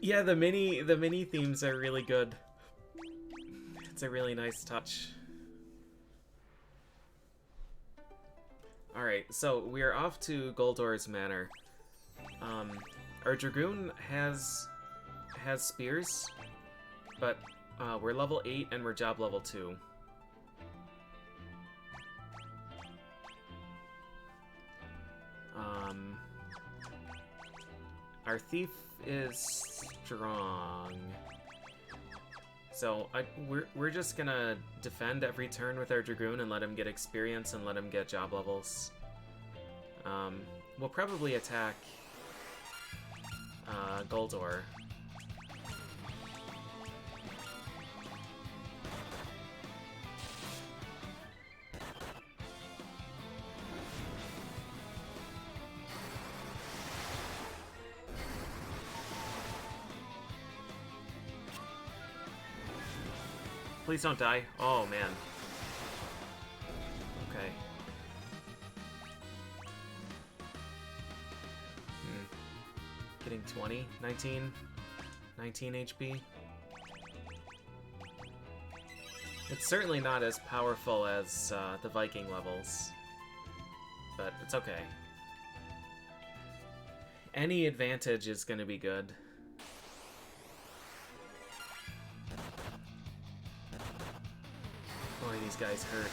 Yeah, the mini themes are really good. It's a really nice touch. Alright, so we're off to Goldor's Manor. Our Dragoon has spears, but we're level 8 and we're job level 2. Our thief is strong. So we're just gonna defend every turn with our Dragoon and let him get experience and let him get job levels. We'll probably attack Goldor. Please don't die. Oh, man. Okay. Getting 20, 19 HP. It's certainly not as powerful as the Viking levels, but it's okay. Any advantage is going to be good. Boy, these guys hurt.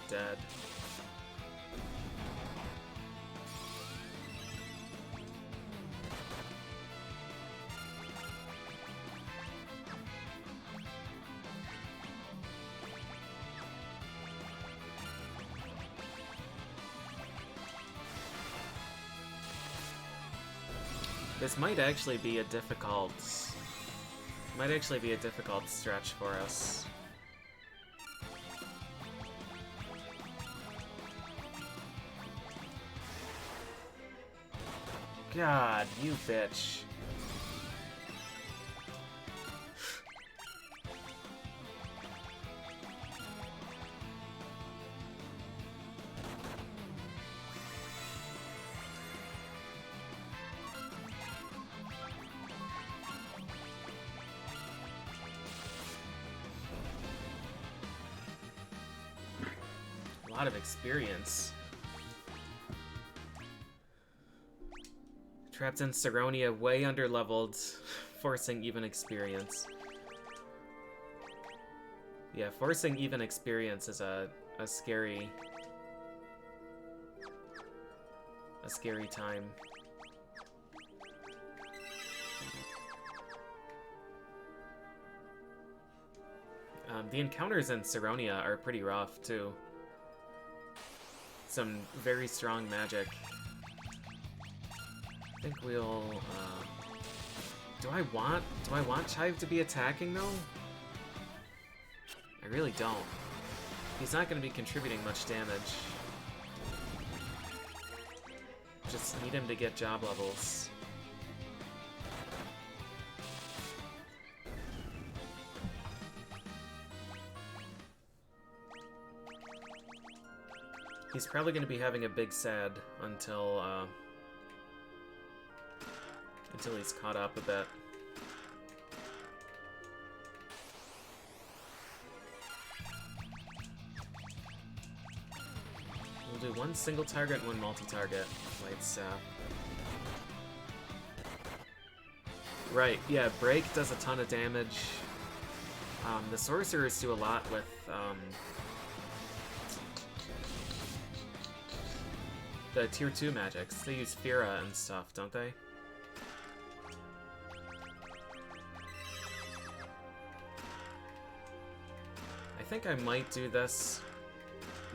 Dead. This might actually be a difficult stretch for us. God, you bitch. A lot of experience. Trapped in Saronia, way underleveled, forcing even experience. Yeah, forcing even experience is a scary time. The encounters in Saronia are pretty rough too. Some very strong magic. I think we'll, do I want Chive to be attacking, though? I really don't. He's not going to be contributing much damage. Just need him to get job levels. He's probably going to be having a big sad until he's caught up a bit. We'll do one single target and one multi-target. Light staff. Right, yeah, break does a ton of damage. The sorcerers do a lot with the tier 2 magics. They use Fira and stuff, don't they? I think I might do this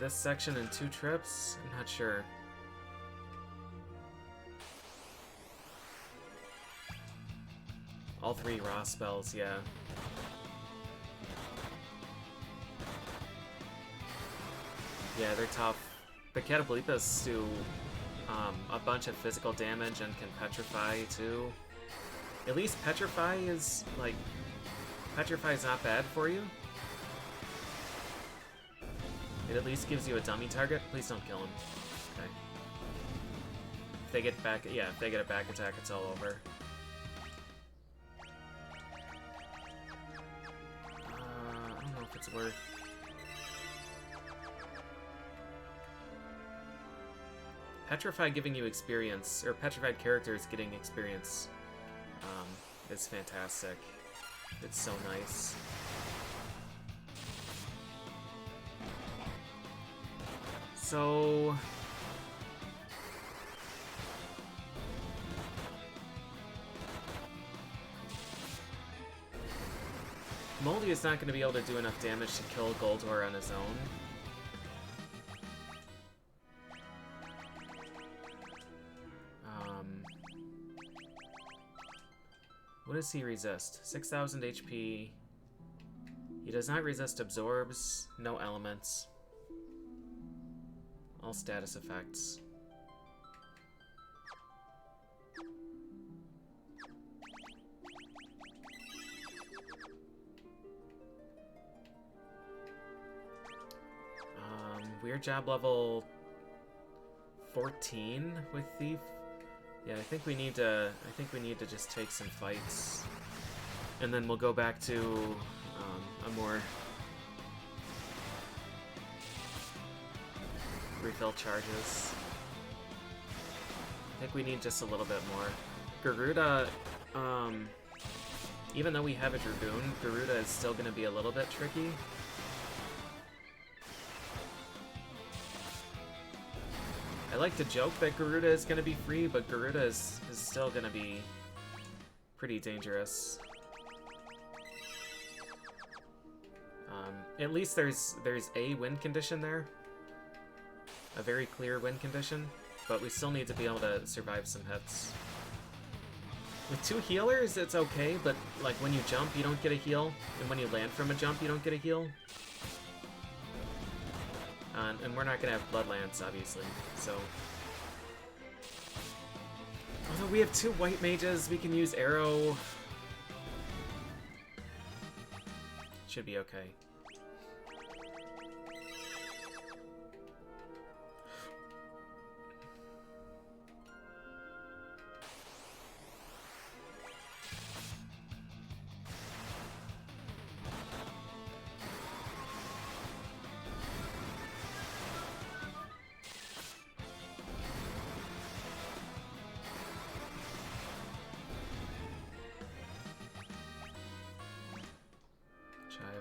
section in 2 trips. I'm not sure. All 3 raw spells, yeah. Yeah, they're tough. The Cataplepas do a bunch of physical damage and can petrify too. At least petrify is like petrify is not bad for you. It at least gives you a dummy target. Please don't kill him. Okay. If they get back, yeah, if they get a back attack, it's all over. I don't know if it's worth. Petrify giving you experience, or petrified characters getting experience, is fantastic. It's so nice. So... Moldy is not going to be able to do enough damage to kill Goldor on his own. What does he resist? 6,000 HP. He does not resist absorbs, no elements. All status effects. Weird job level 14 with Thief. Yeah, I think we need to just take some fights, and then we'll go back to a more refill charges. I think we need just a little bit more. Garuda, even though we have a Dragoon, Garuda is still going to be a little bit tricky. I like to joke that Garuda is going to be free, but Garuda is still going to be pretty dangerous. At least there's a win condition there. A very clear win condition, but we still need to be able to survive some hits. With 2 healers, it's okay, but like when you jump, you don't get a heal, and when you land from a jump, you don't get a heal. And we're not going to have Bloodlance, obviously, so... Although we have 2 white mages, we can use Arrow. Should be okay.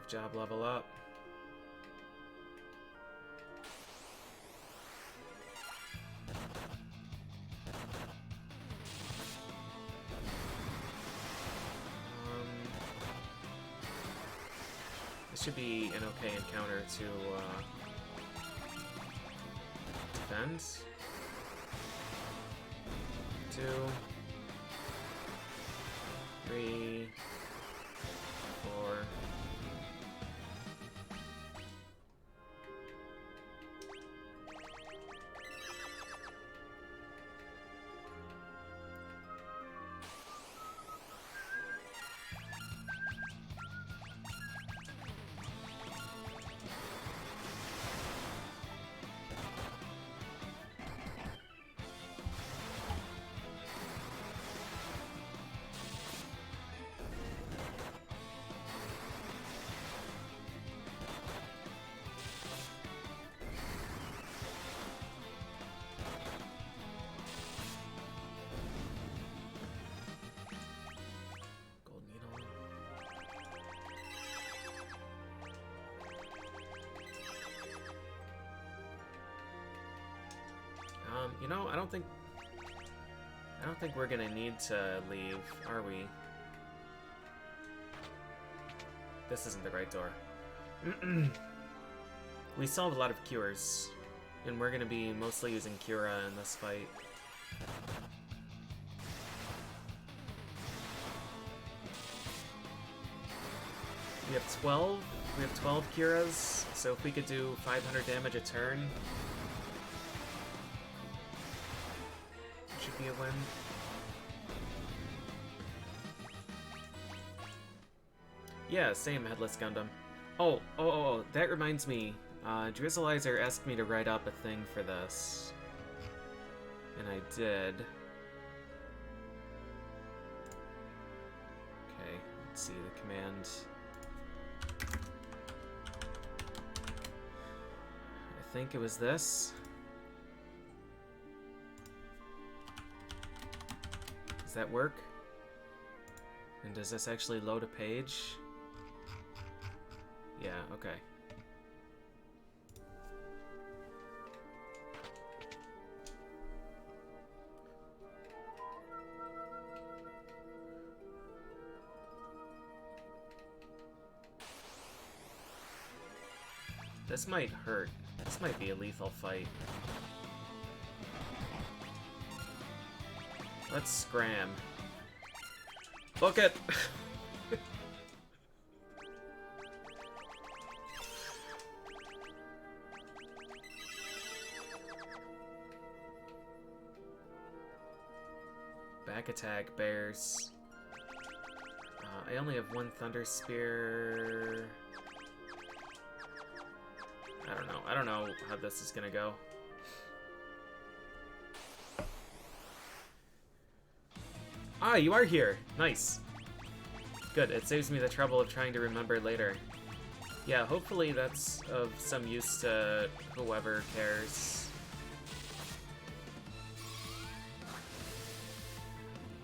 Job level up. This should be an okay encounter to defend. 2, 3, 4. You know, I don't think we're gonna need to leave, are we? This isn't the right door. We still have a lot of cures, and we're gonna be mostly using Cura in this fight. We have 12. We have 12 Curas, so if we could do 500 damage a turn. be a win. Yeah, same Headless Gundam. Oh, that reminds me. Drizzleizer asked me to write up a thing for this. And I did. Okay, let's see the command. I think it was this. Does that work? And does this actually load a page? Yeah, okay. This might hurt. This might be a lethal fight. Let's scram. Book it! Back attack, bears. I only have one Thunder Spear. I don't know how this is gonna go. Ah, you are here! Nice. Good, it saves me the trouble of trying to remember later. Yeah, hopefully that's of some use to whoever cares.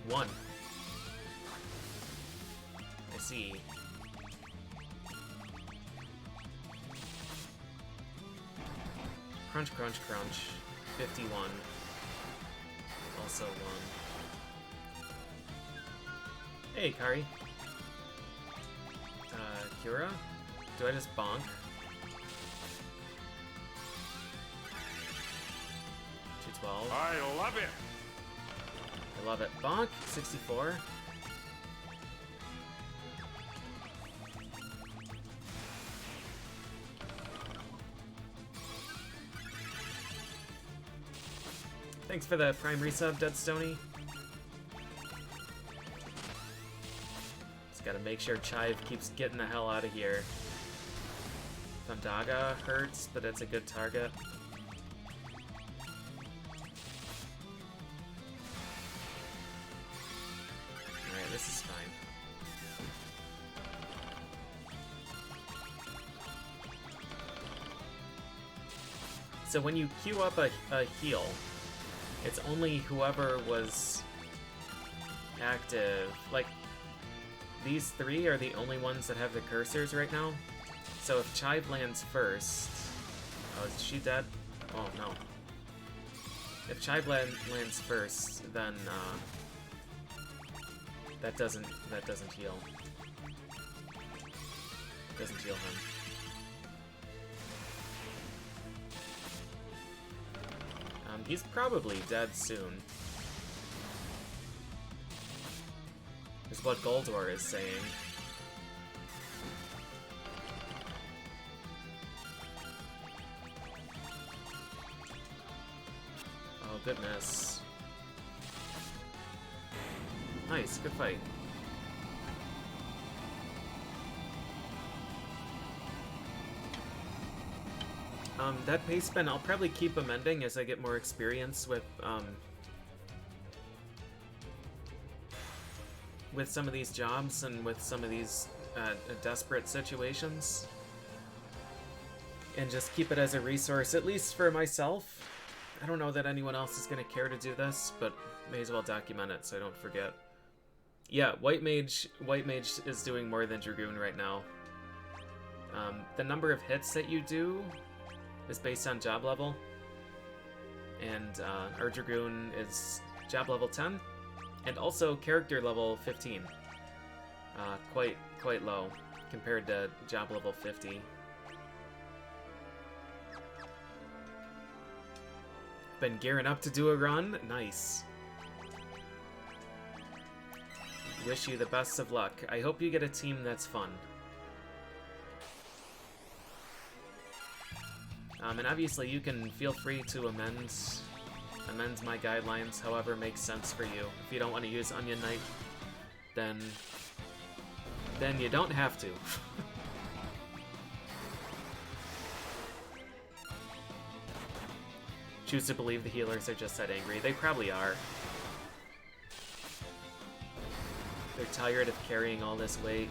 1. I see. Crunch, crunch, crunch. 51. Also 1. Hey, Kari. Kira? Do I just bonk? 212. I love it! I love it. Bonk! 64. Thanks for the prime resub, Dead Stony. Just gotta make sure Chive keeps getting the hell out of here. Thundaga hurts, but it's a good target. Alright, this is fine. So when you queue up a heal, it's only whoever was active. Like, these 3 are the only ones that have the cursors right now. So if Chive lands first... Oh, is she dead? Oh, no. If Chive lands first, then, that doesn't heal. Doesn't heal him. He's probably dead soon. Is what Goldor is saying. Oh, goodness. Nice, good fight. That pace spin, I'll probably keep amending as I get more experience with some of these jobs and with some of these desperate situations. And just keep it as a resource, at least for myself. I don't know that anyone else is going to care to do this, but may as well document it so I don't forget. Yeah, White Mage is doing more than Dragoon right now. The number of hits that you do is based on job level, and our Dragoon is job level 10, and also character level 15. Quite low compared to job level 50. Been gearing up to do a run? Nice. Wish you the best of luck. I hope you get a team that's fun. And obviously you can feel free to amend amend my guidelines however makes sense for you. If you don't want to use Onion Knight, then you don't have to. Choose to believe the healers are just that angry. They probably are. They're tired of carrying all this weight.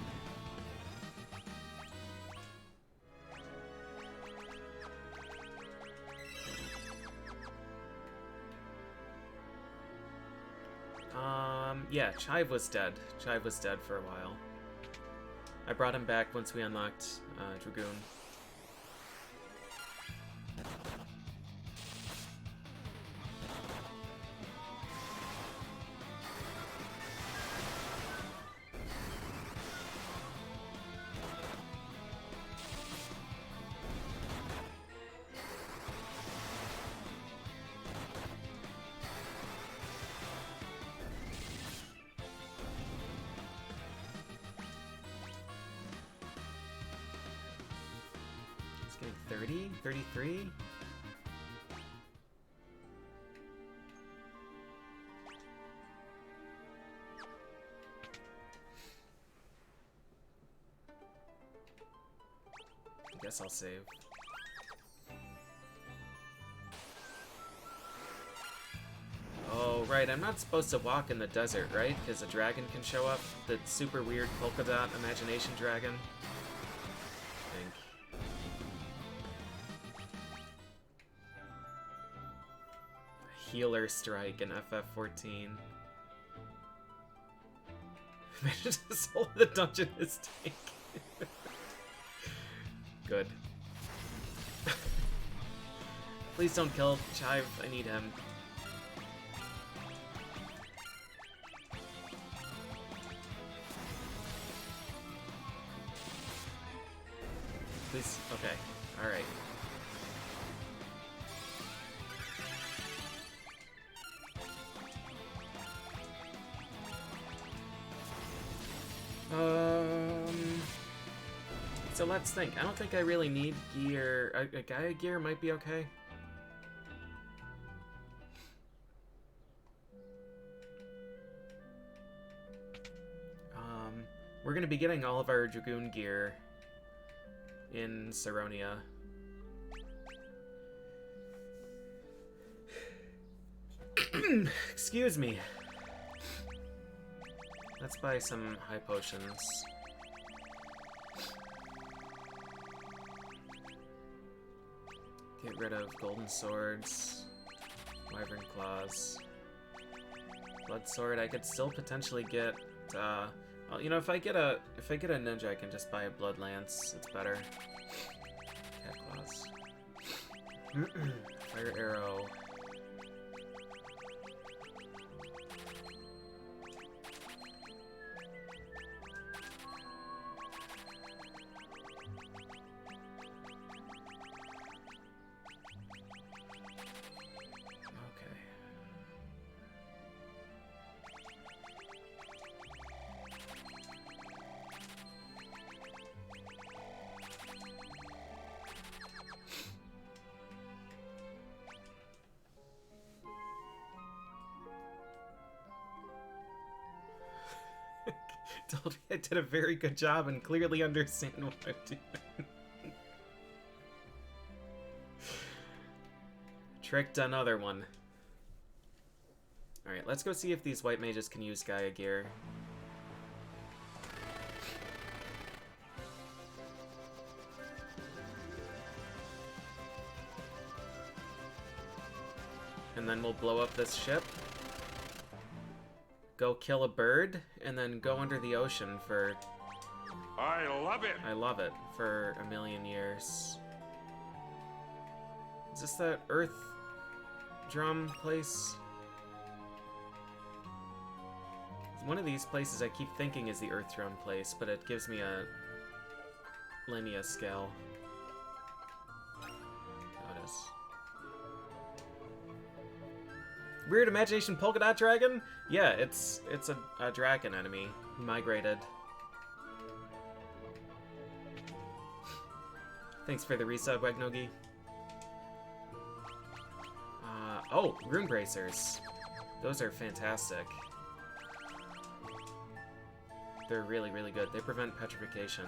Yeah, Chive was dead. Chive was dead for a while. I brought him back once we unlocked Dragoon. Getting 30? 33? I guess I'll save. Oh, right, I'm not supposed to walk in the desert, right? Because a dragon can show up. The super weird polka dot imagination dragon. I think. Healer strike in FF14. Managed to solve the dungeon mistake. Good. Please don't kill Chive. I need him. Please. Okay. All right. So let's think. I don't think I really need gear. A Gaia gear might be okay. We're gonna be getting all of our Dragoon gear in Saronia. Excuse me. Let's buy some high potions. Get rid of golden swords, wyvern claws, blood sword. I could still potentially get. Well, you know, if I get a ninja, I can just buy a blood lance. It's better. Cat claws. Fire arrow. Told me I did a very good job and clearly understand what I'm doing. Tricked another one. Alright, let's go see if these white mages can use Gaia gear. And then we'll blow up this ship. Go kill a bird, and then go under the ocean for... I love it! I love it, for a million years. Is this that earth drum place? One of these places I keep thinking is the earth drum place, but it gives me a linear scale. Oh, it is. Weird imagination polka dot dragon? Yeah, it's a dragon enemy. He migrated. Thanks for the resub, Wegnogi. Oh, rune bracers. Those are fantastic. They're really, really good. They prevent petrification.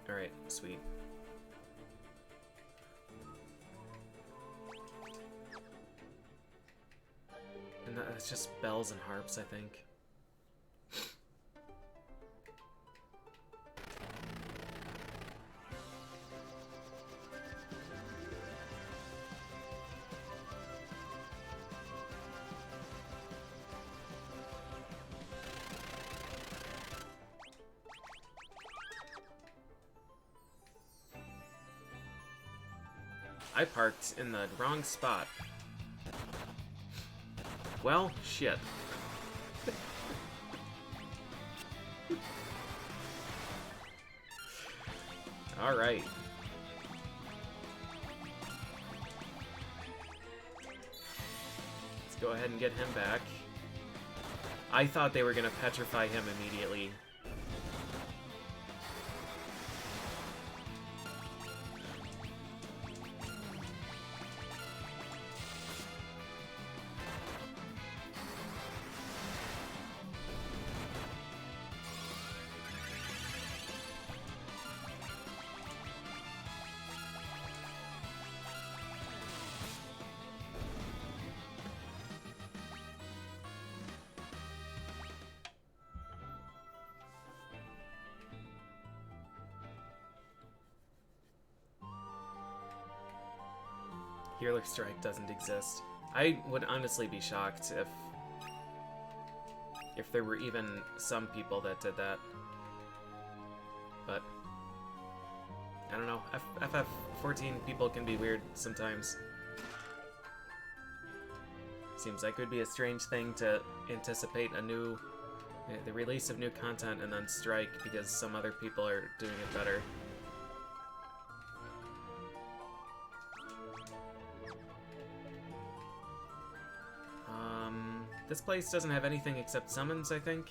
Alright, sweet. And that's just bells and harps, I think. I parked in the wrong spot. Well, shit. Alright. Let's go ahead and get him back. I thought they were gonna petrify him immediately. Healer Strike doesn't exist. I would honestly be shocked if there were even some people that did that. But I don't know. FF14 people can be weird sometimes. Seems like it would be a strange thing to anticipate the release of new content and then strike because some other people are doing it better. This place doesn't have anything except summons, I think.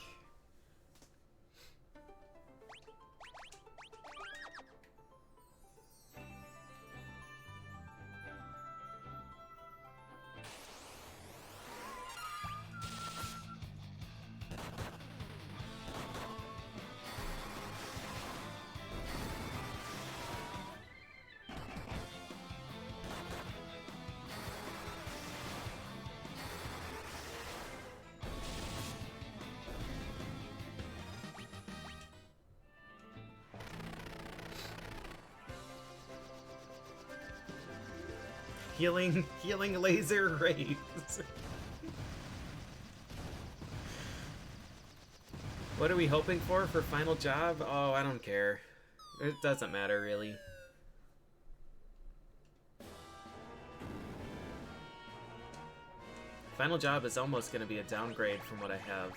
Healing laser rays. What are we hoping for final job? Oh, I don't care. It doesn't matter, really. Final job is almost going to be a downgrade from what I have.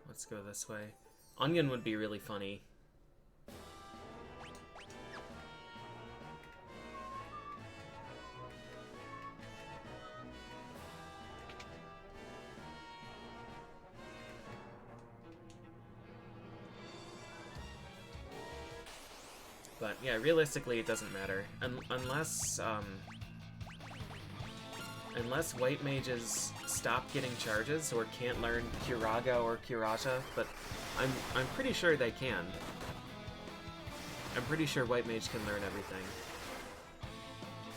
Let's go this way. Onion would be really funny. But yeah, realistically it doesn't matter. Unless white mages stop getting charges or can't learn Kiraga or Kiraja, but I'm pretty sure they can. I'm pretty sure white mage can learn everything.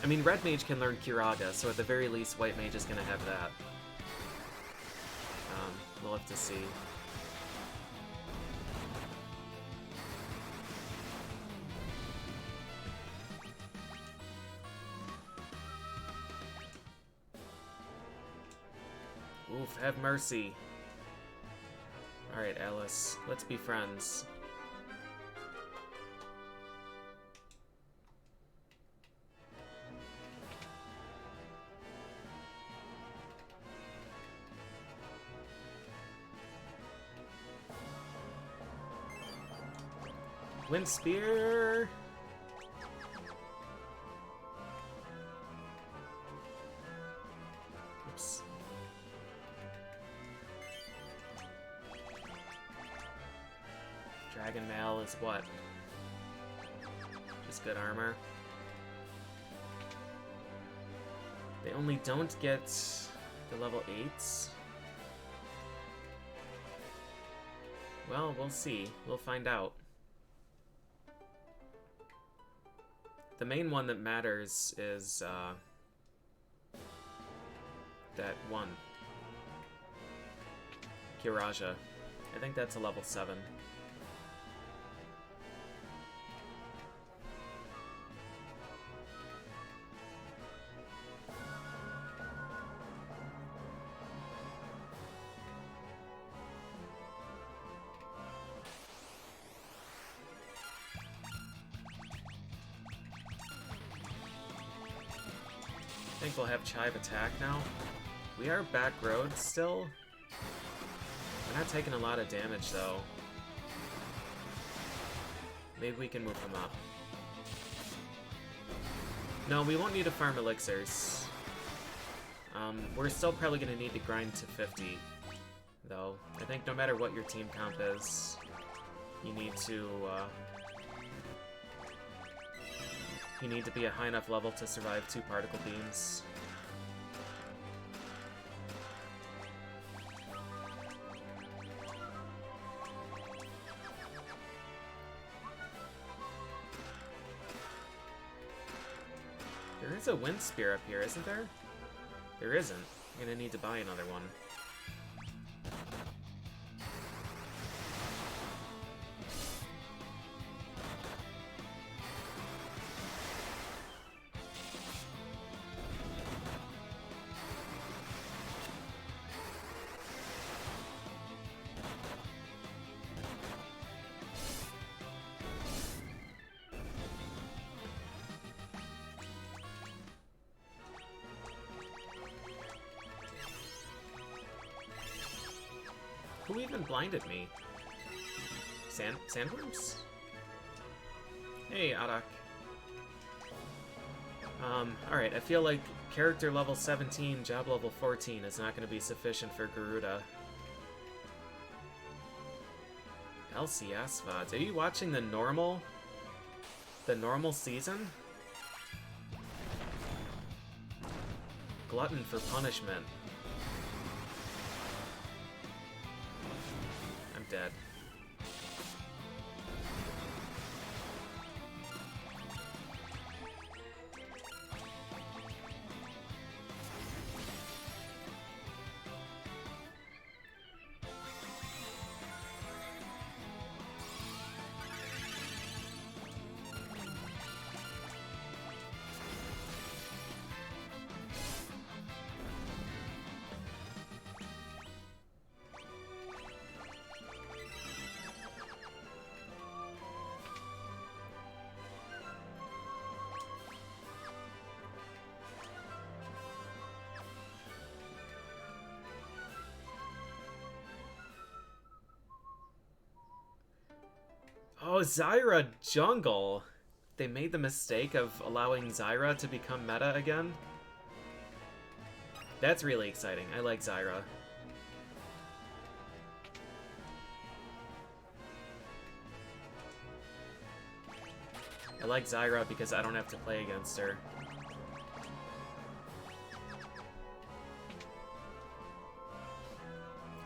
I mean, red mage can learn Kiraga, so at the very least white mage is gonna have that. We'll have to see. Oof, have mercy. Alright, Alice, let's be friends. Wind Spear! Oops. Dragon Mail is what? Just good armor. They only don't get the level 8s. Well, we'll see. We'll find out. The main one that matters is that one. Kiraja. I think that's a level 7. I think we'll have Chive attack now. We are back road still. We're not taking a lot of damage though. Maybe we can move him up. No, we won't need to farm elixirs. We're still probably going to need to grind to 50, though. I think no matter what your team comp is, you need to be a high enough level to survive 2 particle beams. There is a wind spear up here, isn't there? There isn't. I'm gonna need to buy another one. Who even blinded me? Sandworms? Hey, Adak. Alright, I feel like character level 17, job level 14 is not going to be sufficient for Garuda. LCS VODs. Are you watching the normal season? Glutton for punishment. I'm dead. Oh, Zyra jungle! They made the mistake of allowing Zyra to become meta again? That's really exciting. I like Zyra. I like Zyra because I don't have to play against her.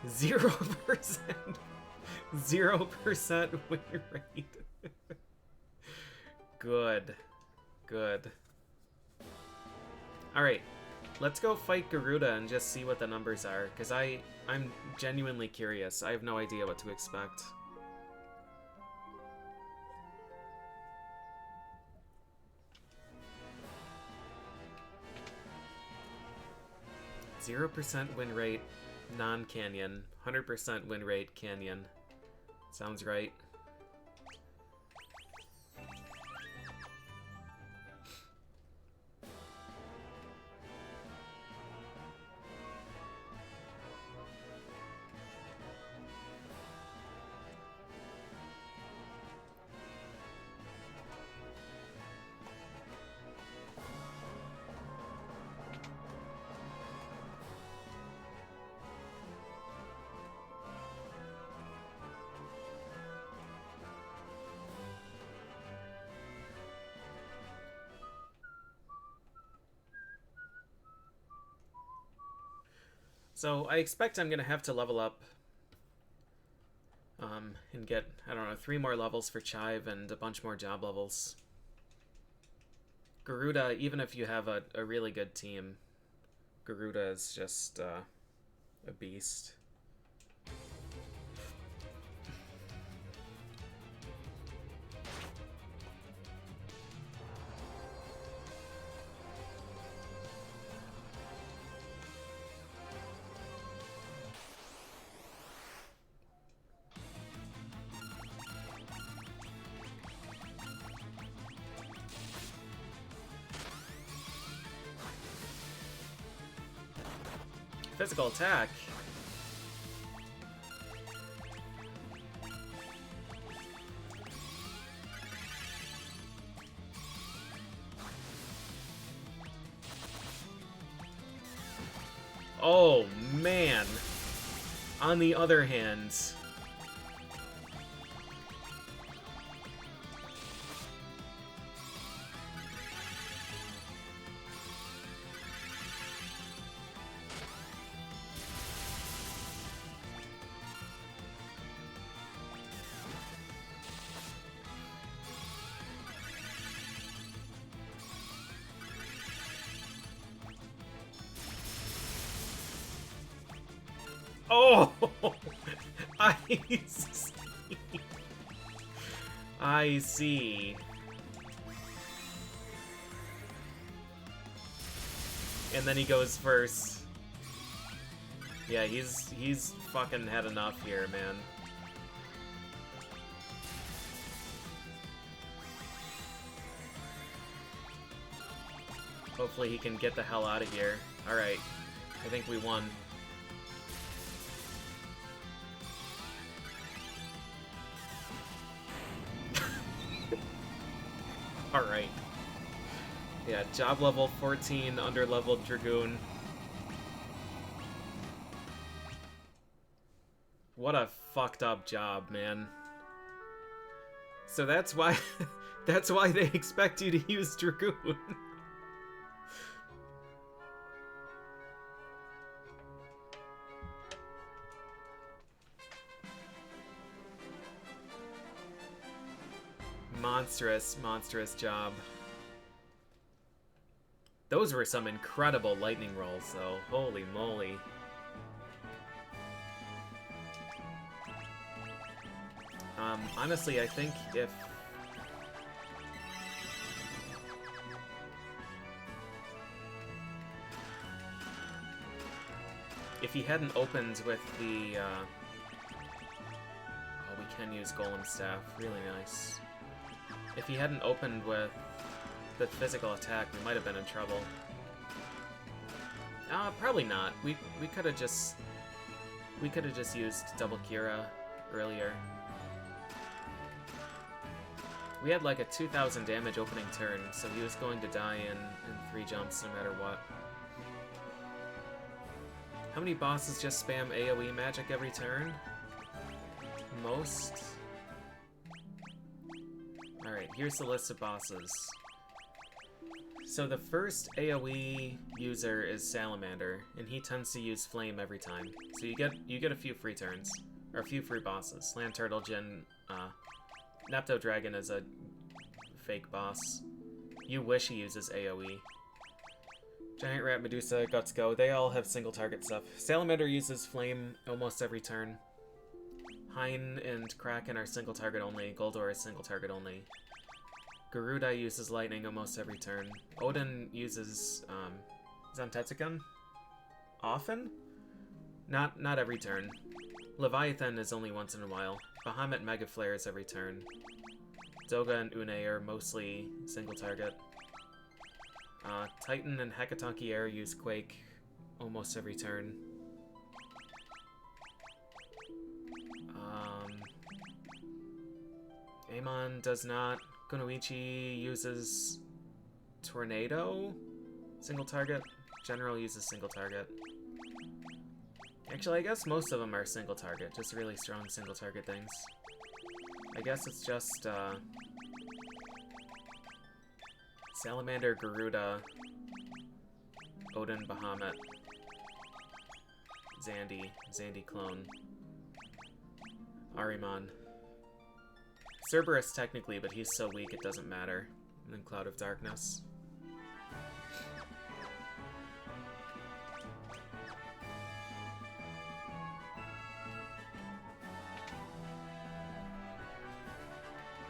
Zero percent. 0% win rate. Good. Good. Alright. Let's go fight Garuda and just see what the numbers are, because I'm genuinely curious. I have no idea what to expect. %0 win rate, non-canyon. 100% win rate, canyon. Sounds right. So I expect I'm going to have to level up and get, I don't know, 3 more levels for Chive and a bunch more job levels. Garuda, even if you have a really good team, Garuda is just a beast. Physical attack. Oh, man. On the other hand... Oh! I see. I see. And then he goes first. Yeah, he's fucking had enough here, man. Hopefully he can get the hell out of here. Alright. I think we won. Alright. Yeah, job level 14, under-leveled Dragoon. What a fucked up job, man. So that's why that's why they expect you to use Dragoon. Monstrous job. Those were some incredible lightning rolls, though. Holy moly. Honestly, I think if he hadn't opened with the, oh, we can use Golem Staff. Really nice. If he hadn't opened with the physical attack, we might have been in trouble. Probably not. We could have just used double Kira earlier. We had like a 2,000 damage opening turn, so he was going to die in 3 jumps no matter what. How many bosses just spam AoE magic every turn? Most? Alright, here's the list of bosses. So the first AoE user is Salamander, and he tends to use Flame every time. So you get a few free turns, or a few free bosses. Land Turtle, Jin, Nepto Dragon is a fake boss. You wish he uses AoE. Giant Rat, Medusa, Guts Go, they all have single target stuff. Salamander uses Flame almost every turn. Hein and Kraken are single target only. Goldor is single target only. Garuda uses lightning almost every turn. Odin uses Zantetsuken often? Not every turn. Leviathan is only once in a while. Bahamut Mega Flares every turn. Doga and Une are mostly single target. Titan and Hekatonki Air use Quake almost every turn. Amon does not. Kunoichi uses Tornado, single target. General uses single target. Actually, I guess most of them are single target, just really strong single target things. I guess it's just Salamander, Garuda, Odin, Bahamut. Zandy clone. Ahriman. Cerberus technically, but he's so weak it doesn't matter. And then Cloud of Darkness.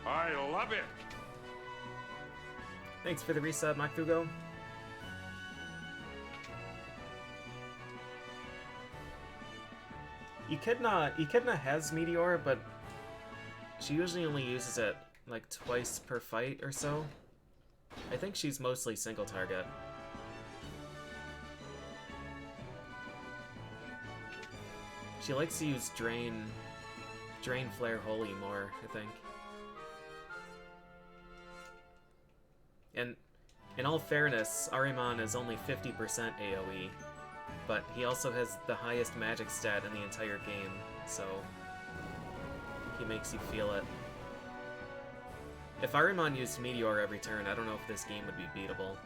I love it. Thanks for the resub, Makfugo. Echidna has Meteor, but she usually only uses it like twice per fight or so. I think she's mostly single target. She likes to use Drain Flare Holy more, I think. And in all fairness, Ahriman is only 50% AoE, but he also has the highest magic stat in the entire game, so he makes you feel it. If Ahriman used Meteor every turn, I don't know if this game would be beatable.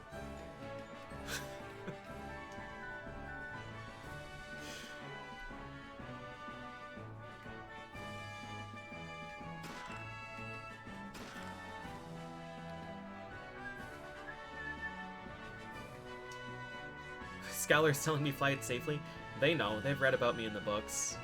Scholar's telling me fly it safely. They know. They've read about me in the books.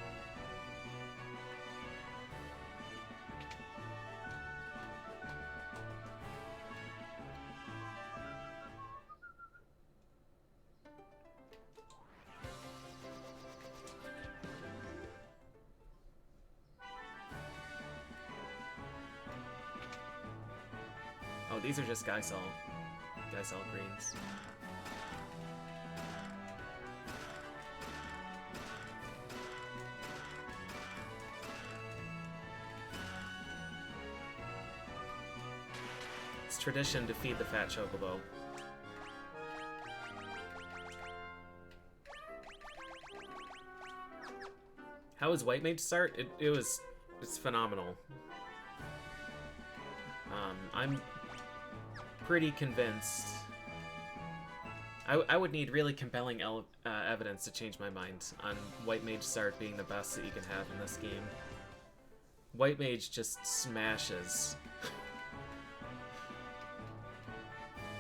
Oh, these are just Geisel greens. Tradition to feed the fat chocobo. How was White Mage start? It's phenomenal. I'm pretty convinced. I would need really compelling evidence to change my mind on White Mage start being the best that you can have in this game. White Mage just smashes.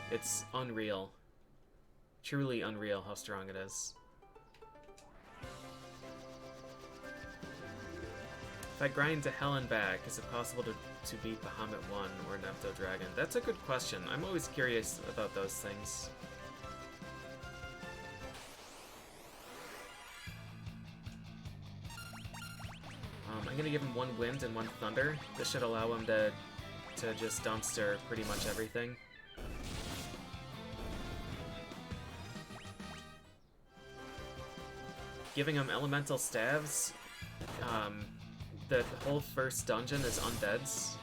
It's unreal. Truly unreal how strong it is. If I grind to hell and back, is it possible to beat Bahamut 1 or Nepto Dragon? That's a good question. I'm always curious about those things. I'm gonna give him 1 Wind and 1 Thunder. This should allow him to just dumpster pretty much everything. Giving him elemental staves, the whole first dungeon is undeads.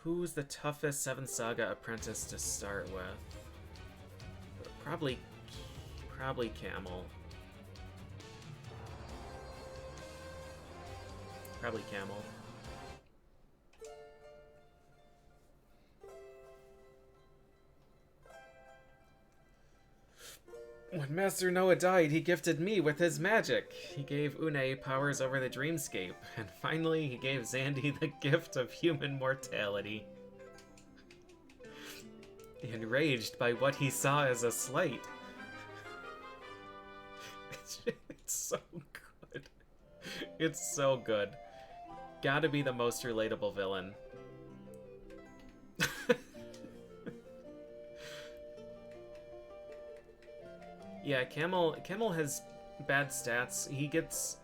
Who's the toughest 7th Saga apprentice to start with? Probably Camel. Probably Camel. When Master Noah died, he gifted me with his magic. He gave Une powers over the dreamscape, and finally he gave Zandy the gift of human mortality. Enraged by what he saw as a slight. It's so good. It's so good. Gotta be the most relatable villain. Yeah, Camel has bad stats. He gets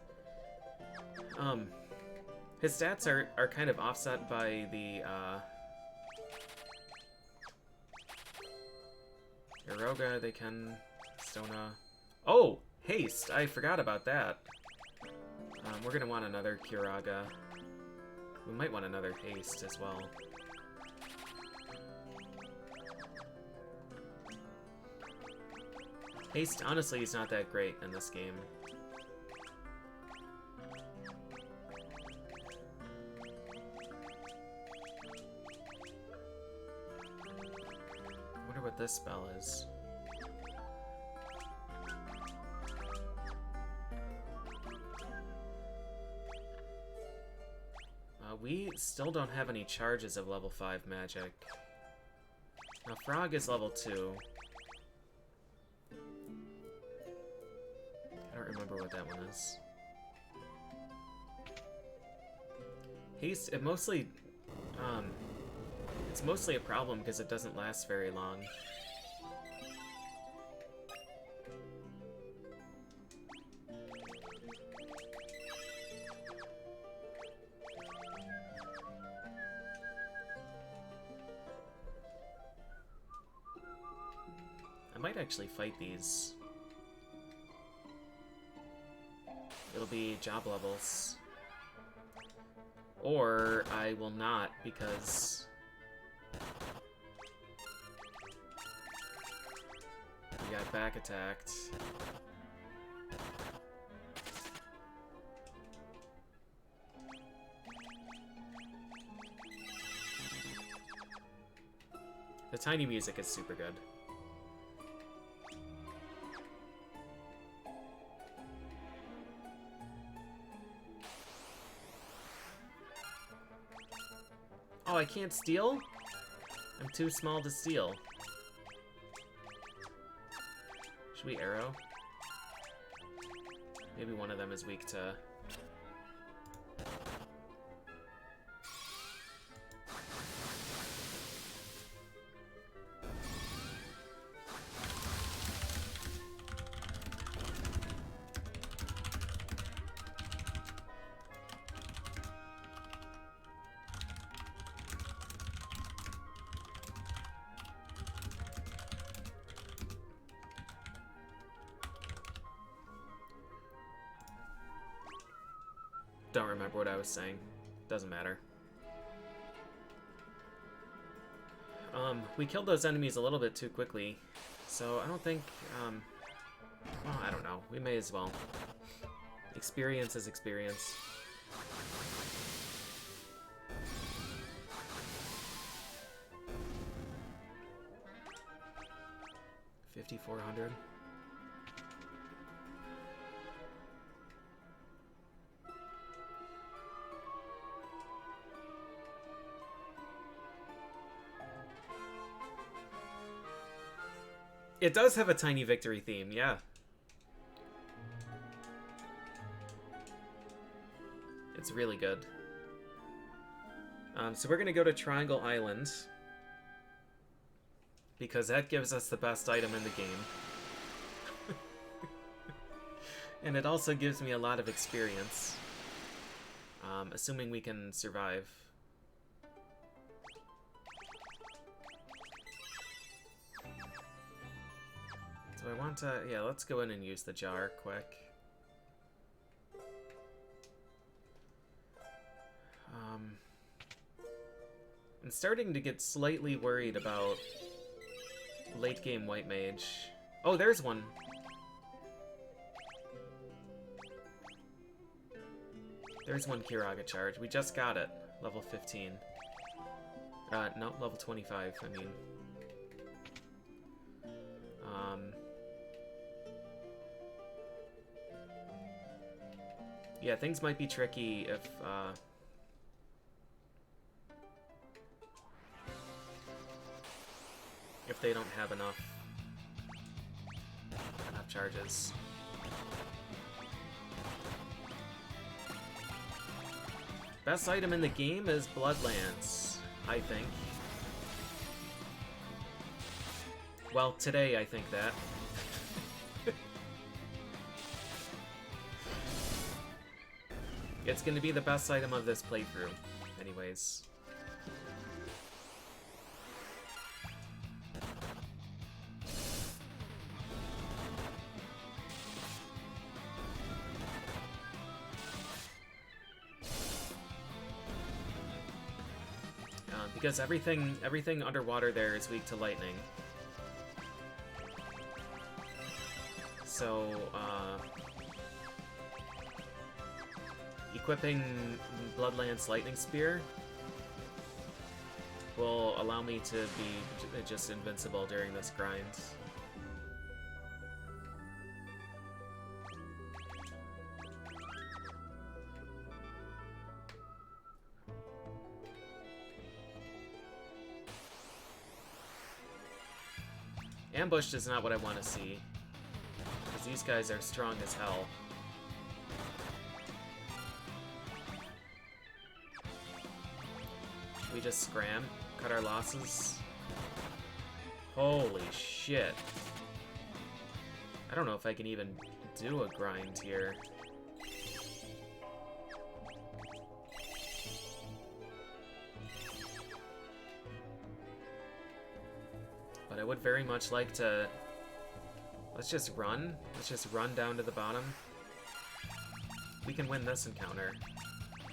his stats are kind of offset by the Eroga, they can Stona. Oh, haste! I forgot about that. We're gonna want another Kiraga. We might want another haste as well. Haste, honestly, is not that great in this game. what this spell is. We still don't have any charges of level 5 magic. Now, Frog is level 2. I don't remember what that one is. Haste, it's mostly a problem because it doesn't last very long. I might actually fight these. It'll be job levels. Or I will not, because we got back attacked. The tiny music is super good. Oh, I can't steal? I'm too small to steal. Should we arrow? Maybe one of them is weak to... Don't remember what I was saying. Doesn't matter. We killed those enemies a little bit too quickly, so I don't think, well, I don't know. We may as well. Experience is experience. $5,400. It does have a tiny victory theme, yeah. It's really good. So we're gonna go to Triangle Island, because that gives us the best item in the game. And it also gives me a lot of experience. Assuming we can survive. So I want to, yeah, let's go in and use the jar quick. I'm starting to get slightly worried about late game White Mage. Oh, there's one. There's one Kiraga charge. We just got it. Level 15. No, level 25, I mean. Yeah, things might be tricky if they don't have enough charges. Best item in the game is Bloodlance, I think. Well, today I think that. It's going to be the best item of this playthrough, anyways. Because everything underwater there is weak to lightning. So, equipping Bloodlance Lightning Spear will allow me to be just invincible during this grind. Ambushed is not what I want to see, because these guys are strong as hell. We just scram, cut our losses. Holy shit. I don't know if I can even do a grind here. But I would very much like to... Let's just run. Let's just run down to the bottom. We can win this encounter,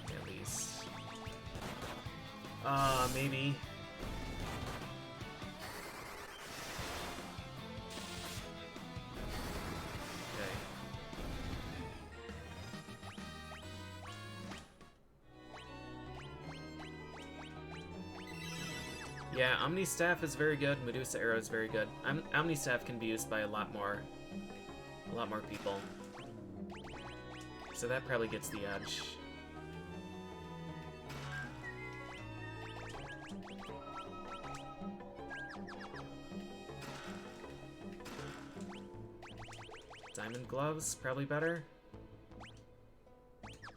at least. Maybe. Okay. Yeah, Omni Staff is very good. Medusa Arrow is very good. Omni Staff can be used by a lot more people. So that probably gets the edge. Diamond gloves, probably better.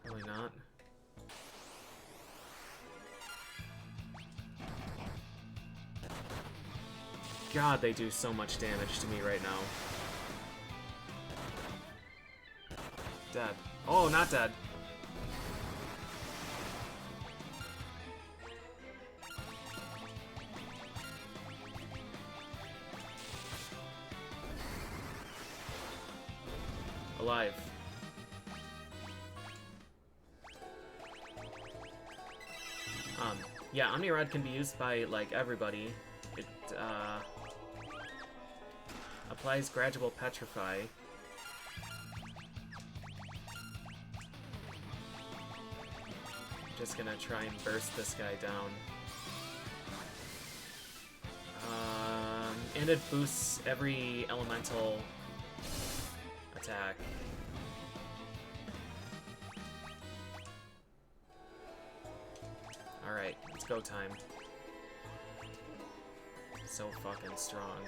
Probably not. God, they do so much damage to me right now. Dead. Oh, not dead. Alive. Yeah, Omni Rod can be used by, like, everybody. It, applies gradual petrify. Just gonna try and burst this guy down. And it boosts every elemental attack. Alright, it's go time. So fucking strong.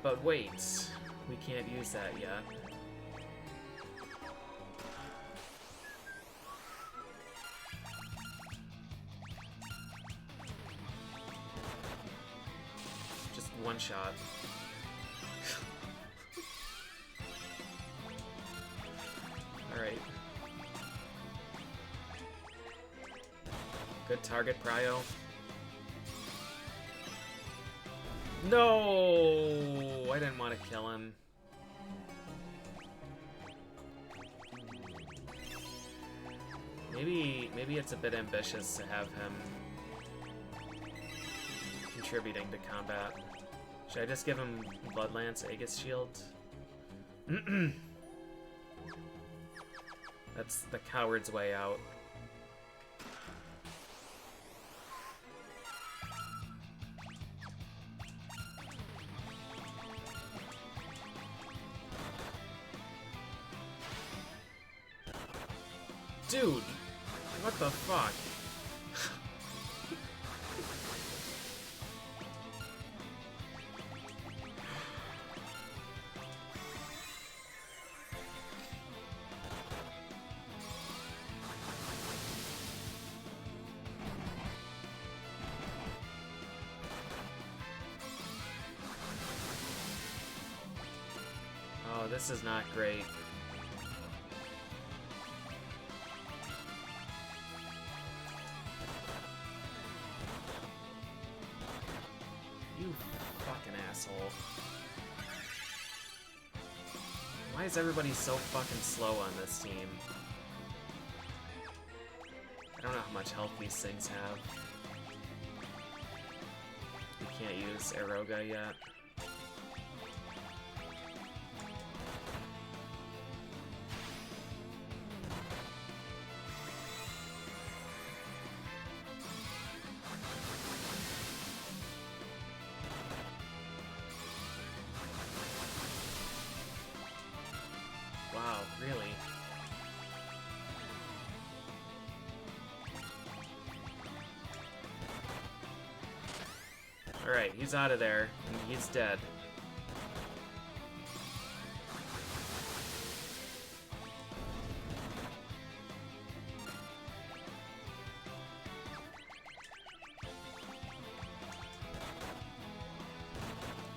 But wait. We can't use that yet. Just one shot. Alright. Good target, Prio. No! I didn't want to kill him. Maybe it's a bit ambitious to have him contributing to combat. Should I just give him Bloodlance, Aegis Shield? That's the coward's way out. Dude, what the fuck? Oh, this is not great. You fucking asshole. Why is everybody so fucking slow on this team? I don't know how much health these things have. We can't use Eroga yet. Alright, he's out of there, and he's dead.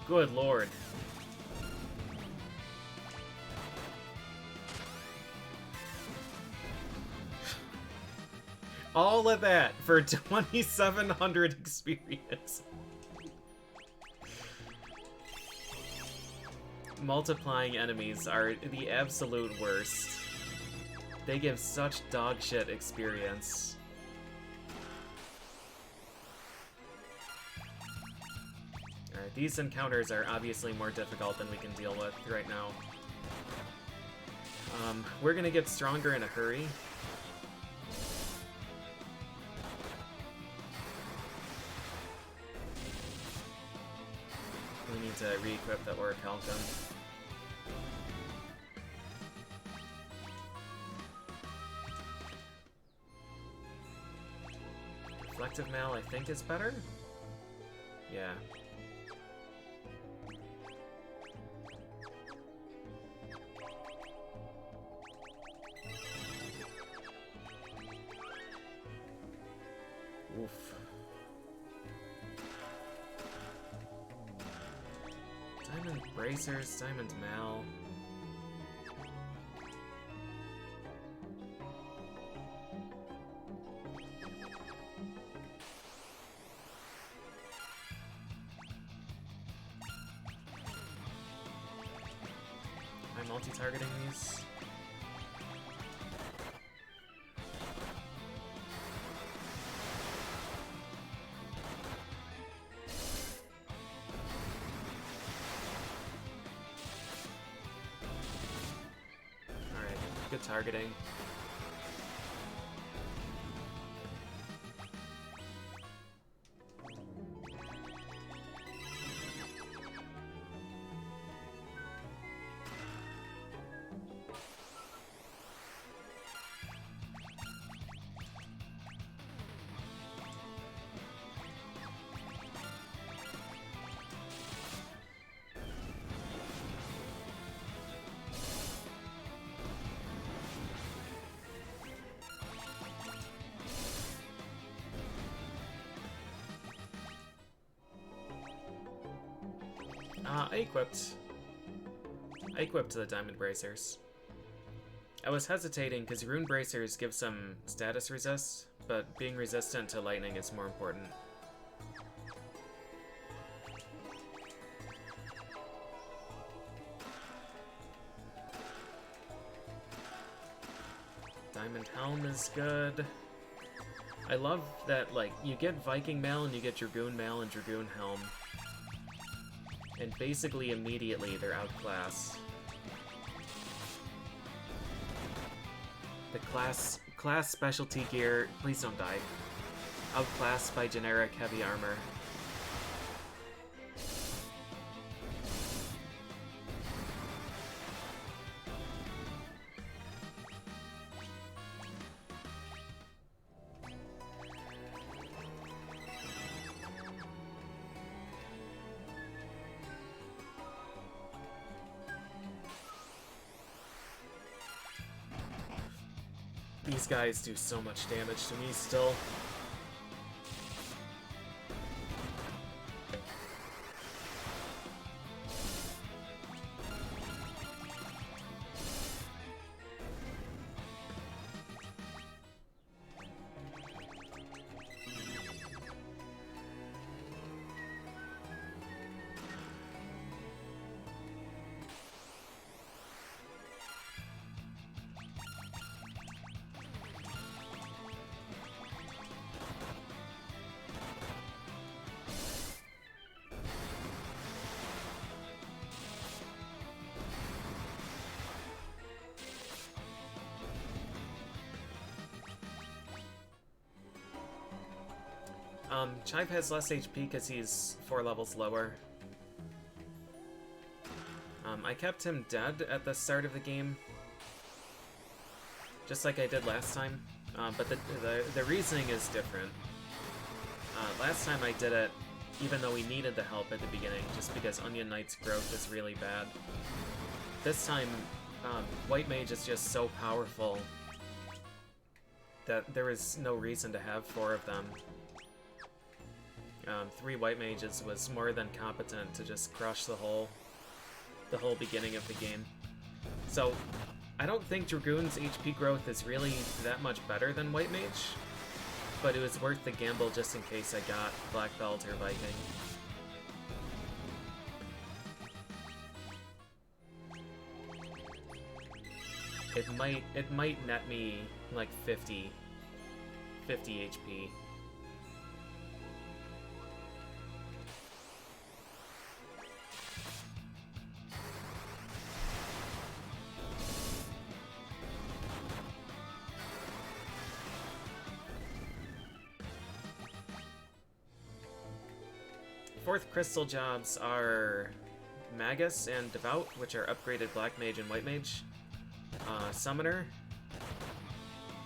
Good lord. All of that for 2,700 experience. Multiplying enemies are the absolute worst. They give such dog shit experience. Alright, these encounters are obviously more difficult than we can deal with right now. We're gonna get stronger in a hurry. We need to re-equip the Orichalcum. Reflective Mail, I think, is better? Yeah. Oof. Diamond Bracers, Diamond Mal. Am I multi-targeting these? Good targeting. I equipped the Diamond Bracers. I was hesitating because Rune Bracers give some status resist, but being resistant to lightning is more important. Diamond Helm is good. I love that, like, you get Viking Mail and you get Dragoon Mail and Dragoon Helm. And basically immediately they're outclassed. The class specialty gear, please don't die. Outclassed by generic heavy armor. These guys do so much damage to me still. Chive has less HP because he's 4 levels lower. I kept him dead at the start of the game, just like I did last time, but the reasoning is different. Last time I did it even though we needed the help at the beginning, just because Onion Knight's growth is really bad. This time, White Mage is just so powerful that there is no reason to have 4 of them. 3 White Mages was more than competent to just crush the whole beginning of the game. So, I don't think Dragoon's HP growth is really that much better than White Mage, but it was worth the gamble just in case I got Black Belt or Viking. It might net me like 50 HP. Fourth crystal jobs are Magus and Devout, which are upgraded Black Mage and White Mage. Summoner.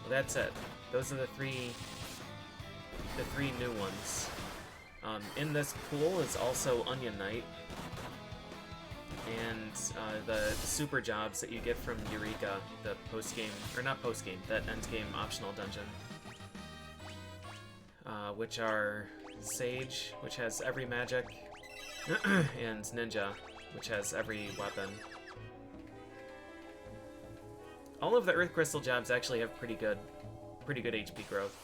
Well, that's it. Those are the three new ones. In this pool is also Onion Knight and the super jobs that you get from Eureka, the post-game, or not post-game, that end-game optional dungeon, which are Sage, which has every magic, and Ninja, which has every weapon. All of the Earth Crystal jobs actually have pretty good HP growth.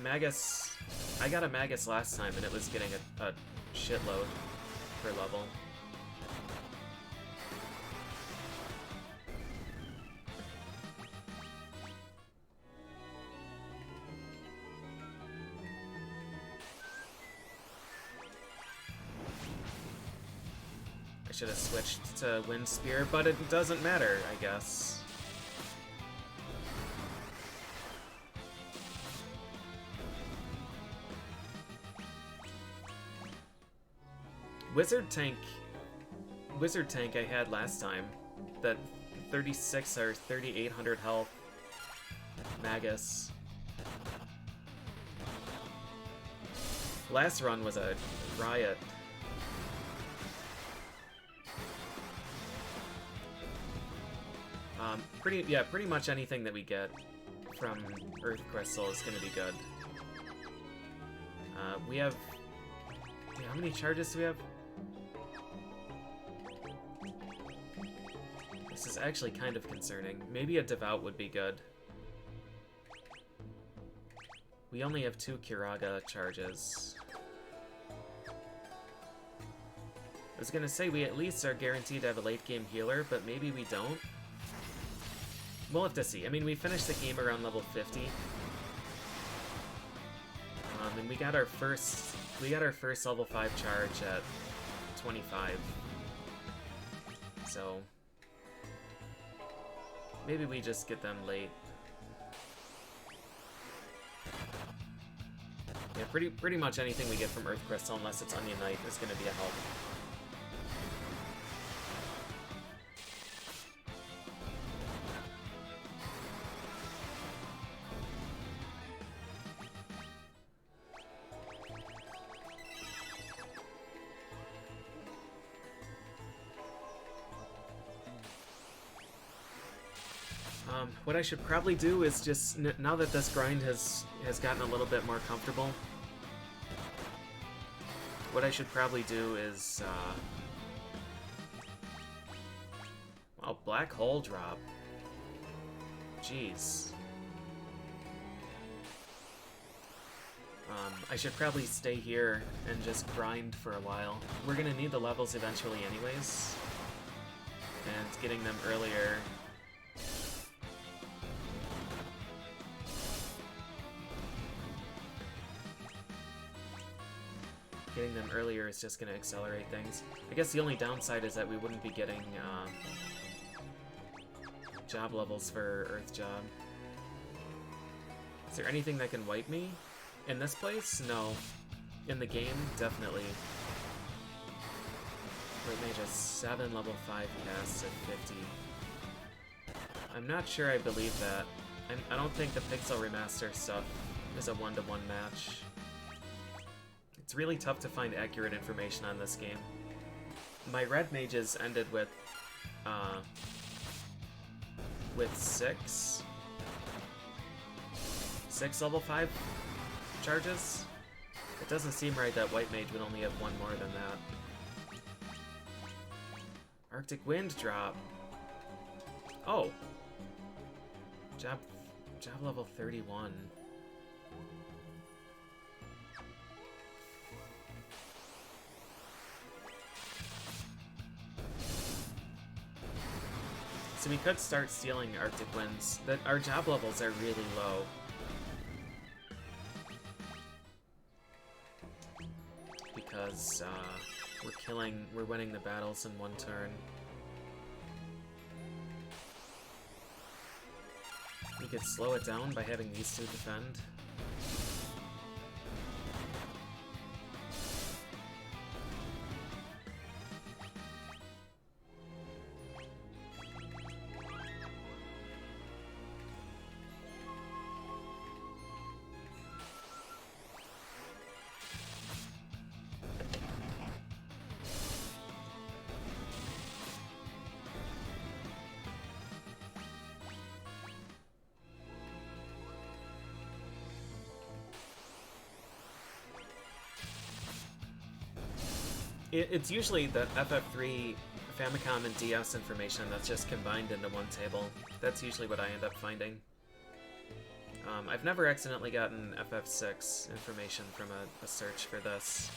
Magus, I got a Magus last time and it was getting a shitload per level. I should have switched to Wind Spear, but it doesn't matter, I guess. Wizard tank I had last time, that 36 or 3800 health Magus. Last run was a riot. Pretty much anything that we get from Earth Crystal is gonna be good. We have, how many charges do we have? This is actually kind of concerning. Maybe a Devout would be good. We only have 2 Kiraga charges. I was gonna say we at least are guaranteed to have a late game healer, but maybe we don't. We'll have to see. I mean, we finished the game around level 50. And we got our first level 5 charge at 25. So maybe we just get them late. Yeah, pretty much anything we get from Earth Crystal, unless it's Onion Knight, is going to be a help. What I should probably do is just, now that this grind has gotten a little bit more comfortable, what I should probably do is, well, Black Hole drop. Jeez. I should probably stay here and just grind for a while. We're gonna need the levels eventually anyways, and getting them earlier is just going to accelerate things. I guess the only downside is that we wouldn't be getting job levels for Earth Job. Is there anything that can wipe me? In this place? No. In the game? Definitely. White Mage has 7 level 5 casts at 50. I'm not sure I believe that. I don't think the Pixel Remaster stuff is a 1-to-1 match. It's really tough to find accurate information on this game. My red mages ended with six level 5 charges. It doesn't seem right that white mage would only have one more than that. Arctic wind drop. Oh. Job level 31. So we could start stealing Arctic winds. Our job levels are really low. Because we're winning the battles in one turn. We could slow it down by having these two defend. It's usually the FF3 Famicom and DS information that's just combined into one table. That's usually what I end up finding. I've never accidentally gotten FF6 information from a search for this.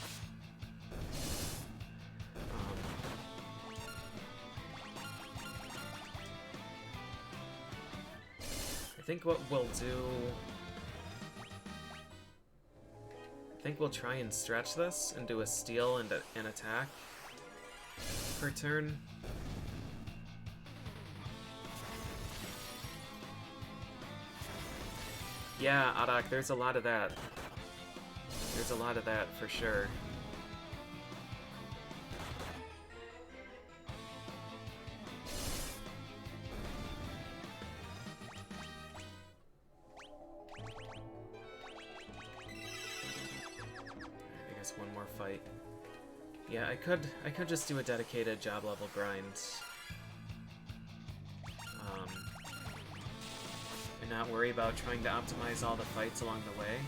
I think what we'll do... I think we'll try and stretch this and do a steal and an attack per turn. Yeah, Adak, there's a lot of that. There's a lot of that for sure. One more fight. Yeah, I could just do a dedicated job level grind. And not worry about trying to optimize all the fights along the way.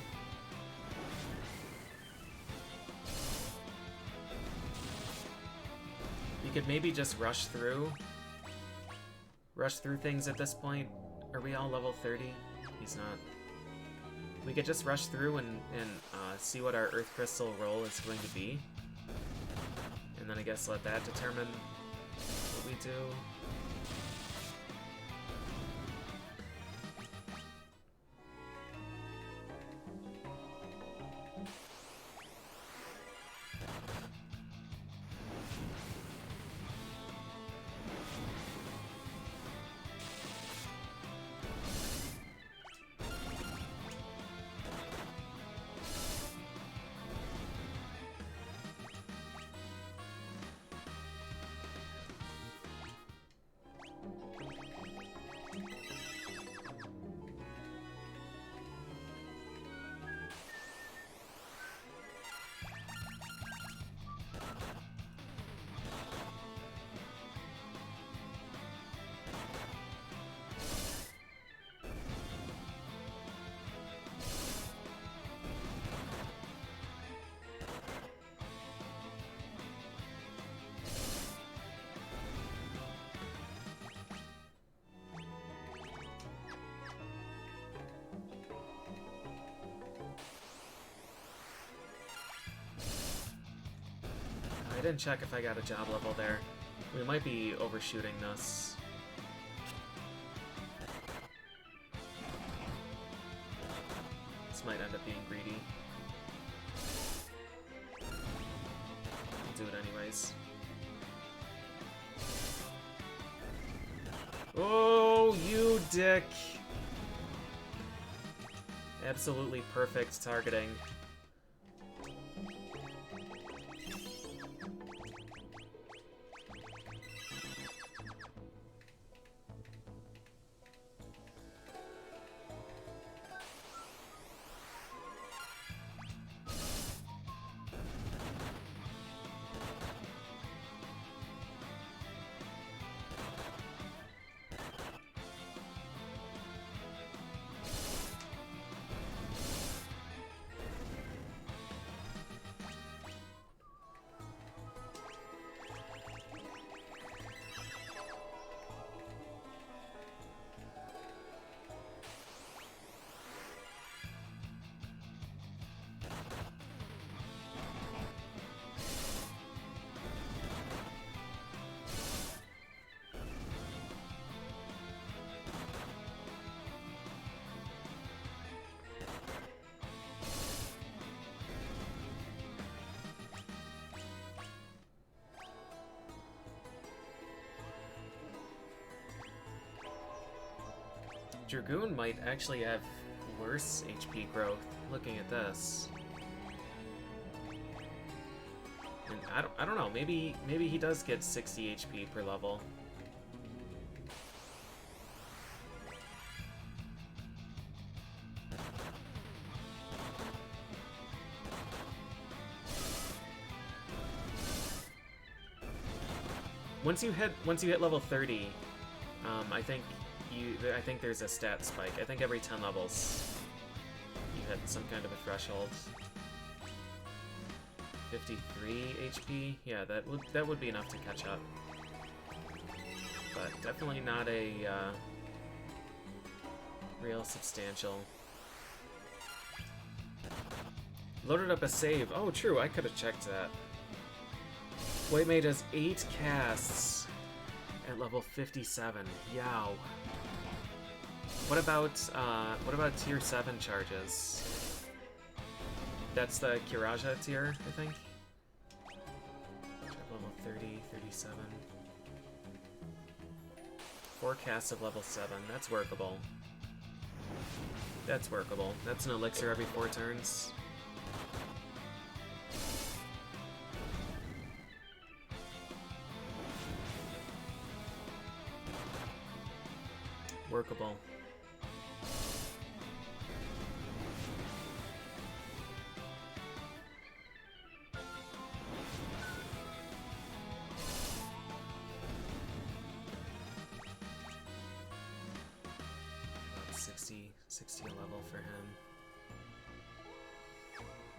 You could maybe just rush through things at this point. Are we all level 30? He's not. We could just rush through and see what our Earth Crystal roll is going to be. And then I guess let that determine what we do. I didn't check if I got a job level there. We might be overshooting this. This might end up being greedy. I'll do it anyways. Oh, you dick! Absolutely perfect targeting. Dragoon might actually have worse HP growth, looking at this. And I don't know, maybe he does get 60 HP per level. Once you hit level 30, I think there's a stat spike. I think every 10 levels you hit some kind of a threshold. 53 HP, yeah, that would be enough to catch up. But definitely not a real substantial. Loaded up a save. Oh, true, I could have checked that. White Mage has 8 casts at level 57. Yow. What about tier 7 charges? That's the Kiraja tier, I think. Level 30, 37. 4 casts of level 7. That's workable. That's workable. That's an elixir every 4 turns. Workable. About 60 a level for him.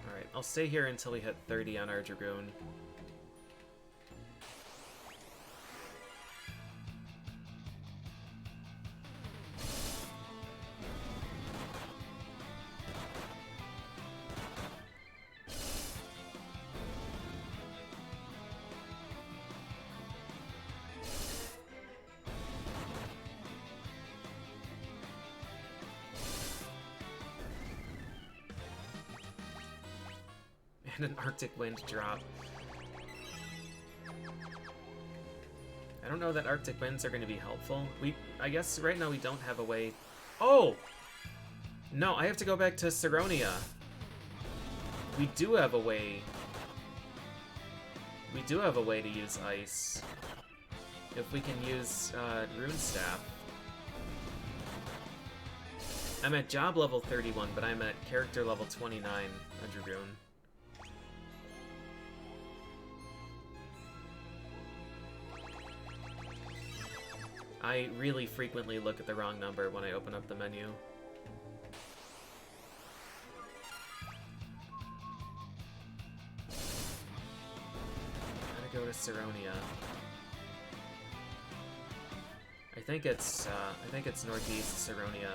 Alright, I'll stay here until we hit 30 on our Dragoon. And an Arctic Wind drop. I don't know that Arctic Winds are going to be helpful. I guess right now we don't have a way... Oh! No, I have to go back to Saronia. We do have a way... We do have a way to use Ice. If we can use Rune Staff. I'm at job level 31, but I'm at character level 29 on Dragoon. I really frequently look at the wrong number when I open up the menu. Gotta go to Saronia. I think it's northeast Saronia.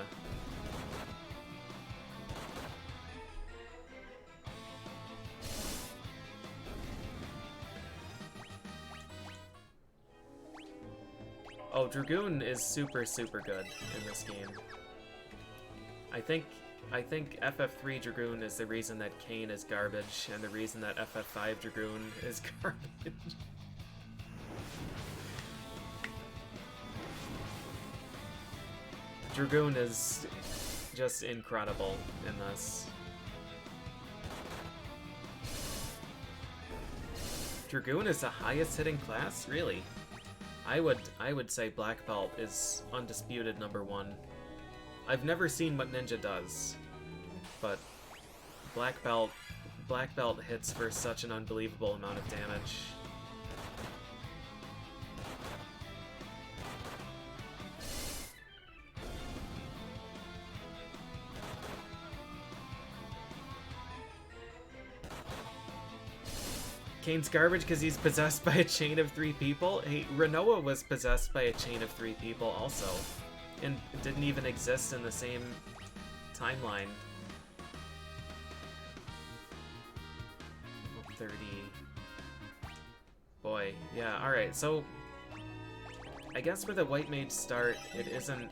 Oh, Dragoon is super good in this game. I think FF3 Dragoon is the reason that Kain is garbage, and the reason that FF5 Dragoon is garbage. Dragoon is just incredible in this. Dragoon is the highest hitting class? Really? I would say Black Belt is undisputed #1. I've never seen what Ninja does, but Black Belt hits for such an unbelievable amount of damage. Kane's garbage because he's possessed by a chain of 3 people? Hey, Renoa was possessed by a chain of 3 people also, and didn't even exist in the same timeline. 30. Boy, yeah, alright, so I guess for the White Mage start, it isn't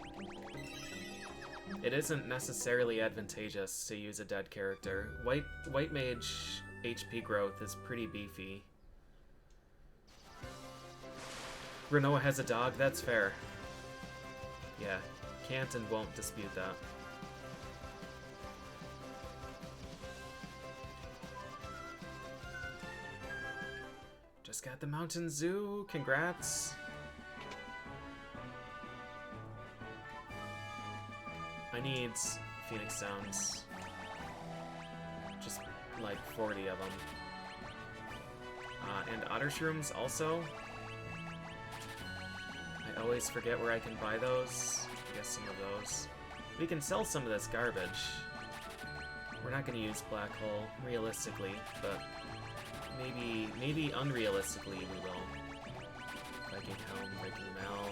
necessarily advantageous to use a dead character. White Mage HP growth is pretty beefy. Renoa has a dog, that's fair. Yeah, can't and won't dispute that. Just got the Mountain Zoo, congrats. I need Phoenix Downs. Just like 40 of them. And Otter Shrooms also. I always forget where I can buy those. I guess some of those. We can sell some of this garbage. We're not going to use Black Hole, realistically, but maybe unrealistically we will. Viking Helm, Breaking Mal,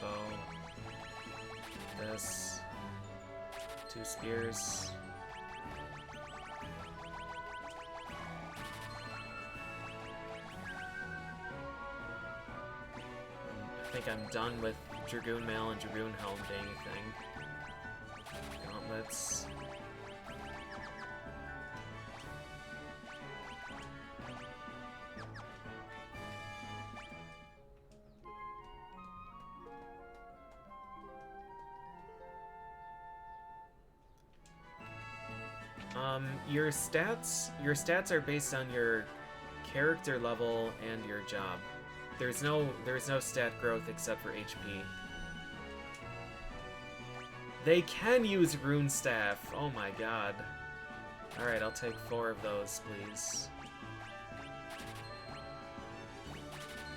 Bow. This. 2 Spears. I think I'm done with Dragoon Mail and Dragoon Helm being a thing. Gauntlets. Your stats are based on your character level and your job. There's no stat growth except for HP. They can use Rune Staff. Oh my god. Alright, I'll take 4 of those, please.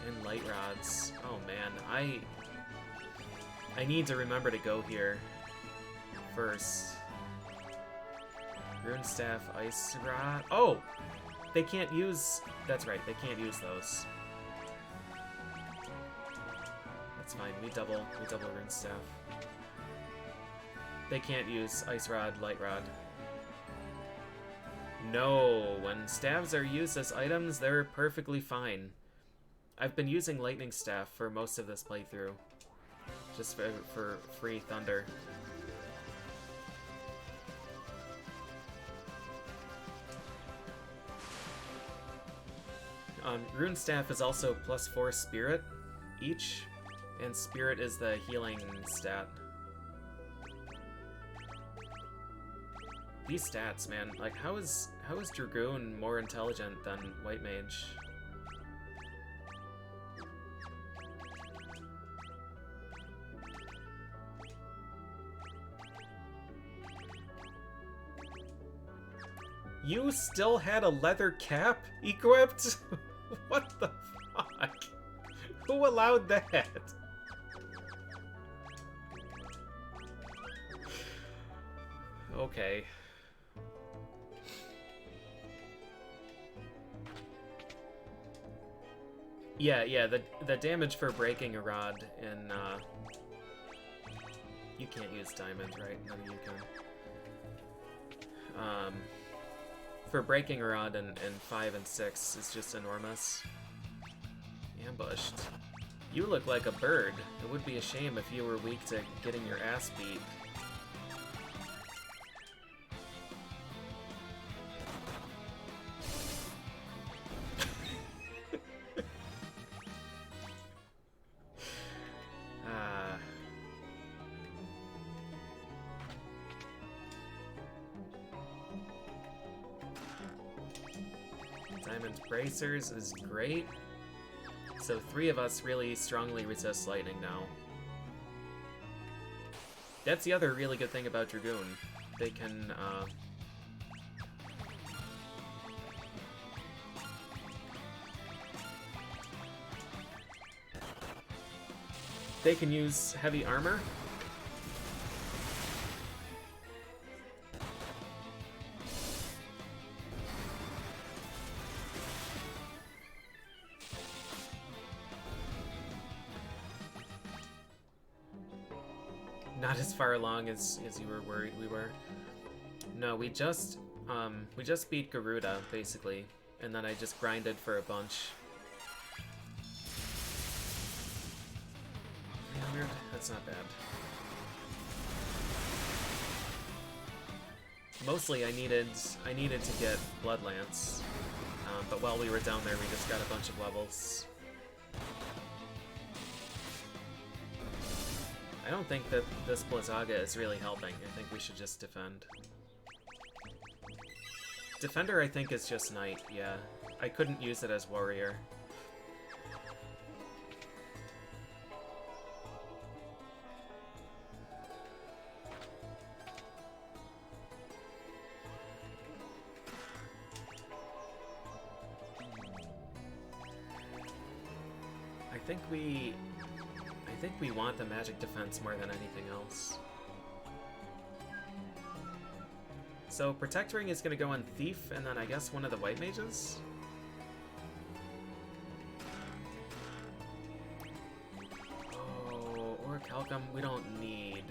And Light Rods. Oh man, I need to remember to go here first. Rune Staff, Ice Rod. Oh! They can't use... That's right, they can't use those. That's fine, we double Rune Staff. They can't use Ice Rod, Light Rod. No, when staves are used as items, they're perfectly fine. I've been using Lightning Staff for most of this playthrough. Just for free thunder. Rune Staff is also +4 Spirit each, and Spirit is the healing stat. These stats, man, like how is Dragoon more intelligent than White Mage? You still had a leather cap equipped? What the fuck? Who allowed that? Okay. Yeah, the damage for breaking a rod in, you can't use diamond, right? None of you can. For breaking a rod in 5 and 6 is just enormous. Ambushed. You look like a bird. It would be a shame if you were weak to getting your ass beat. Diamond Bracers is great. So 3 of us really strongly resist lightning now. That's the other really good thing about Dragoon. They can, they can use heavy armor. Not as far along as you were worried we were. No, we just beat Garuda, basically. And then I just grinded for a bunch. 300? That's not bad. Mostly I needed to get Bloodlance. But while we were down there, we just got a bunch of levels. I don't think that this Blizzaga is really helping. I think we should just defend. Defender, I think, is just Knight, yeah. I couldn't use it as Warrior. I think we want the magic defense more than anything else. So Protect Ring is going to go on Thief, and then I guess one of the white mages? Oh, or Calcum, we don't need.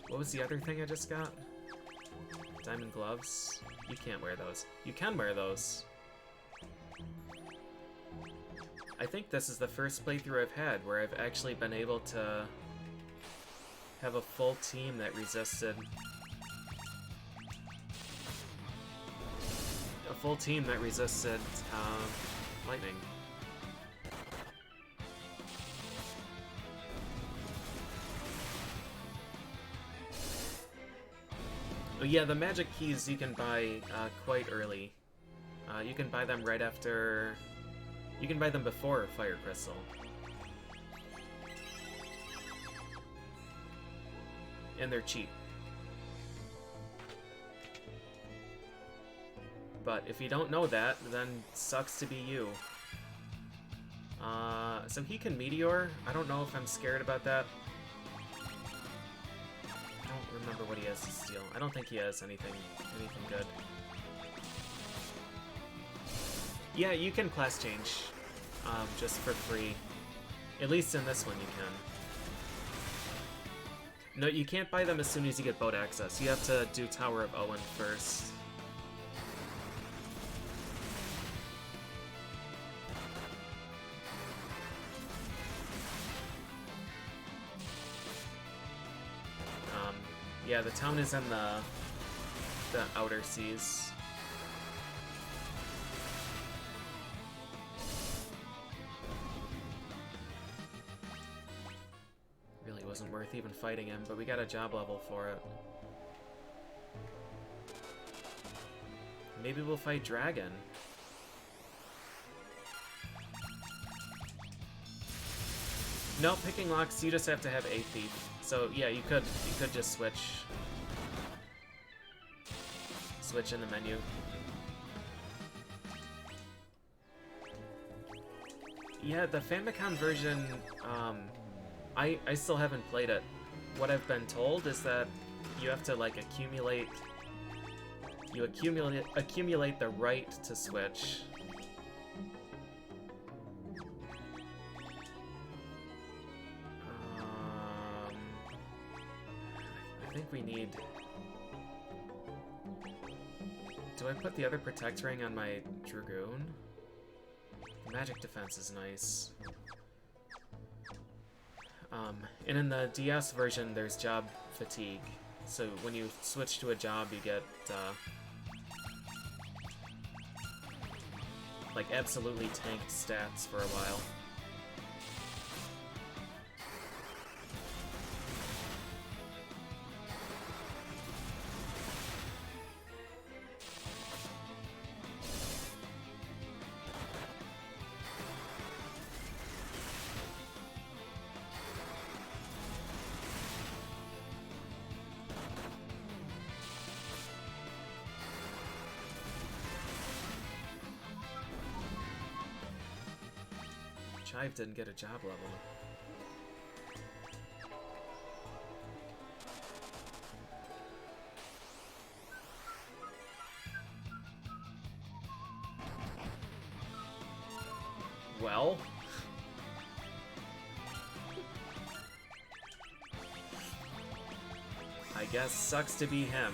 What was the other thing I just got? Diamond gloves? You can't wear those. You can wear those. I think this is the first playthrough I've had where I've actually been able to have a full team that resisted. A full team that resisted lightning. Oh yeah, the magic keys you can buy quite early. You can buy them right after... You can buy them before Fire Crystal. And they're cheap. But if you don't know that, then sucks to be you. So he can Meteor. I don't know if I'm scared about that. I don't remember what he has to steal. I don't think he has anything good. Yeah, you can class change, just for free. At least in this one you can. No, you can't buy them as soon as you get boat access. You have to do Tower of Owen first. Yeah, the town is in the outer seas. Really wasn't worth even fighting him, but we got a job level for it. Maybe we'll fight Dragon. No, picking locks, you just have to have a thief. So yeah, you could just switch in the menu. Yeah, the Famicom version, I still haven't played it. What I've been told is that you have to like accumulate the right to switch. I think we need... Do I put the other Protect Ring on my Dragoon? Magic defense is nice. And in the DS version, there's job fatigue. So when you switch to a job, you get, like, absolutely tanked stats for a while. Chive didn't get a job level. Well... I guess sucks to be him.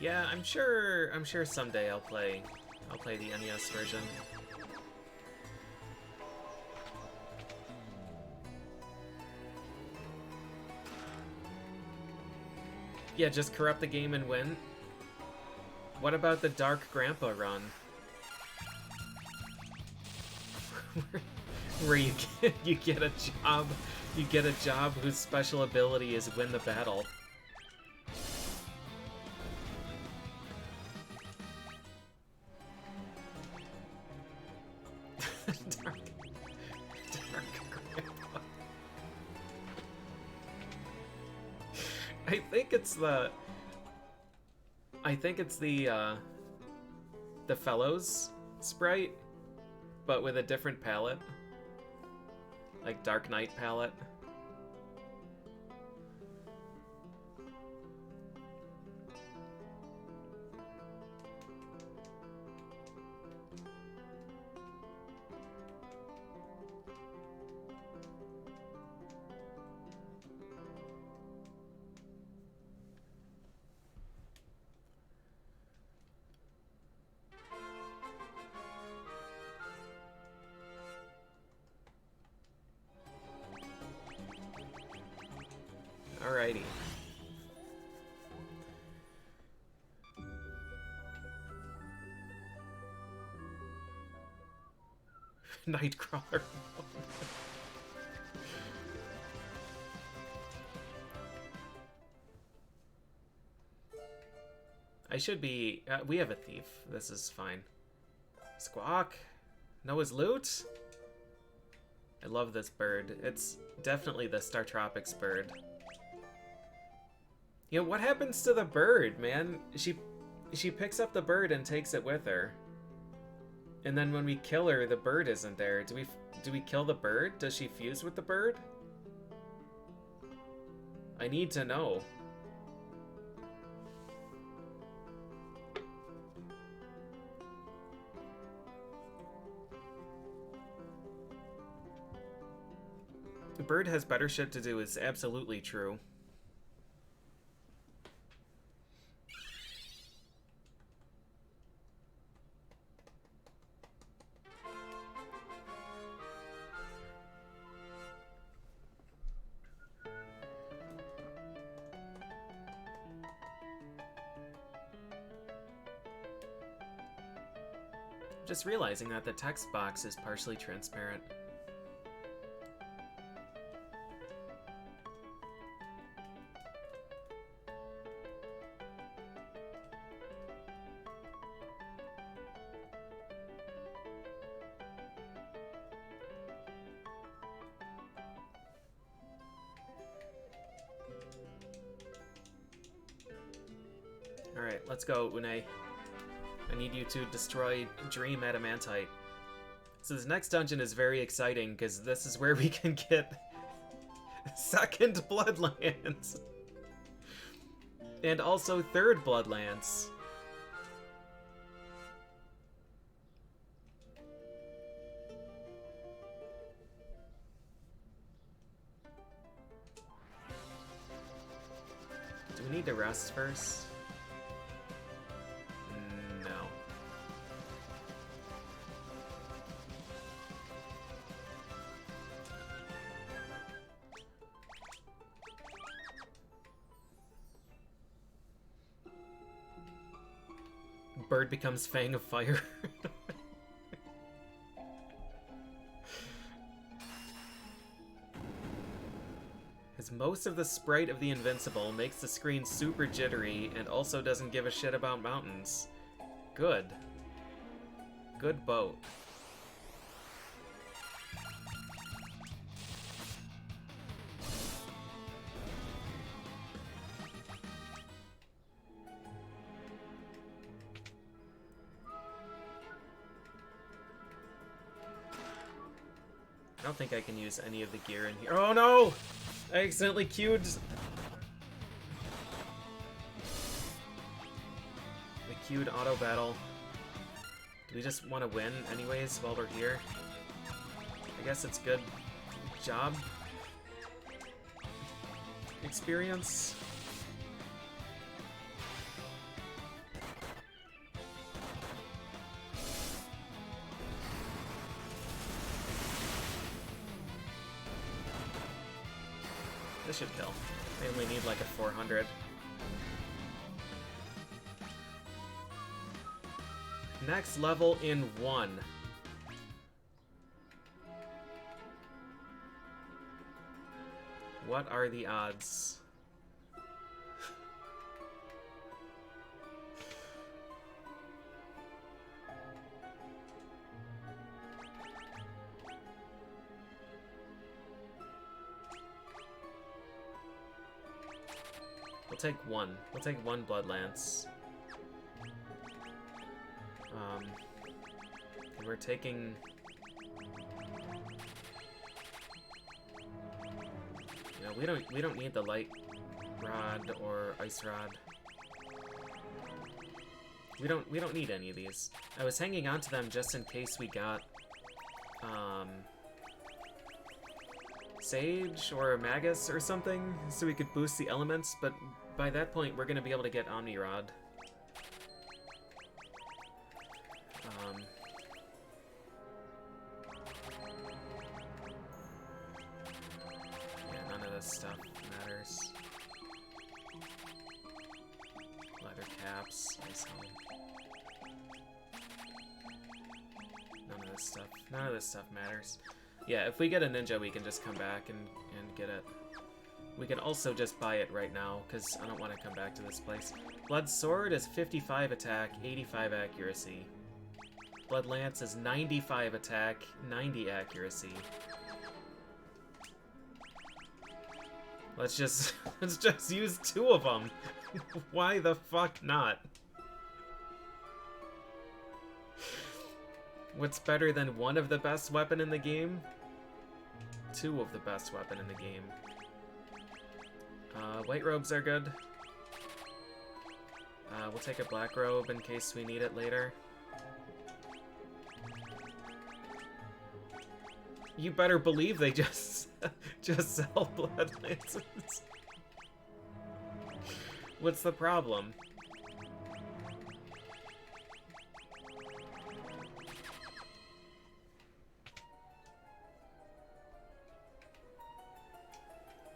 Yeah, I'm sure someday I'll play the NES version. Yeah, just corrupt the game and win. What about the Dark Grandpa run? Where you get a job whose special ability is win the battle. Dark Grandpa. I think it's the Fellows sprite, but with a different palette. Like Dark Knight palette. Alrighty. Nightcrawler. I should be... we have a thief. This is fine. Squawk. Noah's loot? I love this bird. It's definitely the Star Tropics bird. You know, what happens to the bird, man? She picks up the bird and takes it with her. And then when we kill her, the bird isn't there. Do we kill the bird? Does she fuse with the bird? I need to know. The bird has better shit to do is absolutely true. Just realizing that the text box is partially transparent. Alright, let's go, Une. I need you to destroy Dream Adamantite. So this next dungeon is very exciting, because this is where we can get second Bloodlands. And also third Bloodlands. Do we need to rest first? Bird becomes Fang of Fire. As most of the sprite of the Invincible makes the screen super jittery and also doesn't give a shit about mountains. Good. Good boat. I don't think I can use any of the gear in here. Oh no! I accidentally queued... The queued auto battle. Do we just want to win anyways while we're here? I guess it's good job experience. This should kill. They only need like a 400. Next level in 1. What are the odds? We'll take one. We'll take one Blood Lance. We're taking... You know, we don't need the Light Rod or Ice Rod. We don't need any of these. I was hanging on to them just in case we got Sage or Magus or something, so we could boost the elements, but by that point we're gonna be able to get Omni Rod. Yeah, none of this stuff matters. Leather caps, Ice Helm. None of this stuff matters. Yeah, if we get a ninja, we can just come back and get it. We can also just buy it right now, because I don't want to come back to this place. Blood Sword is 55 attack, 85 accuracy. Blood Lance is 95 attack, 90 accuracy. Let's just use 2 of them. Why the fuck not? What's better than 1 of the best weapon in the game? 2 of the best weapon in the game. White robes are good. We'll take a black robe in case we need it later. You better believe they just sell blood lances. What's the problem?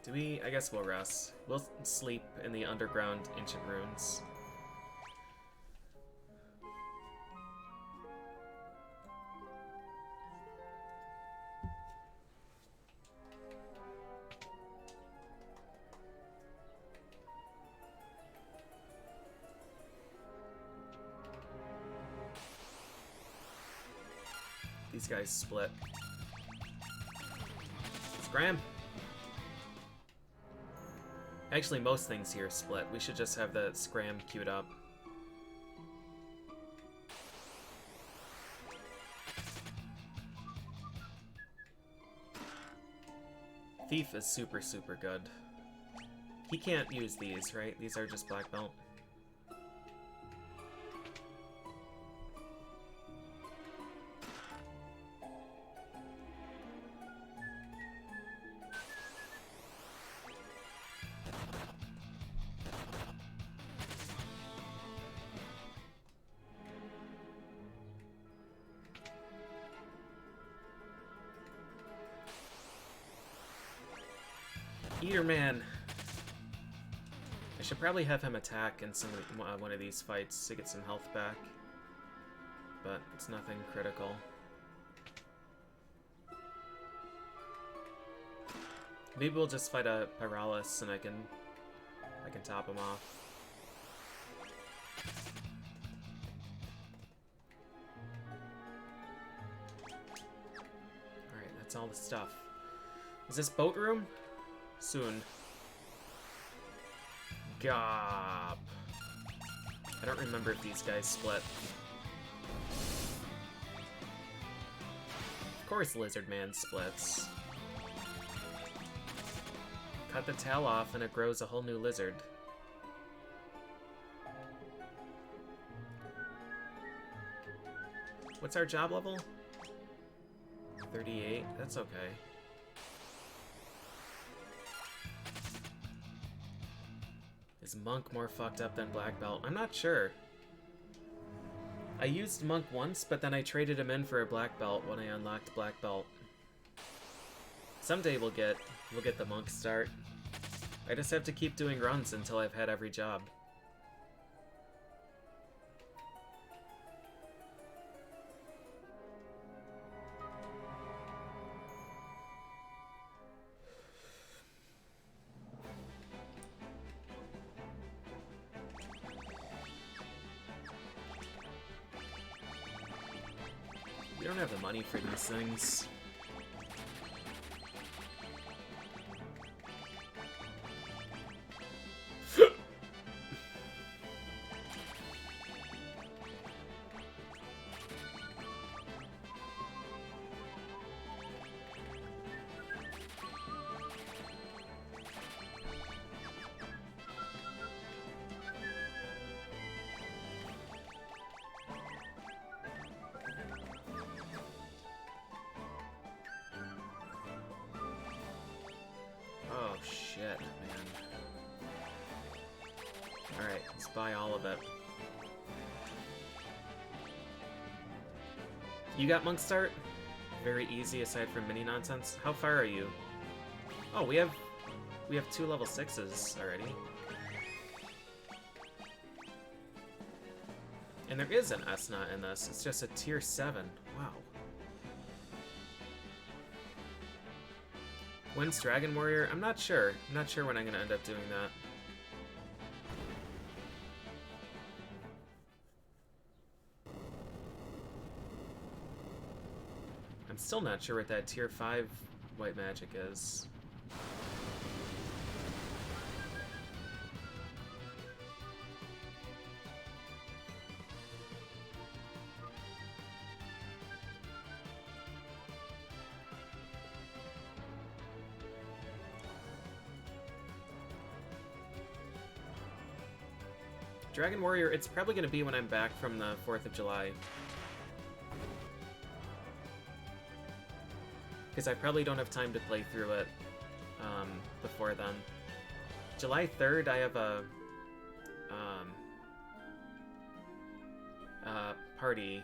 Do we? I guess we'll rest. We'll sleep in the underground ancient ruins. These guys split. Scram! Actually, most things here split. We should just have the scram queued up. Thief is super, super good. He can't use these, right? These are just black belt. Eater Man. I should probably have him attack in some one of these fights to get some health back, but it's nothing critical. Maybe we'll just fight a Pyralis and I can top him off. All right, that's all the stuff. Is this boat room? Soon. Gop. I don't remember if these guys split. Of course Lizard Man splits. Cut the tail off and it grows a whole new lizard. What's our job level? 38? That's okay. Is Monk more fucked up than Black Belt? I'm not sure. I used Monk once, but then I traded him in for a Black Belt when I unlocked Black Belt. Someday we'll get the Monk start. I just have to keep doing runs until I've had every job. We don't have the money for these things. Oh shit, man. Alright, let's buy all of it. You got Monk Start? Very easy aside from mini nonsense. How far are you? Oh, we have 2 level 6s already. And there is an S-Knot in this. It's just a tier 7. Wow. When's Dragon Warrior? I'm not sure. I'm not sure when I'm gonna end up doing that. I'm still not sure what that tier 5 white magic is. Dragon Warrior, it's probably going to be when I'm back from the 4th of July. Because I probably don't have time to play through it before then. July 3rd, I have a party.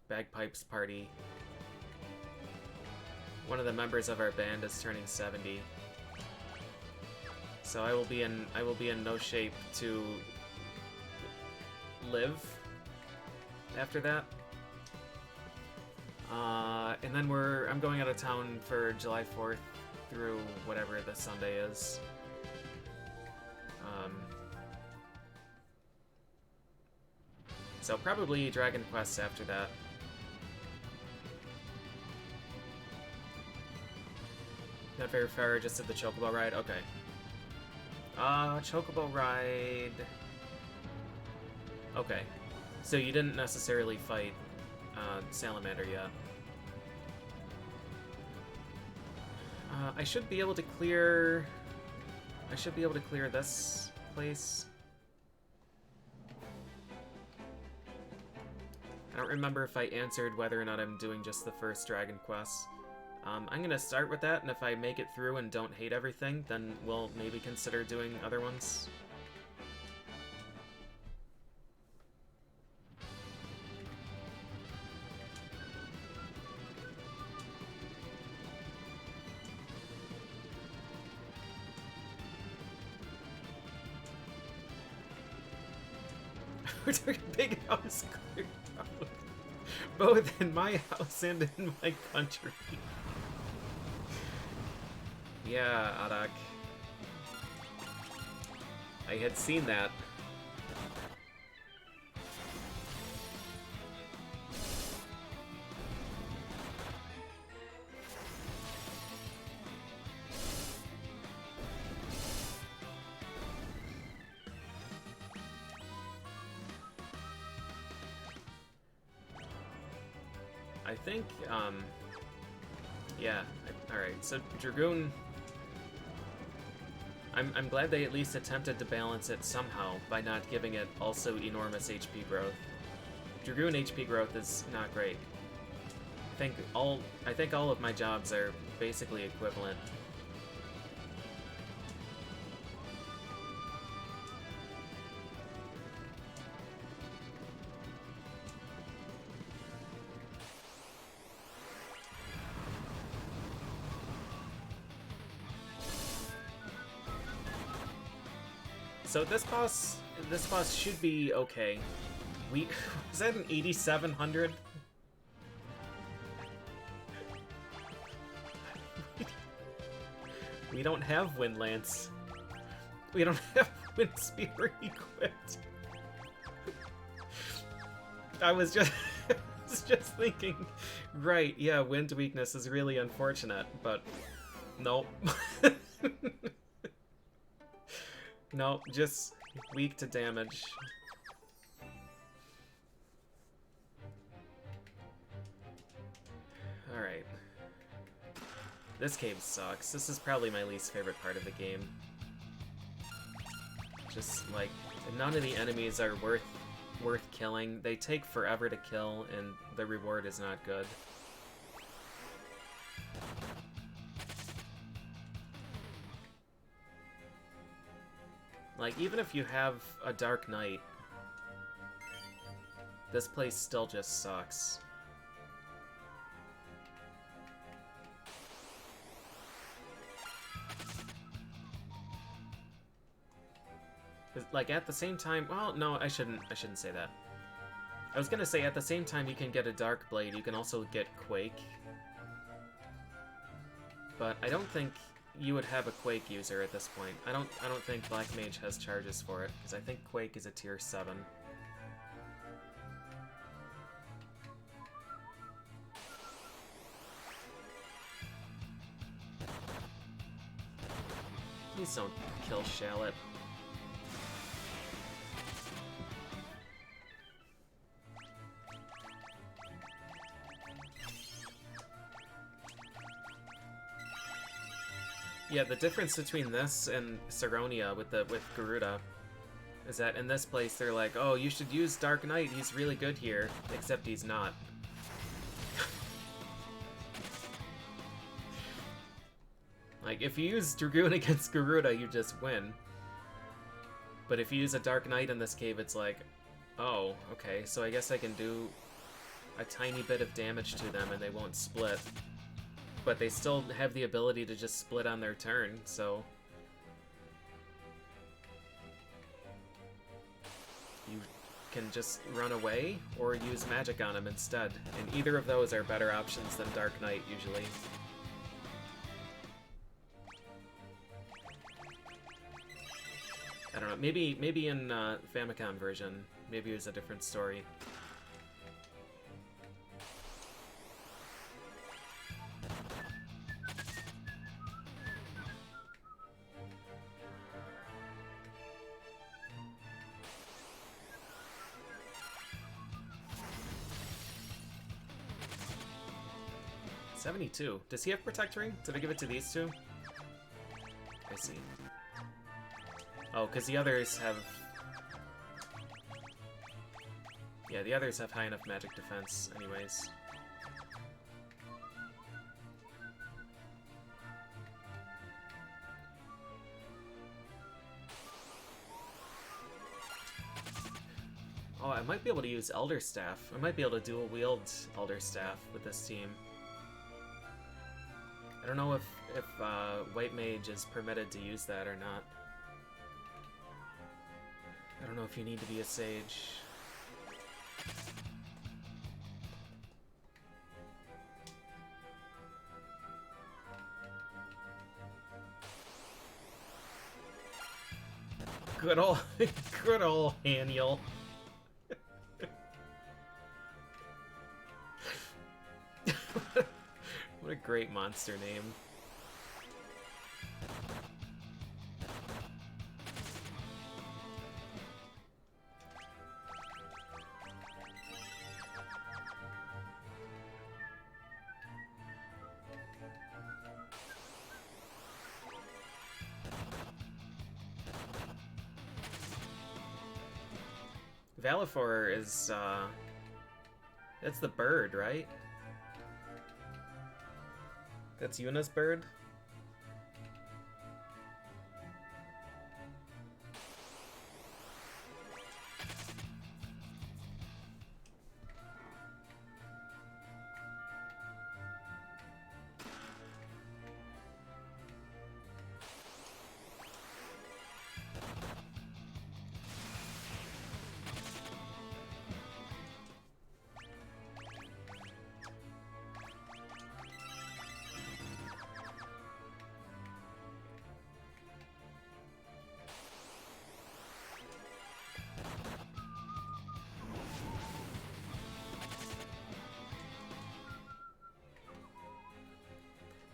Bagpipes party. One of the members of our band is turning 70. So I will be in no shape to live after that. And then I'm going out of town for July 4th through whatever the Sunday is. So probably Dragon Quest after that. Not very far, just at the Chocobo ride? Okay. Chocobo ride... Okay. So you didn't necessarily fight Salamander yet. I should be able to clear... this place. I don't remember if I answered whether or not I'm doing just the first Dragon Quest. I'm gonna start with that, and if I make it through and don't hate everything, then we'll maybe consider doing other ones. We're doing big house cleared out. Both in my house and in my country. Yeah, Adak. I had seen that. I think, yeah, alright, so Dragoon, I'm glad they at least attempted to balance it somehow by not giving it also enormous HP growth. Dragoon HP growth is not great. I think all of my jobs are basically equivalent. So this boss should be okay. Was that an 8700? We don't have Wind Lance. We don't have Wind Spear equipped. I was just thinking, right, yeah, wind weakness is really unfortunate, but nope. Nope, just weak to damage. Alright. This cave sucks. This is probably my least favorite part of the game. Just, like, none of the enemies are worth killing. They take forever to kill, and the reward is not good. Like, even if you have a Dark Knight, this place still just sucks. Like, at the same time, well, no, I shouldn't say that. I was gonna say, at the same time you can get a Dark Blade, you can also get Quake. But I don't think you would have a Quake user at this point. I don't think Black Mage has charges for it, because I think Quake is a tier 7. Please don't kill Shallot. Yeah, the difference between this and Saronia with Garuda is that in this place they're like, oh, you should use Dark Knight, he's really good here, except he's not. Like, if you use Dragoon against Garuda, you just win. But if you use a Dark Knight in this cave, it's like, oh, okay, so I guess I can do a tiny bit of damage to them and they won't split. But they still have the ability to just split on their turn, so you can just run away or use magic on them instead. And either of those are better options than Dark Knight, usually. I don't know, maybe in Famicom version, maybe it was a different story. $72. Does he have Protect Ring? Did I give it to these two? I see. Oh, because the others have... Yeah, the others have high enough magic defense anyways. Oh, I might be able to use Elder Staff. I might be able to dual wield Elder Staff with this team. I don't know if White Mage is permitted to use that or not. I don't know if you need to be a Sage. Good old Haniel. What a great monster name. Valifor is, that's the bird, right? That's Yuna's bird?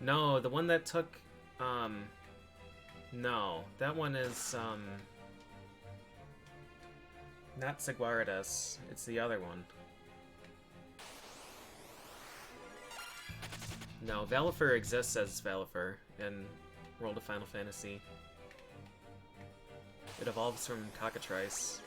No, the one that took, no, that one is, not Seguaridas, it's the other one. No, Valifer exists as Valifer in World of Final Fantasy. It evolves from Cockatrice.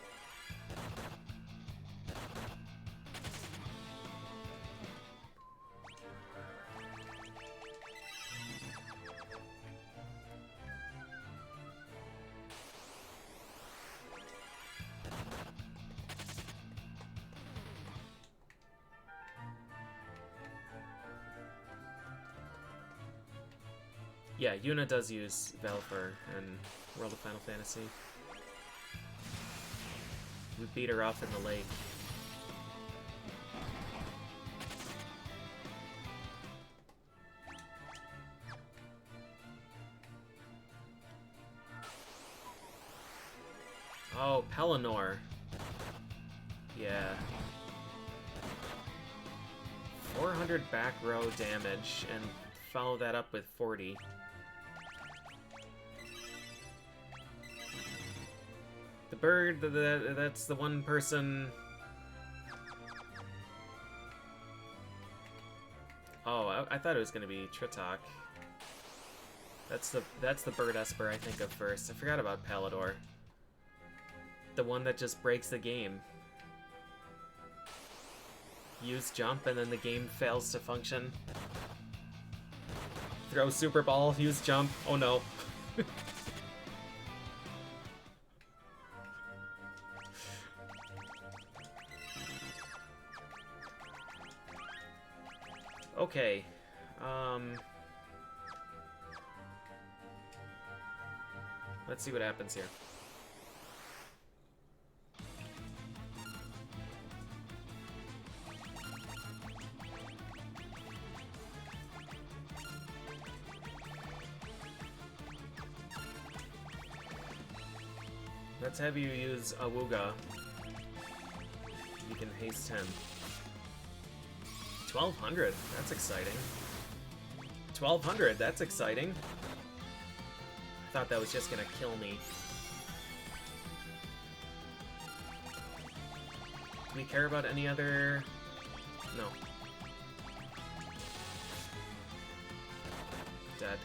Yeah, Yuna does use Valifer in World of Final Fantasy. We beat her off in the lake. Oh, Pelennor. Yeah. 400 back row damage, and follow that up with 40. The bird, that's the one person... Oh, I thought it was gonna be Tritok. That's the bird Esper I think of first. I forgot about Palador. The one that just breaks the game. Use jump and then the game fails to function. Throw Super Ball, use jump. Oh no. Okay. Let's see what happens here. Let's have you use Awuga. You can haste him. 1200, that's exciting. 1200, that's exciting. I thought that was just gonna kill me. Do we care about any other... No. Dead.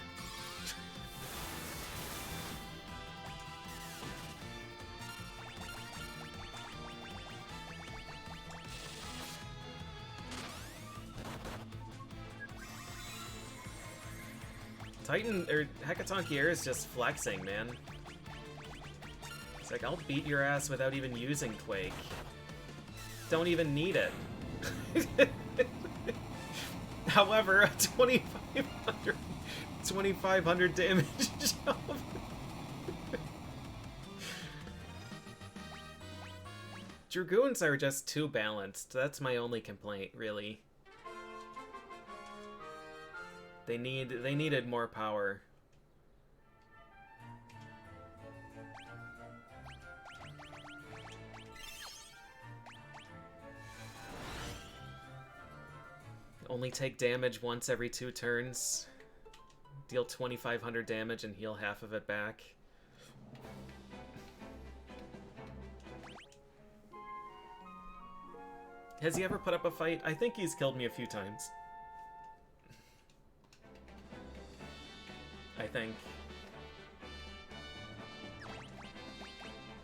Titan, or Hecatoncheir is just flexing, man. It's like, I'll beat your ass without even using Quake. Don't even need it. However, a 2500 damage jump. Dragoons are just too balanced. That's my only complaint, really. They needed more power. Only take damage once every 2 turns. Deal 2500 damage and heal half of it back. Has he ever put up a fight? I think he's killed me a few times. I think.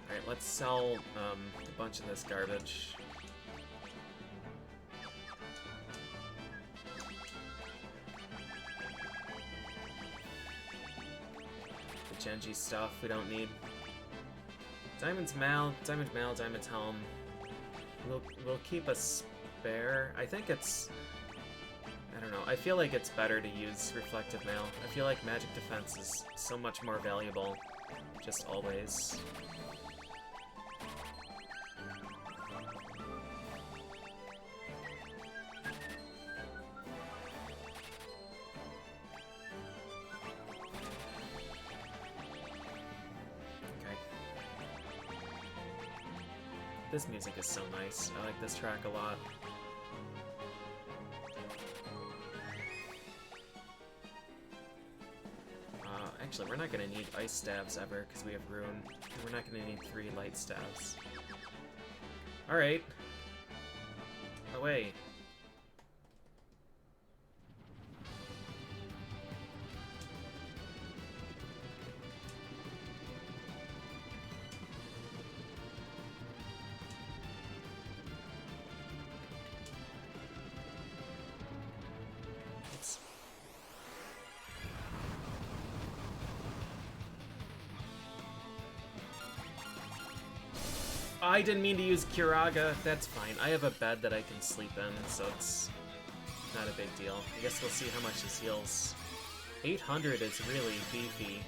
Alright, let's sell a bunch of this garbage. The Genji stuff we don't need. Diamond's Mal, Diamond Helm. We'll keep a spare. I think it's... I don't know. I feel like it's better to use Reflective Mail. I feel like magic defense is so much more valuable, just always. Okay. This music is so nice. I like this track a lot. Actually, we're not gonna need ice stabs ever because we have rune. And we're not gonna need 3 light stabs. Alright. Away. I didn't mean to use Kiraga. That's fine. I have a bed that I can sleep in, so it's not a big deal. I guess we'll see how much this heals. 800 is really beefy.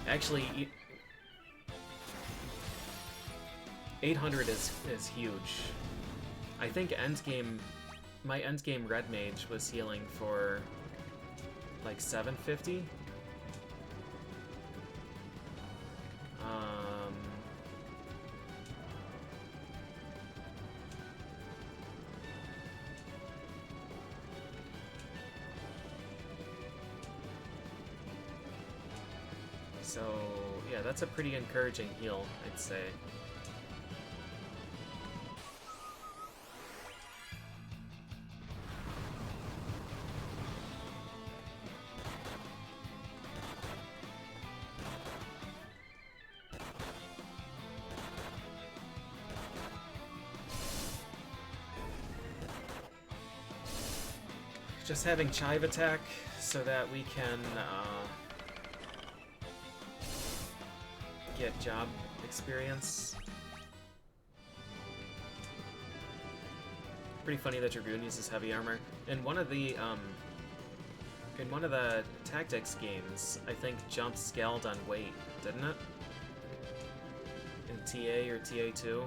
Actually, 800 is huge. I think endgame, my endgame red mage was healing for like 750. So, yeah, that's a pretty encouraging heal, I'd say. Just having Chive attack so that we can get job experience. Pretty funny that Dragoon uses heavy armor. In one of the tactics games, I think jump scaled on weight, didn't it? In TA or TA2.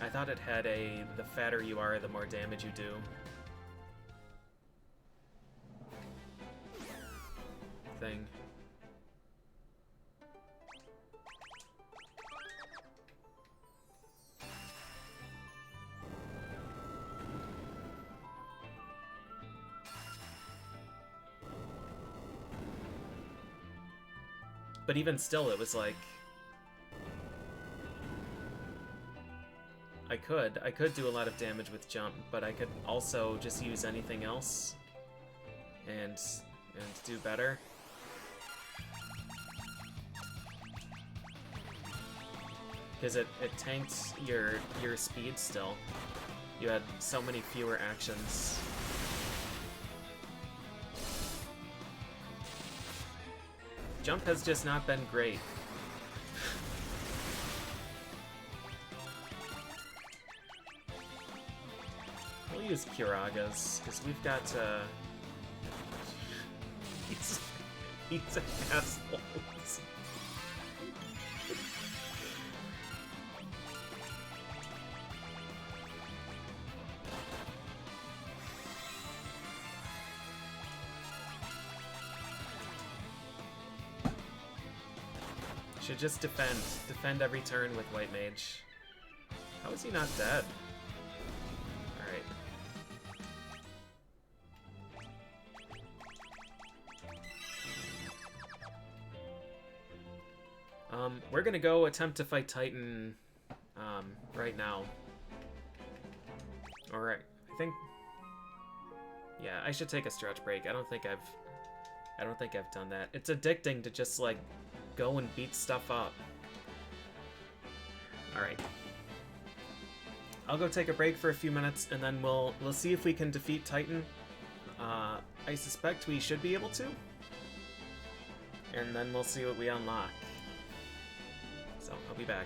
I thought it had the fatter you are, the more damage you do thing. But even still, it was like... I could do a lot of damage with jump, but I could also just use anything else and do better. Because it tanked your speed still. You had so many fewer actions. Jump has just not been great. We'll use Kiragas, because we've got, he's an asshole. Should just defend. Defend every turn with White Mage. How is he not dead? Alright. We're gonna go attempt to fight Titan right now. Alright, I think... Yeah, I should take a stretch break. I don't think I've done that. It's addicting to just, like, go and beat stuff up. Alright. I'll go take a break for a few minutes, and then we'll see if we can defeat Titan. I suspect we should be able to. And then we'll see what we unlock. So, I'll be back.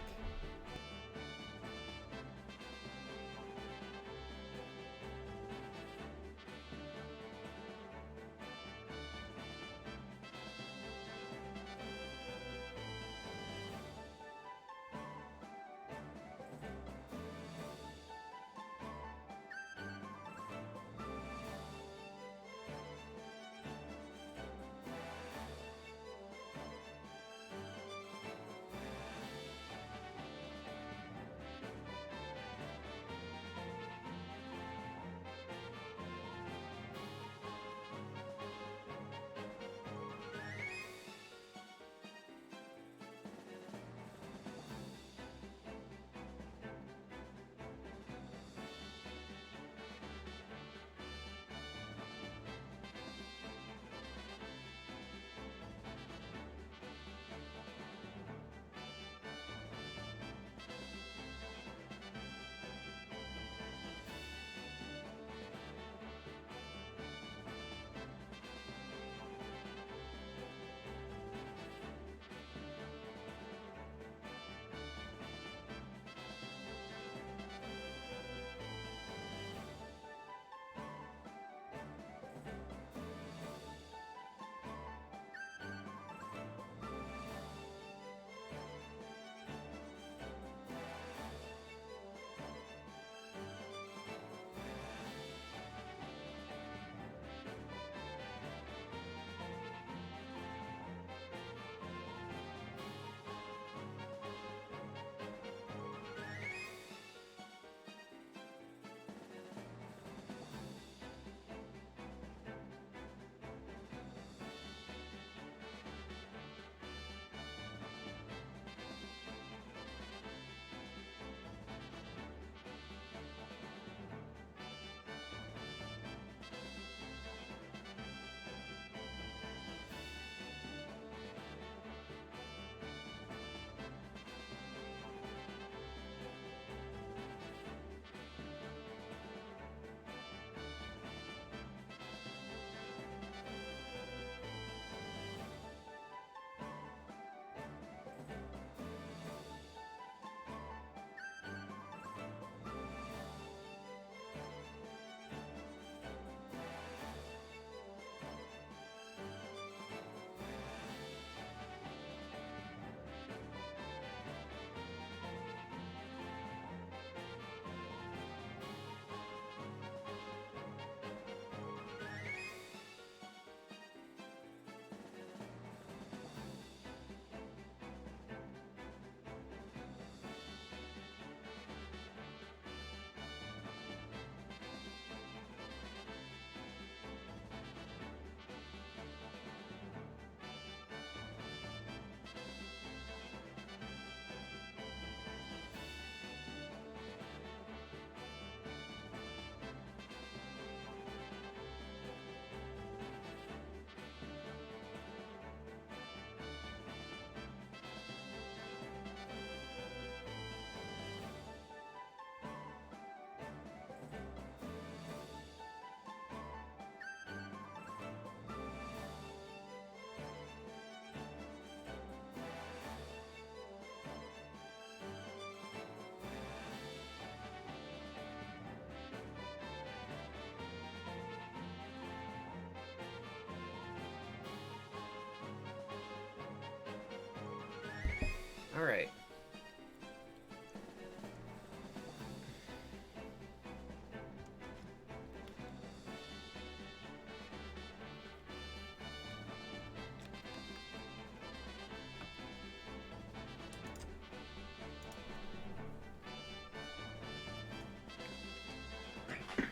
Alright.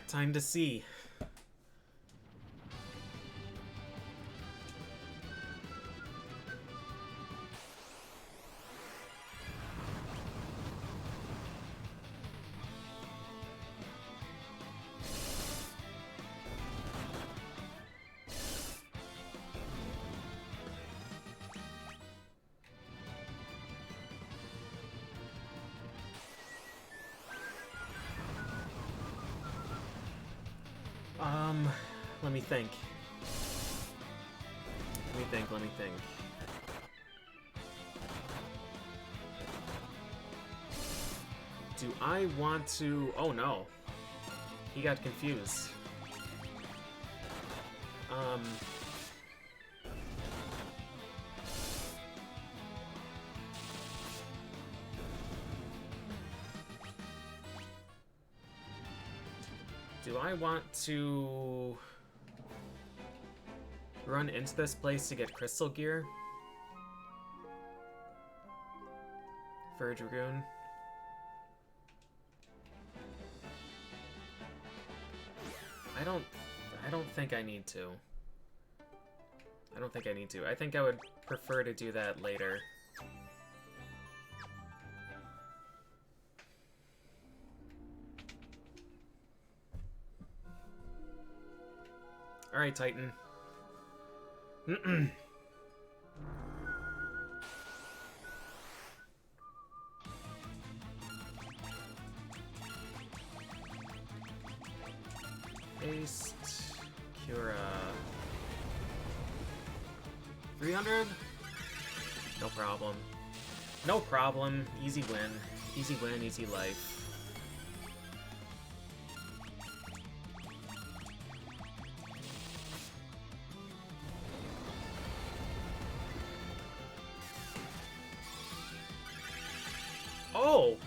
Time to see. Let me think. Let me think. Do I want to... Oh no. He got confused. Do I want to run into this place to get crystal gear for a Dragoon? I don't think I need to. I think I would prefer to do that later. Alright, Titan. Paste. Cura. 300? No problem. No problem. Easy win. Easy win, easy life. Oh!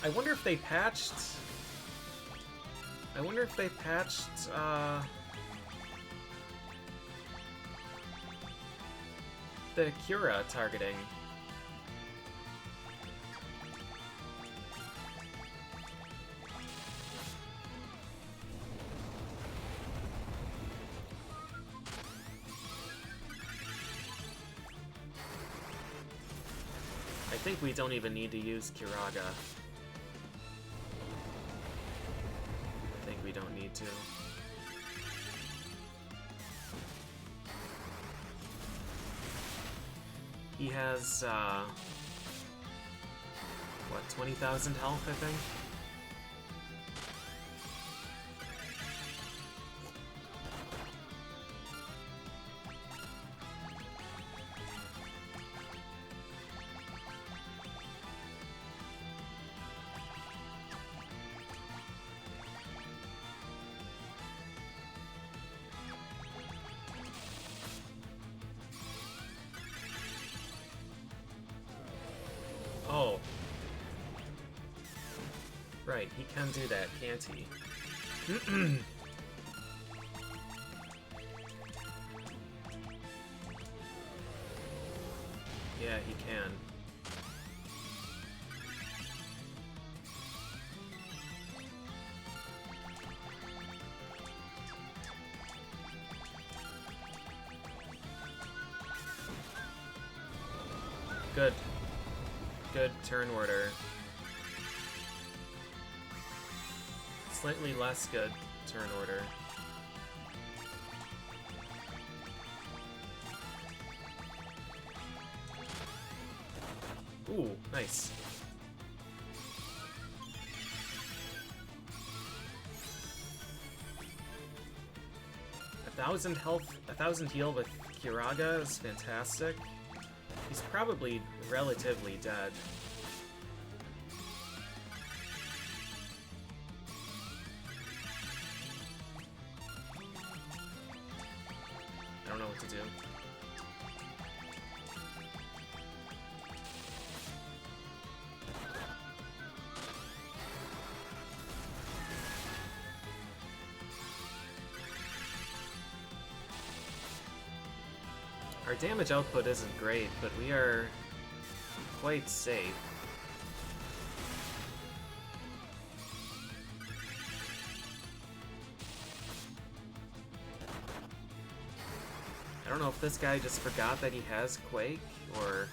I wonder if they patched... the Cura targeting. I think we don't even need to use Curaga. I think we don't need to. He has, what, 20,000 health, I think? Oh. Right, he can do that, can't he? Yeah, he can. Good. Good turn order. Slightly less good turn order. Ooh, nice. A 1,000 health, 1,000 heal with Curaga is fantastic. He's probably relatively dead. I don't know what to do. damage output isn't great, but we are quite safe. I don't know if this guy just forgot that he has Quake, or...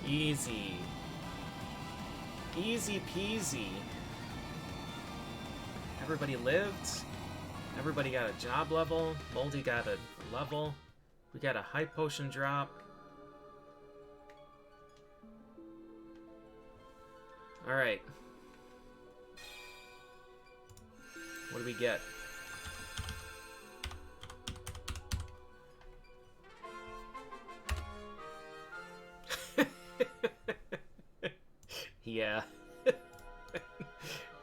Easy. Easy peasy. Everybody lived. Everybody got a job level. Moldy got a level. We got a high potion drop. Alright. What do we get? Yeah.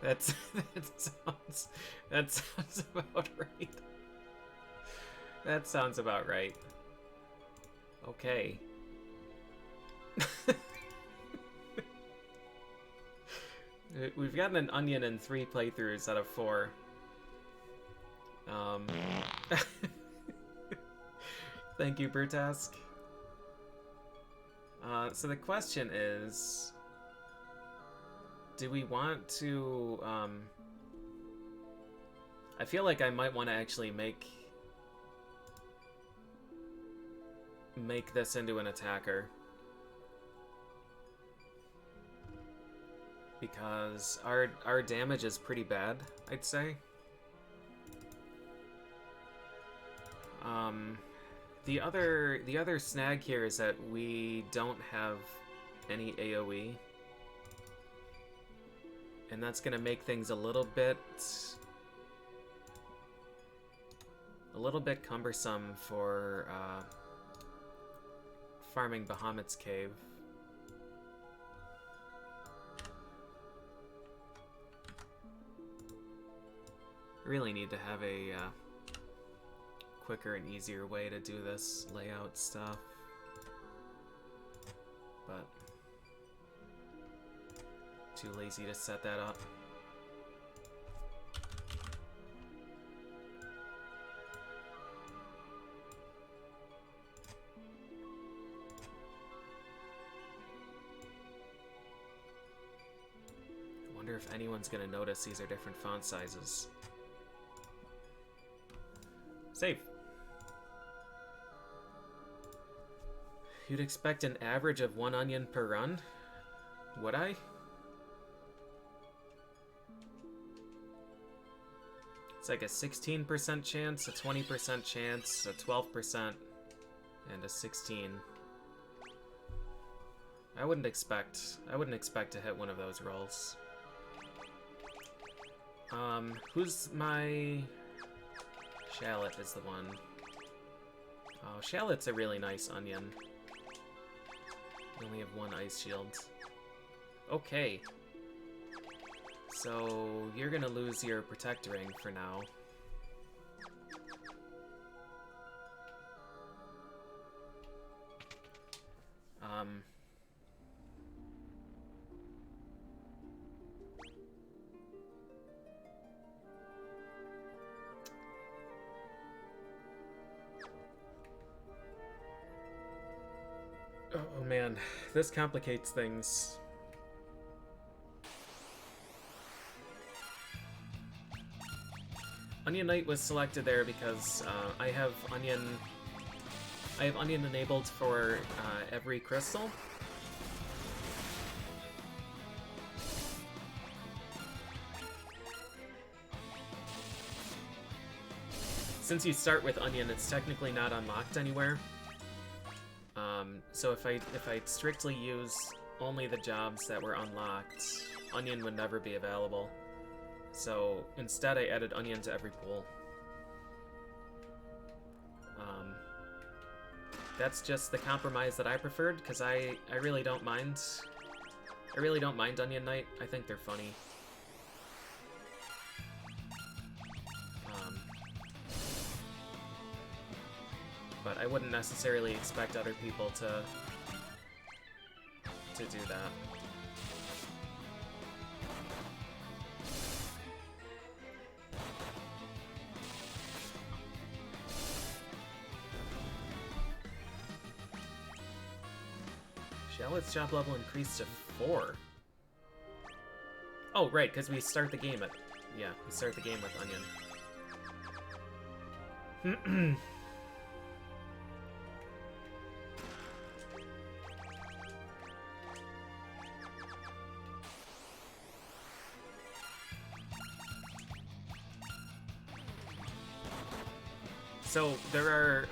that sounds about right. That sounds about right. Okay. We've gotten an onion in 3 playthroughs out of 4. Thank you, Bertask. So the question is, do we want to, I feel like I might want to actually make this into an attacker. Because our damage is pretty bad, I'd say. The other snag here is that we don't have any AoE. And that's gonna make things a little bit cumbersome for farming Bahamut's cave. Really need to have a quicker and easier way to do this layout stuff, but too lazy to set that up. I wonder if anyone's gonna notice these are different font sizes. Save. You'd expect an average of 1 onion per run? Would I? It's like a 16% chance, a 20% chance, a 12%, and a 16. I wouldn't expect to hit one of those rolls. Who's my... Shallot is the one. Oh, Shallot's a really nice onion. We only have 1 ice shield. Okay. So, you're gonna lose your protect ring for now. Oh man, this complicates things. Onion Knight was selected there because I have onion enabled for every crystal. Since you start with onion, it's technically not unlocked anywhere. So if I strictly use only the jobs that were unlocked, onion would never be available. So instead I added onion to every pool. that's just the compromise that I preferred, because I really don't mind. I really don't mind Onion Knight. I think they're funny. But I wouldn't necessarily expect other people to do that. Shallot's job level increased to 4. Oh, right, because we start the game at... Yeah, we start the game with Onion. So, there are,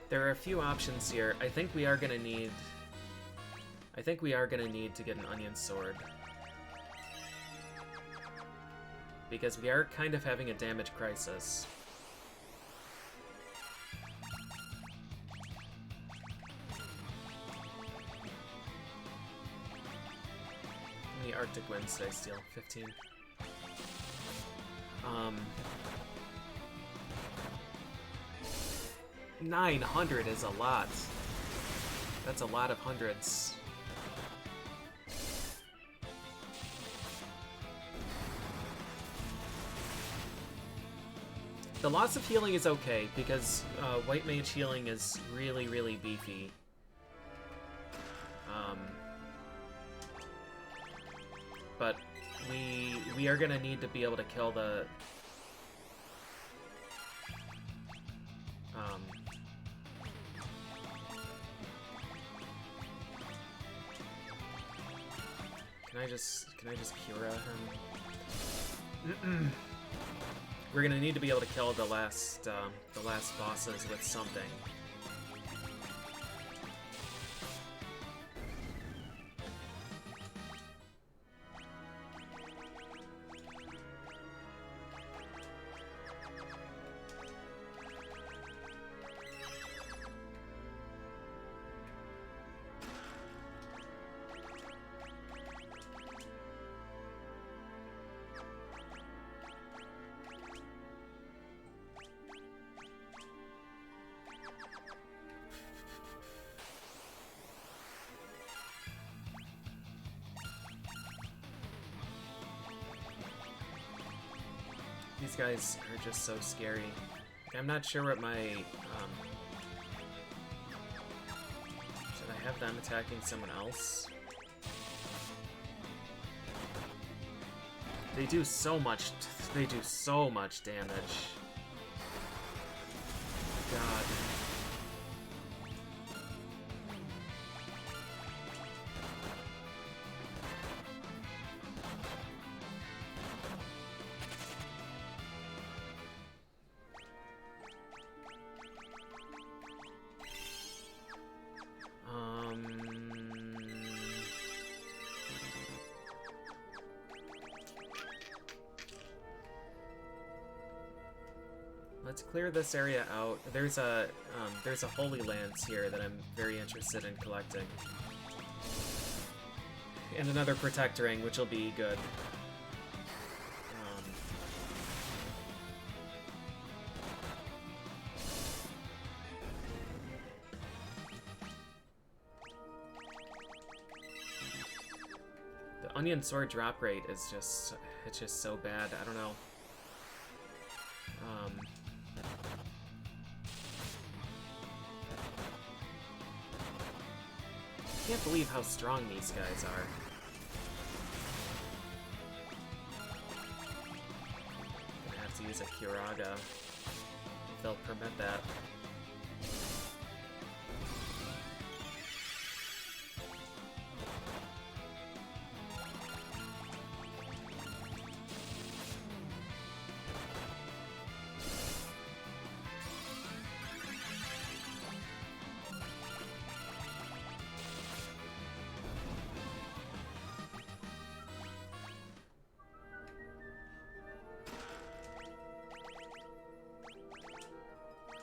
there are a few options here. I think we are gonna need to get an onion sword. Because we are kind of having a damage crisis. How many Arctic winds did I steal? 15. 900 is a lot. That's a lot of hundreds. The loss of healing is okay, because White Mage healing is really, really beefy. But we are gonna need to be able to kill the... Can I just Cura him? We're gonna need to be able to kill the last bosses with something. These guys are just so scary. I'm not sure what my... should I have them attacking someone else? They do so much damage. God. Let's clear this area out. There's a Holy Lance here that I'm very interested in collecting. And another Protect Ring, which will be good. The Onion Sword drop rate is just... it's just so bad. I don't know. I can't believe how strong these guys are. Gonna have to use a Curaga if they'll permit that.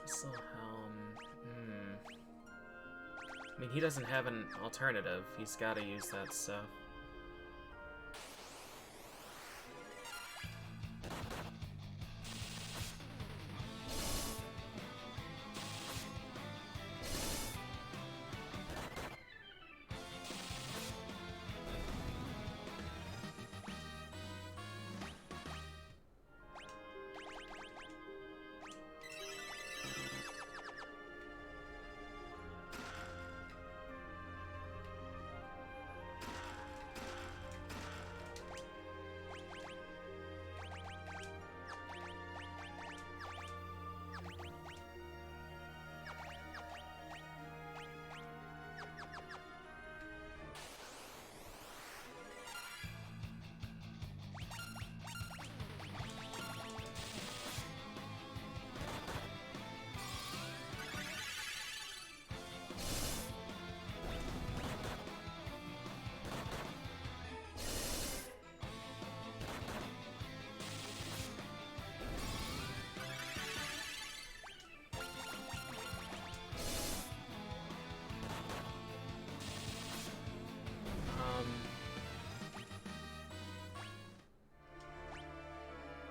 Missile Helm. I mean, he doesn't have an alternative. He's got to use that stuff.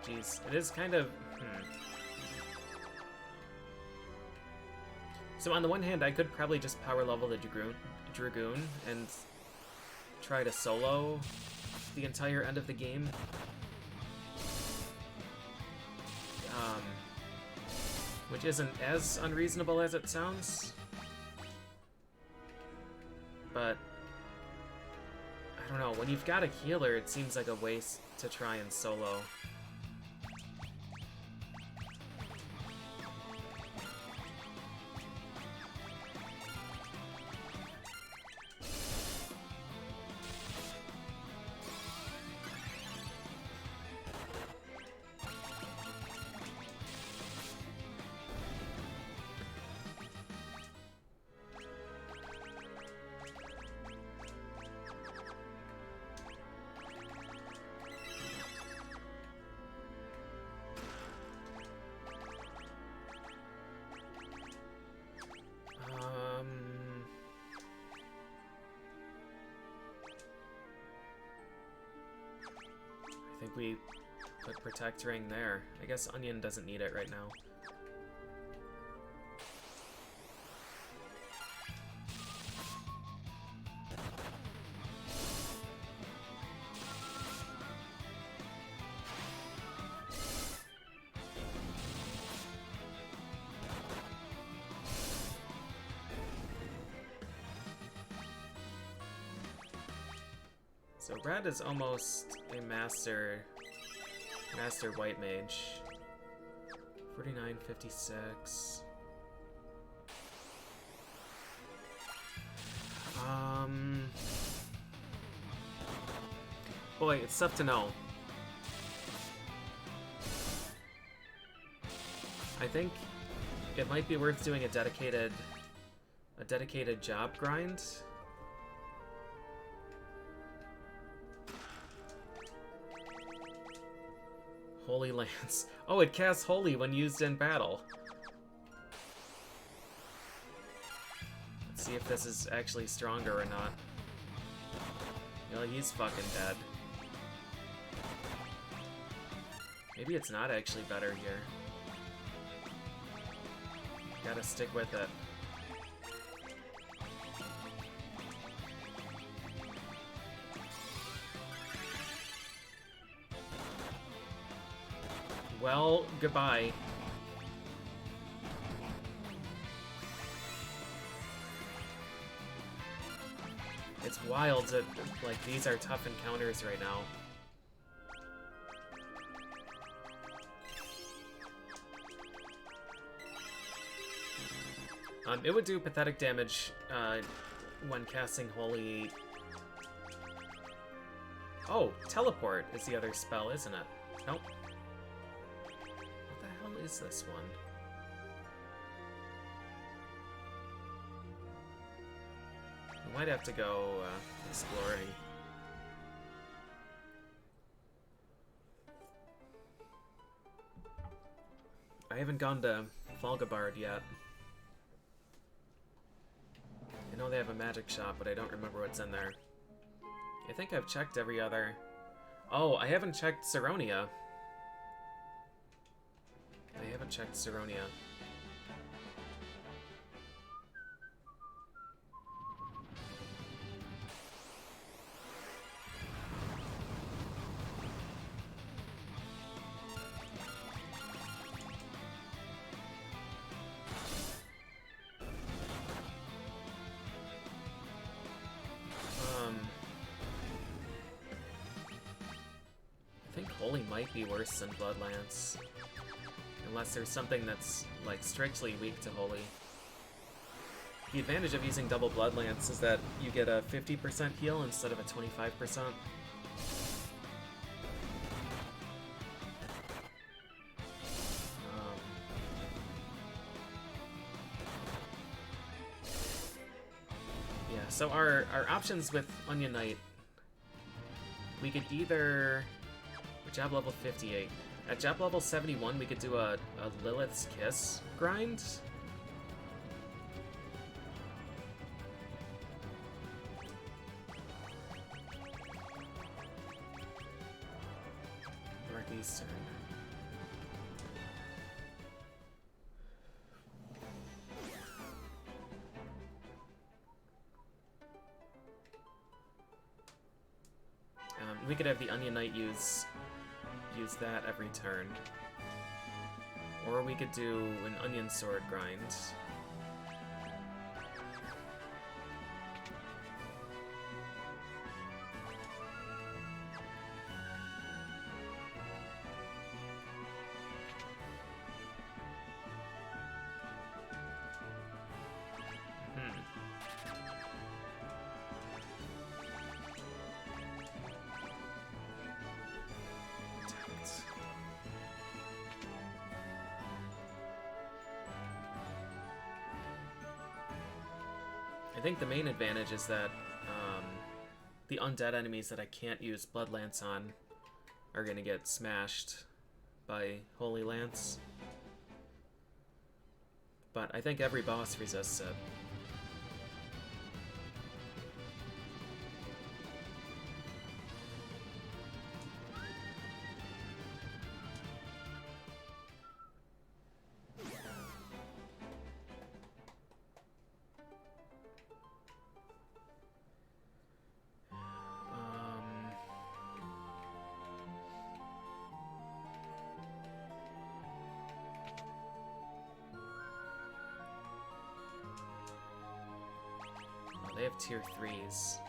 Jeez, it is kind of... So on the one hand, I could probably just power level the Dragoon and try to solo the entire end of the game. Which isn't as unreasonable as it sounds. But I don't know, when you've got a healer, it seems like a waste to try and solo. I think we put Protect Ring there. I guess Onion doesn't need it right now. So red is almost a master white mage. 49.56. Boy, it's tough to know. I think it might be worth doing a dedicated job grind. Holy Lance. Oh, it casts Holy when used in battle. Let's see if this is actually stronger or not. You know, he's fucking dead. Maybe it's not actually better here. Gotta stick with it. Well, goodbye. It's wild that, like, these are tough encounters right now. It would do pathetic damage when casting Holy. Oh, Teleport is the other spell, isn't it? Nope. What the hell is this one? We might have to go exploring. I haven't gone to Volgabard yet. I know they have a magic shop, but I don't remember what's in there. I think I've checked every other... Oh, I haven't checked Saronia. I haven't checked Saronia. I think Holy might be worse than Bloodlance. Unless there's something that's, like, strictly weak to Holy. The advantage of using double Bloodlance is that you get a 50% heal instead of a 25%. Yeah, so our options with Onion Knight, we could either... Jab level 58. At Jab level 71, we could do a Lilith's Kiss grind. Northeastern. We could have the Onion Knight use that every turn. Or we could do an Onion Sword grind. I think the main advantage is that the undead enemies that I can't use Blood Lance on are going to get smashed by Holy Lance. But I think every boss resists it. They have tier 3s.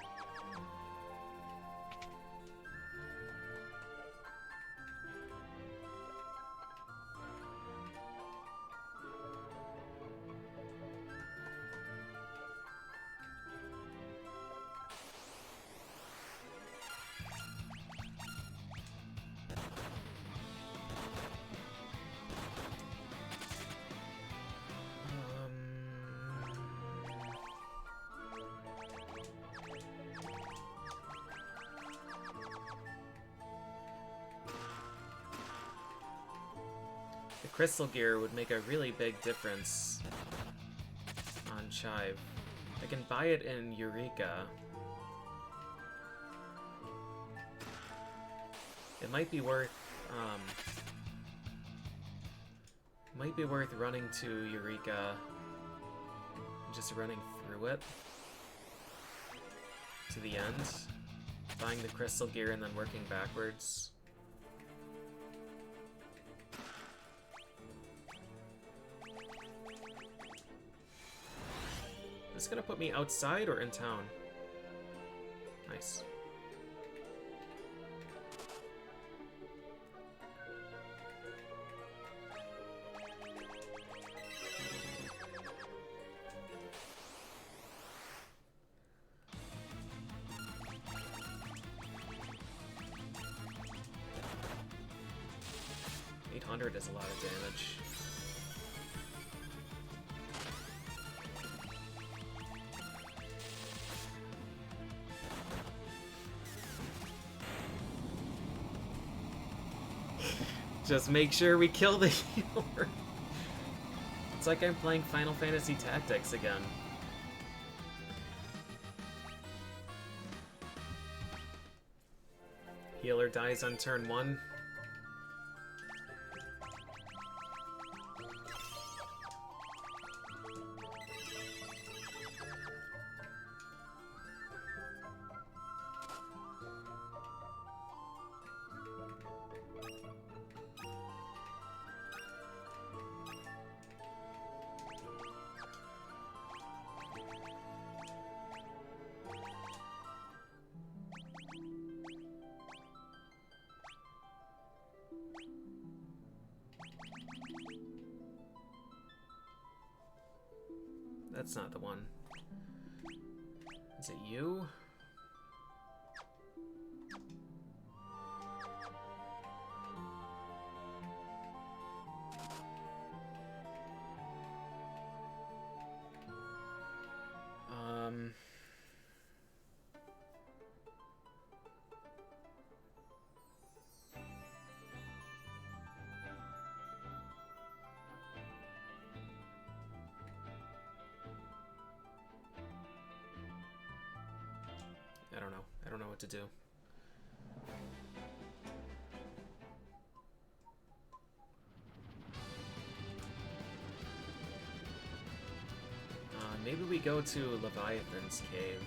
Crystal Gear would make a really big difference on Chive. I can buy it in Eureka. It might be worth running to Eureka and just running through it to the end, buying the Crystal Gear and then working backwards. Is this gonna put me outside or in town? Nice. $800 is a lot of damage. Just make sure we kill the healer. It's like I'm playing Final Fantasy Tactics again. Healer dies on turn 1. That's not the one. Is it you? I don't know. I don't know what to do. Maybe we go to Leviathan's cave.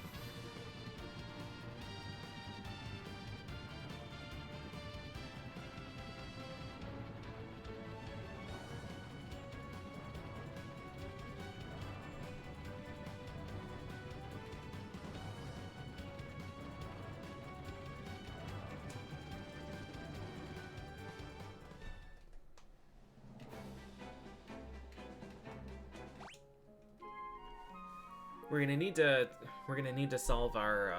We're gonna need to solve our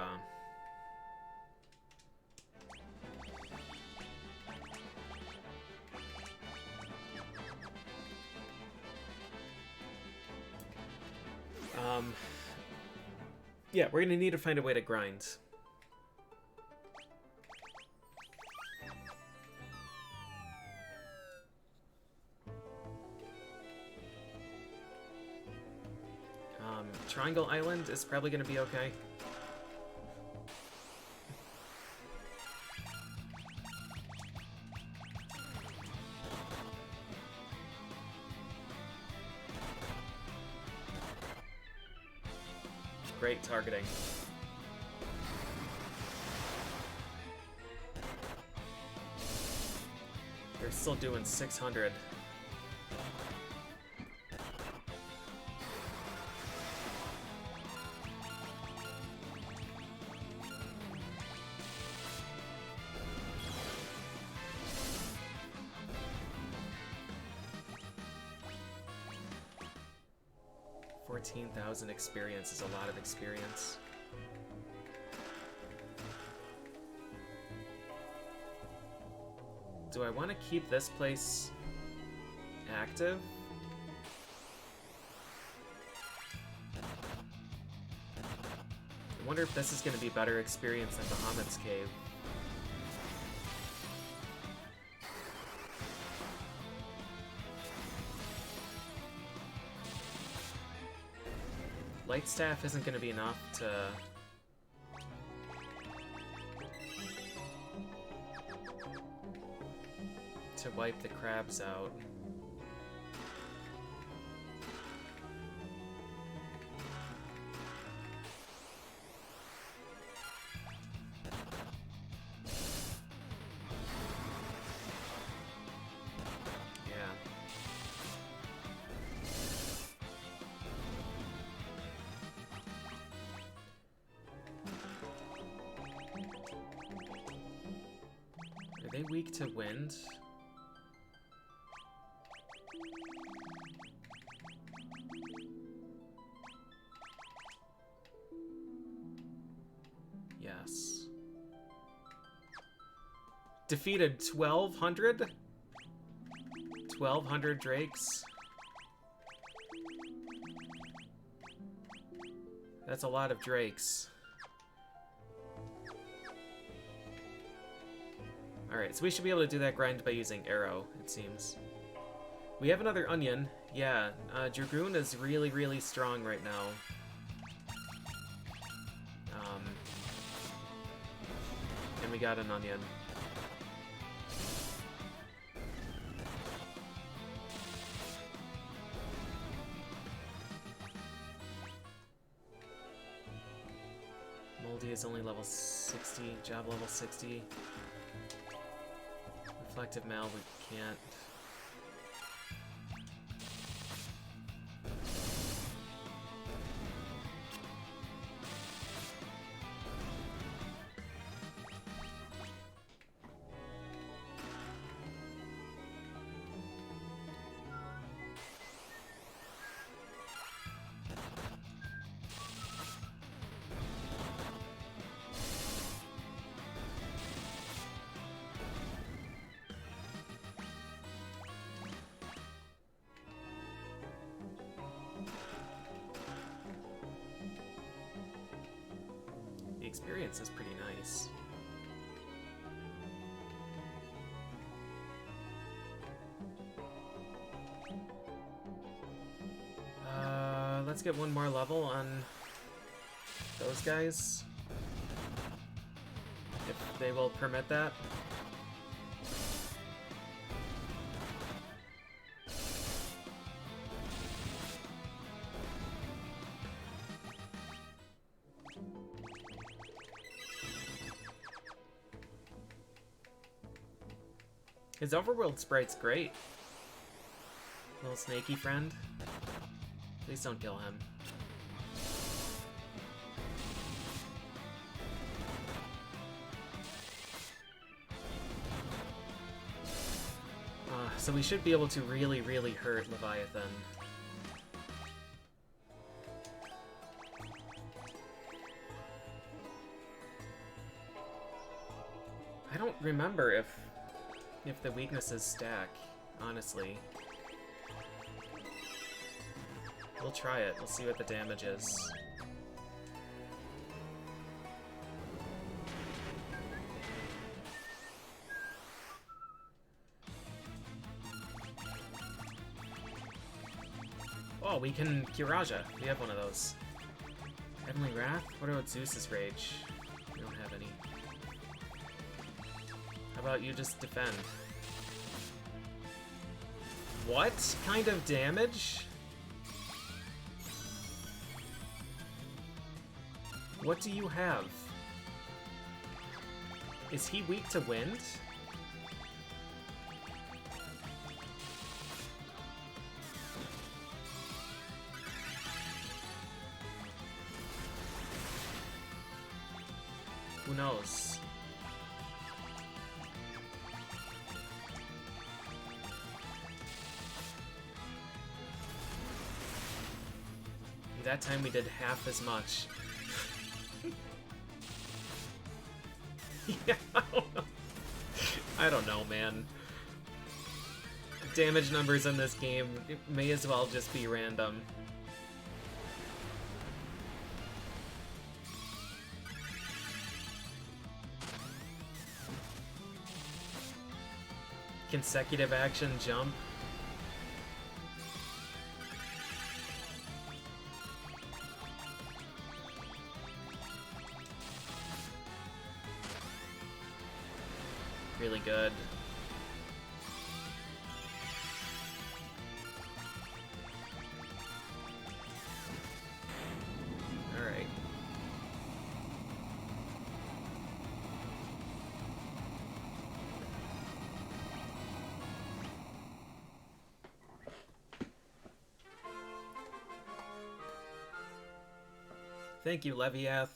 yeah, we're gonna need to find a way to grind. Triangle Island is probably going to be okay. Great targeting. They're still doing 600. Experience is a lot of experience. Do I want to keep this place active? I wonder if this is going to be better experience than Bahamut's cave. Light Staff isn't going to be enough to wipe the crabs out. Are they weak to wind? Yes. Defeated 1,200? 1,200 drakes? That's a lot of drakes. Alright, so we should be able to do that grind by using arrow, it seems. We have another onion. Yeah, Dragoon is really, really strong right now. And we got an onion. Moldy is only level 60, job level 60. Reflective Mal, we can't. Experience is pretty nice. Let's get one more level on those guys, if they will permit that. His overworld sprite's great. Little snaky friend. Please don't kill him. So we should be able to really, really hurt Leviathan. I don't remember if the weaknesses stack, honestly. We'll try it. We'll see what the damage is. Oh, we can Kiraja. We have one of those. Heavenly Wrath? What about Zeus's Rage? We don't have any. How about you just defend? What kind of damage? What do you have? Is he weak to wind? Who knows? That time we did half as much. Yeah, I don't know, man. Damage numbers in this game may as well just be random. Consecutive action jump. Really good. All right. Thank you, Leviath.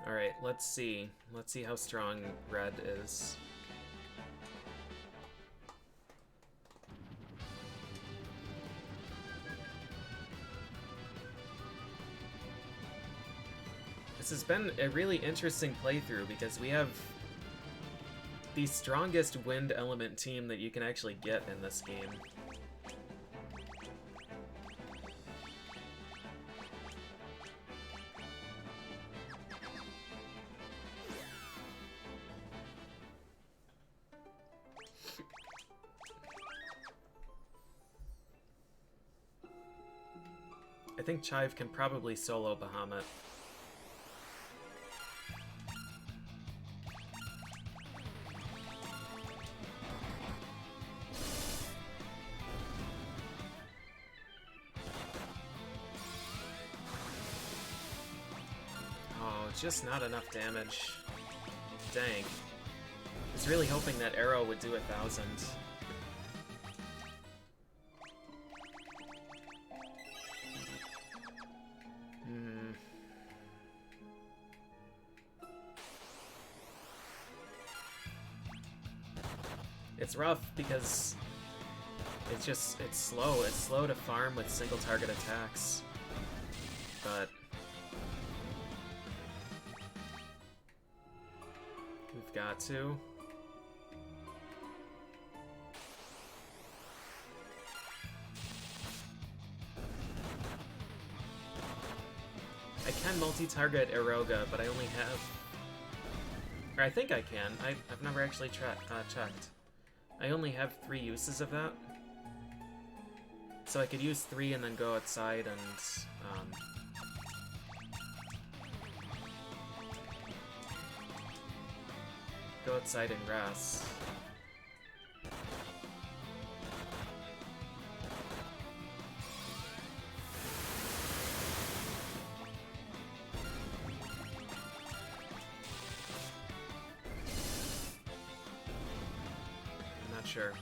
Alright, let's see. Let's see how strong red is. This has been a really interesting playthrough because we have the strongest wind element team that you can actually get in this game. I think Chive can probably solo Bahamut. Oh, just not enough damage. Dang. I was really hoping that arrow would do 1,000. It's rough because it's slow. It's slow to farm with single target attacks. But we've got to. I can multi-target Eroga, but I only have... Or I think I can. I've never actually checked. I only have 3 uses of that. So I could use 3 and then go outside and... go outside and rest. Sure.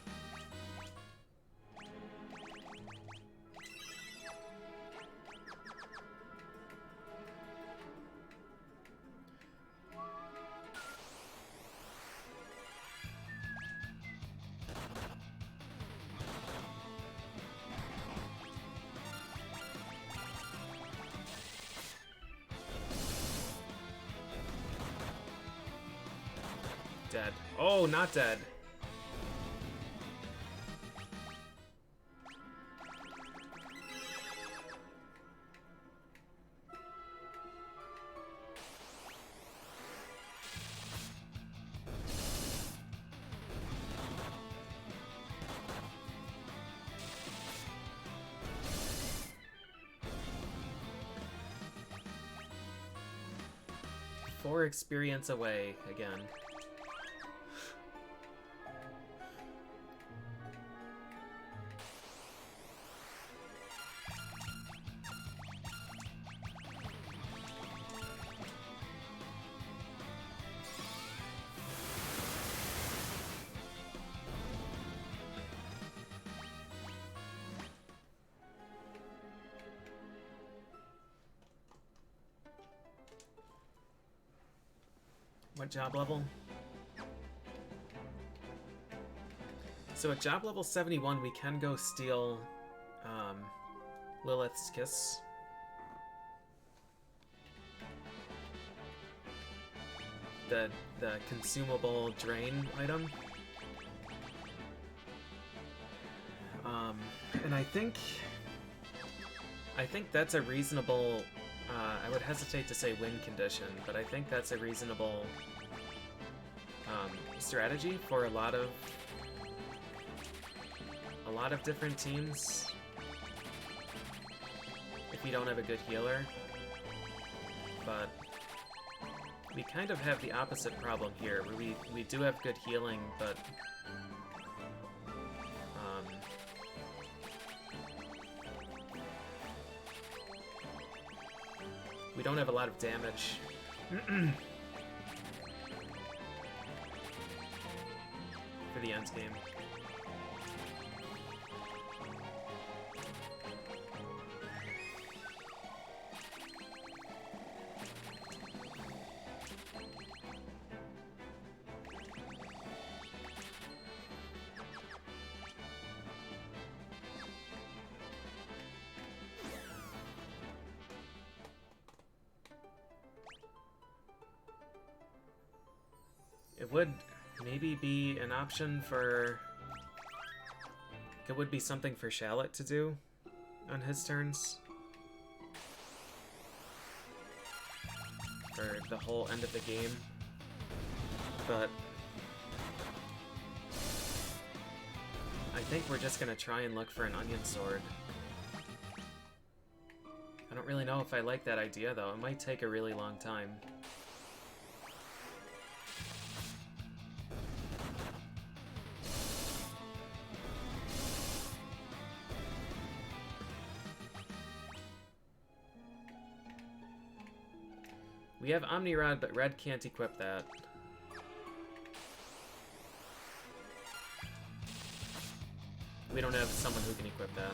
Dead. Oh, not dead. Four experience away again. What job level? So at job level 71, we can go steal Lilith's Kiss. The consumable drain item. And I think that's a reasonable... I would hesitate to say win condition, but I think that's a reasonable strategy for a lot of different teams. If you don't have a good healer, but we kind of have the opposite problem here, where we do have good healing, but we don't have a lot of damage. For the end game. It would maybe be an option for... It would be something for Shallot to do on his turns. For the whole end of the game. But I think we're just gonna try and look for an Onion Sword. I don't really know if I like that idea though. It might take a really long time. We have Omni Rod, but Red can't equip that. We don't have someone who can equip that.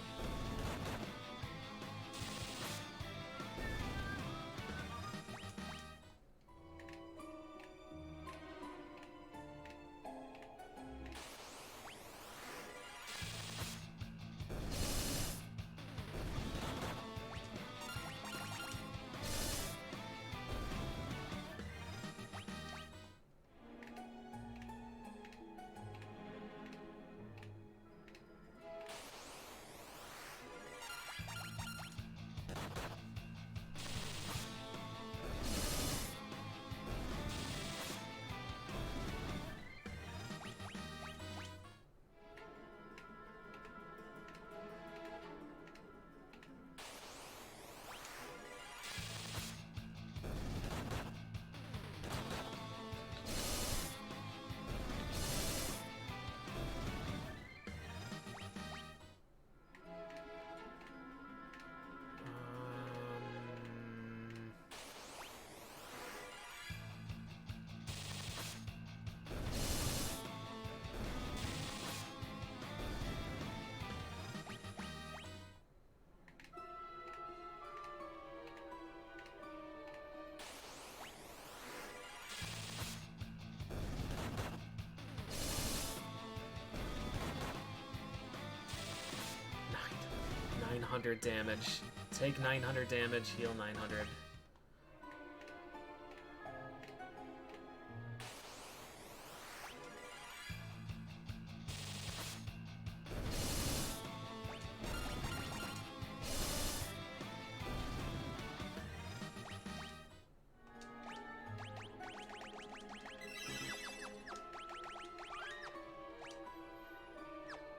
Nine 900 damage. Take 900 damage, heal 900.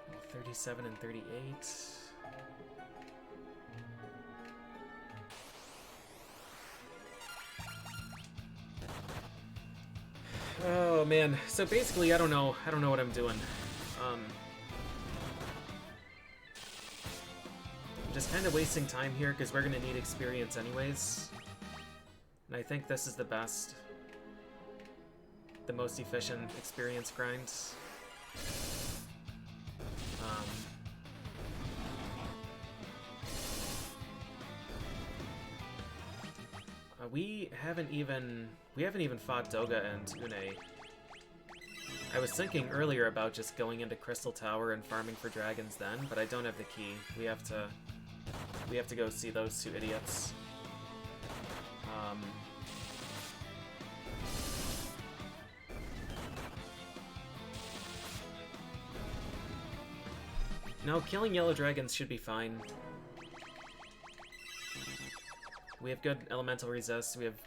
Well, 37 and 38. Oh man, so basically I don't know what I'm doing. I'm just kind of wasting time here because we're gonna need experience anyways. And I think this is the most efficient experience grind. We haven't even fought Doga and Une. I was thinking earlier about just going into Crystal Tower and farming for dragons then, but I don't have the key. We have to go see those two idiots. No, killing yellow dragons should be fine. We have good elemental resist. We have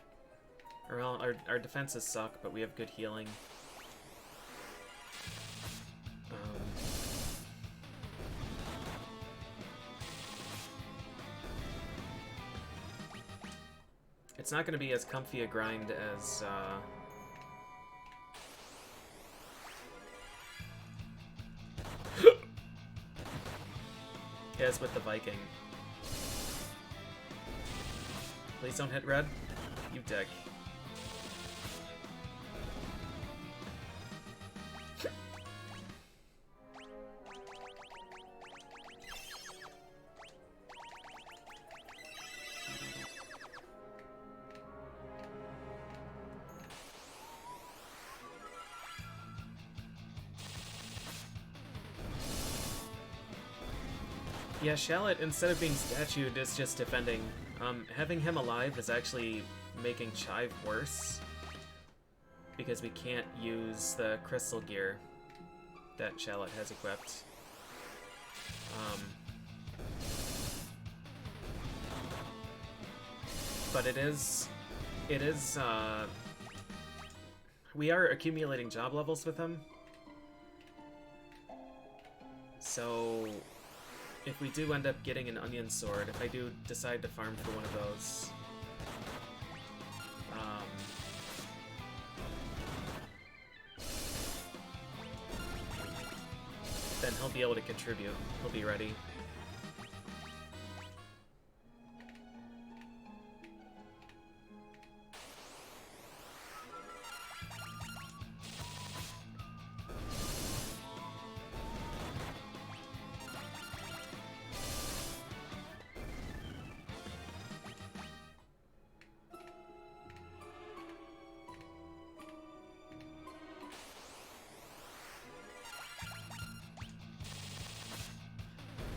our defenses suck, but we have good healing. It's not going to be as comfy a grind as with the Viking. Please don't hit red, you dick. Yeah, Shallot, instead of being statued, is just defending. Having him alive is actually making Chive worse. because we can't use the crystal gear that Shallot has equipped. But we are accumulating job levels with him. So if we do end up getting an onion sword, if I do decide to farm for one of those, then he'll be able to contribute. He'll be ready.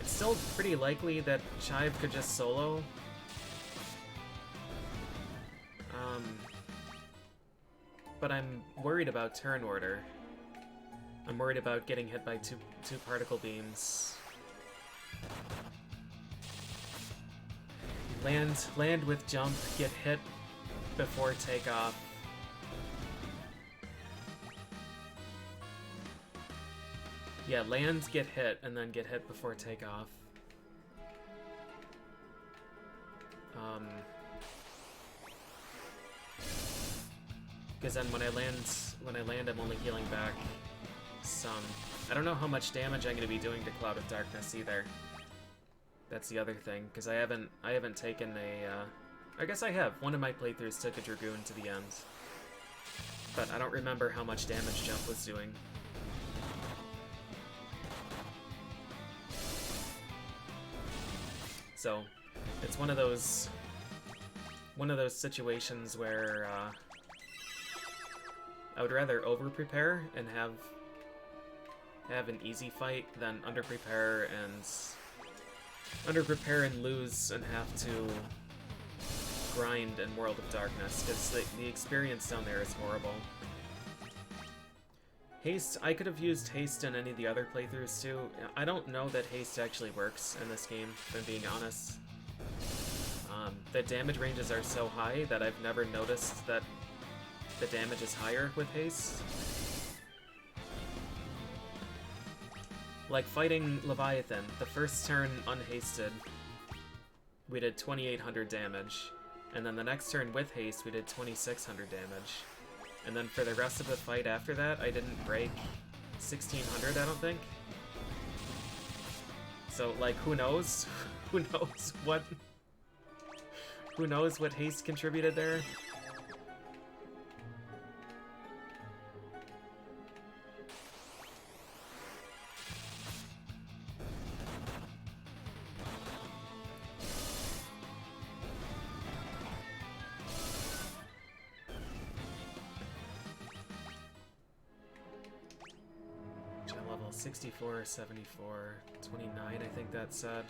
Still pretty likely that Chive could just solo. But I'm worried about turn order. I'm worried about getting hit by two particle beams. Land with jump, get hit before takeoff. Yeah, land, get hit, and then get hit before takeoff. Because then when I land, I'm only healing back some. I don't know how much damage I'm going to be doing to Cloud of Darkness either. That's the other thing, because I haven't taken a. I guess I have. One of my playthroughs took a Dragoon to the end, but I don't remember how much damage jump was doing. So, it's one of those situations where I would rather over-prepare and have an easy fight than under-prepare and lose and have to grind in World of Darkness, because the experience down there is horrible. Haste, I could have used haste in any of the other playthroughs too. I don't know that haste actually works in this game, if I'm being honest. The damage ranges are so high that I've never noticed that the damage is higher with haste. Like fighting Leviathan, the first turn unhasted, we did 2,800 damage, and then the next turn with haste, we did 2,600 damage. And then for the rest of the fight after that, I didn't break 1,600, I don't think. So, like, who knows? Who knows what haste contributed there? Level 64, 74, 29, I think that said.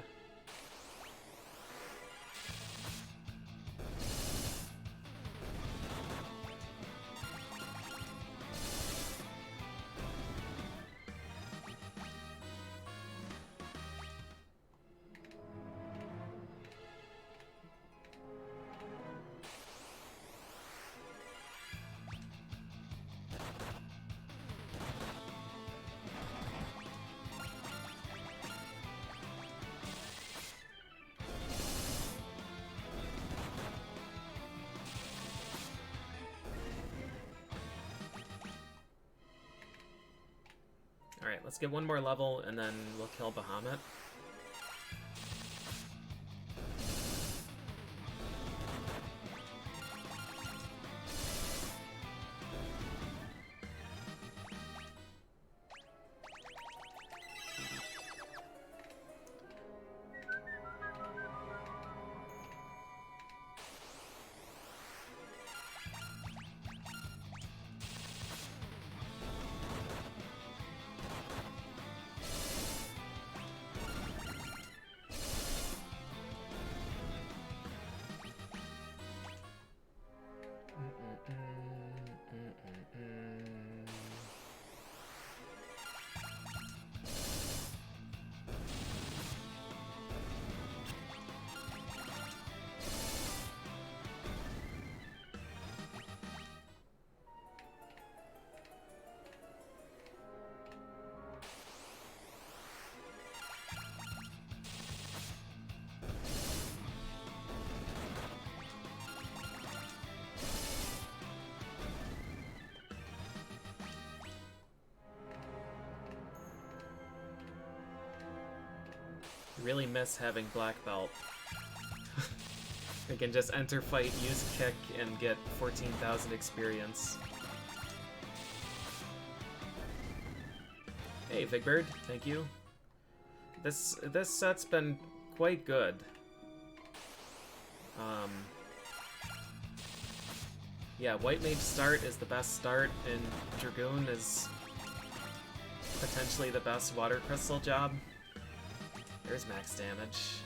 Alright, let's get one more level and then we'll kill Bahamut. Really miss having black belt. I can just enter fight, use kick, and get 14,000 experience. Hey, Vigbird, thank you. This set's been quite good. Yeah, White Mage start is the best start, and Dragoon is potentially the best Water Crystal job. There's max damage.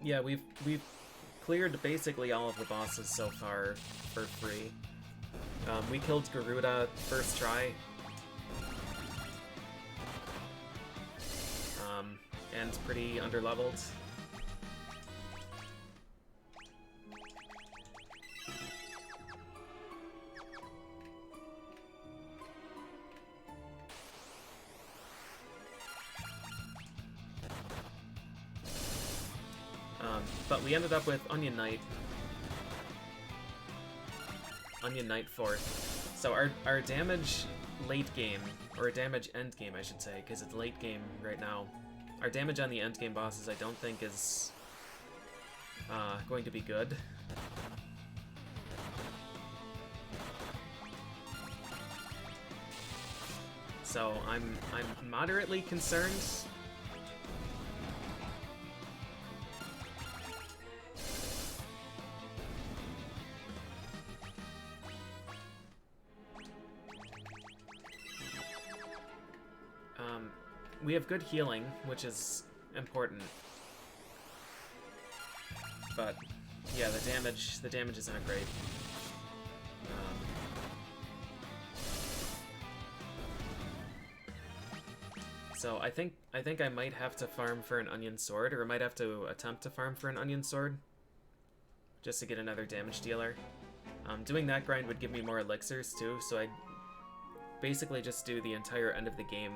Yeah, we've cleared basically all of the bosses so far for free. We killed Garuda first try. And pretty underleveled. But we ended up with Onion Knight 4th. So our damage late game, or damage end game I should say, because it's late game right now. Our damage on the end game bosses I don't think is going to be good. So I'm moderately concerned. We have good healing, which is important. But yeah, the damage is not great. So I think I might have to farm for an Onion Sword, or I might have to attempt to farm for an Onion Sword, just to get another damage dealer. Doing that grind would give me more elixirs too, so I'd basically just do the entire end of the game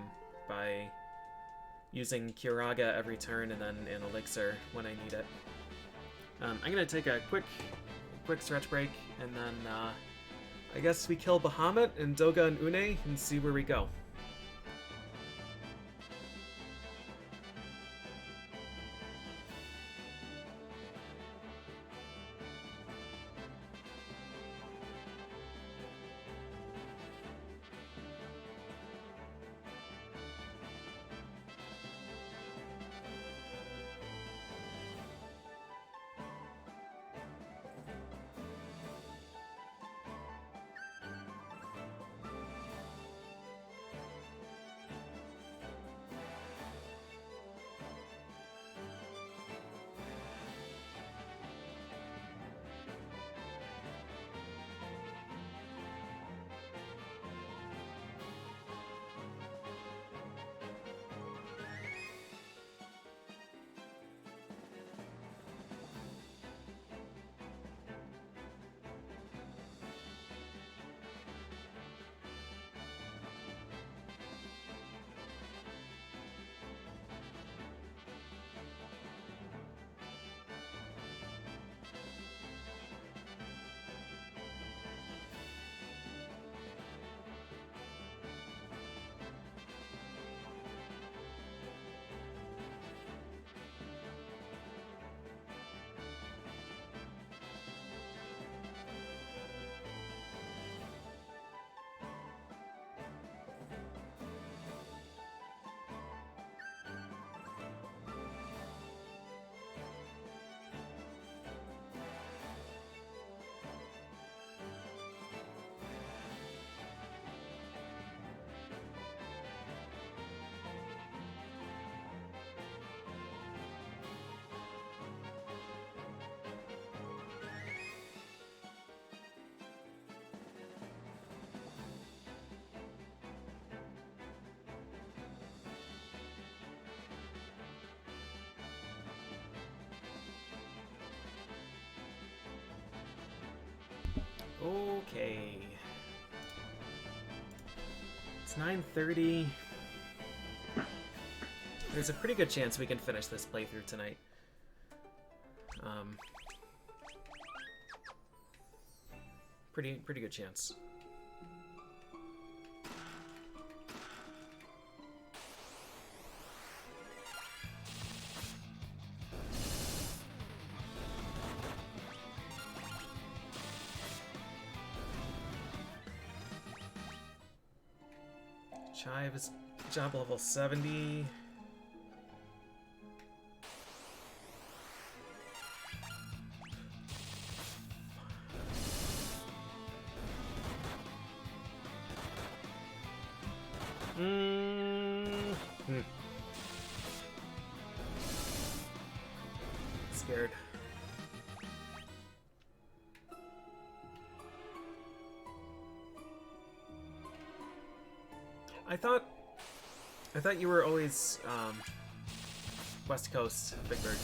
by using Kiraga every turn and then an elixir when I need it. I'm gonna take a quick stretch break, and then I guess we kill Bahamut and Doga and Une and see where we go. Okay. It's 9:30. There's a pretty good chance we can finish this playthrough tonight. Pretty good chance. Chive is job level 70. Scared. I thought you were always West Coast, Big Bird.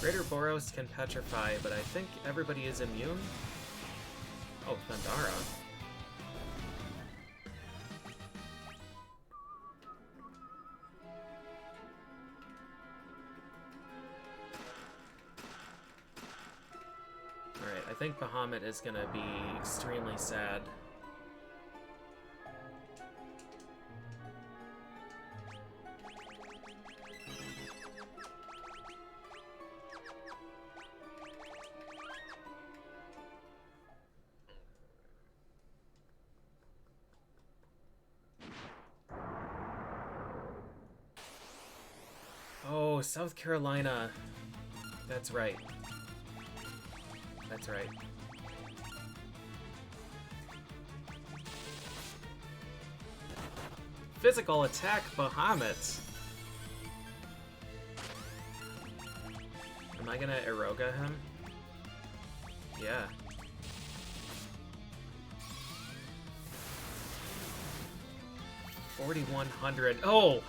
Greater Boros can petrify, but I think everybody is immune. Oh, Thundara. Alright, I think Bahamut is gonna be extremely sad. Oh, South Carolina. That's right. That's right. Physical attack Bahamut. Am I gonna Eroga him? Yeah. $4,100. Oh!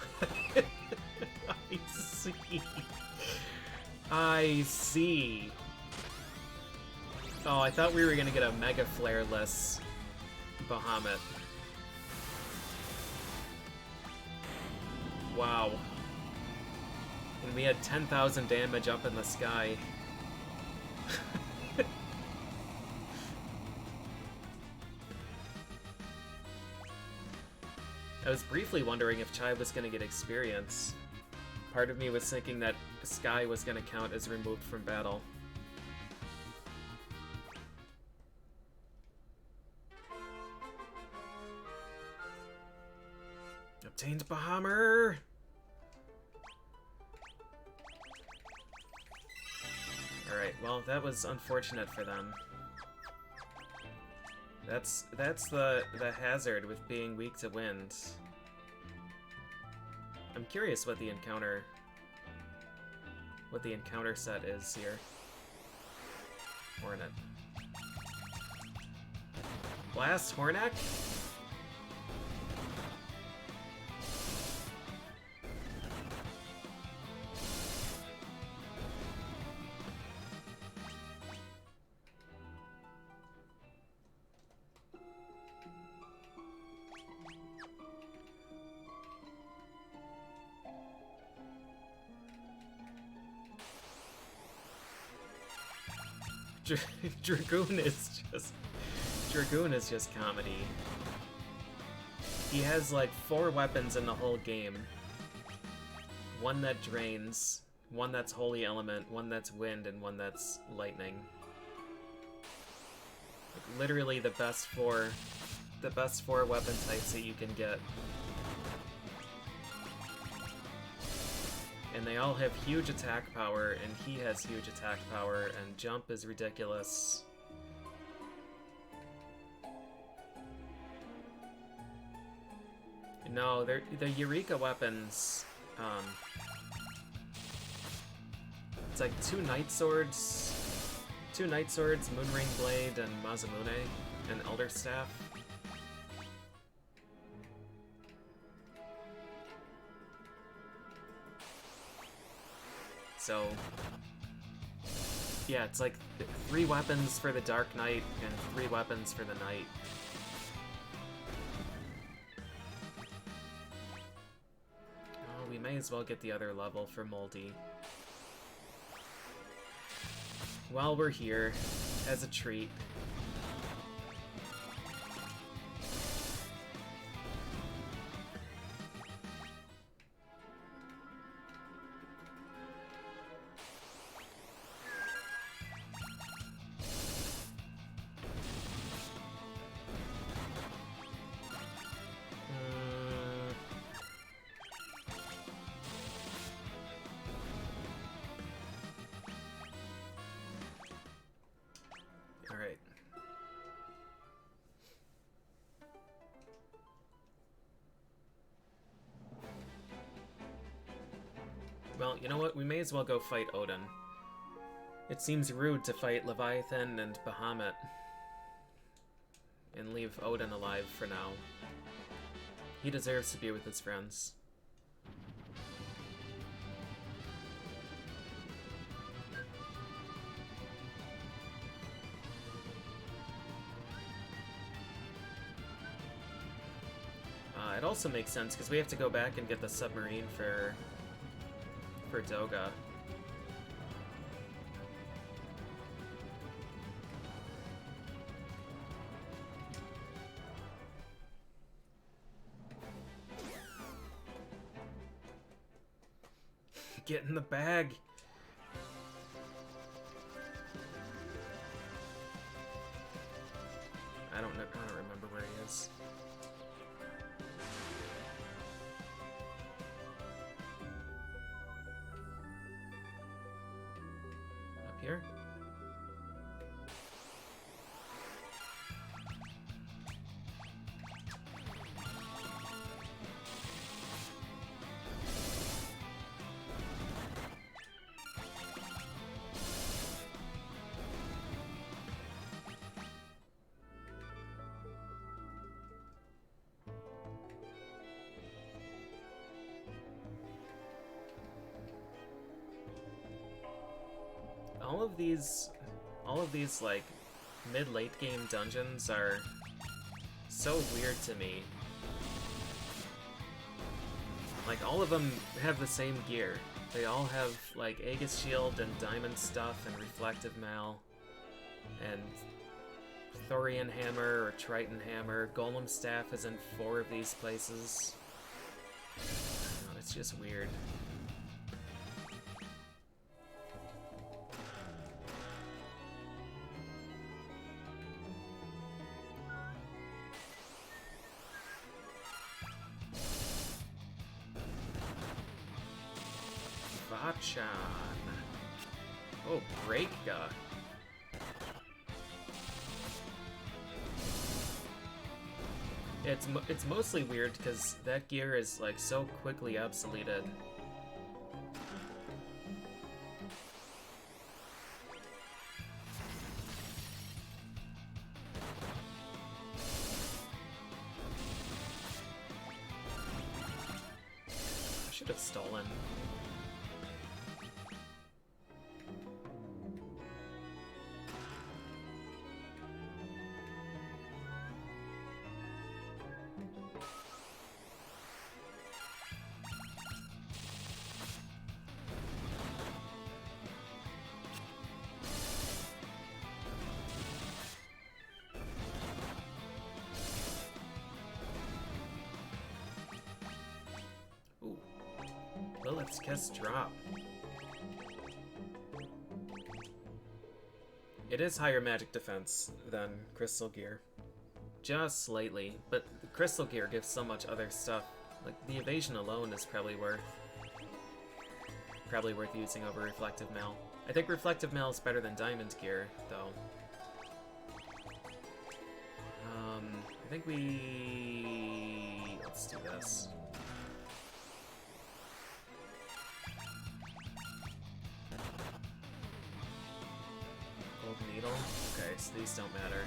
I see. I see. Oh, I thought we were gonna get a Mega Flare-less Bahamut. Wow. And we had 10,000 damage up in the sky. I was briefly wondering if Chai was gonna get experience. Part of me was thinking that Sky was gonna count as removed from battle. Obtained Bahamut! Alright, well, that was unfortunate for them. That's the hazard with being weak to wind. I'm curious what the encounter set is here. Hornet. Blast Hornak? Dragoon is just comedy. He has like 4 weapons in the whole game. One that drains, one that's holy element, one that's wind, and one that's lightning. Like, literally the best four weapon types that you can get. And they all have huge attack power, and he has huge attack power, and jump is ridiculous. No, the Eureka weapons, it's like 2 Night Swords, Moonring Blade, and Masamune, and Elder Staff. So, yeah, it's like 3 weapons for the Dark Knight and 3 weapons for the Knight. Oh, we may as well get the other level for Moldy. While we're here, as a treat. Alright. Well, you know what? We may as well go fight Odin. It seems rude to fight Leviathan and Bahamut and leave Odin alive for now. He deserves to be with his friends. It also makes sense because we have to go back and get the submarine for Doga. Get in the bag. I don't remember where he is. Up here? All of these like mid-late game dungeons are so weird to me. Like all of them have the same gear. They all have like Aegis Shield and Diamond stuff and Reflective Mal and Thorian Hammer or Triton Hammer. Golem Staff is in 4 of these places. Oh, it's just weird. Oh, Breakga. It's mostly weird because that gear is like so quickly obsoleted. I should have stolen. Lilith's Kiss drop. It is higher magic defense than Crystal Gear. Just slightly, but the Crystal Gear gives so much other stuff. Like, the evasion alone is probably worth using over Reflective Mail. I think Reflective Mail is better than Diamond Gear, though. I think let's do this. Gold Needle? Okay, so these don't matter.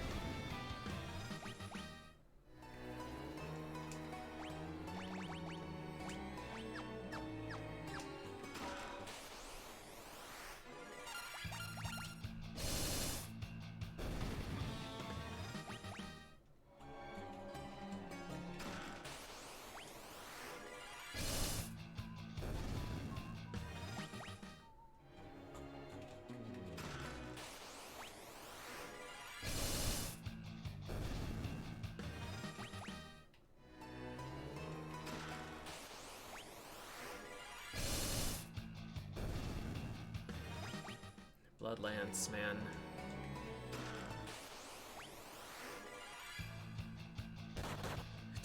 Floodlands, man.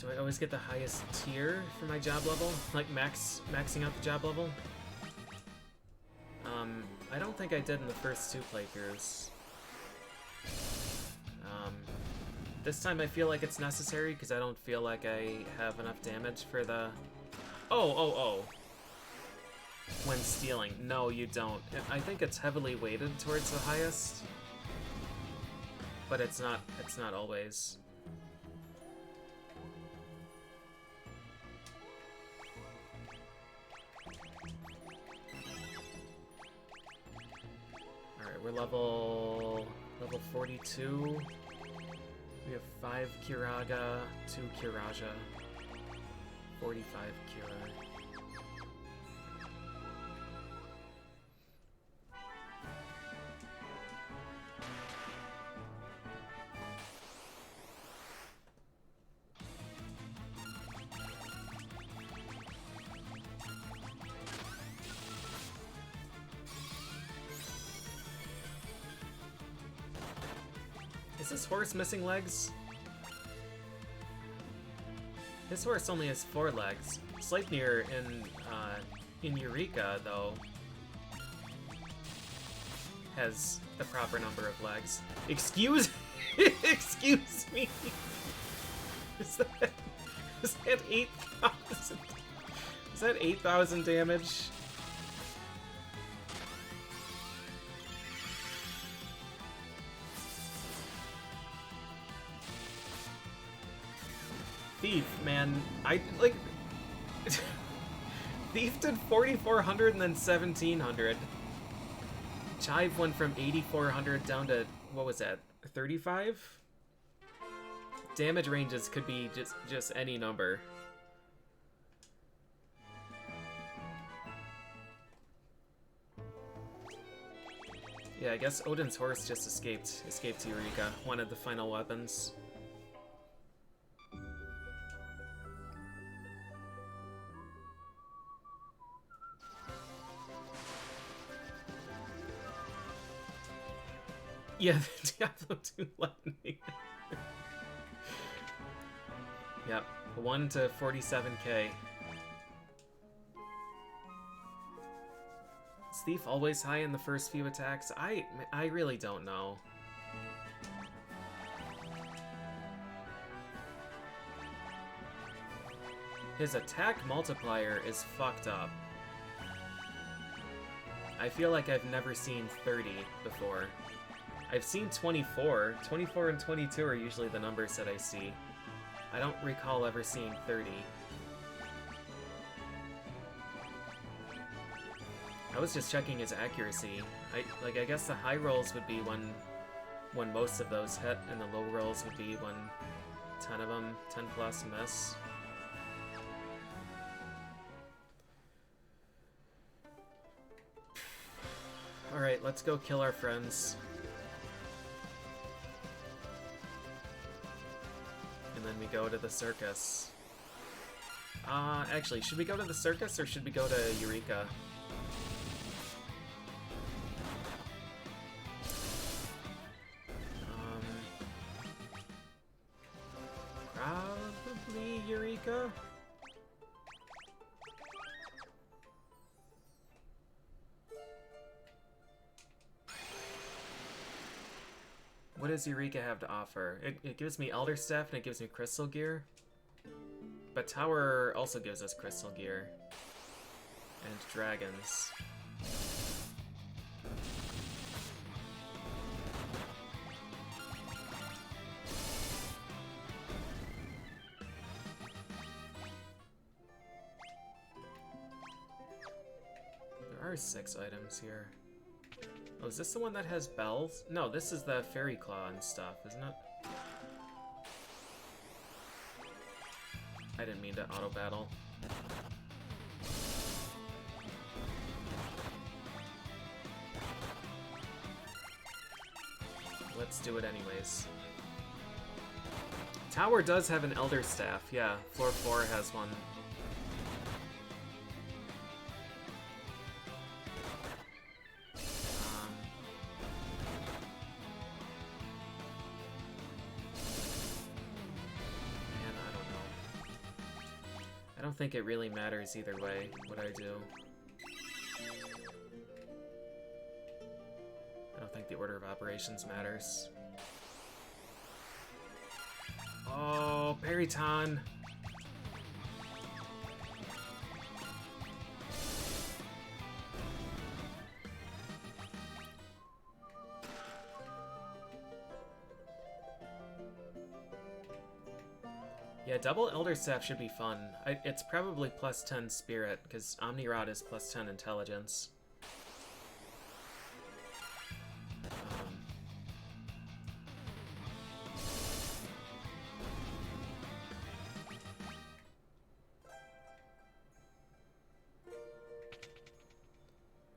Do I always get the highest tier for my job level? Like maxing out the job level? I don't think I did in the first 2 playthroughs. This time I feel like it's necessary because I don't feel like I have enough damage for the... Oh! When stealing. No, you don't. I think it's heavily weighted towards the highest. But it's not always. Alright, we're level 42. We have 5 Kiraga, 2 Kiraja, 45 Kira. Is this horse missing legs? This horse only has 4 legs. Sleipnir in Eureka, though, has the proper number of legs. Excuse me. Is that 8,000? Is that 8,000 damage? Thief, man, Thief did 4,400 and then 1,700. Chive went from 8,400 down to, what was that, 35? Damage ranges could be just any number. Yeah, I guess Odin's horse just escaped Eureka, one of the final weapons. Yeah, Diablo 2 Lightning. Yep, 1 to 47k. Is Thief always high in the first few attacks? I really don't know. His attack multiplier is fucked up. I feel like I've never seen 30 before. I've seen 24. 24 and 22 are usually the numbers that I see. I don't recall ever seeing 30. I was just checking his accuracy. I guess the high rolls would be when most of those hit, and the low rolls would be when 10 of them, 10 plus miss. Alright, let's go kill our friends. And then we go to the circus. Actually, should we go to the circus or should we go to Eureka? Probably Eureka? What does Eureka have to offer? It gives me Elder Staff and it gives me Crystal Gear. But Tower also gives us Crystal Gear. And Dragons. There are 6 items here. Oh, is this the one that has bells? No, this is the Fairy Claw and stuff, isn't it? I didn't mean to auto-battle. Let's do it anyways. Tower does have an Elder Staff, yeah. Floor 4 has one. don't think it really matters either way, what I do. I don't think the order of operations matters. Oh, Periton! Yeah, double Elder Staff should be fun. It's probably plus 10 Spirit, because Omni Rod is plus 10 Intelligence.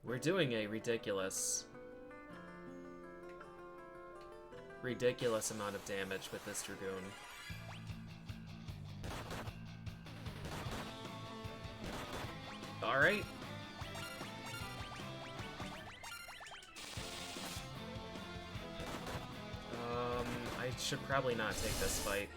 We're doing a ridiculous amount of damage with this Dragoon. Alright. I should probably not take this fight.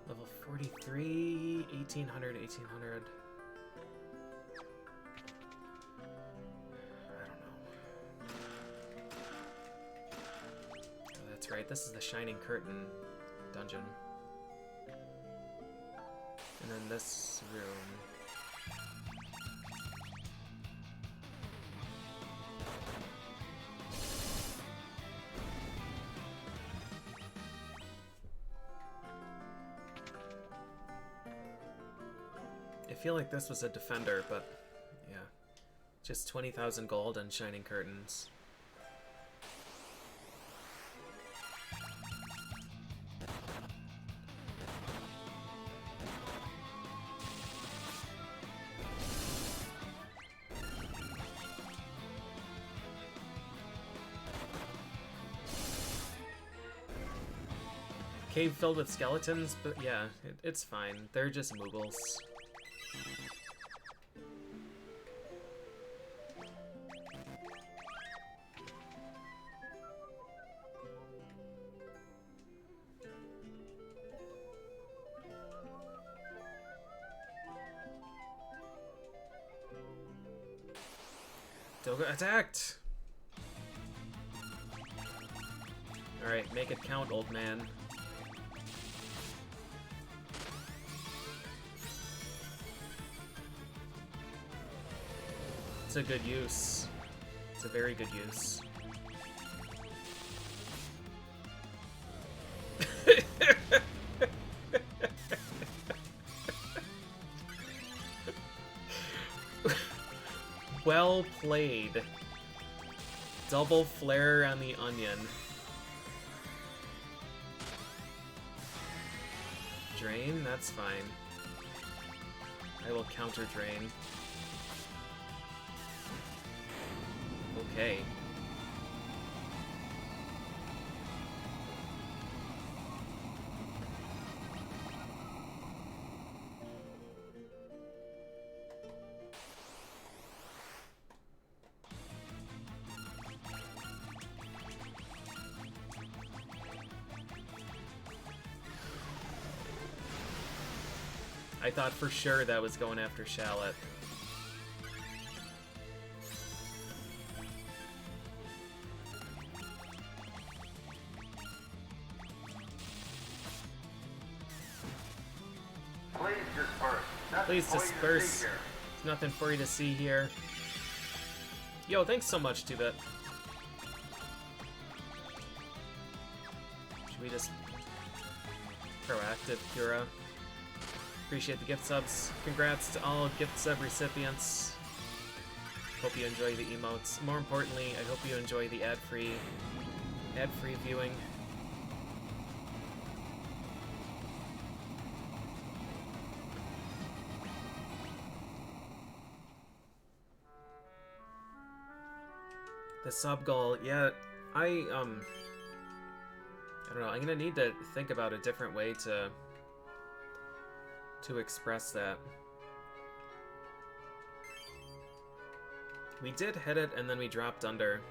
Level 43, 1800, 1800. I don't know. Oh, that's right, this is the Shining Curtain dungeon. And then this room. I feel like this was a defender, but yeah. Just 20,000 gold and Shining Curtains. Cave filled with skeletons, but yeah, it's fine. They're just Moogles. Doga attacked! Alright, make it count, old man. It's a good use. It's a very good use. Well played. Double flare on the onion. Drain? That's fine. I will counter drain. Okay. I thought for sure that was going after Shallot. Please disperse. There's nothing for you to see here. Yo, thanks so much, Tubit. Should we just... Proactive Cura? Appreciate the gift subs. Congrats to all gift sub recipients. Hope you enjoy the emotes. More importantly, I hope you enjoy the ad-free viewing. The sub goal, yeah, I don't know, I'm gonna need to think about a different way to express that. We did hit it and then we dropped under.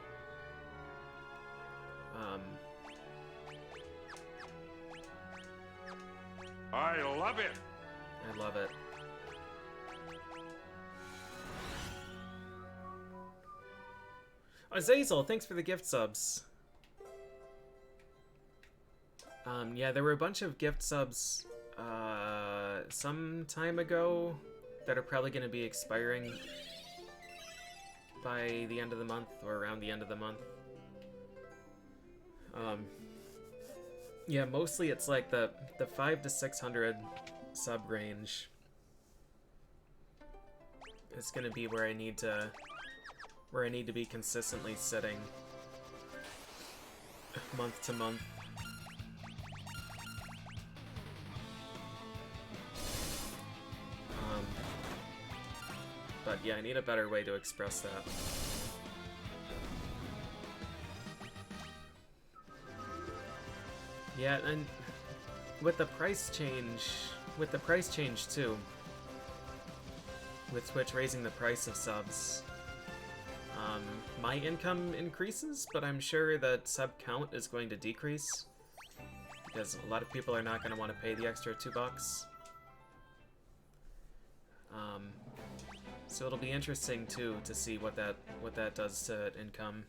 I love it. I love it. Azazel, thanks for the gift subs. Yeah, there were a bunch of gift subs some time ago that are probably going to be expiring by the end of the month or around the end of the month. Yeah, mostly it's like the 500 to 600 sub range is going to be where I need to be consistently sitting month to month. But yeah, I need a better way to express that. Yeah, and with the price change too, with Twitch raising the price of subs, my income increases, but I'm sure that sub count is going to decrease because a lot of people are not going to want to pay the extra $2. So it'll be interesting too to see what that does to income.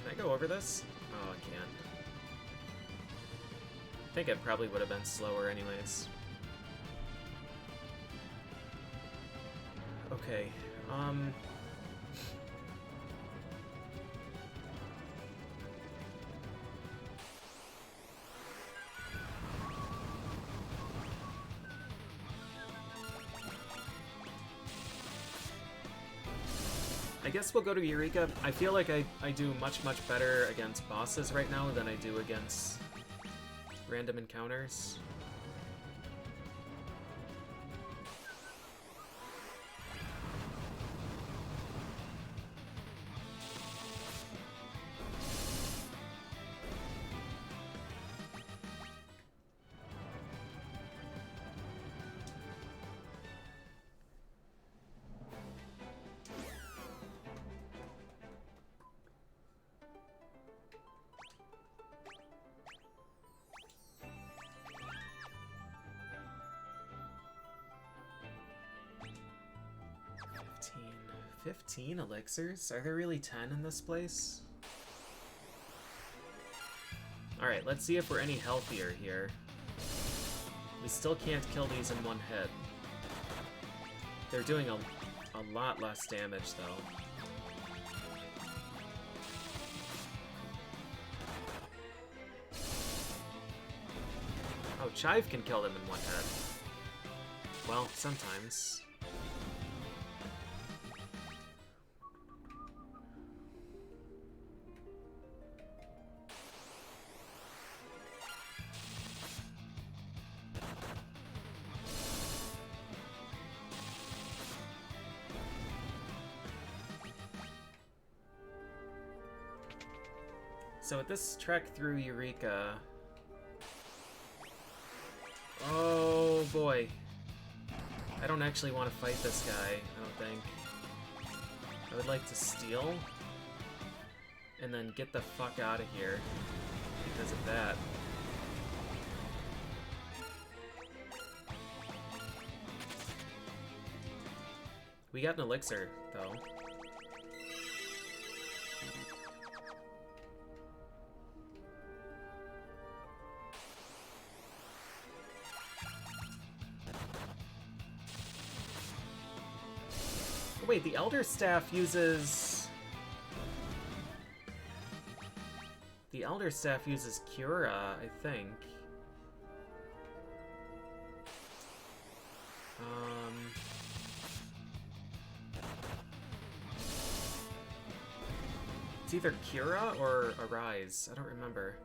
Can I go over this? Oh, I can't. I think it probably would have been slower anyways. Okay, I guess we'll go to Eureka. I feel like I do much better against bosses right now than I do against random encounters. $15 elixirs? Are there really 10 in this place? Alright, let's see if we're any healthier here. We still can't kill these in one hit. They're doing a lot less damage, though. Oh, Chive can kill them in one hit. Well, sometimes. So with this trek through Eureka... Oh boy. I don't actually want to fight this guy, I don't think. I would like to steal, and then get the fuck out of here because of that. We got an elixir, though. Wait, the Elder Staff uses... The Elder Staff uses Cura, I think. It's either Cura or Arise. I don't remember.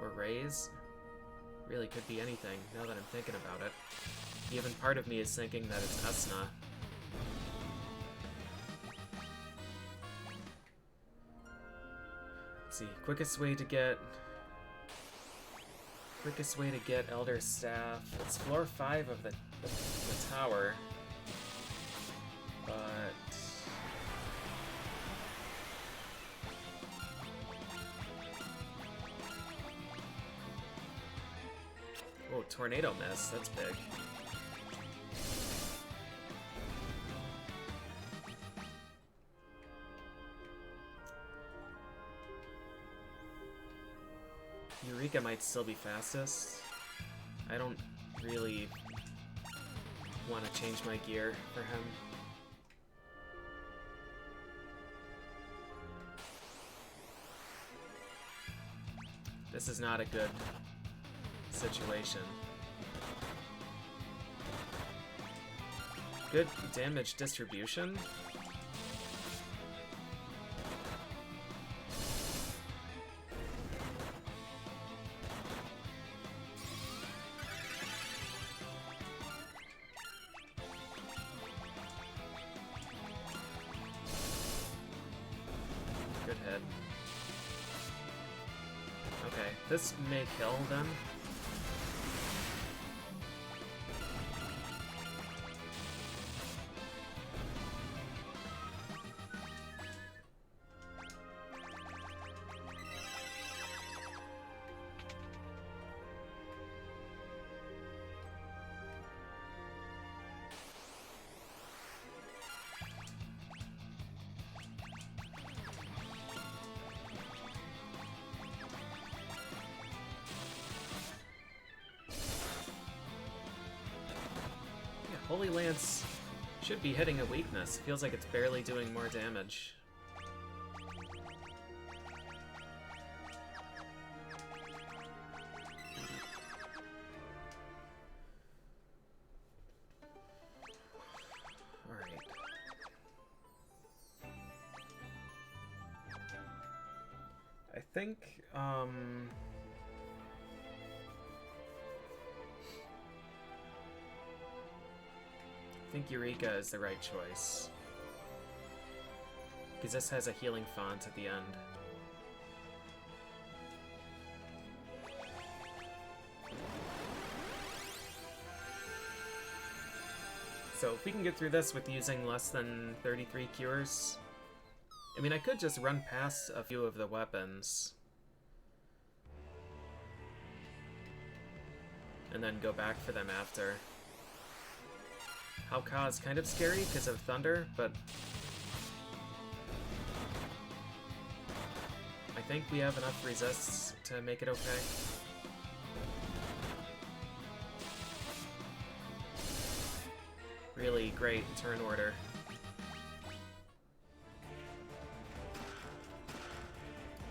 Or Raise. Really could be anything, now that I'm thinking about it. Even part of me is thinking that it's Esna. Let's see, quickest way to get Elder Staff. It's floor 5 of the tower. But oh, tornado miss, that's big. Eureka might still be fastest. I don't really want to change my gear for him. This is not a good situation. Good damage distribution. Good head. Okay, this may kill them. Holy Lance should be hitting a weakness. Feels like it's barely doing more damage. Alright. I think, I think Eureka is the right choice. Because this has a healing font at the end. So if we can get through this with using less than 33 cures... I mean, I could just run past a few of the weapons. And then go back for them after. Hao-Ka is kind of scary because of thunder, but I think we have enough resists to make it okay. Really great turn order.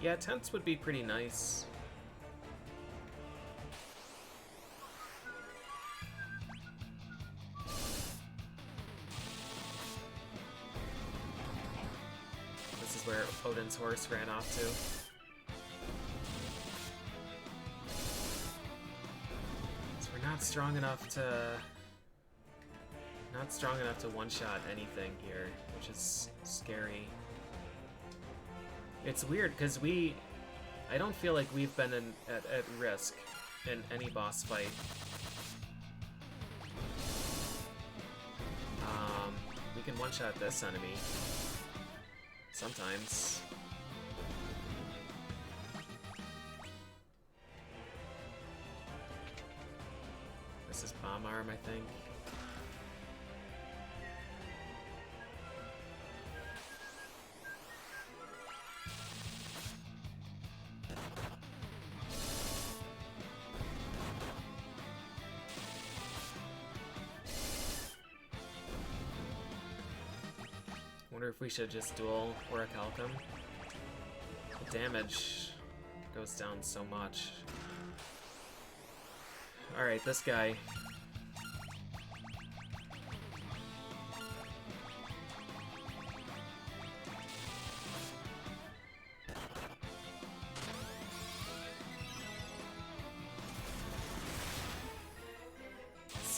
Yeah, tents would be pretty nice. Where Odin's horse ran off to. So we're not strong enough to one-shot anything here, which is scary. It's weird because I don't feel like we've been at risk in any boss fight. We can one-shot this enemy. Sometimes. This is bomb arm, I think. Wonder if we should just dual Orichalcum. The damage goes down so much. Alright, this guy.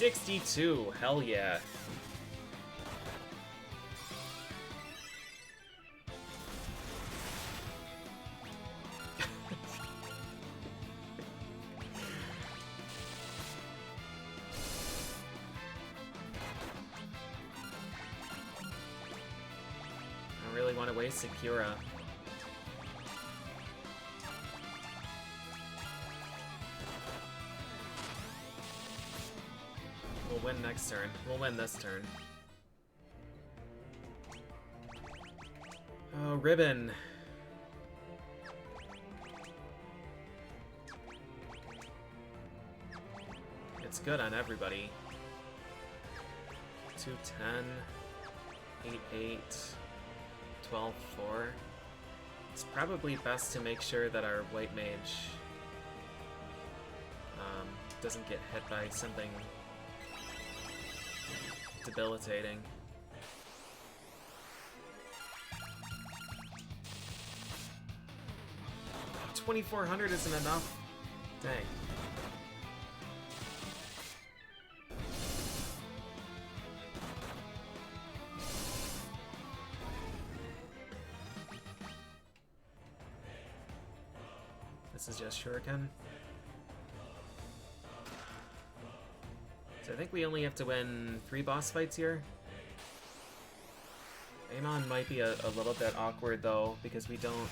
62, hell yeah. I don't really want to waste Sakura. We'll win next turn. We'll win this turn. Oh, ribbon. It's good on everybody. 210, 8-8, 12-4. It's probably best to make sure that our white mage doesn't get hit by something debilitating. 2,400 isn't enough. Dang. This is just shuriken. So I think we only have to win 3 boss fights here. Amon might be a little bit awkward though, because we don't...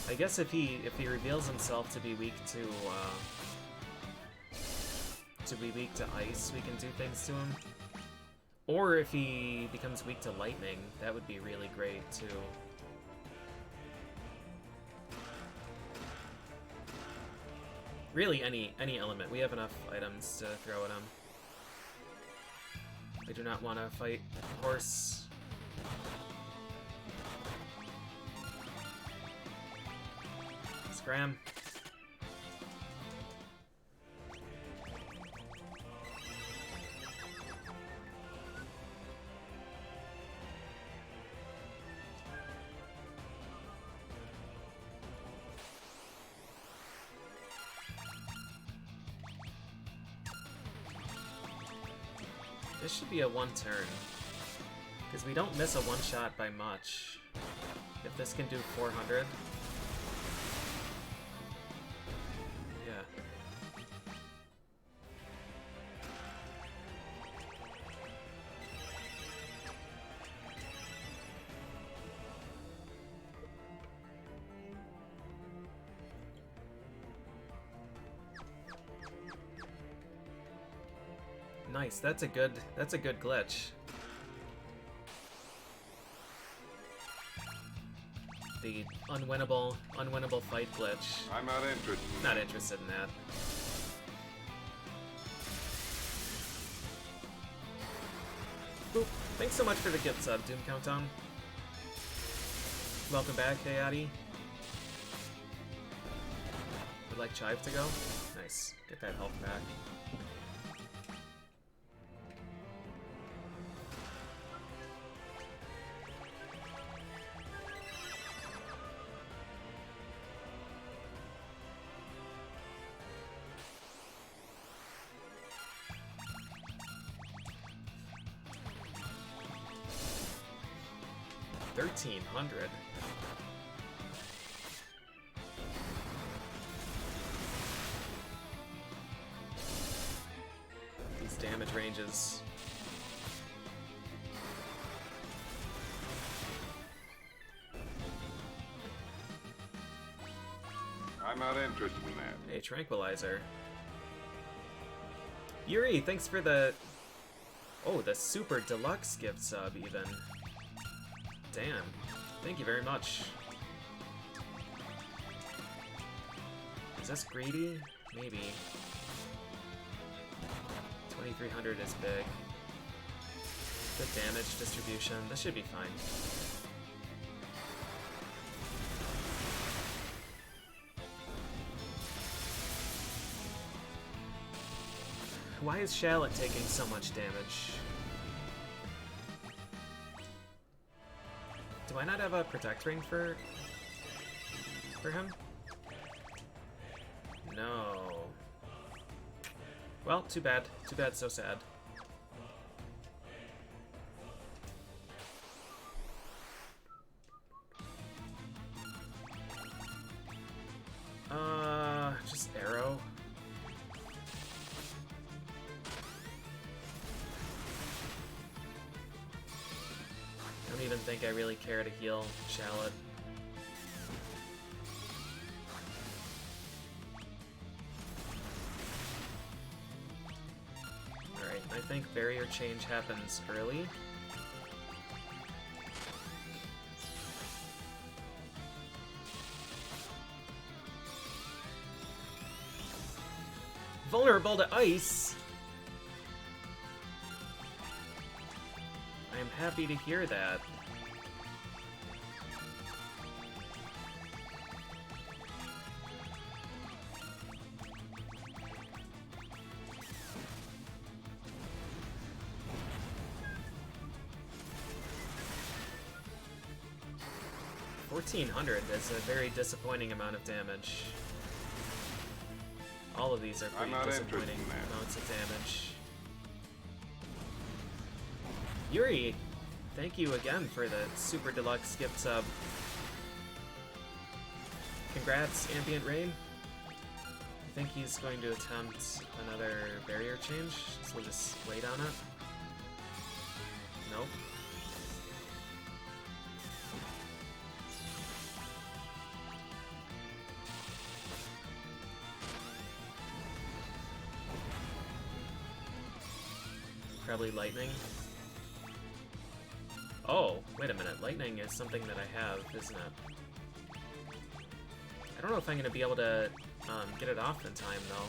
I guess if he reveals himself to be weak to ice, we can do things to him. Or if he becomes weak to lightning, that would be really great too. Really, any element. We have enough items to throw at him. I do not want to fight horse. Scram. This should be a 1 turn, because we don't miss a 1-shot by much. If this can do 400... yeah. Nice, that's a good glitch. The unwinnable fight glitch. I'm not interested. Not interested in that. Boop. Thanks so much for the gift sub, Doom Countdown. Welcome back, Hayati. Would like Chive to go? Nice. Get that health back. $1,300. These damage ranges. I'm not interested in that. A tranquilizer. Yuri, thanks for the... oh, the super deluxe gift sub, even. Damn. Thank you very much. Is this greedy? Maybe. 2,300 is big. Good damage distribution. This should be fine. Why is Shallot taking so much damage? Do I not have a protect ring for him? No. Well, too bad. Too bad, so sad. Just arrow. I don't even think I really care to heal Shallot. Alright, I think barrier change happens early. Vulnerable to ice? I am happy to hear that. $1,400 is a very disappointing amount of damage. All of these are pretty disappointing amounts of damage. Yuri, thank you again for the super deluxe gift sub. Congrats, Ambient Rain. I think he's going to attempt another barrier change, so we'll just wait on it. Nope. Probably lightning. Oh, wait a minute. Lightning is something that I have, isn't it? I don't know if I'm going to be able to get it off in time, though.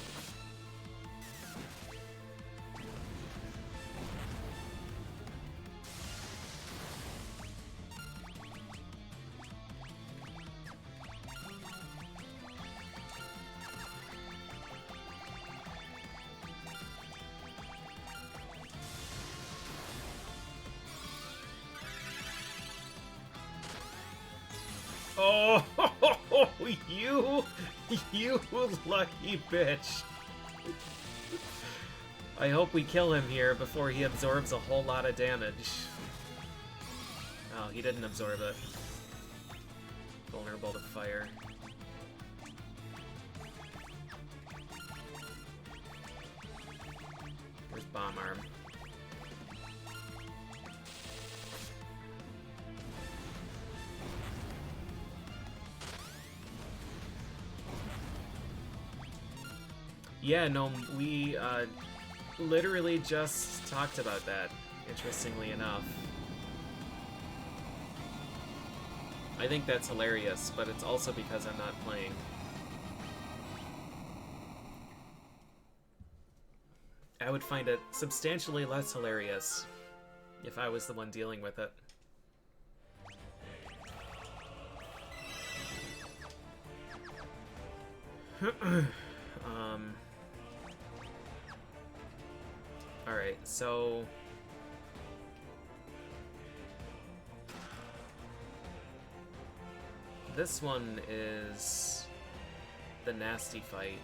Oh, you lucky bitch. I hope we kill him here before he absorbs a whole lot of damage. Oh, he didn't absorb it. Vulnerable to fire. Where's Bomb Arm? Yeah, no, we literally just talked about that, interestingly enough. I think that's hilarious, but it's also because I'm not playing. I would find it substantially less hilarious if I was the one dealing with it. Alright, so... this one is the nasty fight.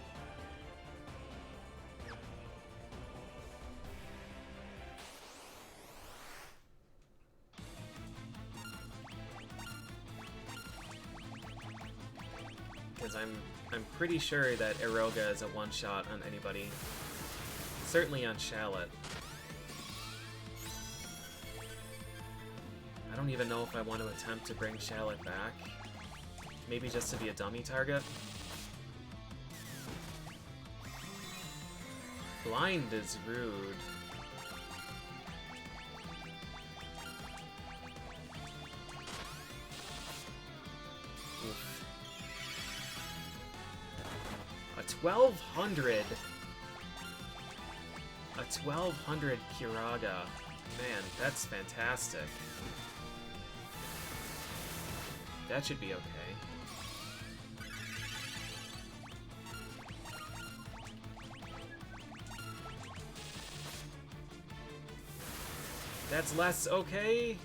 Because I'm pretty sure that Eroga is a one-shot on anybody. Certainly on Shallot. I don't even know if I want to attempt to bring Shallot back. Maybe just to be a dummy target. Blind is rude. Oof. A 1200! A 1200 Kiraga. Man, that's fantastic. That should be okay. That's less okay?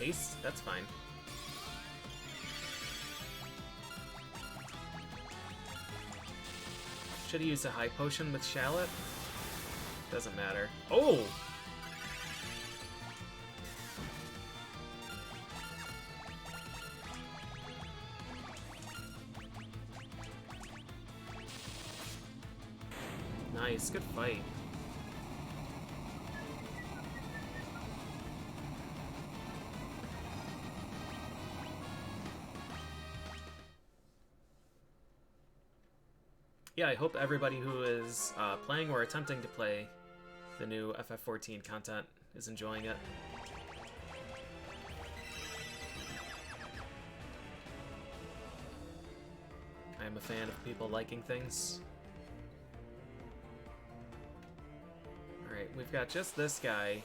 Ace? That's fine. Should have used a high potion with Shallot. Doesn't matter. Oh! Nice, good fight. Yeah, I hope everybody who is playing or attempting to play the new FF14 content is enjoying it. I am a fan of people liking things. Alright, we've got just this guy.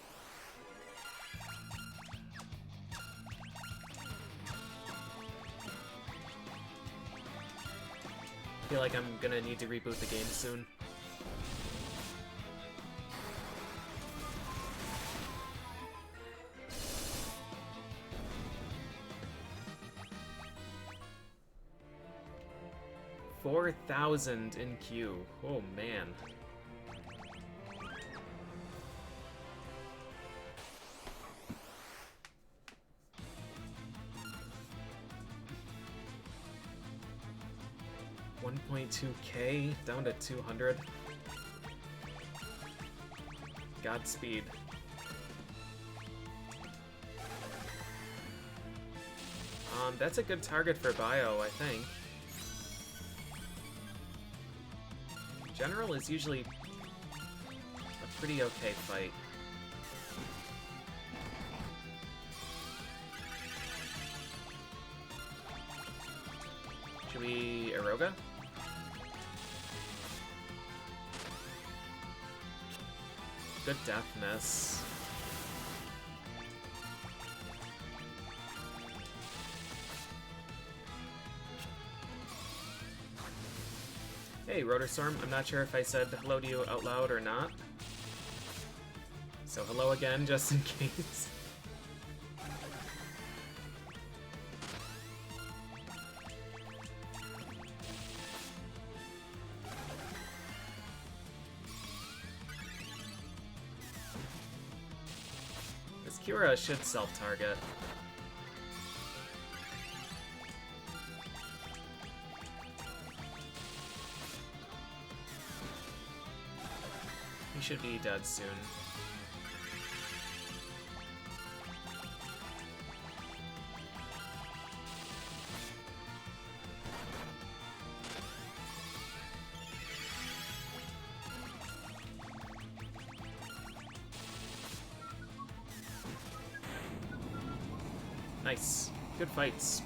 I feel like I'm gonna need to reboot the game soon. $4,000 in queue. Oh man. $1.2K down to 200. Godspeed. That's a good target for bio, I think. General is usually a pretty okay fight. Should we Eroga? Good death miss. Hey, Rotorstorm, I'm not sure if I said hello to you out loud or not. So hello again, just in case. This Kira should self-target. Should be dead soon. Nice. Good fights.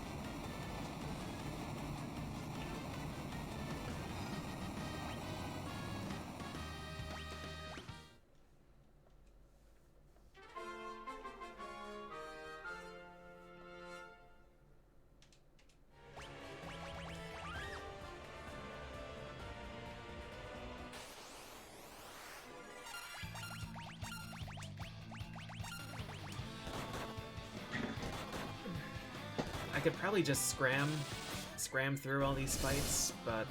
I could probably just scram through all these fights, but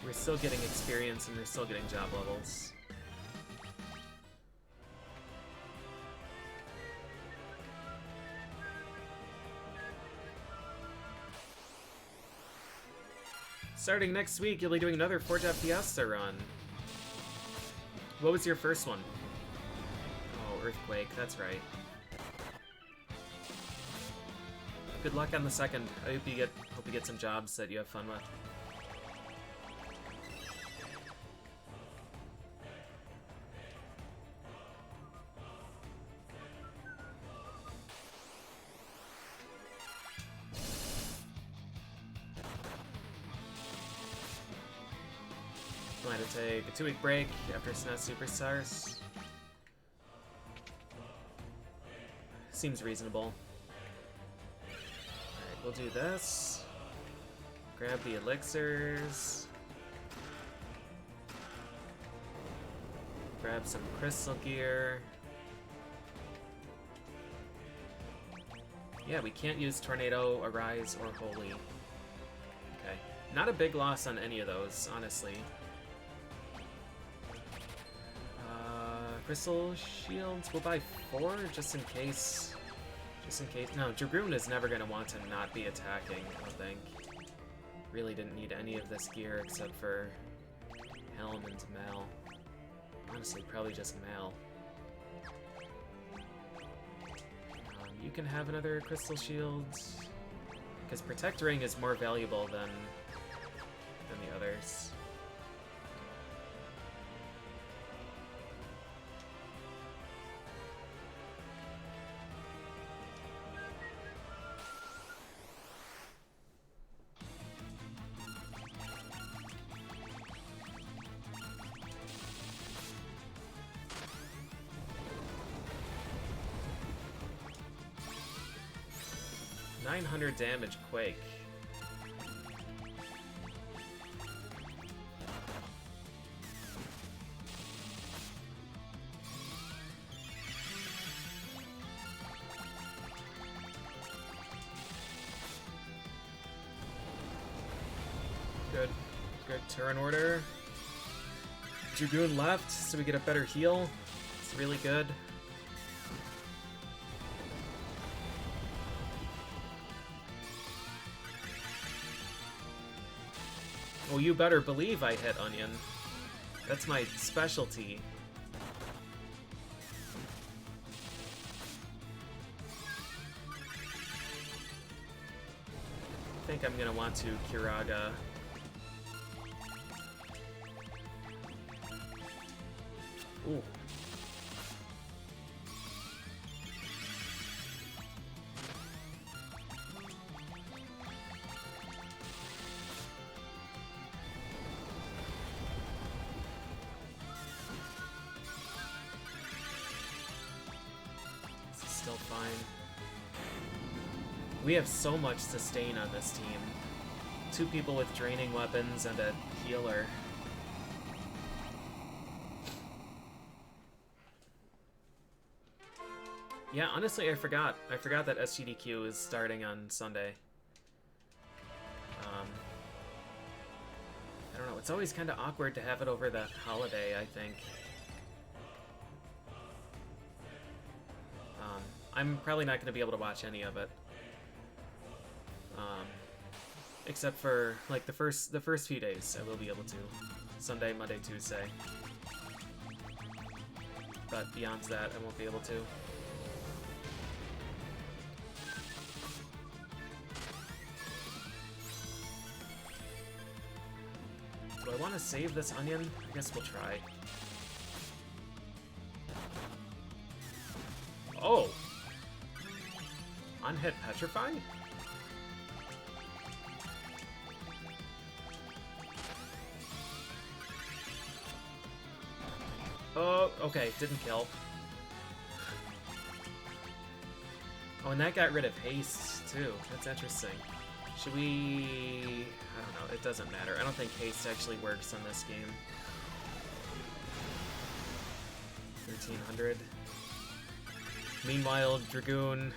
we're still getting experience and we're still getting job levels. Starting next week, you'll be doing another Four Job Fiesta run. What was your first one? Oh, Earthquake, that's right. Good luck on the second. I hope you get some jobs that you have fun with. Plan to take a 2-week break after SNES Superstars. Seems reasonable. Alright, we'll do this. Grab the elixirs. Grab some crystal gear. Yeah, we can't use Tornado, Arise, or Holy. Okay. Not a big loss on any of those, honestly. Crystal shields, we'll buy 4 just in case. Just in case. No, Dragoon is never going to want to not be attacking, I don't think. Really didn't need any of this gear except for Helm and Mal. Honestly, probably just Mal. You can have another crystal shield, because Protect Ring is more valuable than the others. $900 damage Quake. Good. Good turn order. Dragoon left, so we get a better heal. It's really good. Oh, you better believe I hit Onion. That's my specialty. I think I'm gonna want to Kiraga. Ooh. Still fine. We have so much sustain on this team. 2 people with draining weapons and a healer. Yeah, honestly, I forgot. I forgot that SGDQ is starting on Sunday. I don't know. It's always kind of awkward to have it over the holiday, I think. I'm probably not going to be able to watch any of it, except for like the first few days. I will be able to, Sunday, Monday, Tuesday. But beyond that, I won't be able to. Do I want to save this Onion? I guess we'll try. Oh! Unhit Petrify? Oh, okay, didn't kill. Oh, and that got rid of haste, too. That's interesting. Should we... I don't know, it doesn't matter. I don't think haste actually works on this game. 1300. Meanwhile, Dragoon...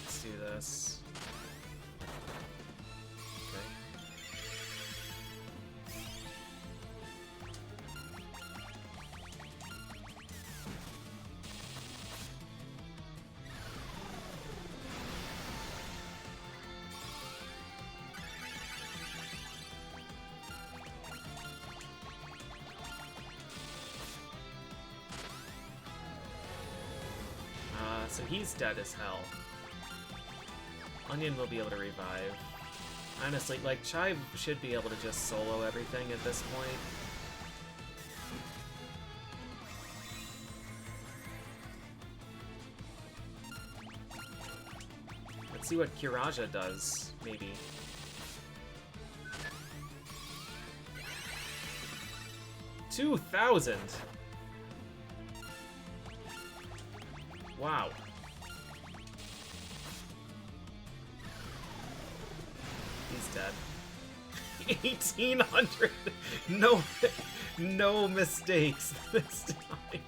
Let's do this. Okay. So he's dead as hell. Onion will be able to revive. Honestly, like, Chive should be able to just solo everything at this point. Let's see what Kiraja does, maybe. $2,000! Wow. He's dead. 1800! No, no mistakes this time.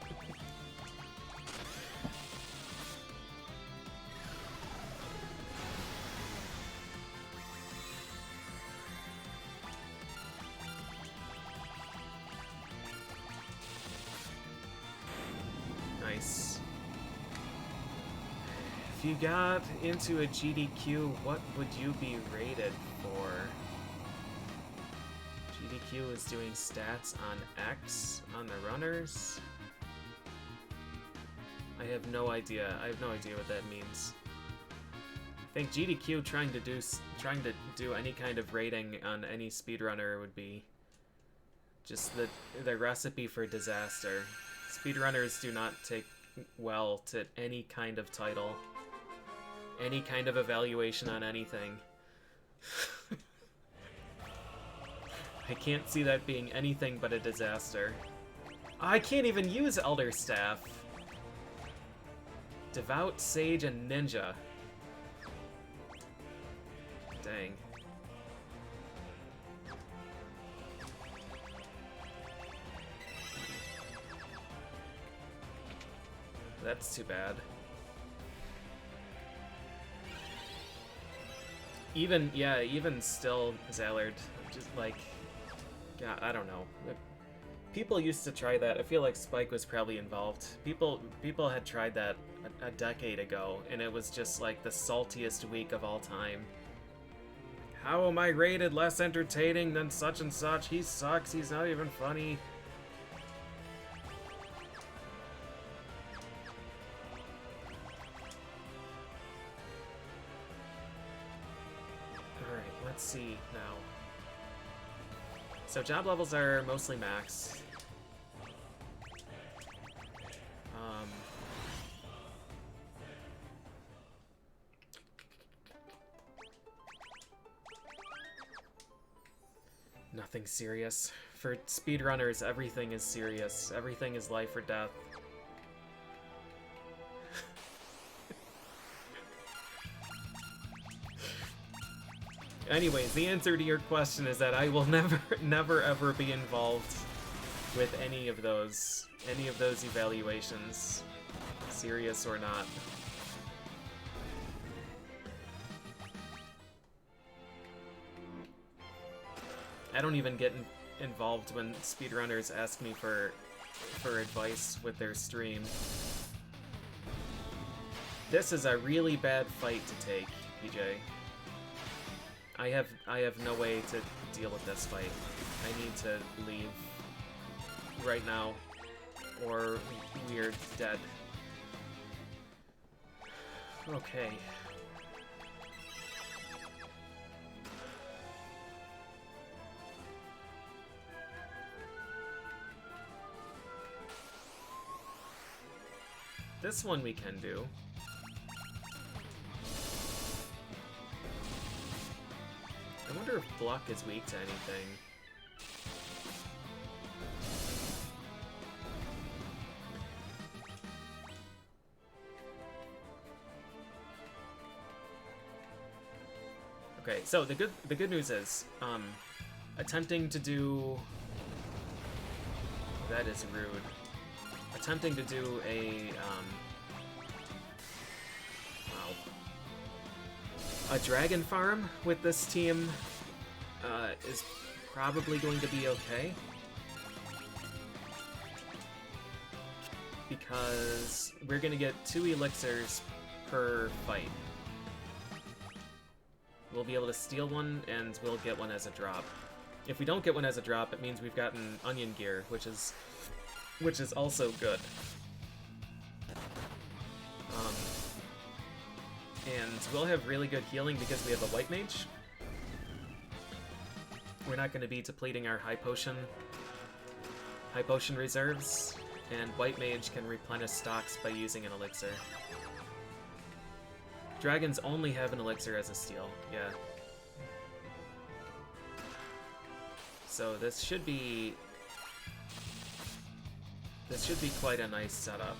Nice. If you got into a GDQ, what would you be rated for? GDQ is doing stats on X on the runners. I have no idea. I have no idea what that means. I think GDQ trying to do any kind of rating on any speedrunner would be just the recipe for disaster. Speedrunners do not take well to any kind of title, any kind of evaluation on anything. I can't see that being anything but a disaster. I can't even use Elder Staff. Devout, Sage, and Ninja. Dang. That's too bad. Even still, Zallard, just like, yeah, I don't know. People used to try that. I feel like Spike was probably involved. People had tried that a decade ago, and it was just like the saltiest week of all time. How am I rated less entertaining than such and such? He sucks, he's not even funny. Alright, let's see now. So job levels are mostly max. Nothing serious. For speedrunners, everything is serious. Everything is life or death. Anyways, the answer to your question is that I will never ever be involved with any of those evaluations, serious or not. I don't even get involved when speedrunners ask me for advice with their stream. This is a really bad fight to take, PJ. I have no way to deal with this fight. I need to leave right now, or we're dead. Okay. This one we can do. I wonder if Block is weak to anything. Okay, so the good news is, attempting to do... That is rude. Attempting to do a, a dragon farm with this team is probably going to be okay. Because we're going to get 2 elixirs per fight. We'll be able to steal one, and we'll get one as a drop. If we don't get one as a drop, it means we've gotten onion gear, which is also good. And we'll have really good healing because we have a white mage. We're not going to be depleting our high potion reserves, and white mage can replenish stocks by using an elixir. Dragons only have an elixir as a steal, yeah. So this should be quite a nice setup.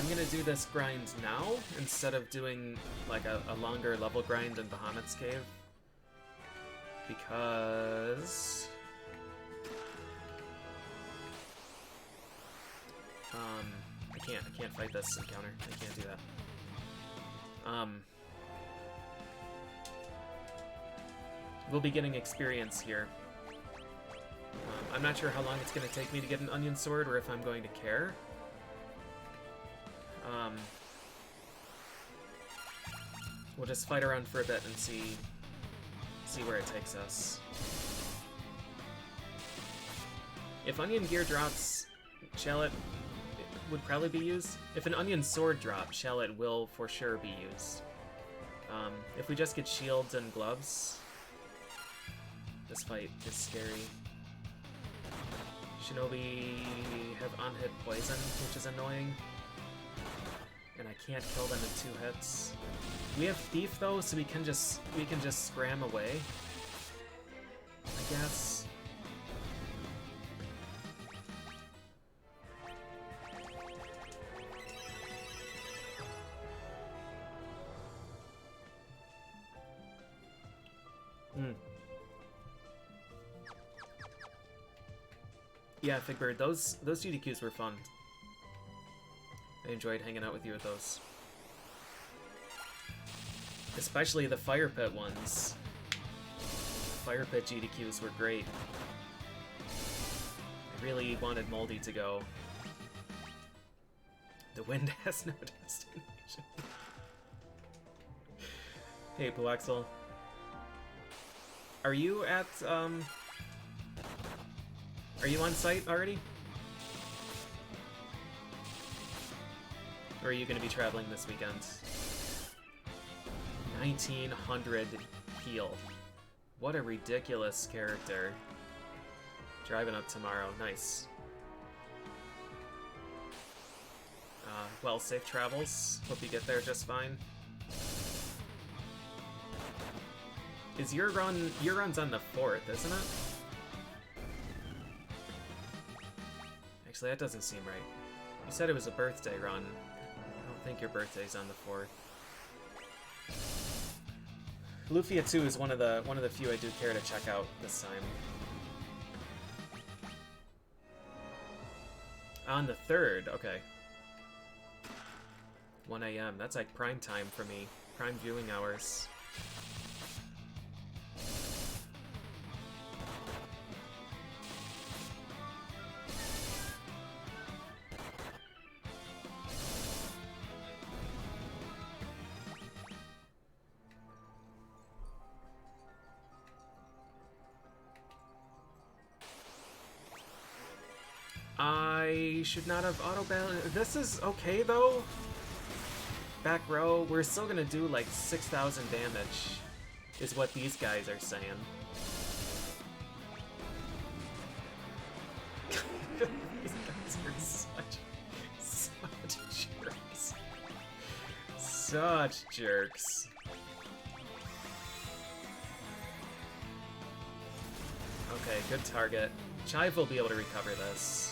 I'm gonna do this grind now instead of doing like a longer level grind in Bahamut's cave. Because I can't fight this encounter. I can't do that. We'll be getting experience here. I'm not sure how long it's going to take me to get an onion sword, or if I'm going to care. We'll just fight around for a bit and see where it takes us. If onion gear drops, shallot would probably be used. If an onion sword drops, shallot will for sure be used. If we just get shields and gloves, this fight is scary. Shinobi have on-hit poison, which is annoying. And I can't kill them in 2 hits. We have Thief though, so we can just scram away, I guess. Yeah, Figbird, those GDQs were fun. I enjoyed hanging out with you with those. Especially the Fire Pit ones. Fire Pit GDQs were great. I really wanted Moldy to go. The wind has no destination. Hey, Puaxel. Are you at, are you on site already? Or are you going to be traveling this weekend? 1900 heal. What a ridiculous character. Driving up tomorrow. Nice. Well, safe travels. Hope you get there just fine. Is your run's on the 4th, isn't it? Actually, that doesn't seem right. You said it was a birthday run. I don't think your birthday's on the 4th. Lufia 2 is one of the few I do care to check out this time. On the 3rd, okay. 1 AM, that's like prime time for me. Prime viewing hours. I should not have auto-balanced. This is okay, though. Back row, we're still gonna do like 6,000 damage, is what these guys are saying. These guys are such jerks. Such jerks. Okay, good target. Chive will be able to recover this.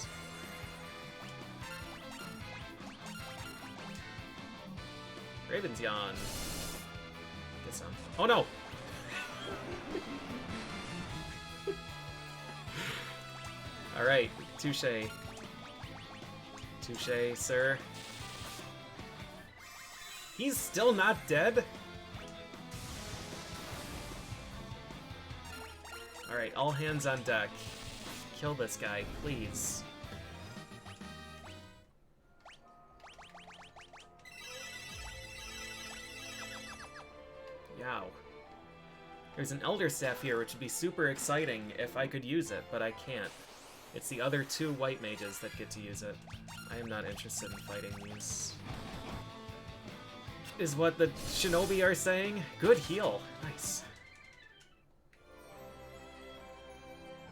Raven's yawn. Get some. Oh no! Alright, touche. Touche, sir. He's still not dead? Alright, all hands on deck. Kill this guy, please. Yow. There's an Elder Staff here, which would be super exciting if I could use it, but I can't. It's the other 2 white mages that get to use it. I am not interested in fighting these. Is what the Shinobi are saying? Good heal. Nice.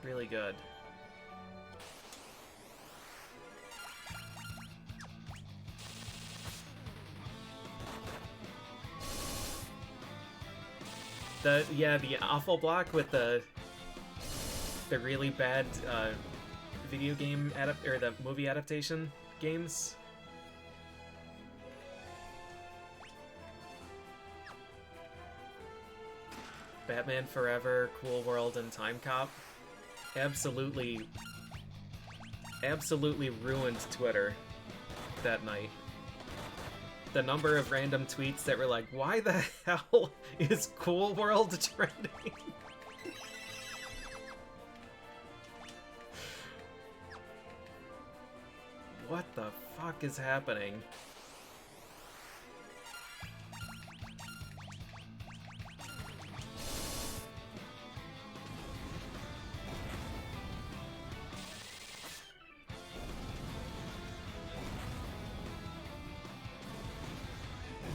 Really good. The awful block with the really bad video game or the movie adaptation games. Batman Forever, Cool World, and Time Cop absolutely ruined Twitter that night. The number of random tweets that were like, why the hell is Cool World trending? What the fuck is happening?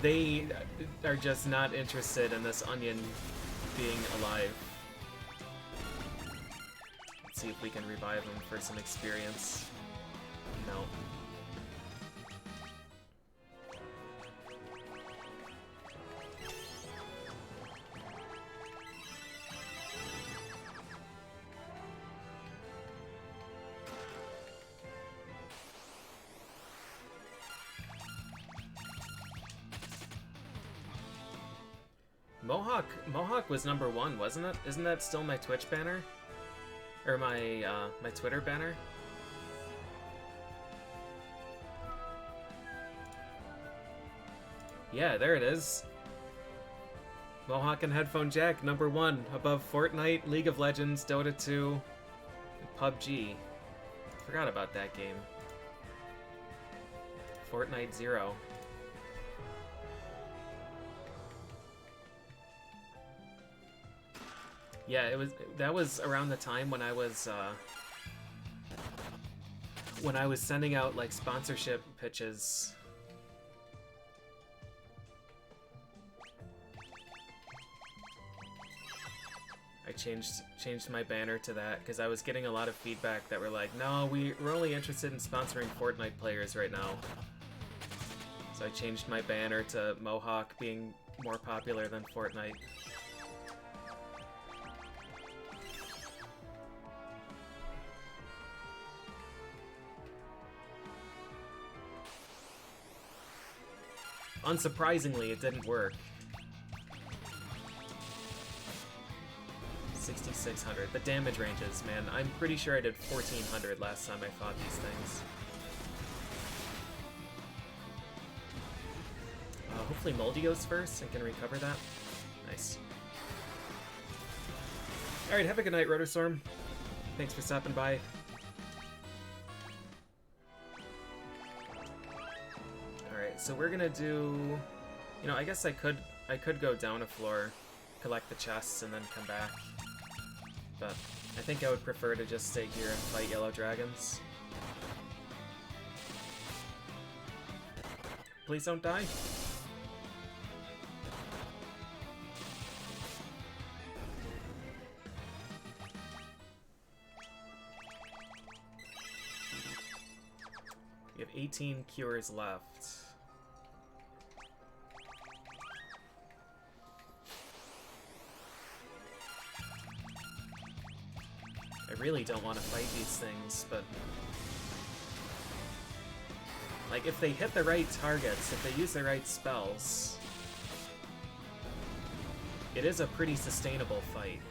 They are just not interested in this onion being alive. Let's see if we can revive him for some experience. No. Mohawk was #1, wasn't it? Isn't that still my Twitch banner? Or my my Twitter banner? Yeah, there it is. Mohawk and Headphone Jack, #1, above Fortnite, League of Legends, Dota 2, and PUBG. Forgot about that game. Fortnite 0. Yeah, that was around the time when I was sending out like sponsorship pitches. I changed my banner to that because I was getting a lot of feedback that were like, no, we're only interested in sponsoring Fortnite players right now. So I changed my banner to Mohawk being more popular than Fortnite. Unsurprisingly, it didn't work. 6,600. The damage ranges, man. I'm pretty sure I did 1,400 last time I fought these things. Hopefully Moldy goes first and can recover that. Nice. Alright, have a good night, Rotorstorm. Thanks for stopping by. So we're gonna do, you know, I guess I could go down a floor, collect the chests, and then come back. But I think I would prefer to just stay here and fight yellow dragons. Please don't die. We have 18 cures left. I really don't want to fight these things, but like if they hit the right targets, if they use the right spells, it is a pretty sustainable fight.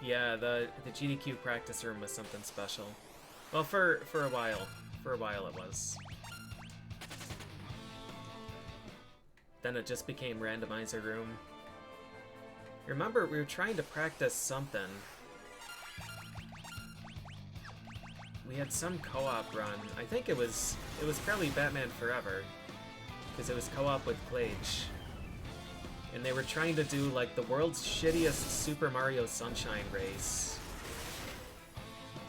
Yeah, the GDQ practice room was something special. Well, for a while. For a while it was. Then it just became randomizer room. Remember, we were trying to practice something. we had some co-op run. I think it was probably Batman Forever, because it was co-op with Plage. And they were trying to do like the world's shittiest Super Mario Sunshine race.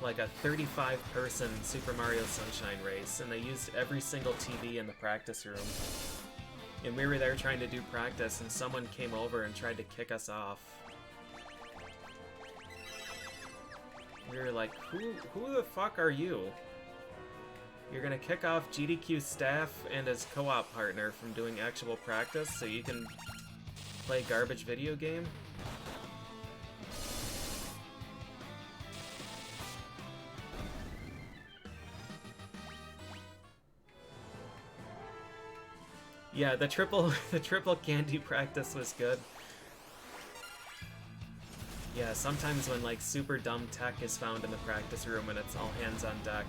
Like a 35-person Super Mario Sunshine race, and they used every single TV in the practice room. And we were there trying to do practice, and someone came over and tried to kick us off. We were like, who the fuck are you? You're gonna kick off GDQ staff and his co-op partner from doing actual practice so you can play garbage video game? Yeah, the triple candy practice was good. Yeah, sometimes when like super dumb tech is found in the practice room and it's all hands on deck,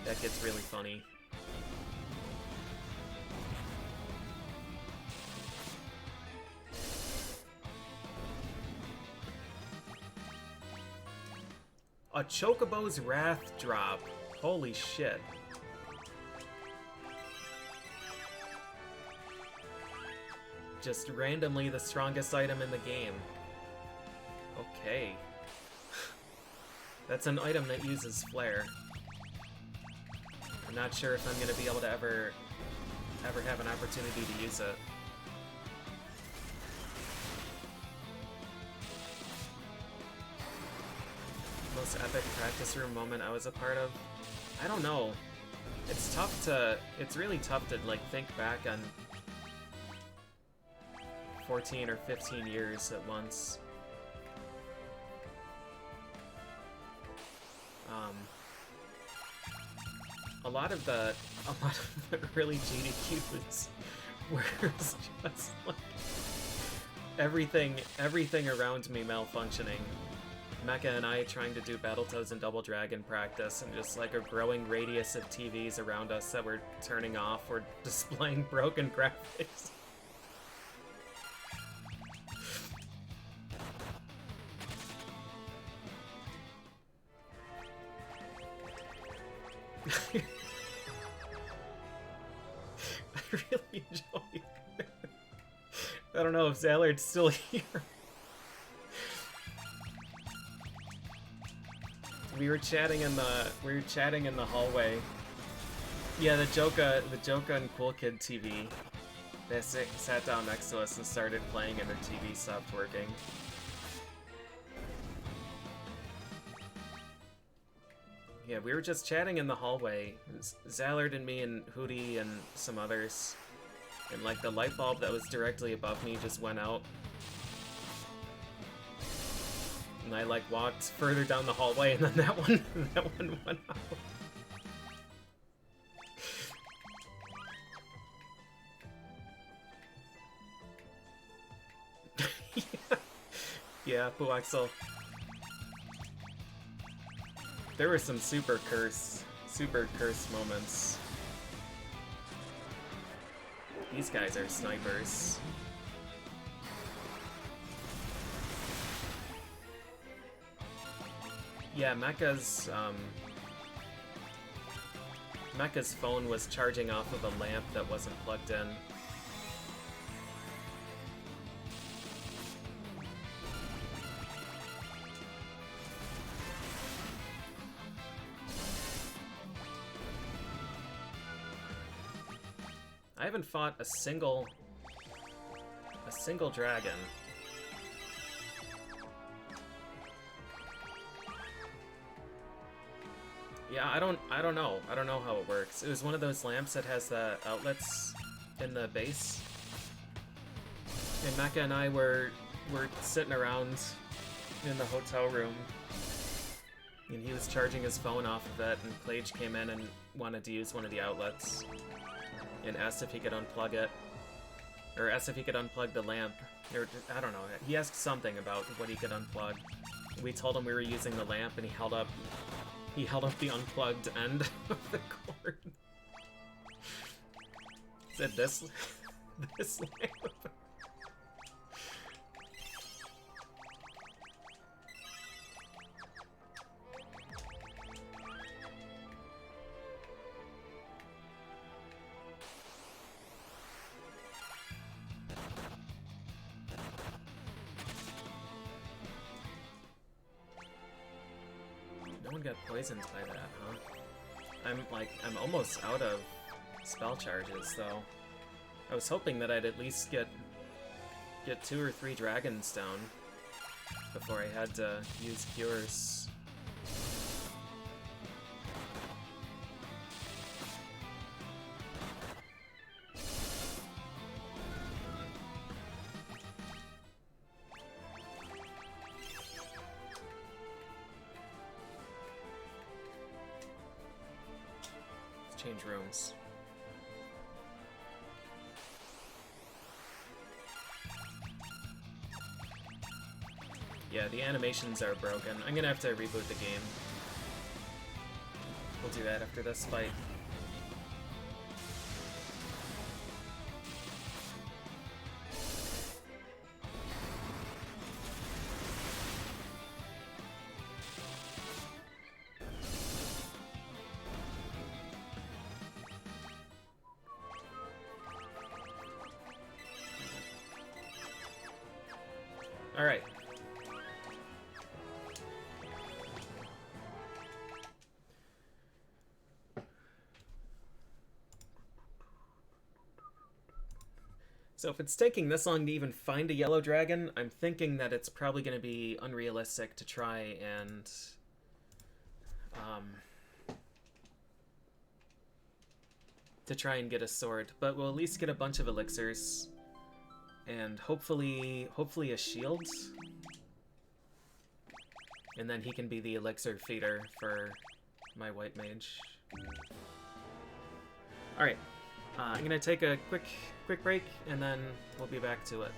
that gets really funny. A Chocobo's Wrath drop. Holy shit. Just randomly the strongest item in the game. Okay. That's an item that uses flare. I'm not sure if I'm gonna be able to ever have an opportunity to use it. Most epic practice room moment I was a part of? I don't know. It's really tough to like think back on 14 or 15 years at once. A lot of the really GDQs were just like everything around me malfunctioning. Mecha and I trying to do Battletoads and Double Dragon practice, and just like a growing radius of TVs around us that were turning off or displaying broken graphics. I really enjoy it. I don't know if Zallard's still here. We were chatting in the hallway. Yeah, the Joka and Cool Kid TV. They sat down next to us and started playing, and their TV stopped working. Yeah, we were just chatting in the hallway. Zallard and me and Hootie and some others. And like the light bulb that was directly above me just went out. And I like walked further down the hallway, and then that one went out. Yeah, Puaxel. There were some super curse moments. These guys are snipers. Yeah, Mecha's phone was charging off of a lamp that wasn't plugged in. I haven't fought a single dragon. Yeah, I don't know. I don't know how it works. It was one of those lamps that has the outlets in the base. And Mecha and I were sitting around in the hotel room, and he was charging his phone off of it, and Plage came in and wanted to use one of the outlets and asked if he could unplug it, or asked if he could unplug the lamp, or I don't know. He asked something about what he could unplug. We told him we were using the lamp, and he held up the unplugged end of the cord. Said this lamp. Someone got poisoned by that, huh? I'm almost out of spell charges, though. I was hoping that I'd at least get 2 or 3 dragons down before I had to use cures. Let's change rooms. Yeah, the animations are broken. I'm gonna have to reboot the game. We'll do that after this fight. All right. So if it's taking this long to even find a yellow dragon, I'm thinking that it's probably going to be unrealistic to try and get a sword. But we'll at least get a bunch of elixirs and hopefully a shield. And then he can be the elixir feeder for my white mage. All right. I'm gonna take a quick break, and then we'll be back to it.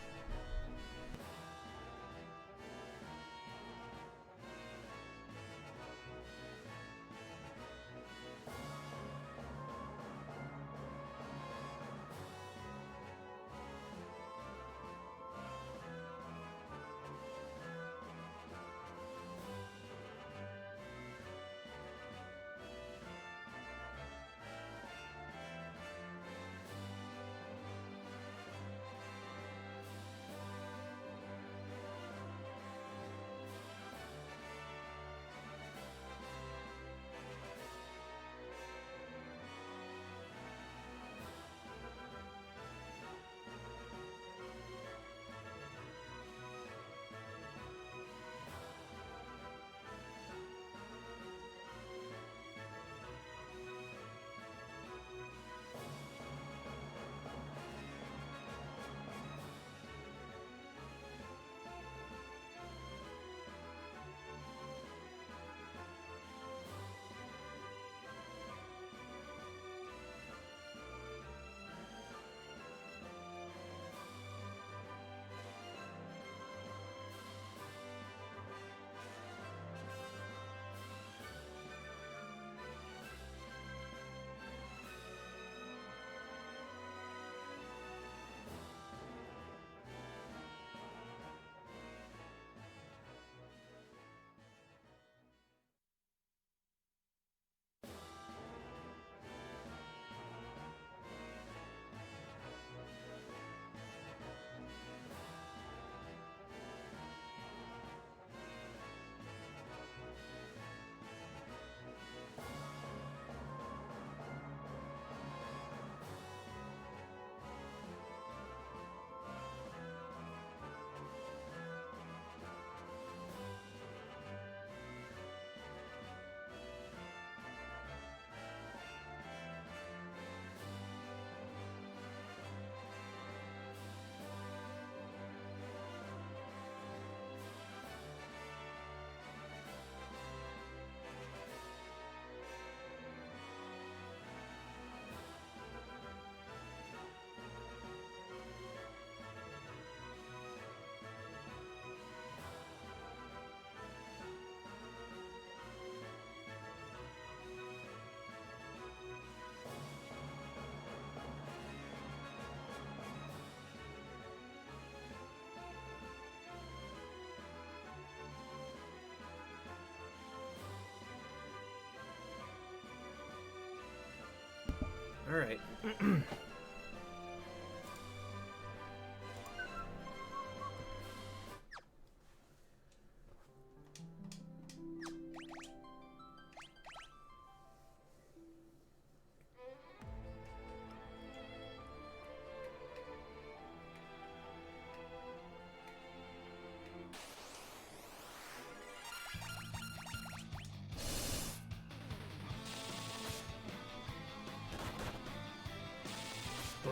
All right.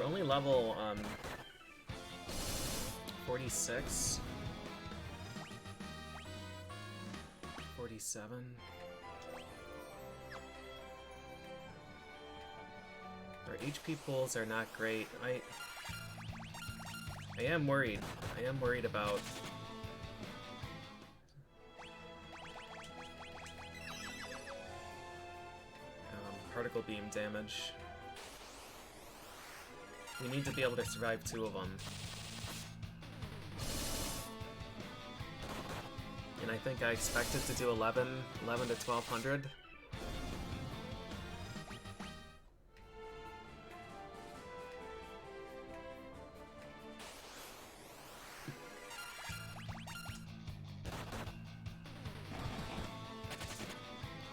only level 46. 47. Our HP pools are not great. I am worried. I am worried about particle beam damage. We need to be able to survive 2 of them. And I think I expected to do 11 to 1200.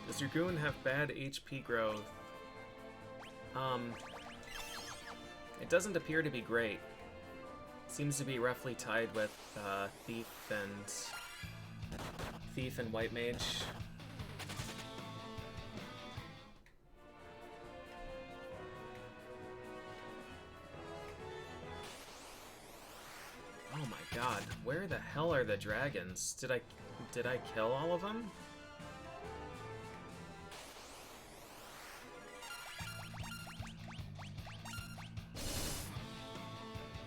Does Dragoon have bad HP growth? It doesn't appear to be great. Seems to be roughly tied with Thief and White Mage. Oh my god, where the hell are the dragons? Did I kill all of them?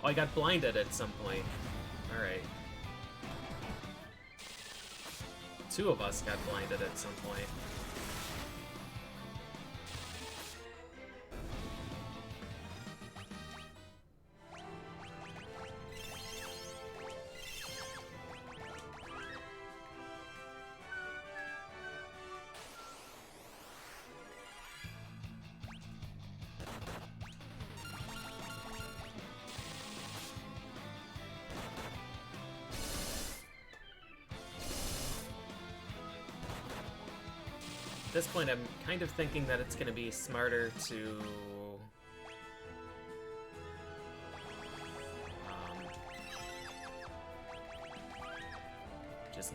Oh, I got blinded at some point. Alright. 2 of us got blinded at some point. At this point, I'm kind of thinking that it's going to be smarter to just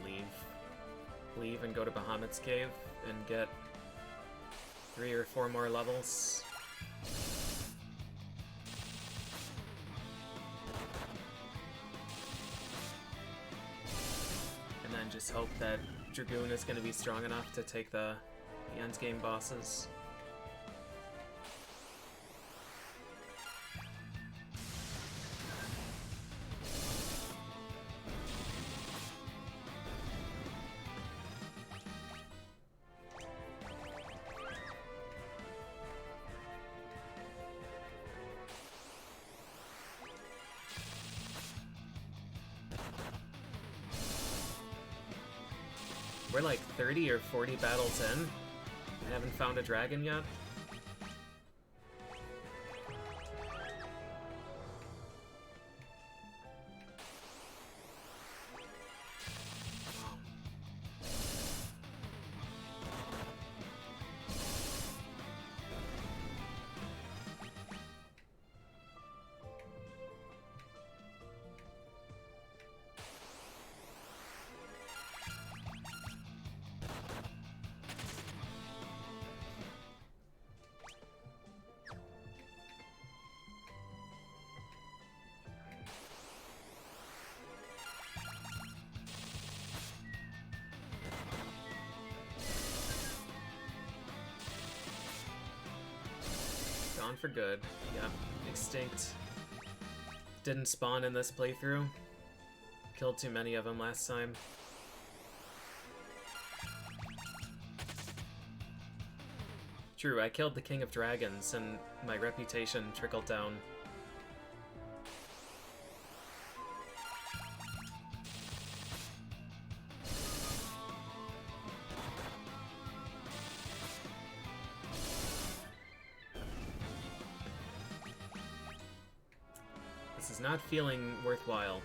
leave and go to Bahamut's cave and get 3 or 4 more levels. And then just hope that Dragoon is going to be strong enough to take the endgame bosses. We're like 30 or 40 battles in. I haven't found a dragon yet. Gone for good. Yep. Extinct. Didn't spawn in this playthrough. Killed too many of them last time. True, I killed the King of Dragons and my reputation trickled down. This is not feeling worthwhile.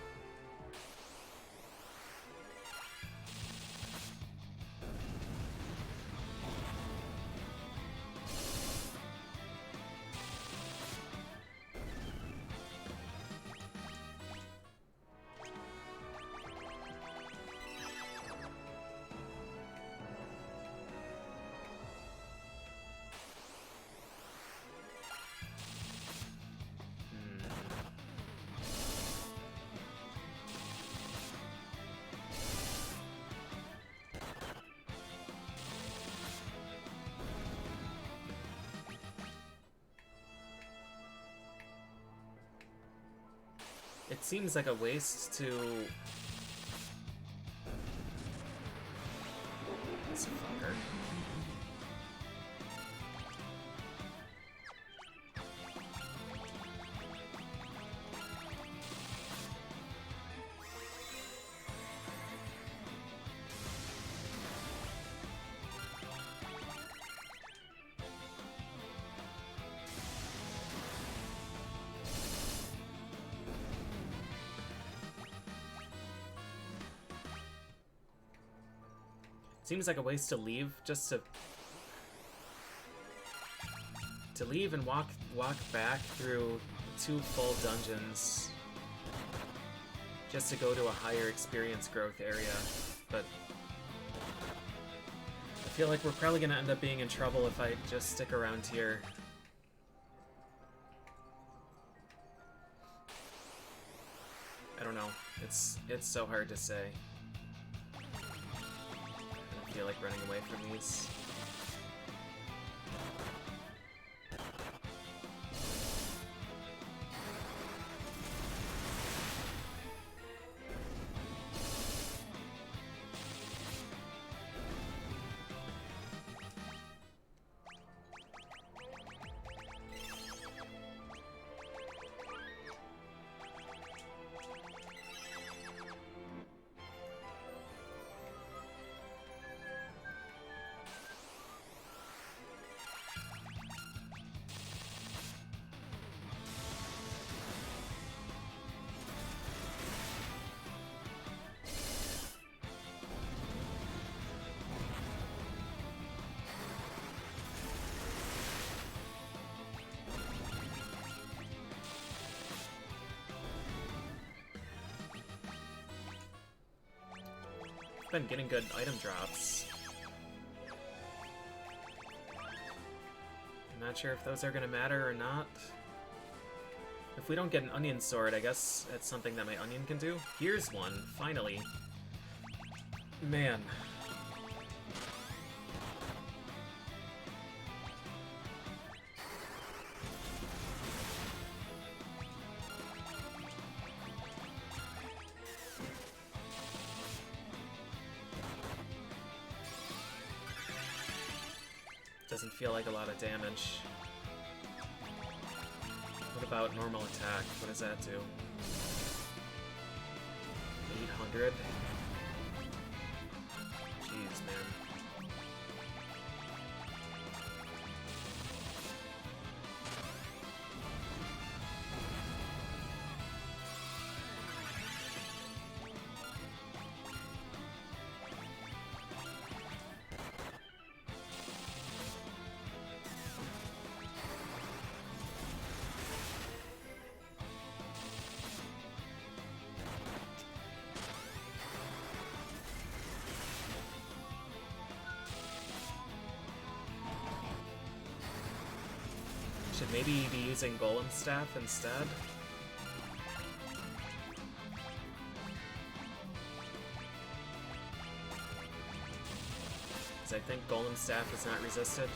It seems like a waste to... This fucker. Seems like a waste to leave, just to leave and walk back through 2 full dungeons just to go to a higher experience growth area. But I feel like we're probably gonna end up being in trouble if I just stick around here. I don't know. It's so hard to say. I feel like running away from these. Been getting good item drops. I'm not sure if those are gonna matter or not. If we don't get an onion sword, I guess that's something that my onion can do. Here's one, finally. Man. Doesn't feel like a lot of damage. What about normal attack? What does that do? 800? Jeez, man. Should maybe be using Golem Staff instead? Because I think Golem Staff is not resisted.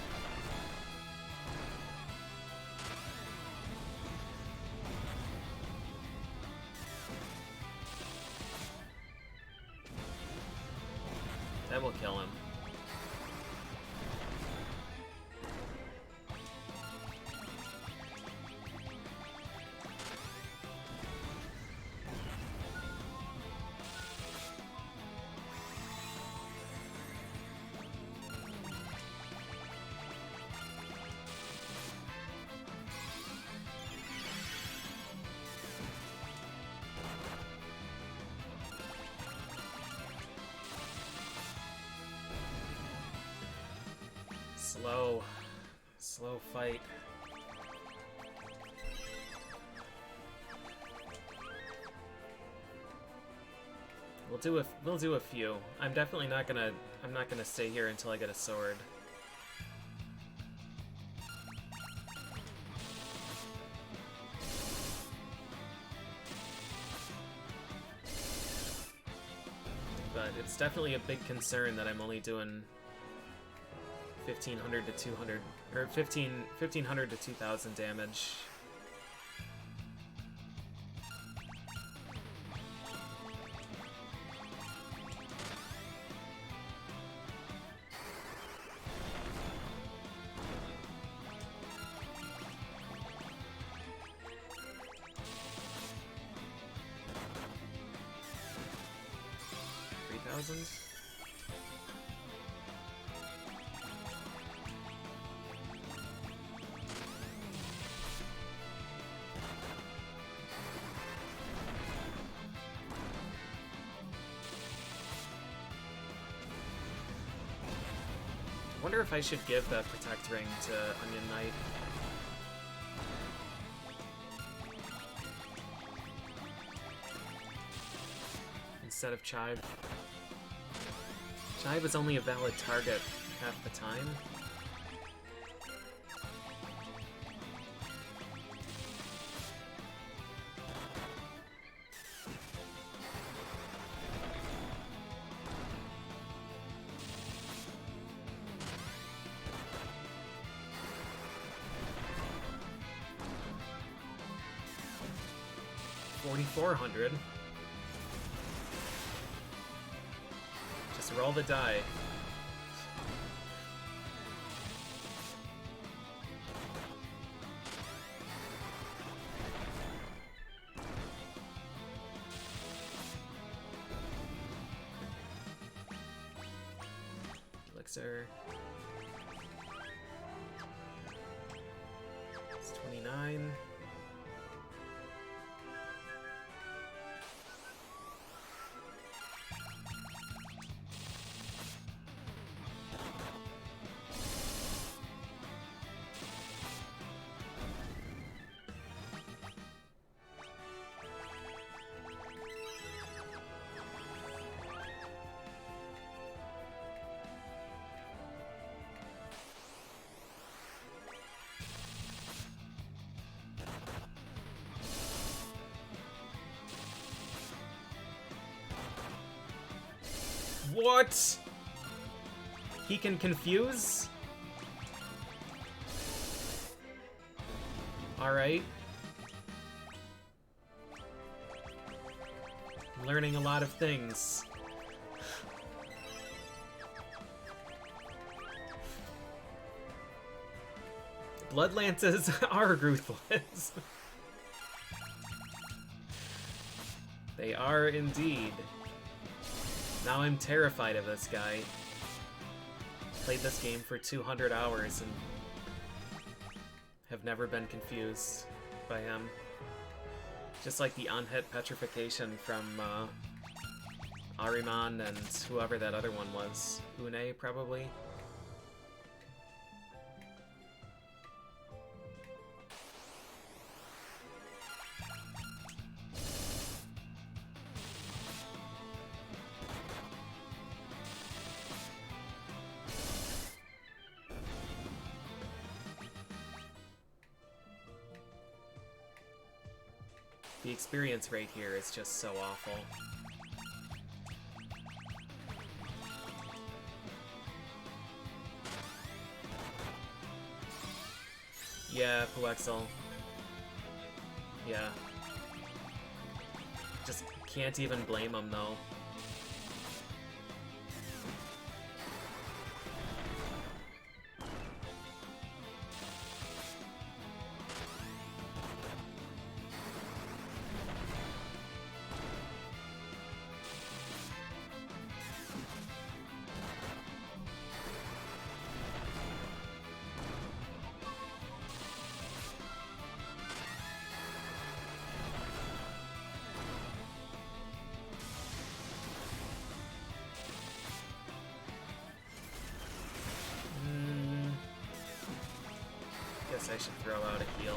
That will kill him. Slow fight. We'll do a few. I'm not gonna stay here until I get a sword. But it's definitely a big concern that I'm only doing 1500 to 200 or 1500 to 2000 damage. 1,000. I wonder if I should give that Protect Ring to Onion Knight. Instead of Chive. Chive is only a valid target half the time. $4,400. Just roll the die. Elixir. It's 29. What? He can confuse? Alright. Learning a lot of things. Blood Lances are ruthless. They are indeed. Now I'm terrified of this guy. Played this game for 200 hours and have never been confused by him. Just like the on-hit petrification from Ahriman and whoever that other one was. Une, probably? The experience rate here is just so awful. Yeah, Puexel. Yeah. Just can't even blame him, though. I should throw out a heal.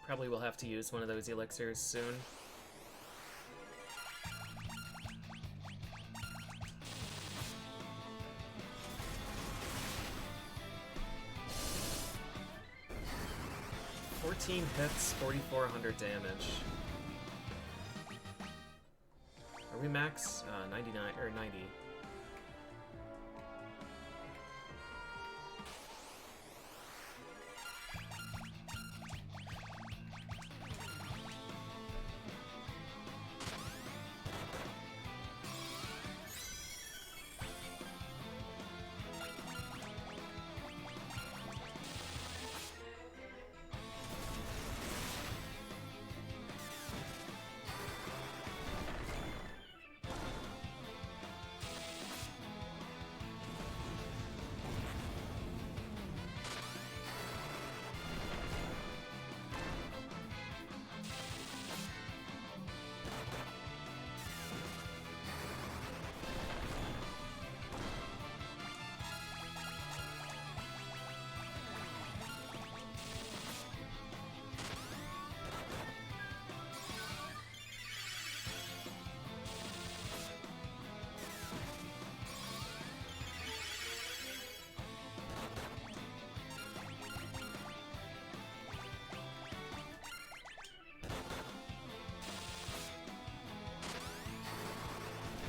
Probably will have to use one of those elixirs soon. 14 hits, 4,400 damage. Are we max? 99 or 90.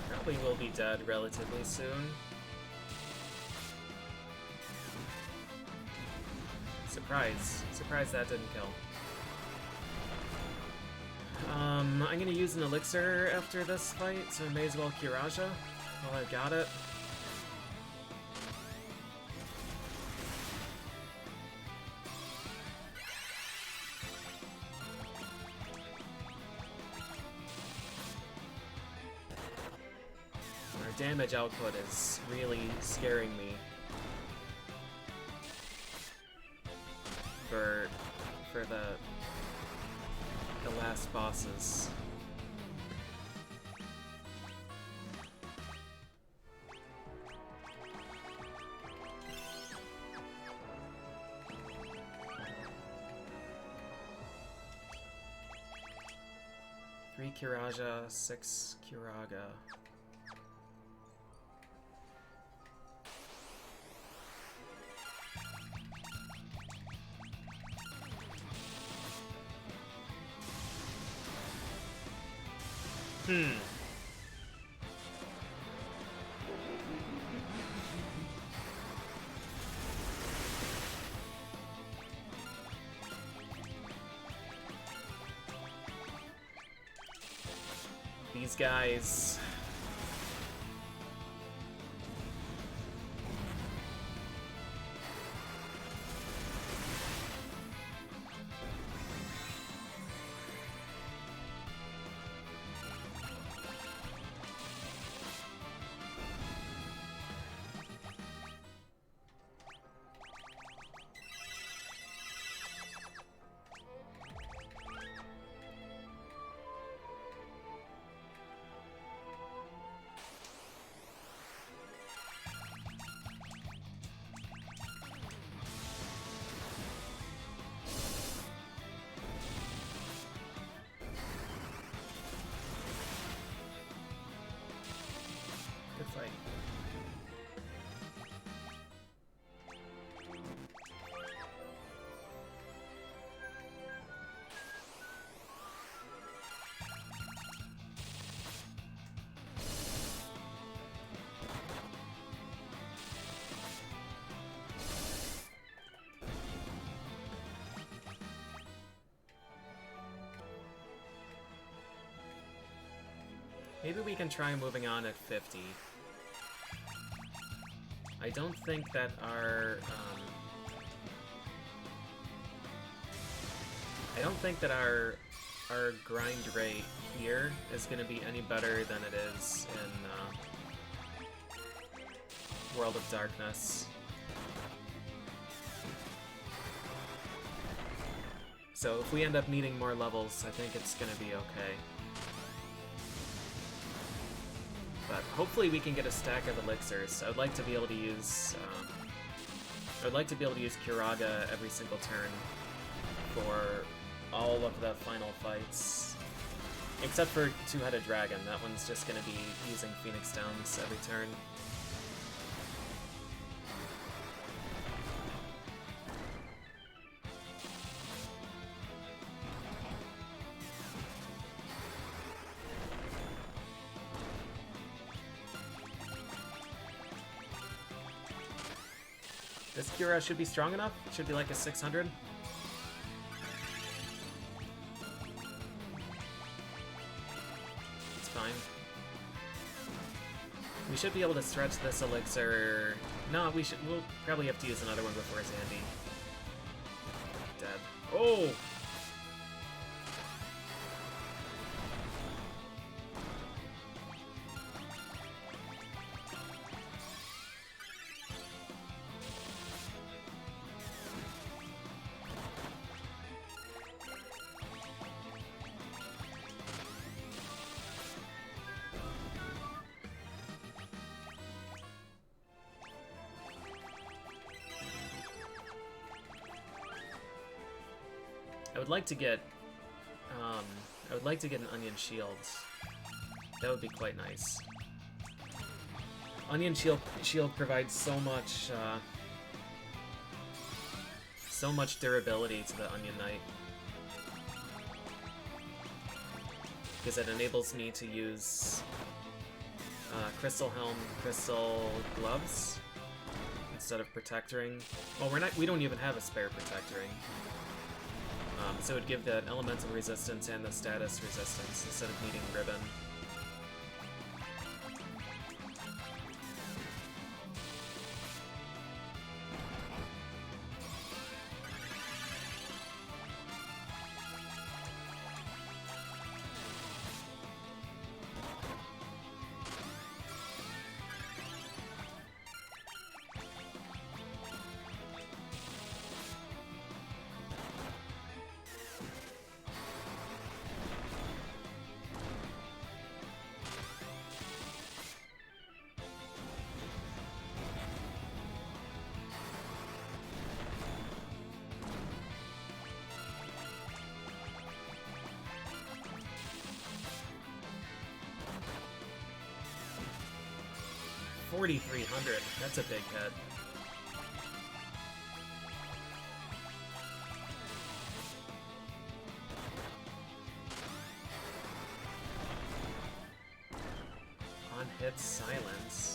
Probably will be dead relatively soon. Surprise that didn't kill. I'm gonna use an elixir after this fight, so I may as well Kiraja while I got it. Our damage output is really scaring me for the last bosses. Three Kiraja, 6 Kiraga. These guys. Good fight. Maybe we can try moving on at 50. I don't think that our grind rate here is going to be any better than it is in World of Darkness. So if we end up needing more levels, I think it's going to be okay. But hopefully we can get a stack of elixirs. I would like to be able to use Kiraga every single turn for all of the final fights. Except for Two-Headed Dragon. That one's just gonna be using Phoenix Downs every turn. This Cura should be strong enough. It should be like a 600. It's fine. We should be able to stretch this elixir. No, we'll probably have to use another one before Zandy. Dead. Oh! I would like to get an onion shield. That would be quite nice. Onion shield provides so much durability to the Onion Knight, because it enables me to use Crystal Helm, Crystal Gloves instead of Protect Ring. Well, we don't even have a spare Protect Ring. So it would give the elemental resistance and the status resistance instead of needing ribbon. $4,300. That's a big hit. On hit silence.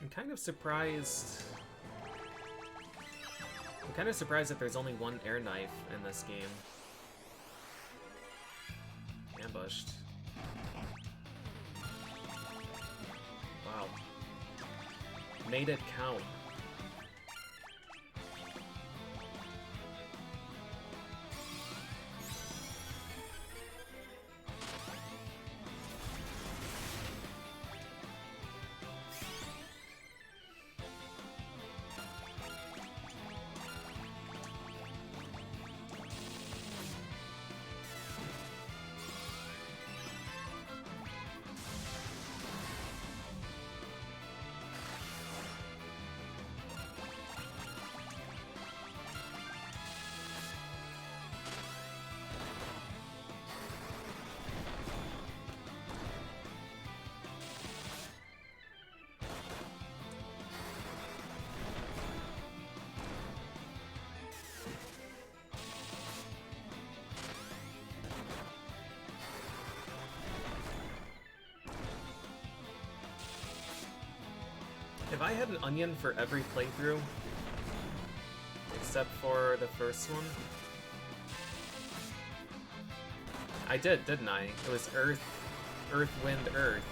I'm kind of surprised that there's only one air knife in this game. Ambushed. Wow. Made it count. If I had an onion for every playthrough, except for the first one, I did, didn't I? It was Earth, Wind, Earth.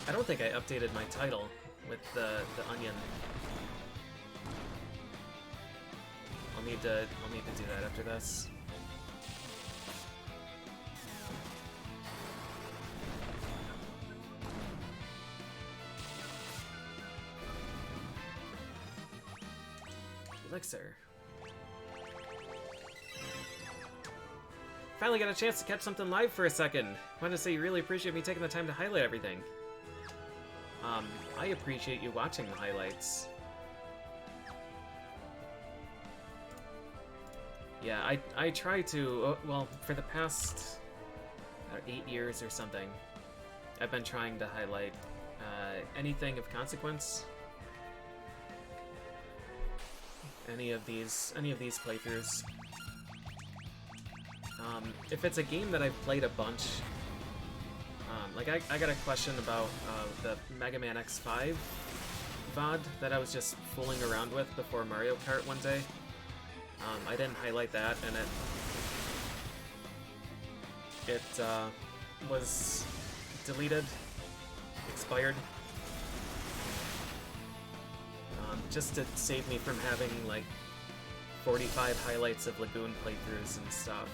I don't think I updated my title. with the onion. I'll need to do that after this. Elixir. Finally got a chance to catch something live for a second. Wanted to say you really appreciate me taking the time to highlight everything. I appreciate you watching the highlights. Yeah, I try to, well, for the past 8 years or something, I've been trying to highlight anything of consequence. Any of these playthroughs. If it's a game that I've played a bunch, like I got a question about the Mega Man X5 VOD that I was just fooling around with before Mario Kart one day. I didn't highlight that, and it was deleted, expired, just to save me from having like 45 highlights of Dragoon playthroughs and stuff.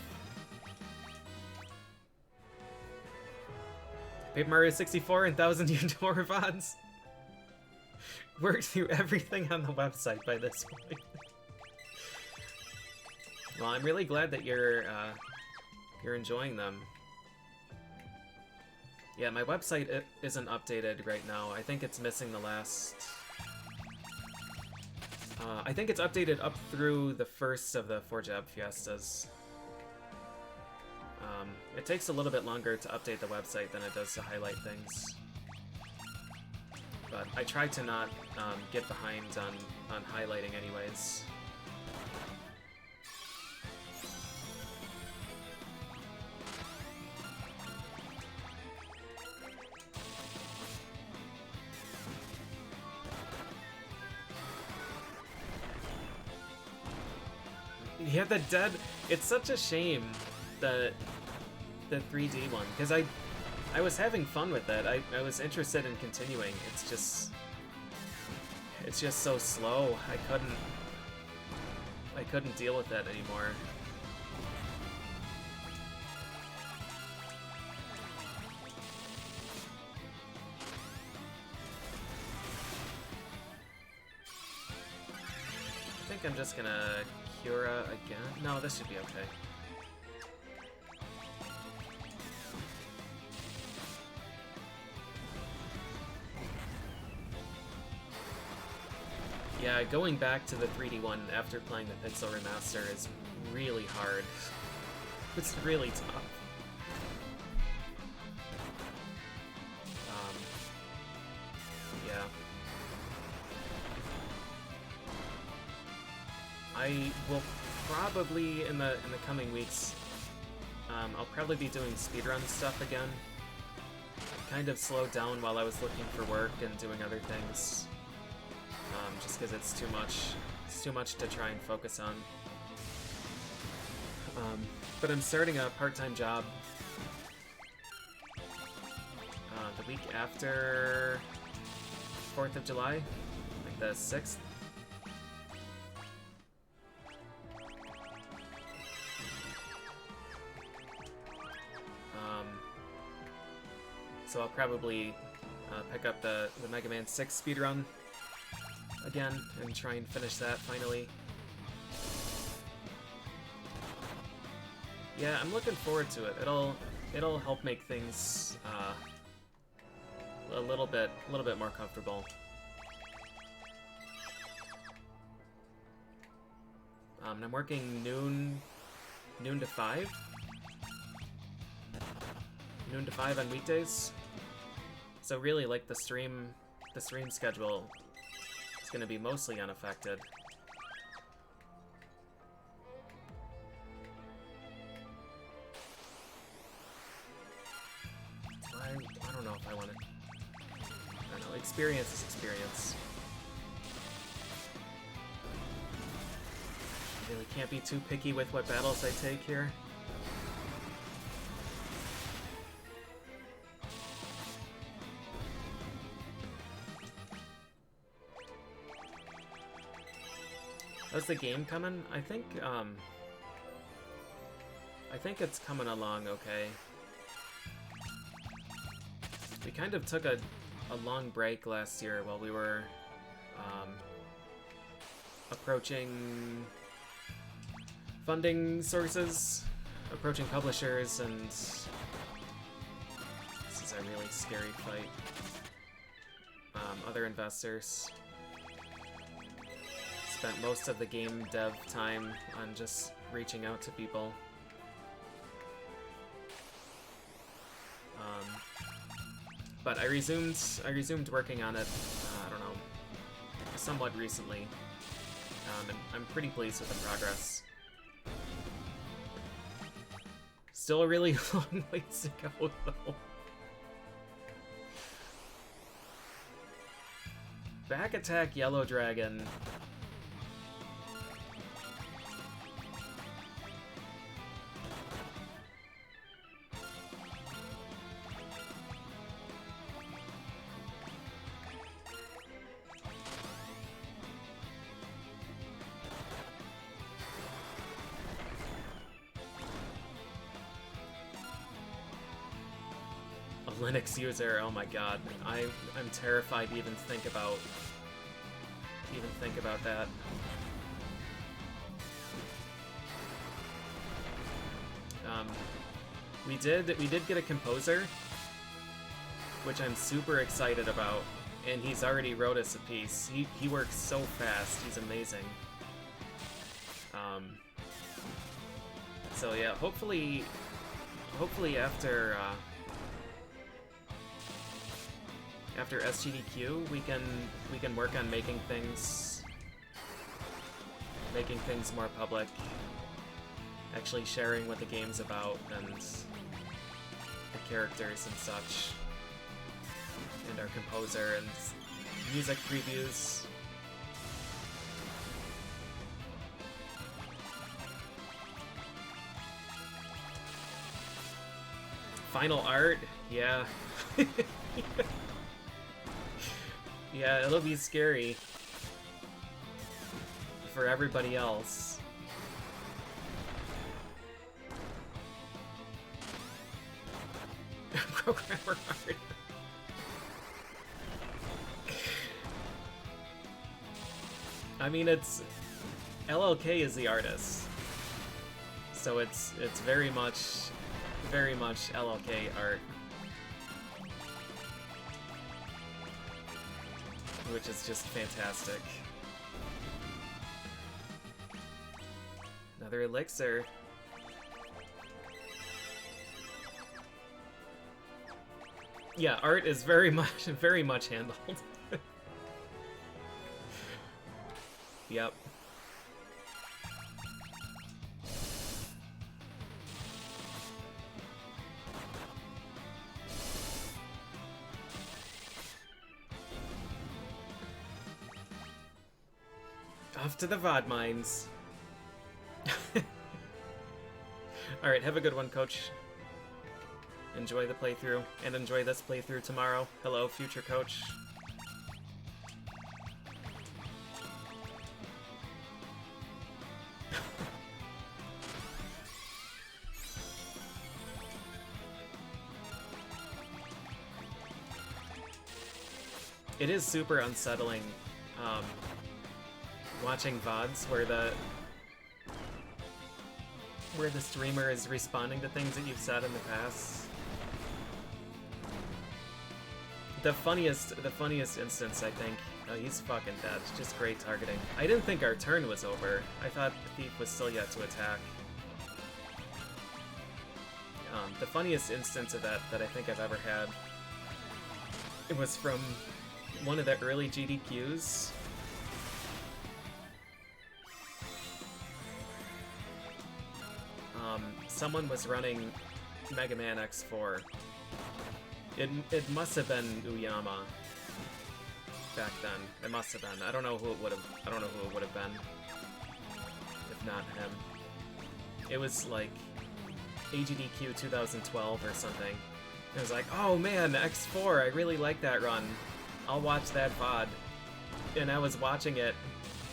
Paper Mario 64 and 1000 Eudora VODs. Worked through everything on the website by this point. Well, I'm really glad that you're enjoying them. Yeah, my website isn't updated right now. I think it's missing the last... I think it's updated up through the first of the 4 Job Fiestas. It takes a little bit longer to update the website than it does to highlight things. But I try to not get behind on highlighting anyways. Yeah, the dead. It's such a shame the 3D one, because I was having fun with it. I was interested in continuing. It's just so slow. I couldn't deal with that anymore. I think I'm just gonna Cura again. No, this should be okay. Yeah, going back to the 3D one after playing the Pixel Remaster is really hard. It's really tough. Yeah. I will probably, in the coming weeks, I'll probably be doing speedrun stuff again. Kind of slowed down while I was looking for work and doing other things. Just because it's too much to try and focus on. But I'm starting a part-time job the week after 4th of July, like the 6th. So I'll probably pick up the Mega Man 6 speedrun again and try and finish that finally. Yeah, I'm looking forward to it. It'll help make things a little bit more comfortable. And I'm working noon to 5. Noon to 5 on weekdays. So really, like, the stream schedule is going to be mostly unaffected. I don't know if I want to... I don't know, experience is experience. Really can't be too picky with what battles I take here. How's the game coming? I think it's coming along okay. We kind of took a long break last year while we were approaching funding sources, approaching publishers, and this is a really scary fight. Other investors. Spent most of the game dev time on just reaching out to people. But I resumed working on it, I don't know, somewhat recently. And I'm pretty pleased with the progress. Still a really long ways to go, though. Back attack Yellow Dragon. Linux user, oh my god, I'm terrified to even think about that. We did get a composer, which I'm super excited about, and he's already wrote us a piece. He works so fast, he's amazing. So yeah, hopefully after SGDQ, we can work on making things more public, actually sharing what the game's about and the characters and such, and our composer and music previews. Final art, yeah. Yeah, it'll be scary for everybody else. Programmer art. I mean, it's LLK is the artist, so it's very much LLK art. Which is just fantastic. Another elixir. Yeah, art is very much handled. Yep. Off to the VOD mines. Alright, have a good one, Coach. Enjoy the playthrough, and enjoy this playthrough tomorrow. Hello, future Coach. It is super unsettling, watching VODs where the streamer is responding to things that you've said in the past. The funniest instance, I think, oh, he's fucking dead. Just great targeting. I didn't think our turn was over. I thought the thief was still yet to attack. The funniest instance of that I think I've ever had, it was from one of the early GDQs. Someone was running Mega Man X4. It must have been Uyama back then. It must have been. I don't know who it would have been. If not him. It was like AGDQ 2012 or something. It was like, oh man, X4, I really like that run. I'll watch that VOD. And I was watching it,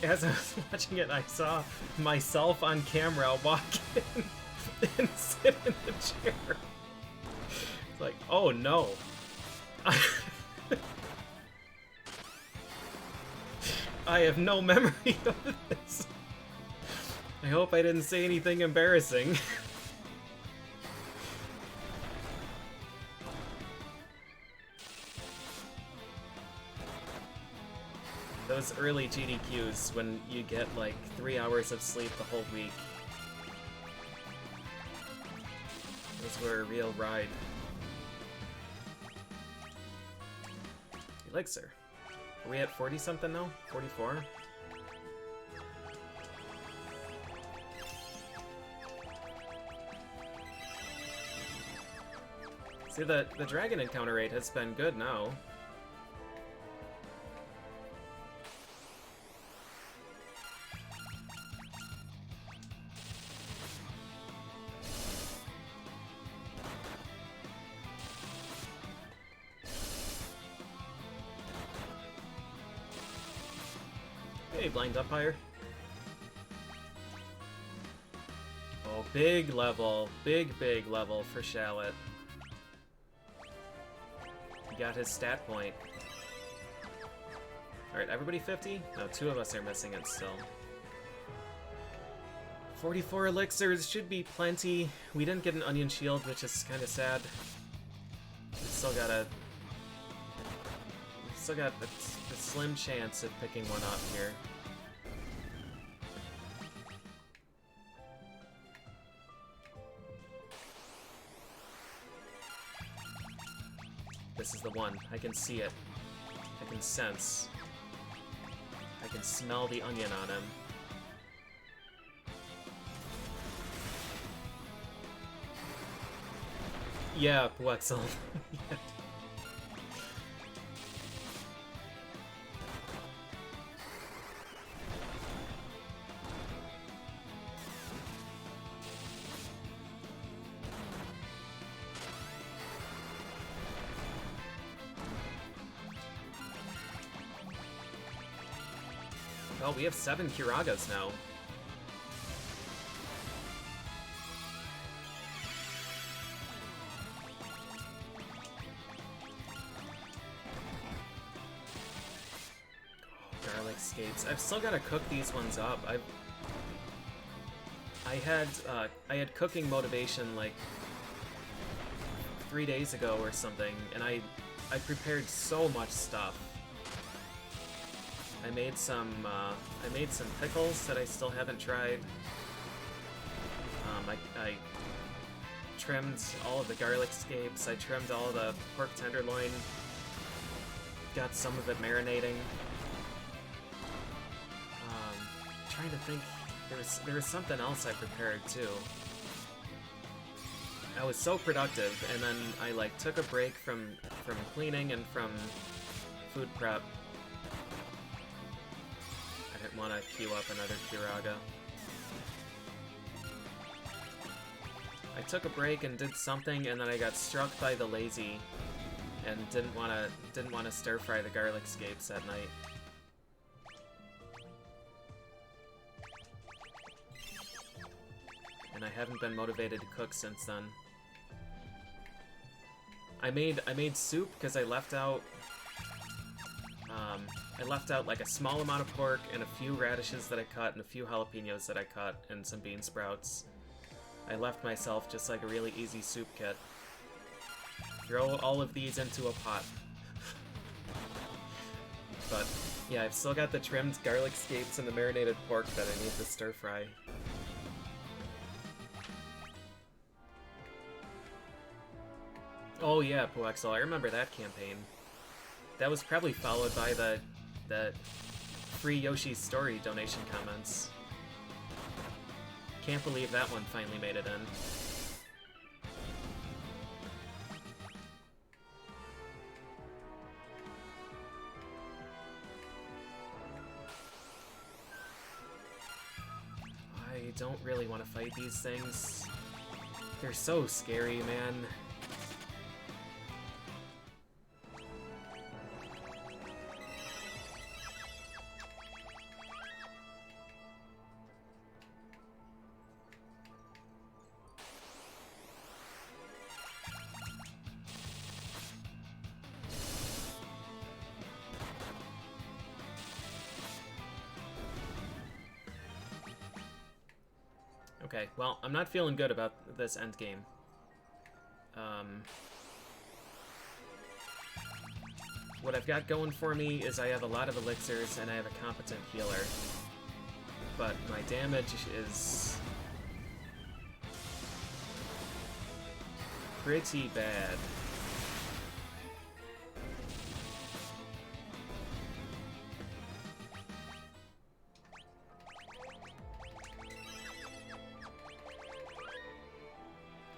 As I was watching it, I saw myself on camera walk in and sit in the chair. It's like, oh no. I have no memory of this. I hope I didn't say anything embarrassing. Those early GDQs when you get like 3 hours of sleep the whole week. Those were a real ride. Elixir. Are we at 40 something now? 44? See, the dragon encounter rate has been good now. Hey, blind umpire. Oh, big level. Big level for Shallot. He got his stat point. Alright, everybody 50? No, 2 of us are missing it still. 44 elixirs should be plenty. We didn't get an onion shield, which is kind of sad. We still got a slim chance of picking one up here. This is the one. I can see it. I can sense. I can smell the onion on him. Yeah, Wexel. Yeah. Oh, we have 7 Kiragas now. Garlic scapes. I've still got to cook these ones up. I had cooking motivation like 3 days ago or something, and I prepared so much stuff. I made some pickles that I still haven't tried. I trimmed all of the garlic scapes. I trimmed all the pork tenderloin. Got some of it marinating. Trying to think, there was something else I prepared too. I was so productive, and then I like took a break from cleaning and from food prep. I didn't want to queue up another Kiraga. I took a break and did something, and then I got struck by the lazy, and didn't want to stir fry the garlic scapes at night. And I haven't been motivated to cook since then. I made soup because I left out like a small amount of pork and a few radishes that I cut and a few jalapenos that I cut and some bean sprouts. I left myself just like a really easy soup kit. Throw all of these into a pot. But yeah, I've still got the trimmed garlic scapes and the marinated pork that I need to stir fry. Oh yeah, Poexel, I remember that campaign. That was probably followed by the free Yoshi's Story donation comments. Can't believe that one finally made it in. I don't really want to fight these things. They're so scary, man. Okay, well, I'm not feeling good about this end game. What I've got going for me is I have a lot of elixirs and I have a competent healer. But my damage is pretty bad.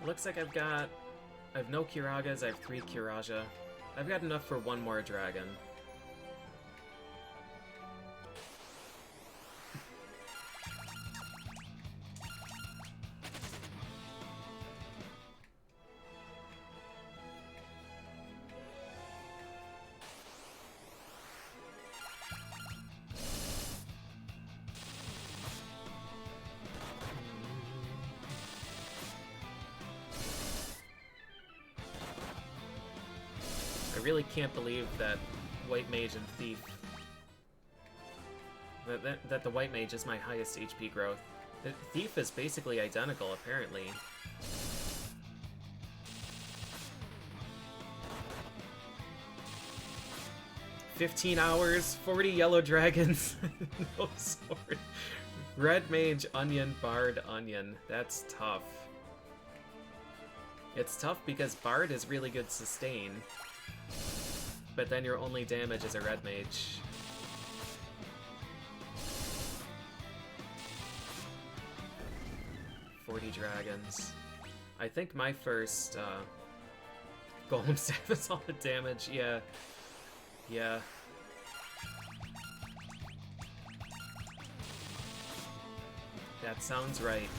Looks like I have no Kiragas, I have 3 Kiraja. I've got enough for 1 more dragon. I really can't believe that White Mage and Thief... That the White Mage is my highest HP growth. The Thief is basically identical, apparently. "15 hours, 40 yellow dragons, no sword. Red Mage, Onion, Bard, Onion." That's tough. It's tough because Bard is really good sustain. But then your only damage is a Red Mage. "40 dragons. I think my first Golem Staff is all the damage. Yeah. Yeah. That sounds right.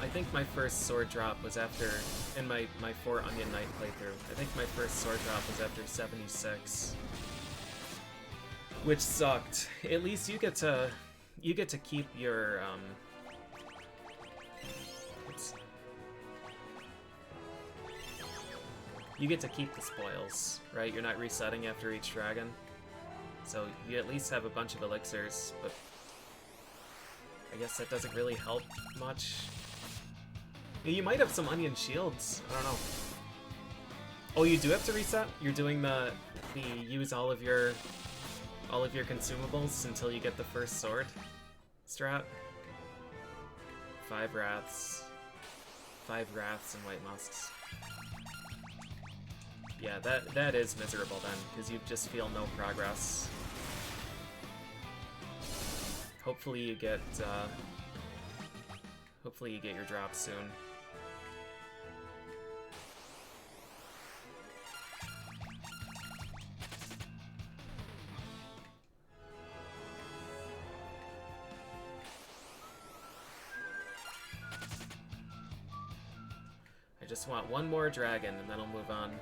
I think my first sword drop was after, in my 4 Onion Knight playthrough, I think my first sword drop was after 76. Which sucked. At least you get to keep your, you get to keep the spoils, right? You're not resetting after each dragon. So you at least have a bunch of elixirs, but I guess that doesn't really help much. You might have some Onion shields. I don't know. Oh, you do have to reset? You're doing the use all of your consumables until you get the first sword strat. 5 Wraths. 5 Wraths and White Musks. Yeah, that is miserable then, because you just feel no progress. Hopefully you get your drop soon. I just want 1 more dragon and then I'll move on.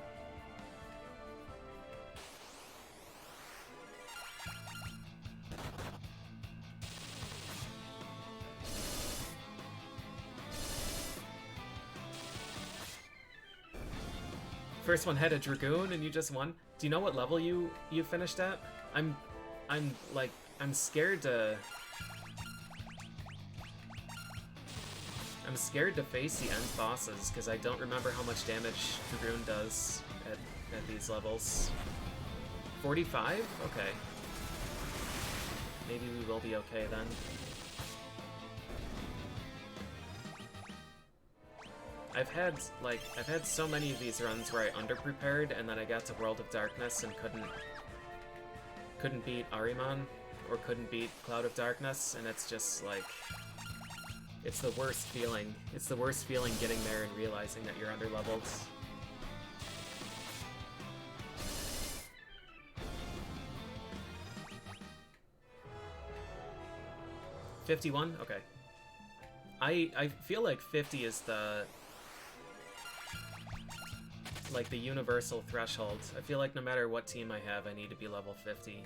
First one had a Dragoon and you just won. Do you know what level you finished at? I'm scared to... I'm scared to face the end bosses because I don't remember how much damage Dragoon does at these levels. 45? Okay. Maybe we will be okay then. I've had so many of these runs where I underprepared and then I got to World of Darkness and couldn't beat Ahriman or couldn't beat Cloud of Darkness, and it's just like, it's the worst feeling. It's the worst feeling getting there and realizing that you're underleveled. $51? Okay. I feel like 50 is the universal threshold. I feel like no matter what team I have, I need to be level 50.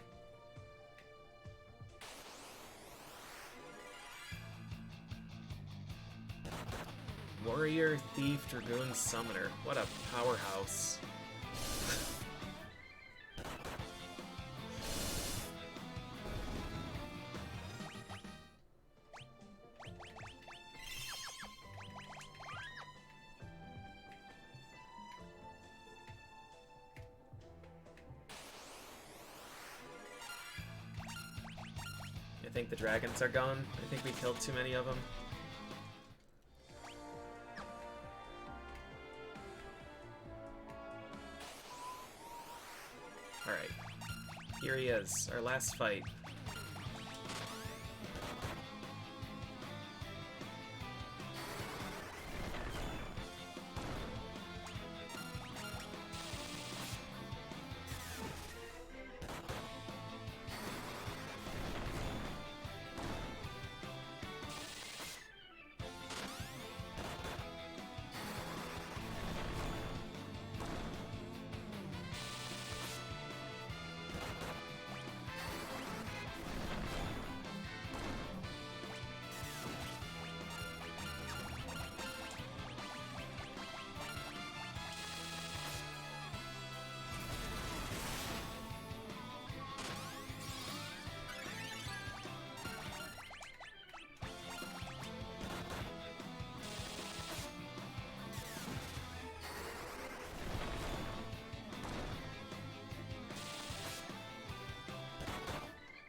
Warrior, Thief, Dragoon, Summoner. What a powerhouse. think the dragons are gone. I think we killed too many of them. Alright. Here he is, our last fight.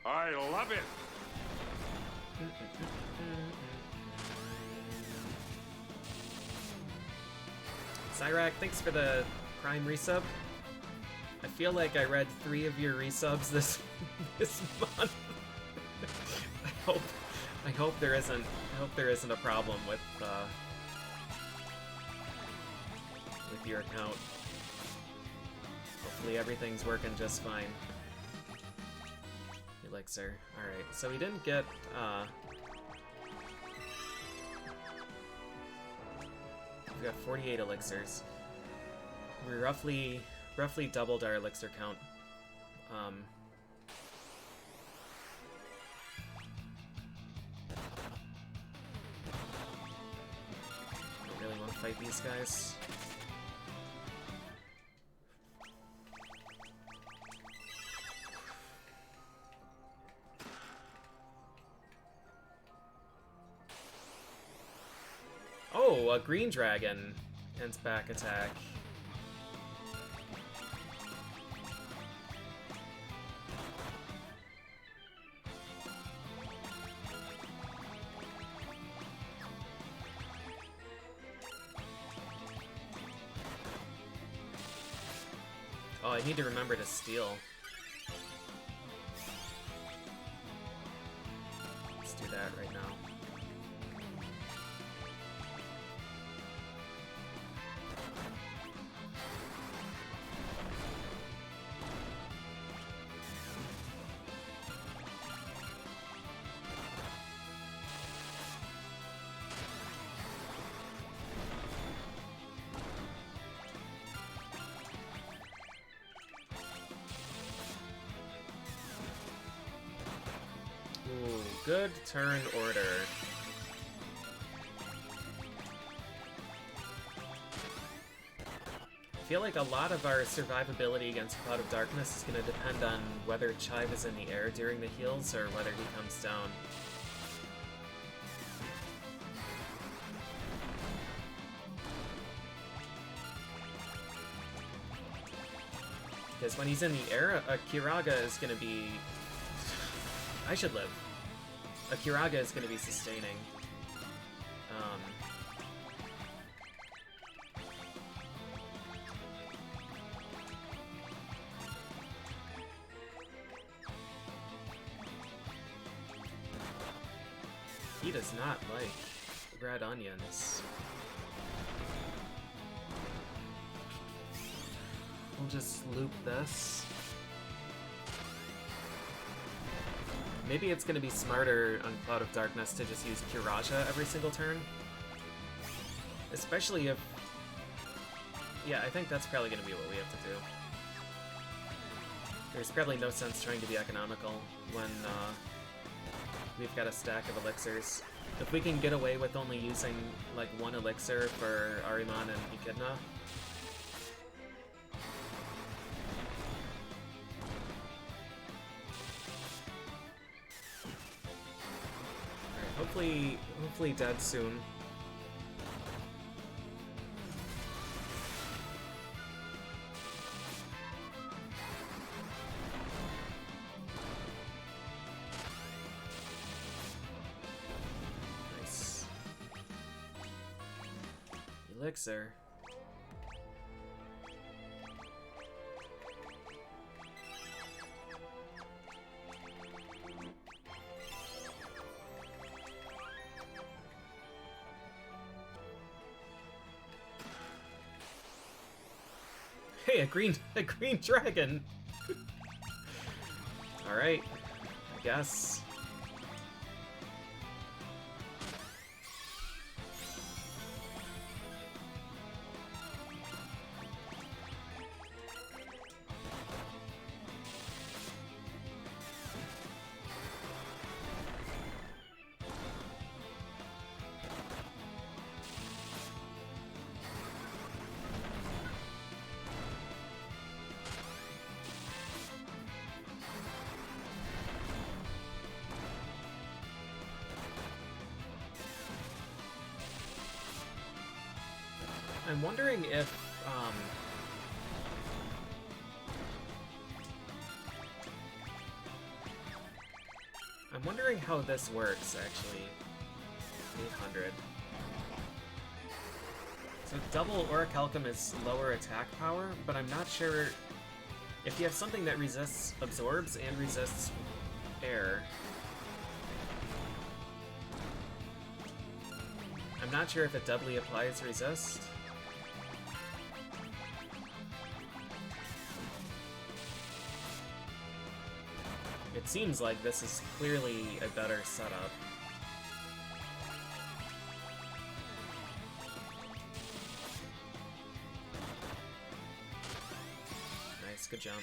I love it. Cyrac, thanks for the Prime resub. I feel like I read 3 of your resubs this month. I hope there isn't a problem with your account. Hopefully everything's working just fine. Elixir. Alright, so we didn't get we've got 48 elixirs. We roughly doubled our elixir count. Don't really want to fight these guys. Oh, a green dragon ends back attack. Oh, I need to remember to steal. Let's do that right now. Ooh, good turn order. I feel like a lot of our survivability against Cloud of Darkness is going to depend on whether Chive is in the air during the heals or whether he comes down. Because when he's in the air, a Kiraga is going to be... I should live. A Kiraga is going to be sustaining. He does not like red onions. We'll just loop this. Maybe it's going to be smarter on Cloud of Darkness to just use Kiraja every single turn. Especially if... Yeah, I think that's probably going to be what we have to do. There's probably no sense trying to be economical when we've got a stack of elixirs. If we can get away with only using like 1 elixir for Ahriman and Echidna, hopefully dead soon. elixir. Hey, a green dragon. All right, I guess. I'm wondering if, I'm wondering how this works, actually. 800. So double Orichalcum is lower attack power, but I'm not sure if you have something that resists absorbs and resists air. I'm not sure if it doubly applies resist. It seems like this is clearly a better setup. Nice, good jump.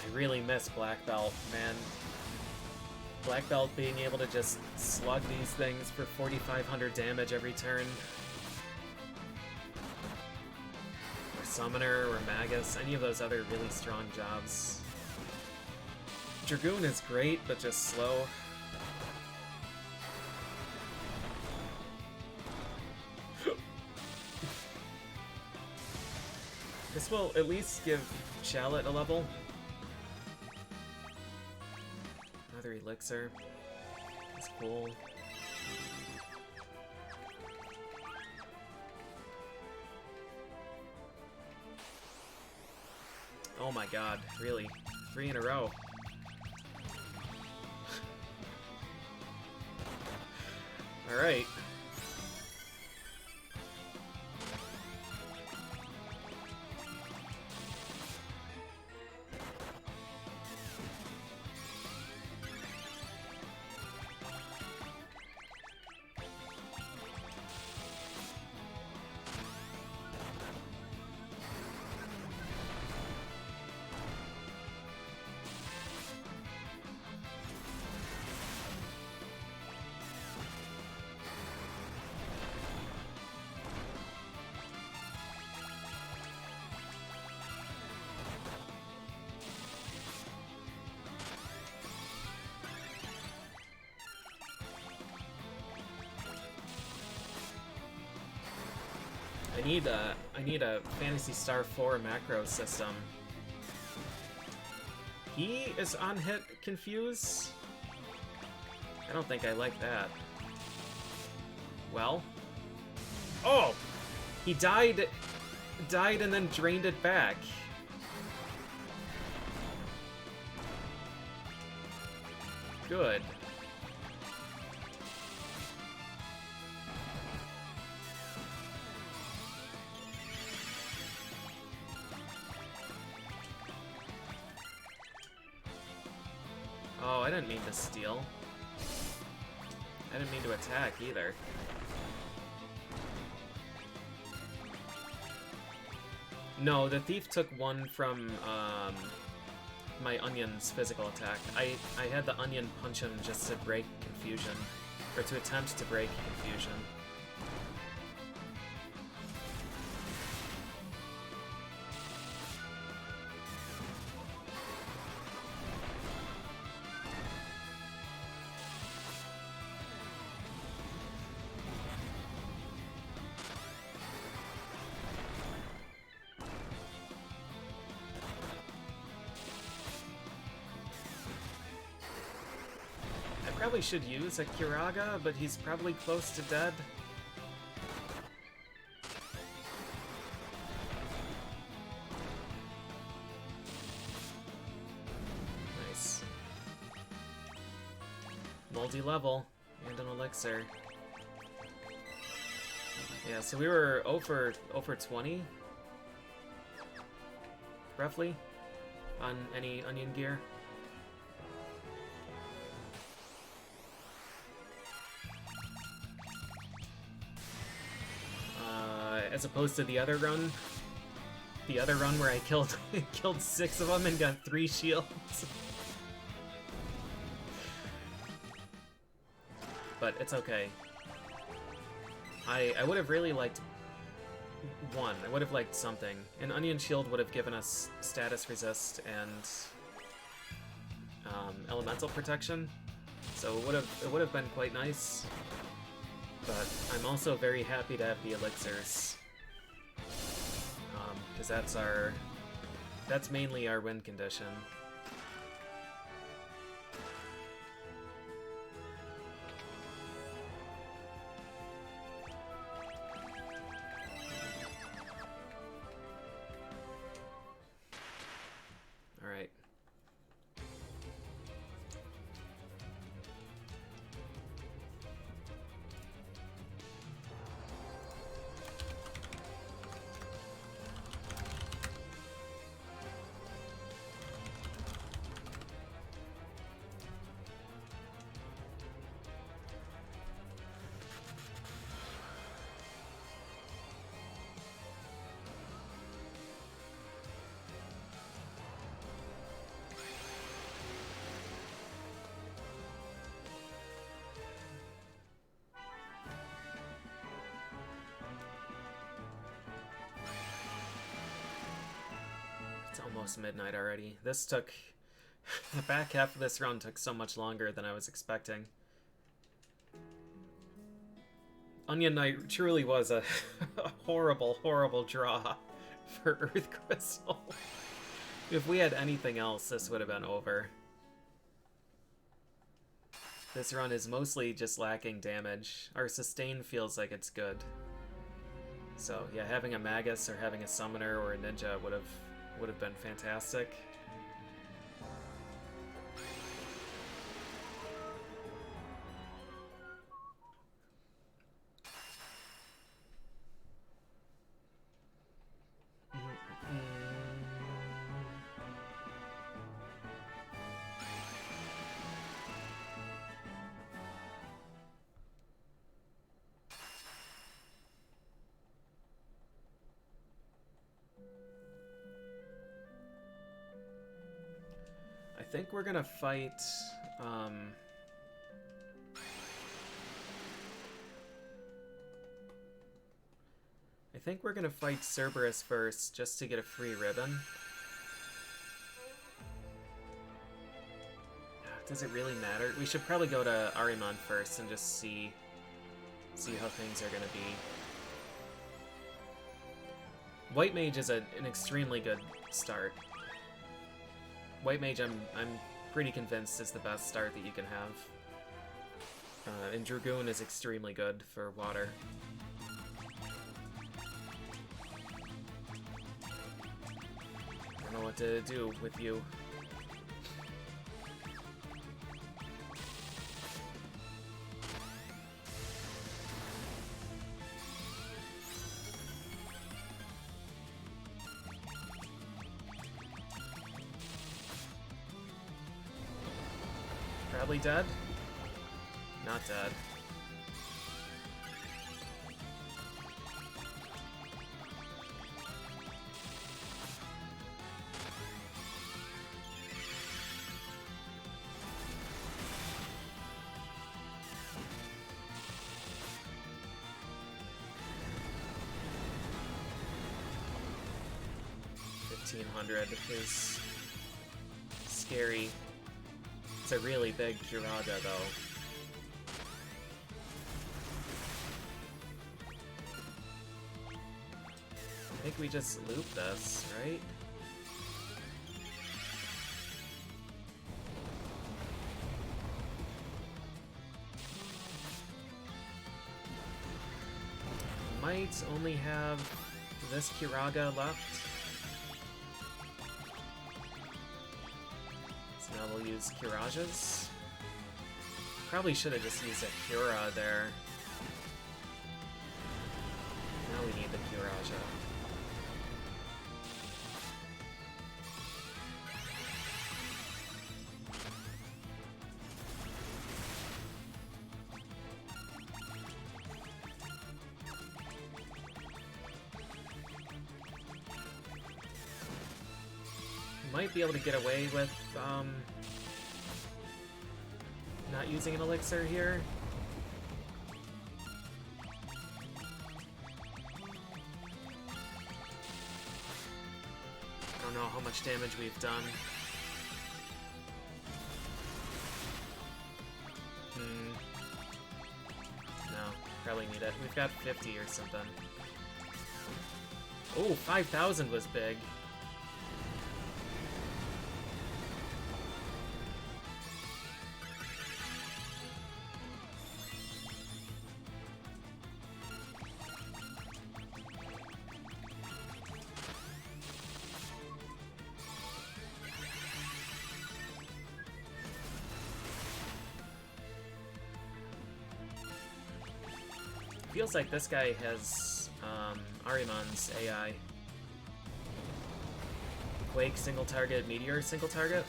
I really miss Black Belt, man. Black Belt being able to just slug these things for 4,500 damage every turn. Or Summoner, or Magus, any of those other really strong jobs. Dragoon is great, but just slow. This will at least give Shallot a level. Another elixir. That's cool. Oh my god, really? 3 in a row. Alright. I need a Phantasy Star 4 macro system. He is on hit confuse? I don't think I like that. Well. Oh! He died and then drained it back. Good. Oh, I didn't mean to steal. I didn't mean to attack either. No, the thief took 1 from my onion's physical attack. I had the onion punch him just to break confusion, or to attempt to break confusion. probably should use a Kiraga, but he's probably close to dead. Nice. Multi-level and an elixir. Yeah, so we were 0 for 20, roughly, on any onion gear. As opposed to the other run where I killed killed 6 of them and got 3 shields. But it's okay. I would have really liked one. I would have liked something. An onion shield would have given us status resist and elemental protection, so it would have been quite nice. But I'm also very happy to have the elixirs, because that's mainly our win condition. All right. It's almost midnight already. This took... the back half of this run took so much longer than I was expecting. Onion Knight truly was a horrible, horrible draw for Earth Crystal. If we had anything else, this would have been over. This run is mostly just lacking damage. Our sustain feels like it's good. So yeah, having a Magus or having a Summoner or a Ninja would have been fantastic. I think we're gonna fight, I think we're gonna fight Cerberus first, just to get a free ribbon. Does it really matter? We should probably go to Ahriman first and just see how things are gonna be. White Mage is an extremely good start. White Mage, I'm pretty convinced is the best start that you can have. And Dragoon is extremely good for water. I don't know what to do with you. Probably dead? Not dead. $1,500 is scary. It's a really big Kiraga, though. I think we just loop this, right? might only have this Kiraga left. So now we'll use Kirajas. Probably should have just used a Cura there. Now we need the Kiraja. Might be able to get away with not using an elixir here. I don't know how much damage we've done. No, probably need it. We've got 50 or something. Oh, 5,000 was big. Feels like this guy has Arimon's AI. Quake single target, Meteor single target.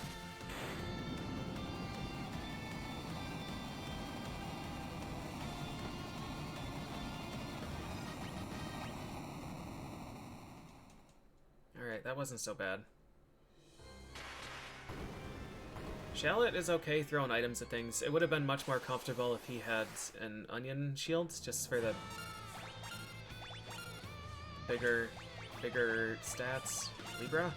Alright, that wasn't so bad. Shallot is okay throwing items at things. It would have been much more comfortable if he had an onion shield, just for the bigger stats. Libra?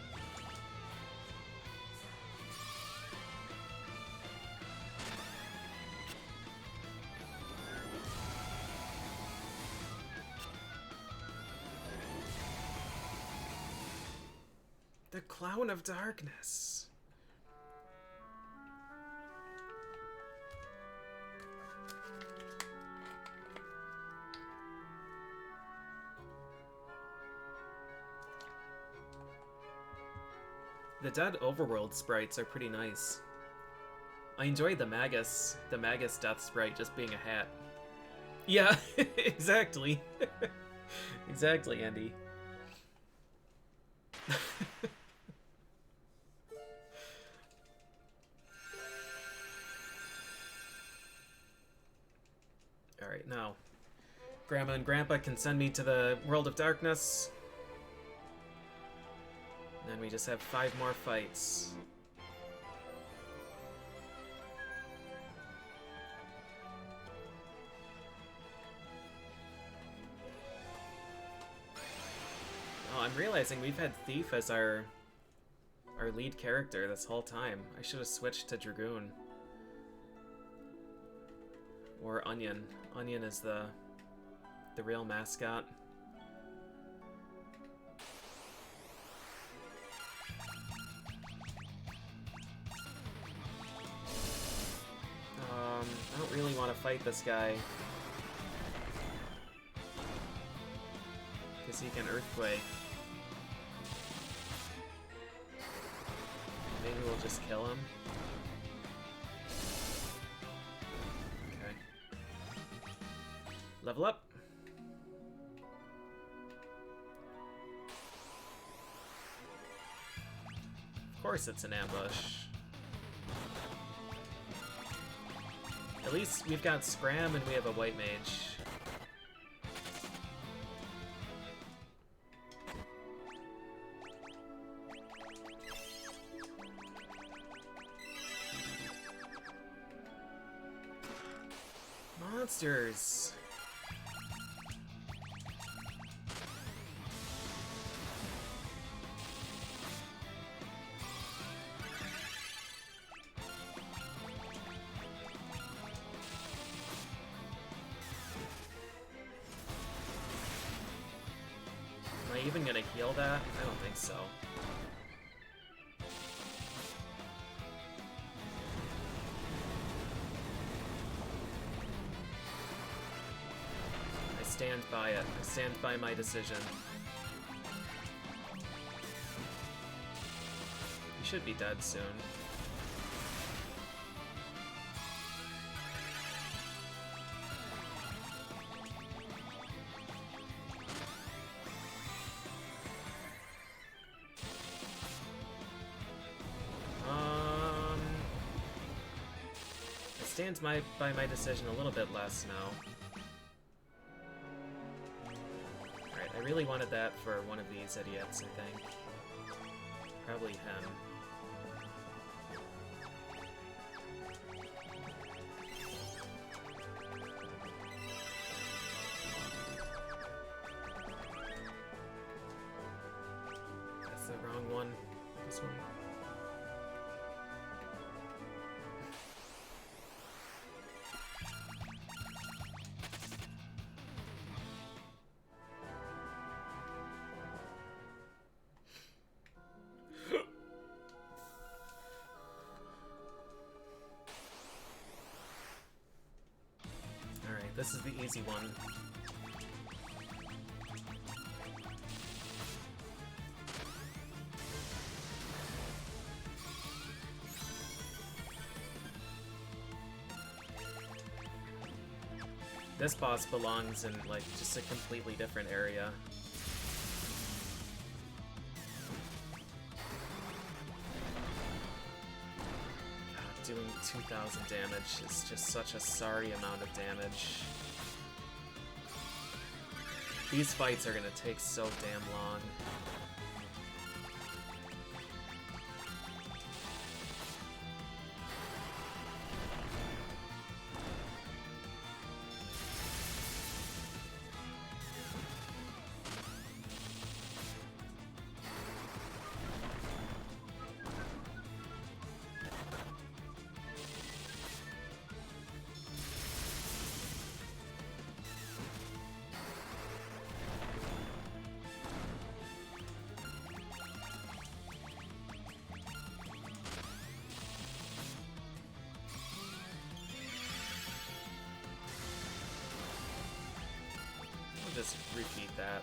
The Clown of Darkness. The dead overworld sprites are pretty nice. I enjoyed the Magus death sprite just being a hat. Yeah, exactly. Exactly, Andy. Alright, now. Grandma and Grandpa can send me to the World of Darkness. And we just have 5 more fights. Oh, I'm realizing we've had Thief as our lead character this whole time. I should have switched to Dragoon. Or Onion. Onion is the real mascot. I don't really want to fight this guy. Because he can Earthquake. Maybe we'll just kill him. Okay. Level up. Of course it's an ambush. At least we've got Scram and we have a White Mage. Monsters! Am I even gonna heal that? I don't think so. stand by it. I stand by my decision. You should be dead soon. Stands by my decision a little bit less now. Alright, I really wanted that for one of these idiots, I think. Probably him. That's the wrong one. This one. This is the easy one. This boss belongs in, like, just a completely different area. Doing 2,000 damage is just such a sorry amount of damage. These fights are gonna take so damn long. Just repeat that.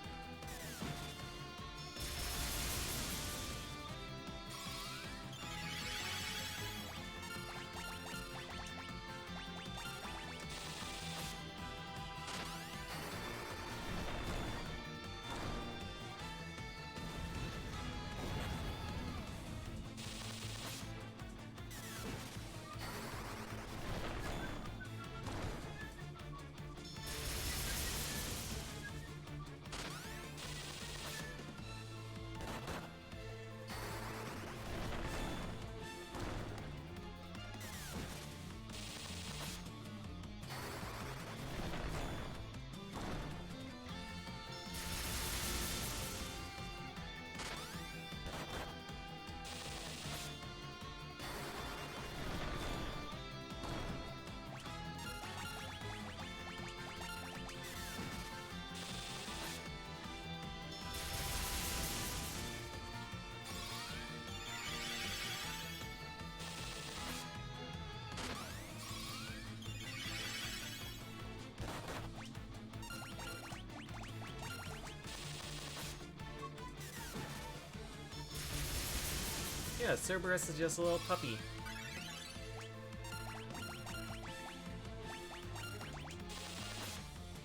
Yeah, Cerberus is just a little puppy.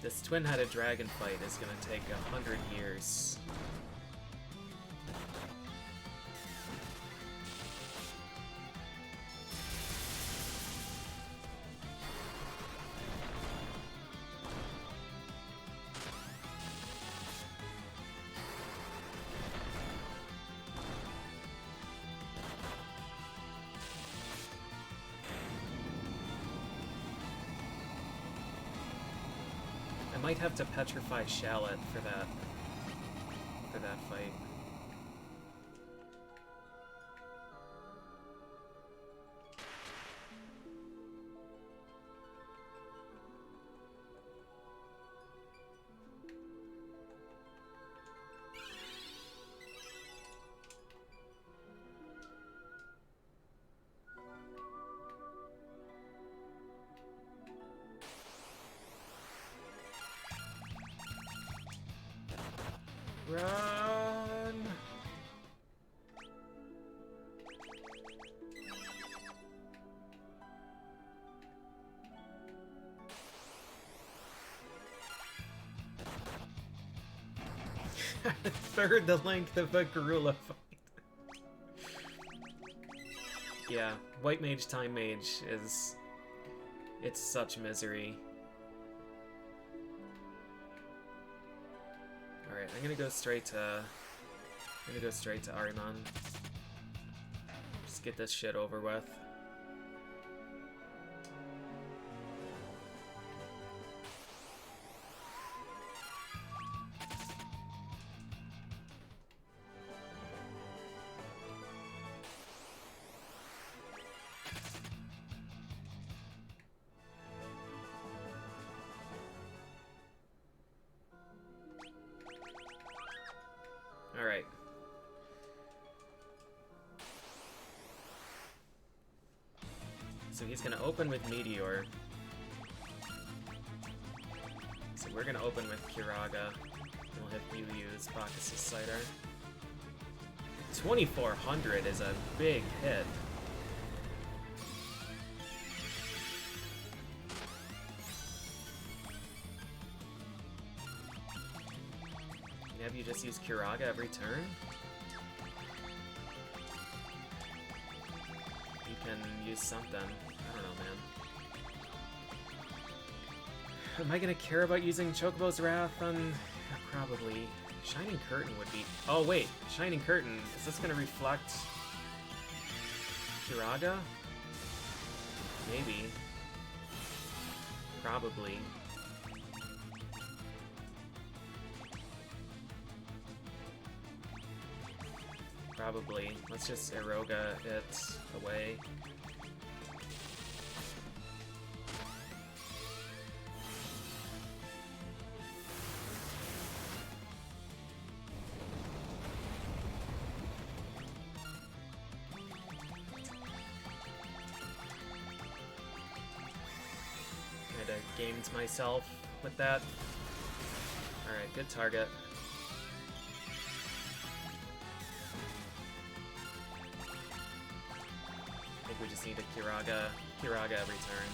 This twin-headed dragon fight is gonna take 100 years. I might have to petrify Shallot for that fight. Run! Third the length of a gorilla fight. Yeah, White Mage, Time Mage is... it's such misery. Alright, I'm gonna go straight to Ariman. Just get this shit over with. Alright. So he's gonna open with Meteor. So we're gonna open with Kiraga. We'll have you use Bacchus' Cider. 2400 is a big hit. Have you just use Kiraga every turn? You can use something. I don't know, man. Am I gonna care about using Chocobo's Wrath on... probably. Shining Curtain would be... oh, wait. Shining Curtain. Is this gonna reflect... Kiraga? Maybe. Probably. Probably. Let's just Eroga it away. Kinda gamed myself with that. Alright, good target. I think we just need a Kiraga every turn.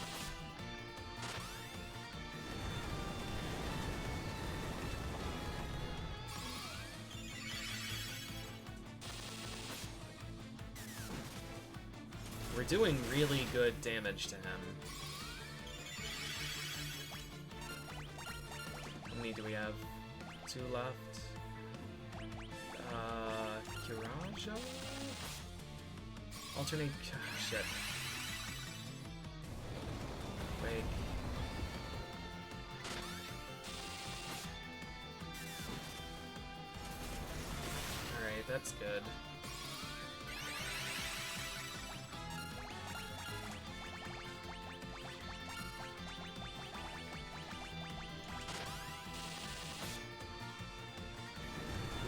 We're doing really good damage to him. How many do we have? 2 left. Kiraja? Alternate... shit. Wake. Alright, that's good.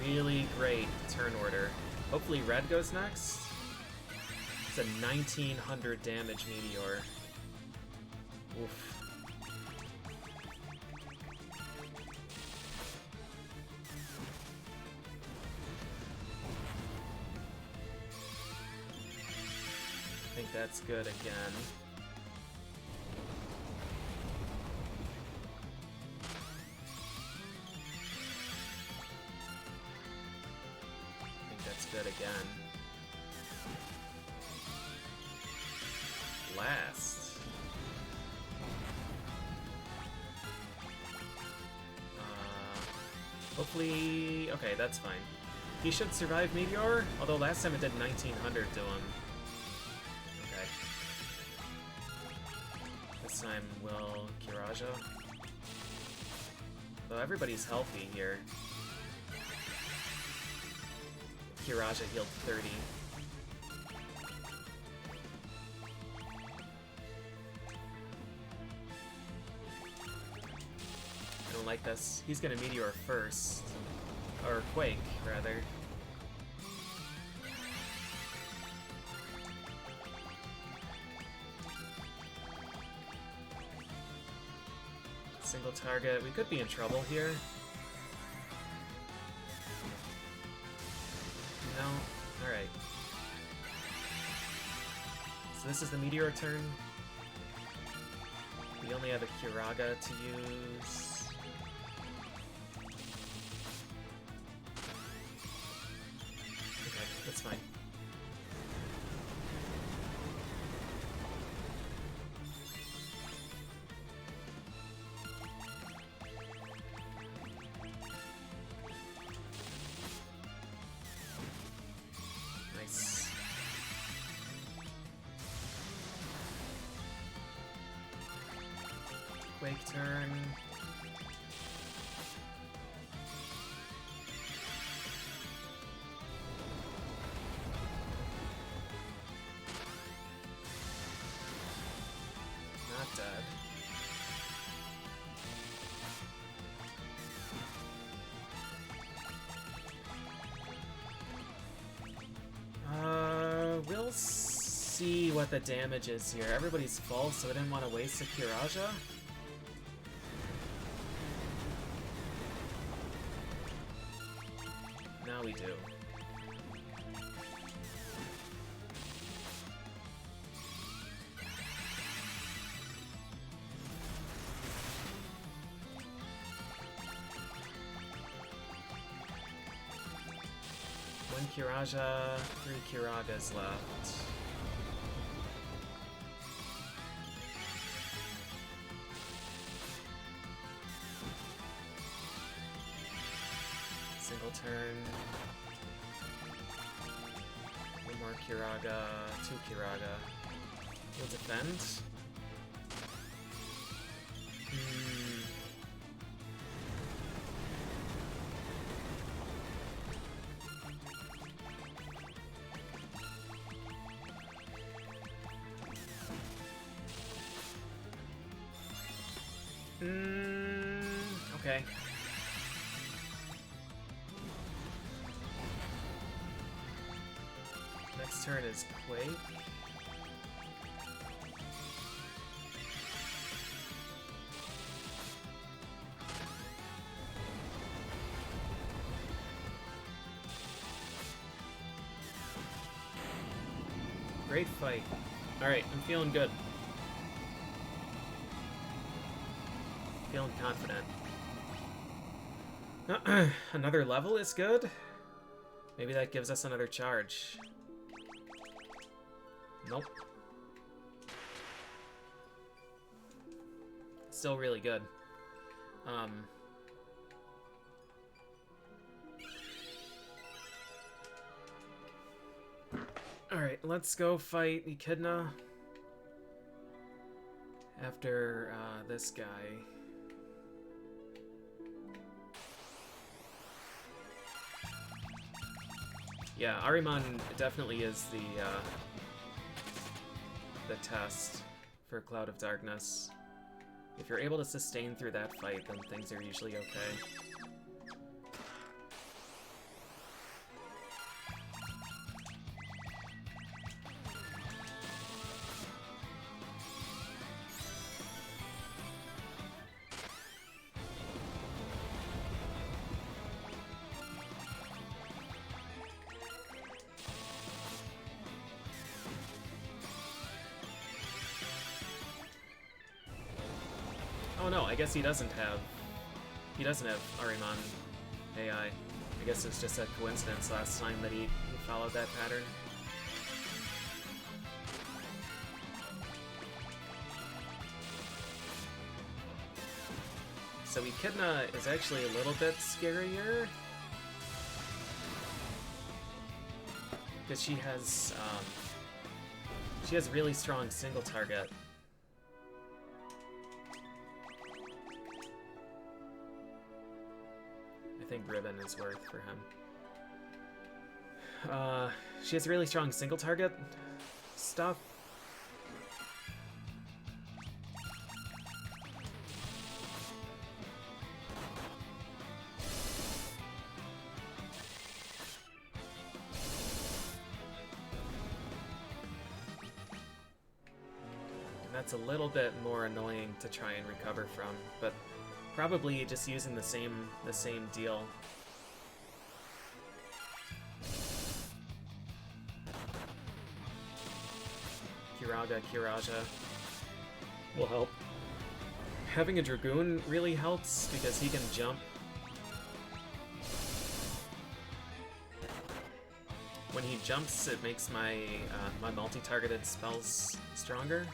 Really great turn order. Hopefully red goes next. It's a 1900 damage meteor. Oof. I think that's good again. I think that's good again. Last. Hopefully... okay, that's fine. He should survive Meteor, although last time it did 1900 to him. Okay. This time we'll Kiraja. Though everybody's healthy here. Kiraja healed 30. I don't like this. He's gonna Meteor first. Or Quake, rather. Single target. We could be in trouble here. this is the meteor turn. We only have a Kiraga to use. Okay, that's fine. Nice. Quake turn. Not dead. We'll see what the damage is here. Everybody's full, so I didn't want to waste a Kiraja. Now we do. One Kiraja, 3 Kiragas left. Single turn. One more Kiraga, 2 Kiraga. We'll defend. Okay. Next turn is Quake. Great fight. Alright, I'm feeling good. Feeling confident. Another level is good? Maybe that gives us another charge. Nope. Still really good. Alright, let's go fight Echidna. After this guy. Yeah, Ahriman definitely is the test for Cloud of Darkness. If you're able to sustain through that fight, then things are usually okay. Oh no, I guess he doesn't have Ahriman AI. I guess it's just a coincidence last time that he followed that pattern. So Echidna is actually a little bit scarier. Because she has really strong single target. I think Ribbon is worth for him. She has really strong single target stuff. And that's a little bit more annoying to try and recover from, but probably just using the same deal. Kiraga, Kiraja will help. Having a Dragoon really helps because he can jump. When he jumps, it makes my my multi-targeted spells stronger.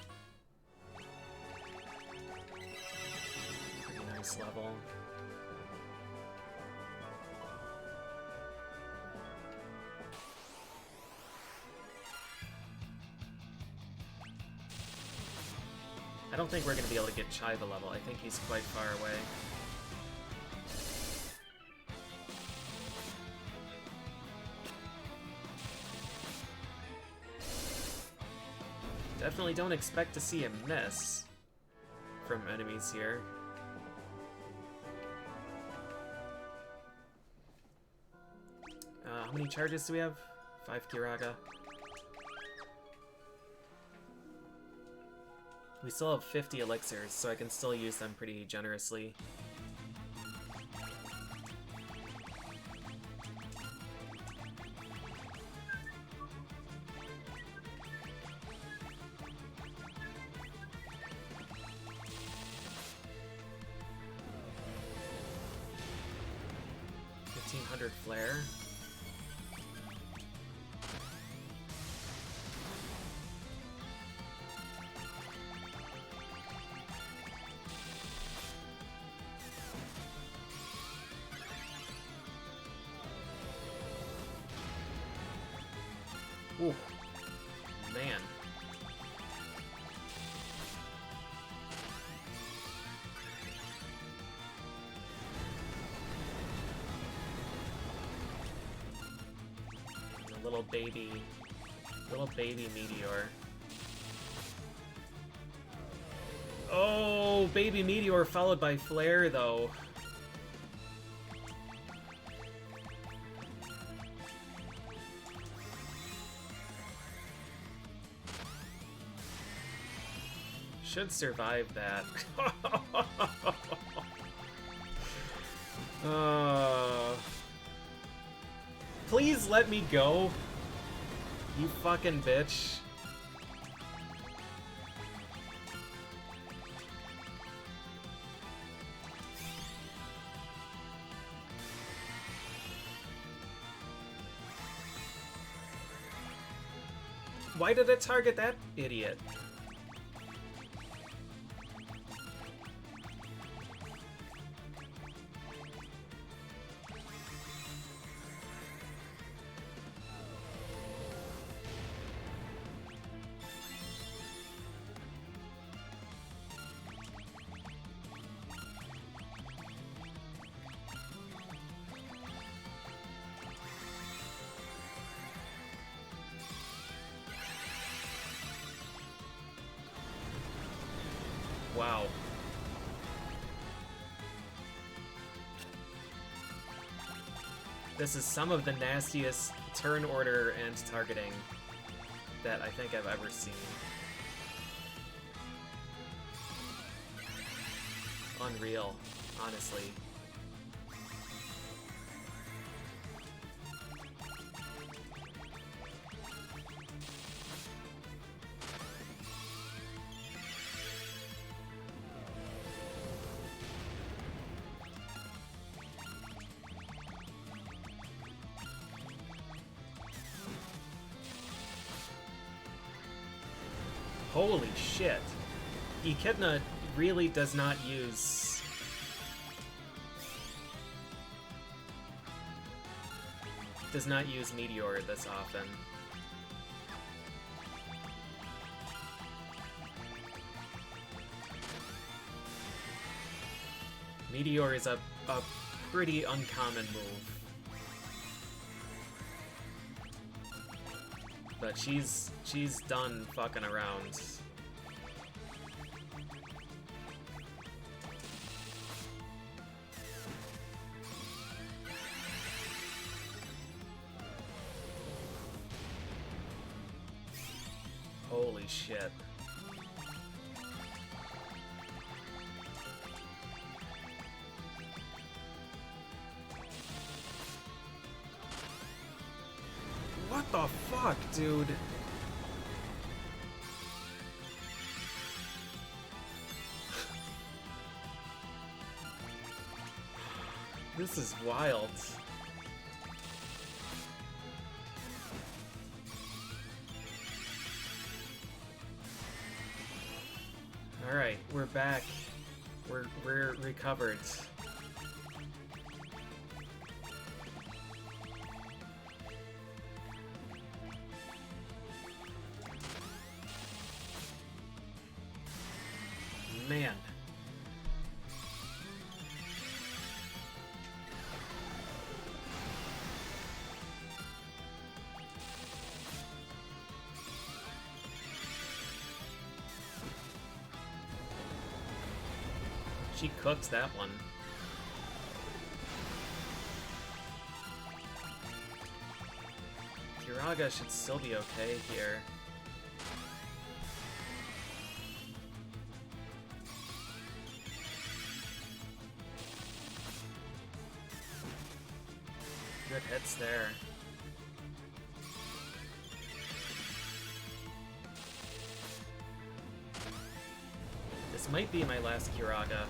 Pretty nice level. I don't think we're going to be able to get Chiva level. I think he's quite far away. Definitely don't expect to see a miss from enemies here. How many charges do we have? 5 Kiraga. We still have 50 elixirs, so I can still use them pretty generously. Flare. Ooh, man. Little baby meteor. Oh, baby meteor followed by flare though. Should survive that. Please let me go. You fucking bitch. Why did it target that idiot? Wow. This is some of the nastiest turn order and targeting that I think I've ever seen. Unreal, honestly. Holy shit. Echidna really does not use... Meteor this often. Meteor is a pretty uncommon move. But she's done fucking around. Holy shit. What the fuck, dude? This is wild. Alright, we're back. We're recovered. Man. She cooked that one. Kiraga should still be okay here. Good hits there. This might be my last Kiraga.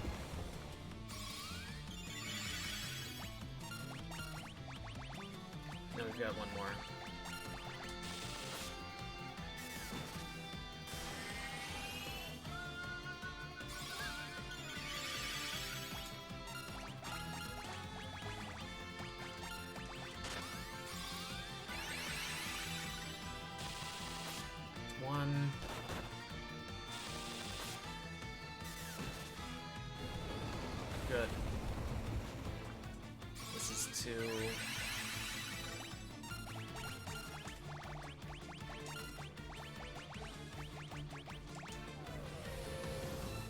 No, we've got one more. One. Good. This is two.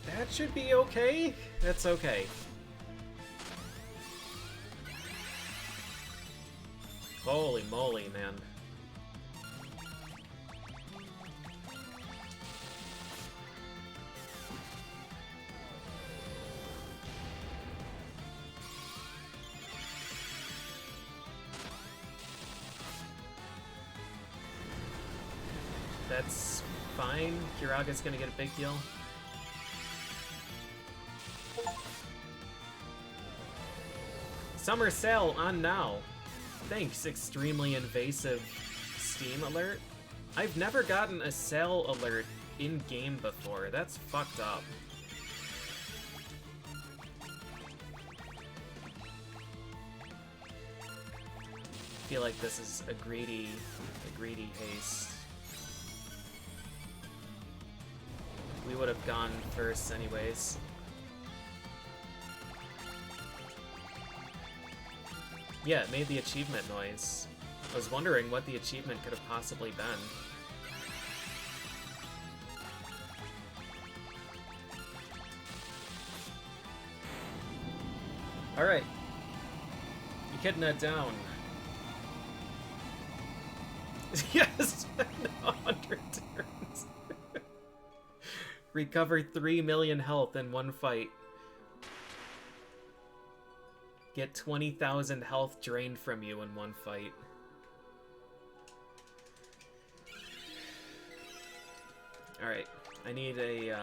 That should be okay. That's okay. Holy moly, man. That's fine. Kiraga's gonna get a big deal. Summer sale on now. Thanks, extremely invasive Steam alert. I've never gotten a sale alert in-game before. That's fucked up. I feel like this is a greedy haste. We would have gone first anyways. Yeah, it made the achievement noise. I was wondering what the achievement could have possibly been. Alright. Echidna down. Yes! 100 turns. Recover 3 million health in one fight. Get 20,000 health drained from you in one fight. Alright, I need a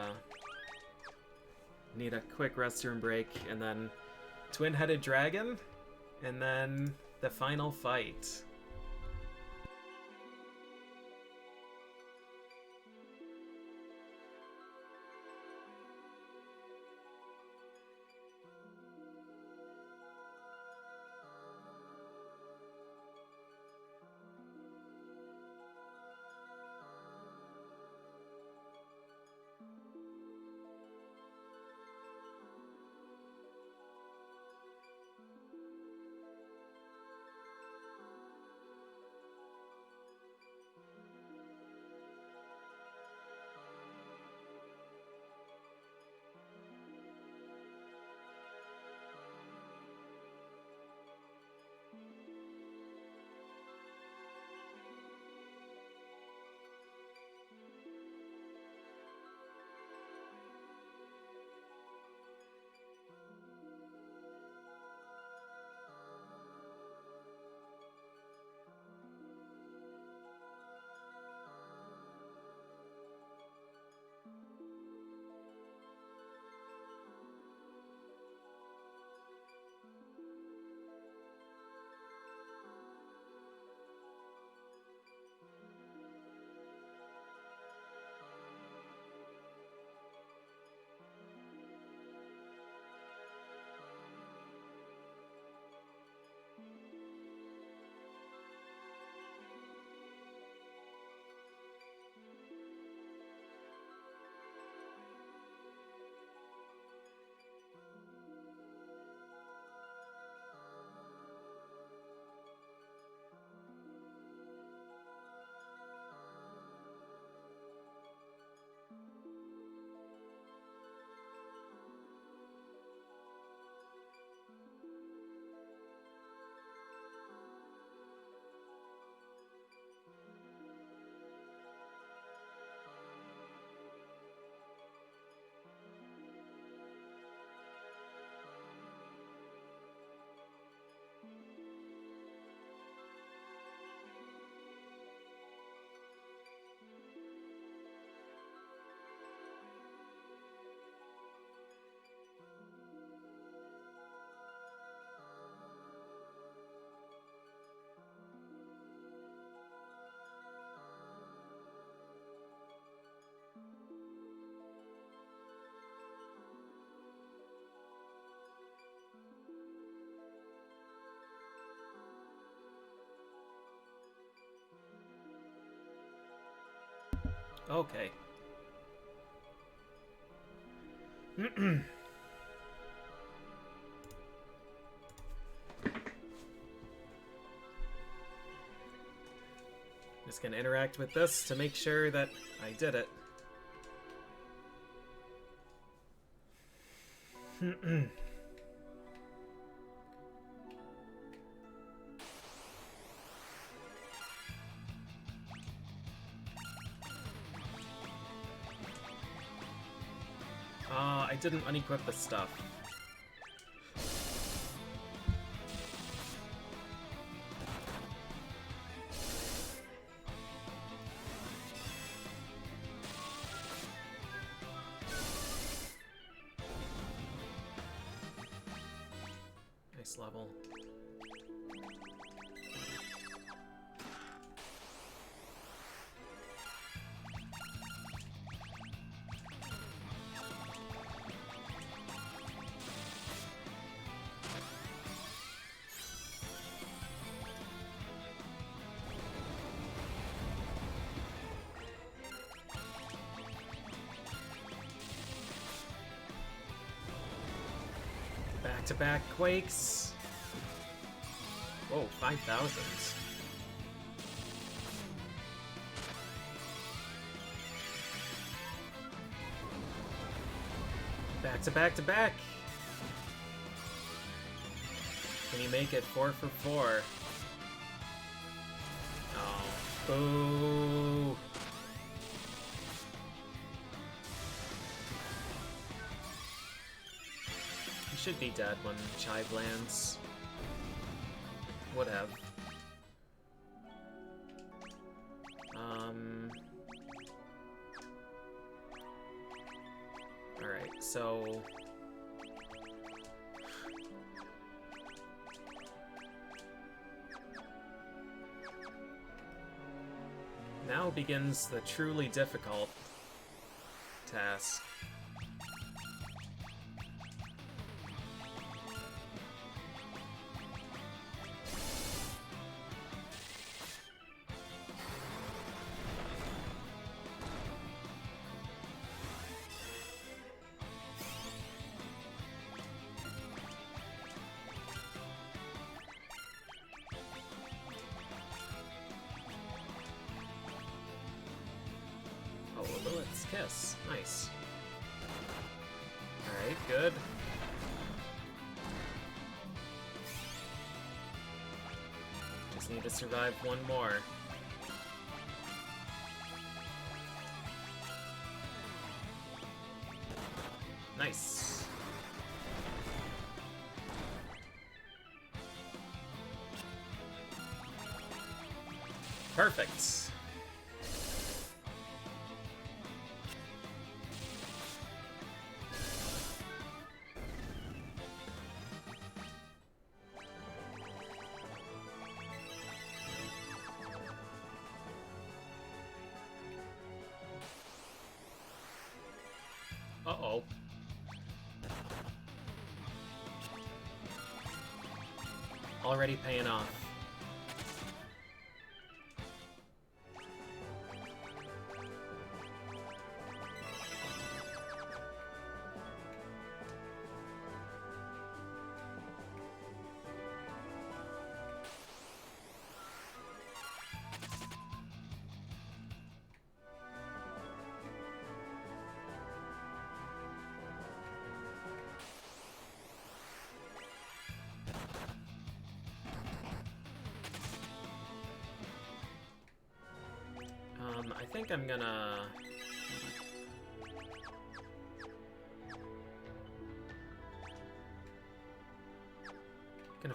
quick restroom break, and then twin-headed dragon, and then the final fight. Okay. Just gonna interact with this to make sure that I did it. I didn't unequip the stuff. Nice level. Back-to-back quakes. Whoa, 5,000. Back-to-back-to-back. Can you make it 4 for 4? Oh, boo. Should be dead when Chive lands. Would have. Alright, so... now begins the truly difficult task. Lilith's Kiss. Nice. Alright, good. Just need to survive one more. Nice. Perfect. Uh-oh. Already paying off. I think I'm gonna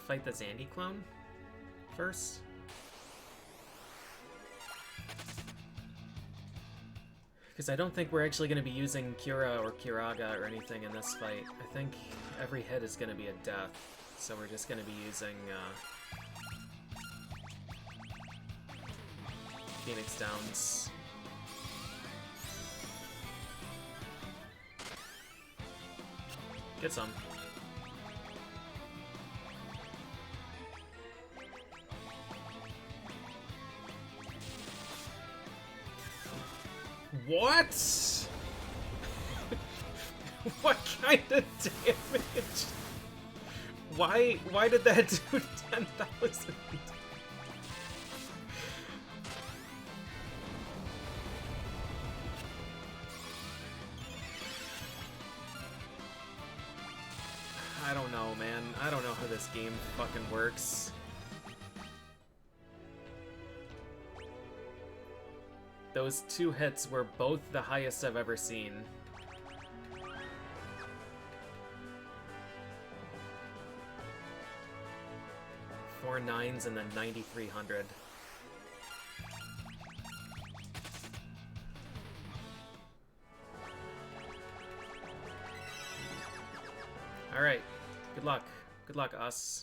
fight the Zandy clone first. Because I don't think we're actually going to be using Cura or Curaga or anything in this fight. I think every hit is going to be a death, so we're just going to be using Phoenix Downs. Get some. What? What kind of damage? Why did that do 10,000? I don't know, man. I don't know how this game fucking works. Those 2 hits were both the highest I've ever seen. 4 9s and then 9,300. Alright. Good luck. Good luck, us.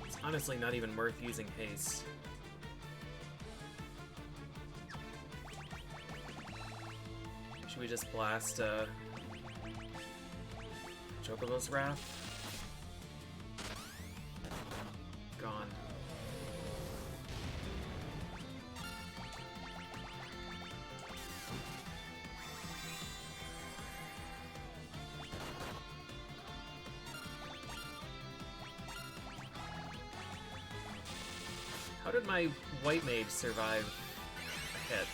It's honestly not even worth using haste. Should we just blast Chocobo's Wrath? Gone. How did my white mage survive a hit?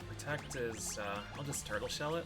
Protect is, I'll just turtle shell it.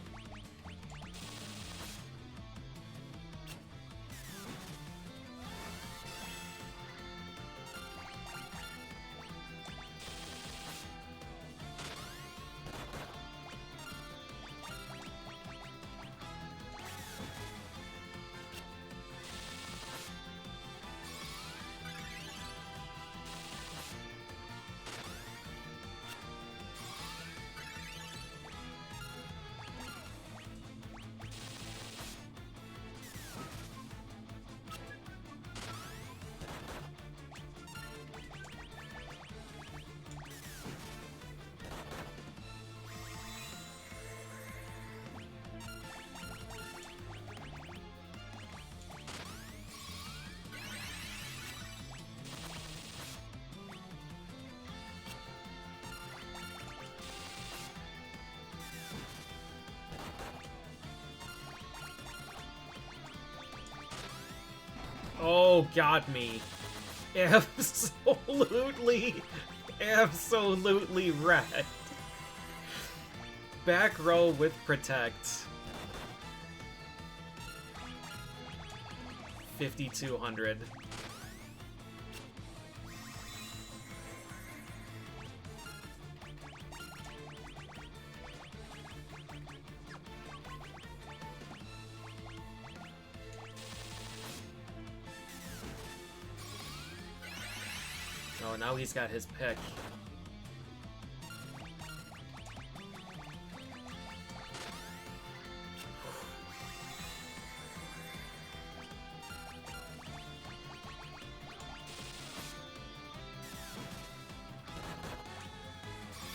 Oh, got me. Absolutely wrecked. Back row with protect. 5,200. Oh, now he's got his pick.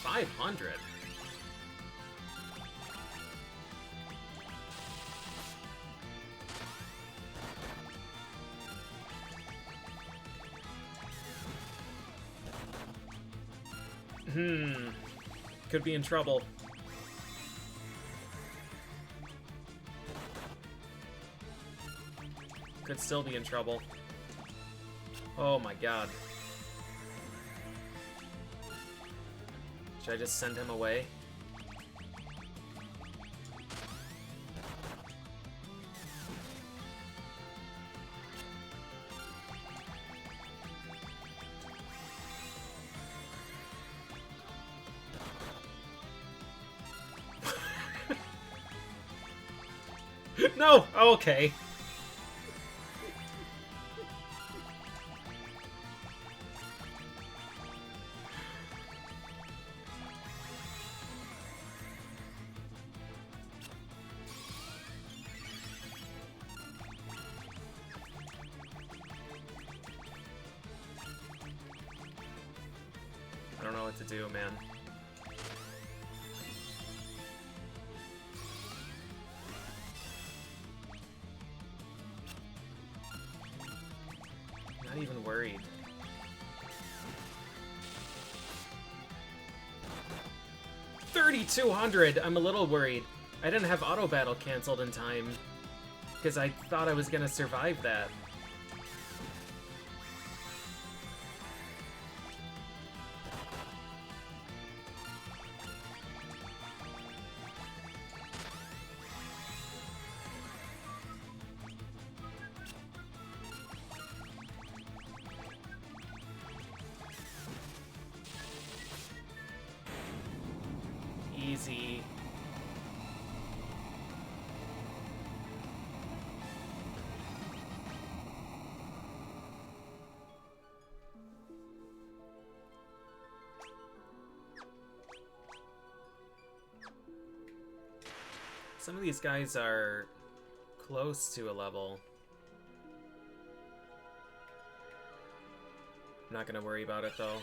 $500. Could be in trouble. Could still be in trouble. Oh my god. Should I just send him away? No! Oh, okay. I don't know what to do, man. Not even worried. $3,200! I'm a little worried. I didn't have auto battle canceled in time because I thought I was gonna survive that. Easy. Some of these guys are close to a level. I'm not gonna worry about it though.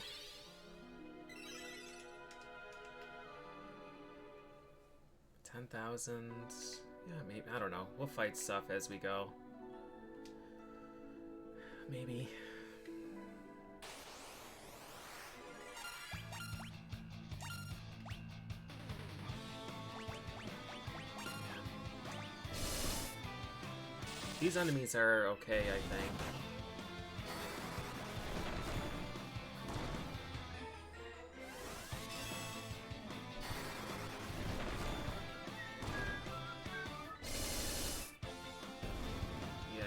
10,000. Yeah, maybe. I don't know. We'll fight stuff as we go. Maybe. These enemies are okay, I think. Yeah.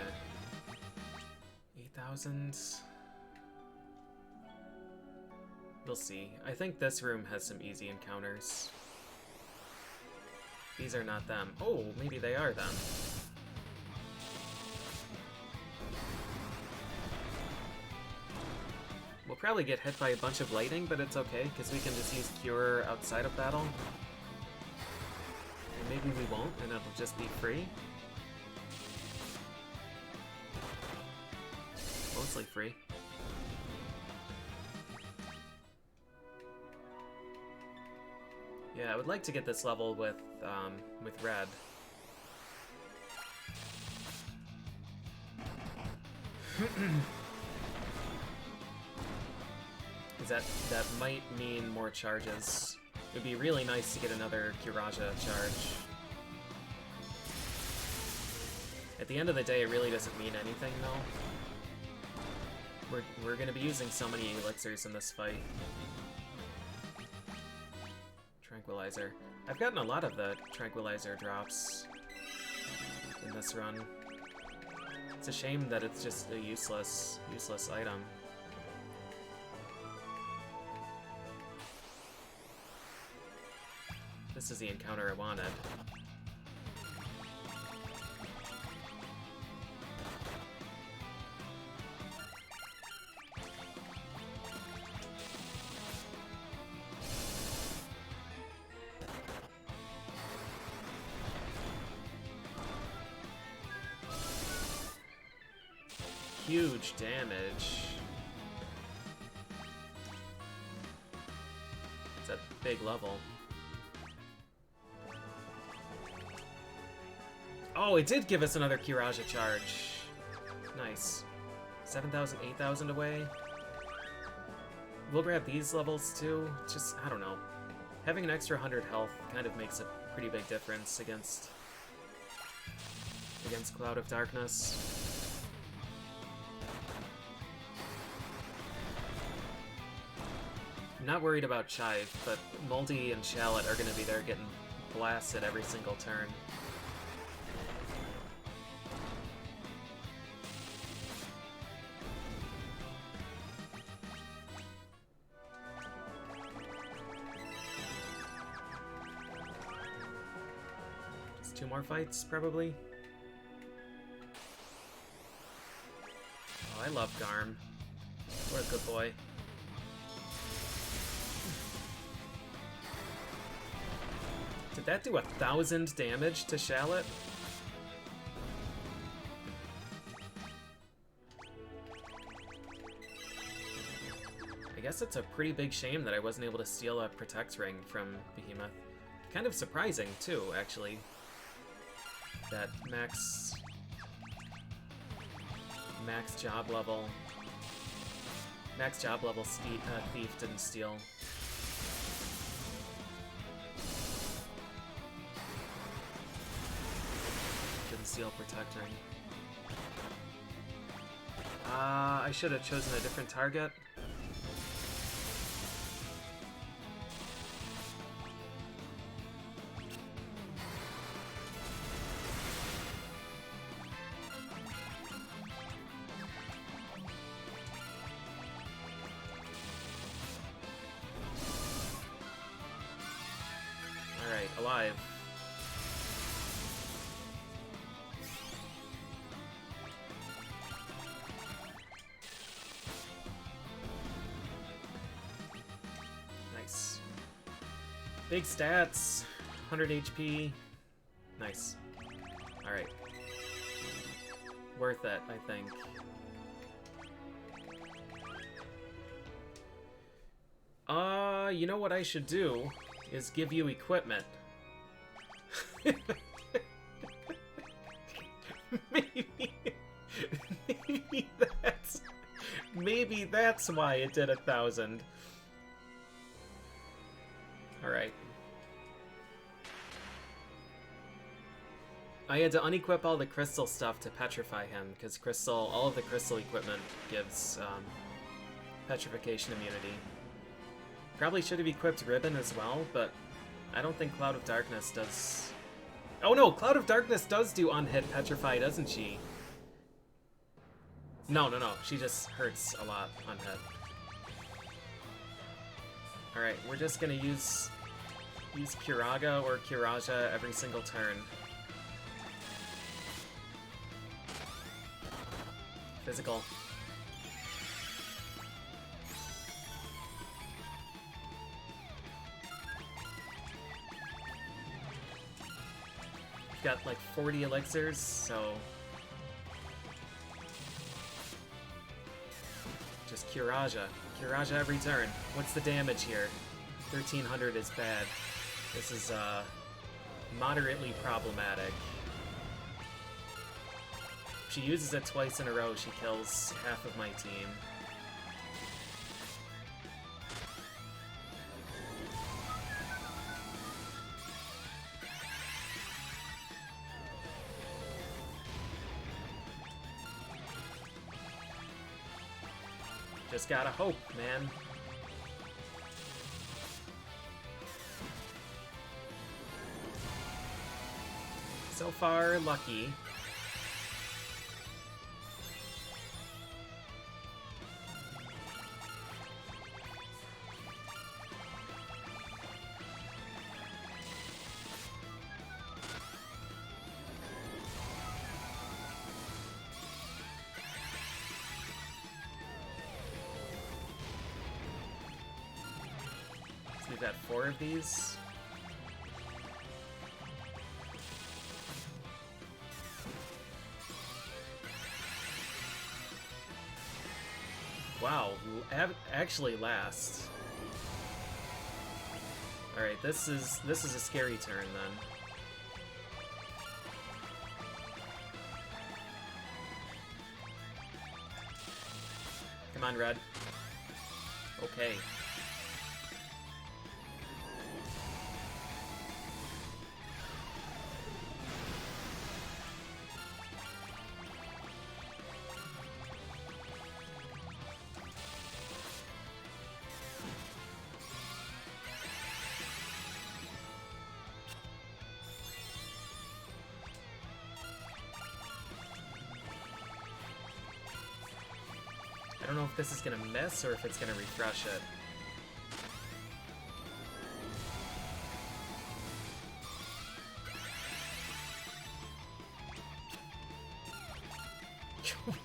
8,000. We'll see. I think this room has some easy encounters. These are not them. Oh, maybe they are them. We'll probably get hit by a bunch of lightning, but it's okay, because we can just use Cure outside of battle. And maybe we won't, and it'll just be free. Mostly free. Yeah, I would like to get this level with red. Because that might mean more charges. It would be really nice to get another Kiraja charge. At the end of the day, it really doesn't mean anything, though. We're gonna be using so many elixirs in this fight. Tranquilizer. I've gotten a lot of the tranquilizer drops in this run. It's a shame that it's just a useless item. This is the encounter I wanted. Huge damage. It's a big level. Oh, it did give us another Kiraja charge. Nice. 7,000, 8,000 away. We'll grab these levels too. Just, I don't know. Having an extra 100 health kind of makes a pretty big difference against Cloud of Darkness. I'm not worried about Chive, but Moldy and Shallot are going to be there getting blasted every single turn. Just 2 more fights, probably. I love Garm. What a good boy. Did that do 1,000 damage to Shallot? I guess it's a pretty big shame that I wasn't able to steal a Protect Ring from Behemoth. Kind of surprising, too, actually. That max job level thief didn't steal. Didn't steal Protect Ring. I should have chosen a different target. Alright, alive. Nice. Big stats. 100 HP. Nice. Alright. Worth it, I think. You know what I should do is give you equipment. Maybe that's why it did 1,000. Alright. I had to unequip all the crystal stuff to petrify him, because all of the crystal equipment gives petrification immunity. Probably should have equipped Ribbon as well, but I don't think Cloud of Darkness does... Oh no, Cloud of Darkness does do unhit Petrify, doesn't she? No, she just hurts a lot unhit. Alright, we're just gonna use Curaga or Curaja every single turn. Physical. Got like 40 elixirs, so just Curaja every turn. What's the damage here? 1,300 is bad. This is moderately problematic. If she uses it twice in a row, she kills half of my team. Just gotta hope, man. So far, lucky. We've got 4 of these. Wow, actually last. Alright, this is a scary turn then. Come on, Red. Okay. I don't know if this is gonna miss or if it's gonna refresh it.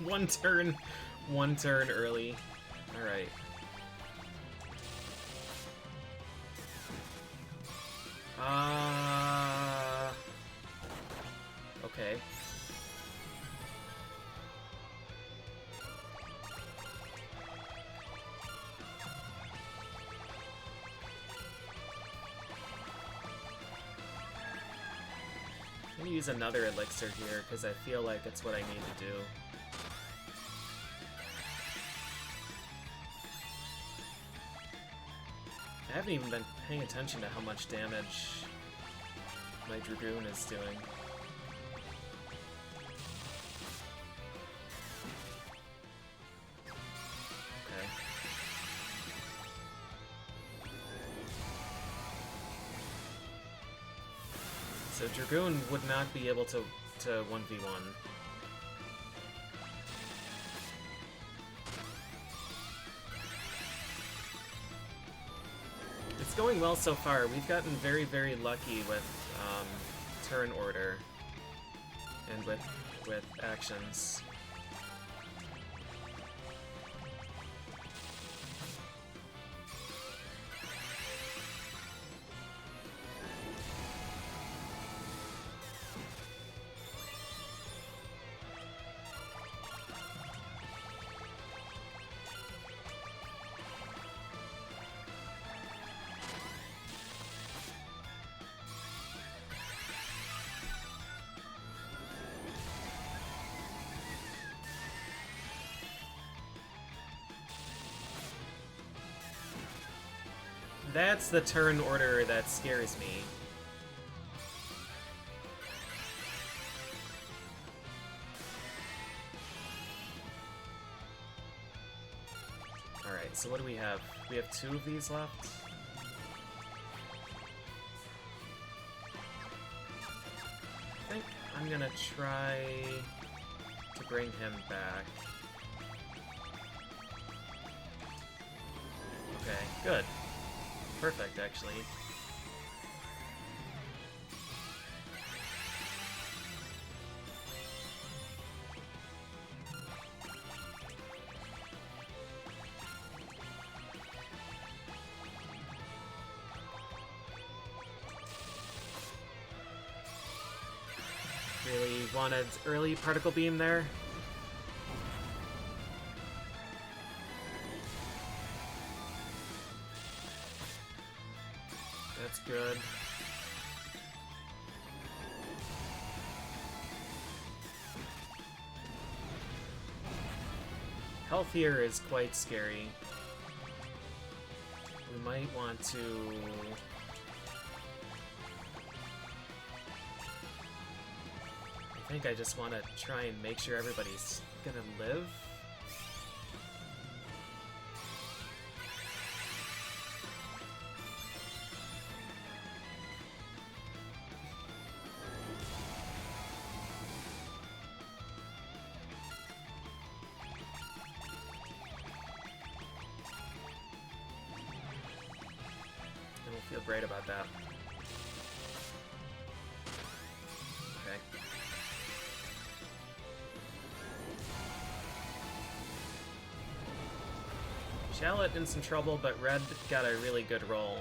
one turn early. Alright. Okay. I'm gonna use another elixir here, because I feel like it's what I need to do. I haven't even been paying attention to how much damage my Dragoon is doing. Okay. So Dragoon would not be able to 1v1. It's going well so far. We've gotten very, very lucky with turn order and with actions. That's the turn order that scares me. Alright, so what do we have? We have 2 of these left? I think I'm gonna try to bring him back. Okay, good. Perfect, actually. Really wanted early particle beam there. That's good. Health here is quite scary. We might want to... I think I just want to try and make sure everybody's gonna live. And we'll feel great about that. Okay. Shallot in some trouble, but red got a really good roll.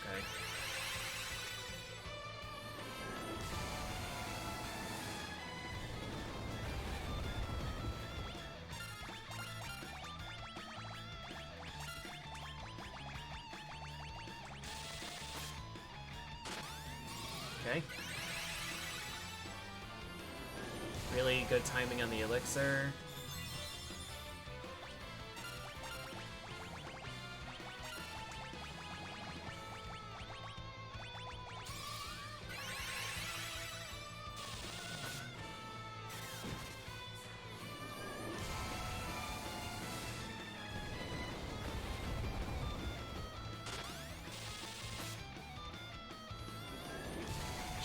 Okay. Okay. Really good timing on the elixir.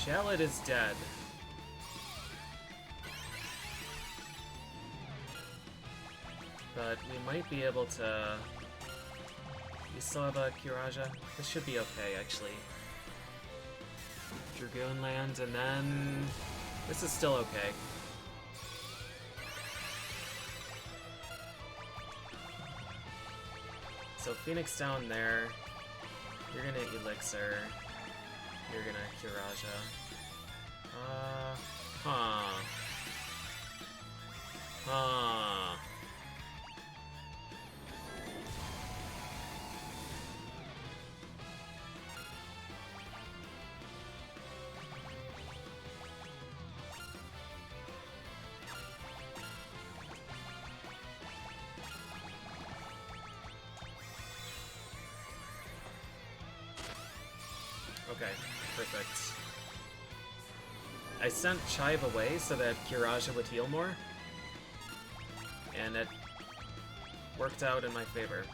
Shallot is dead. But we might be able to... You still have a Kiraja? This should be okay, actually. Dragoon land, and then... This is still okay. So Phoenix down there. You're gonna elixir. You're gonna Kiraja. Huh. Okay, perfect. I sent Chive away so that Kiraja would heal more, and it worked out in my favor.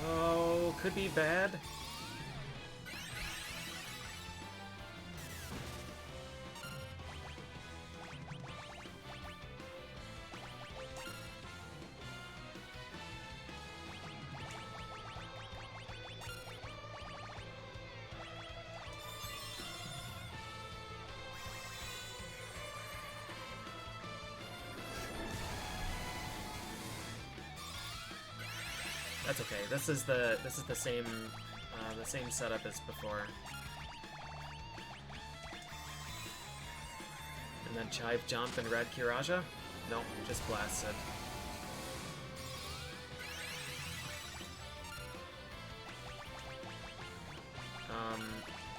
Oh, could be bad. That's okay. This is the same setup as before. And then Chive jump and red Kiraja? Nope, just blasted.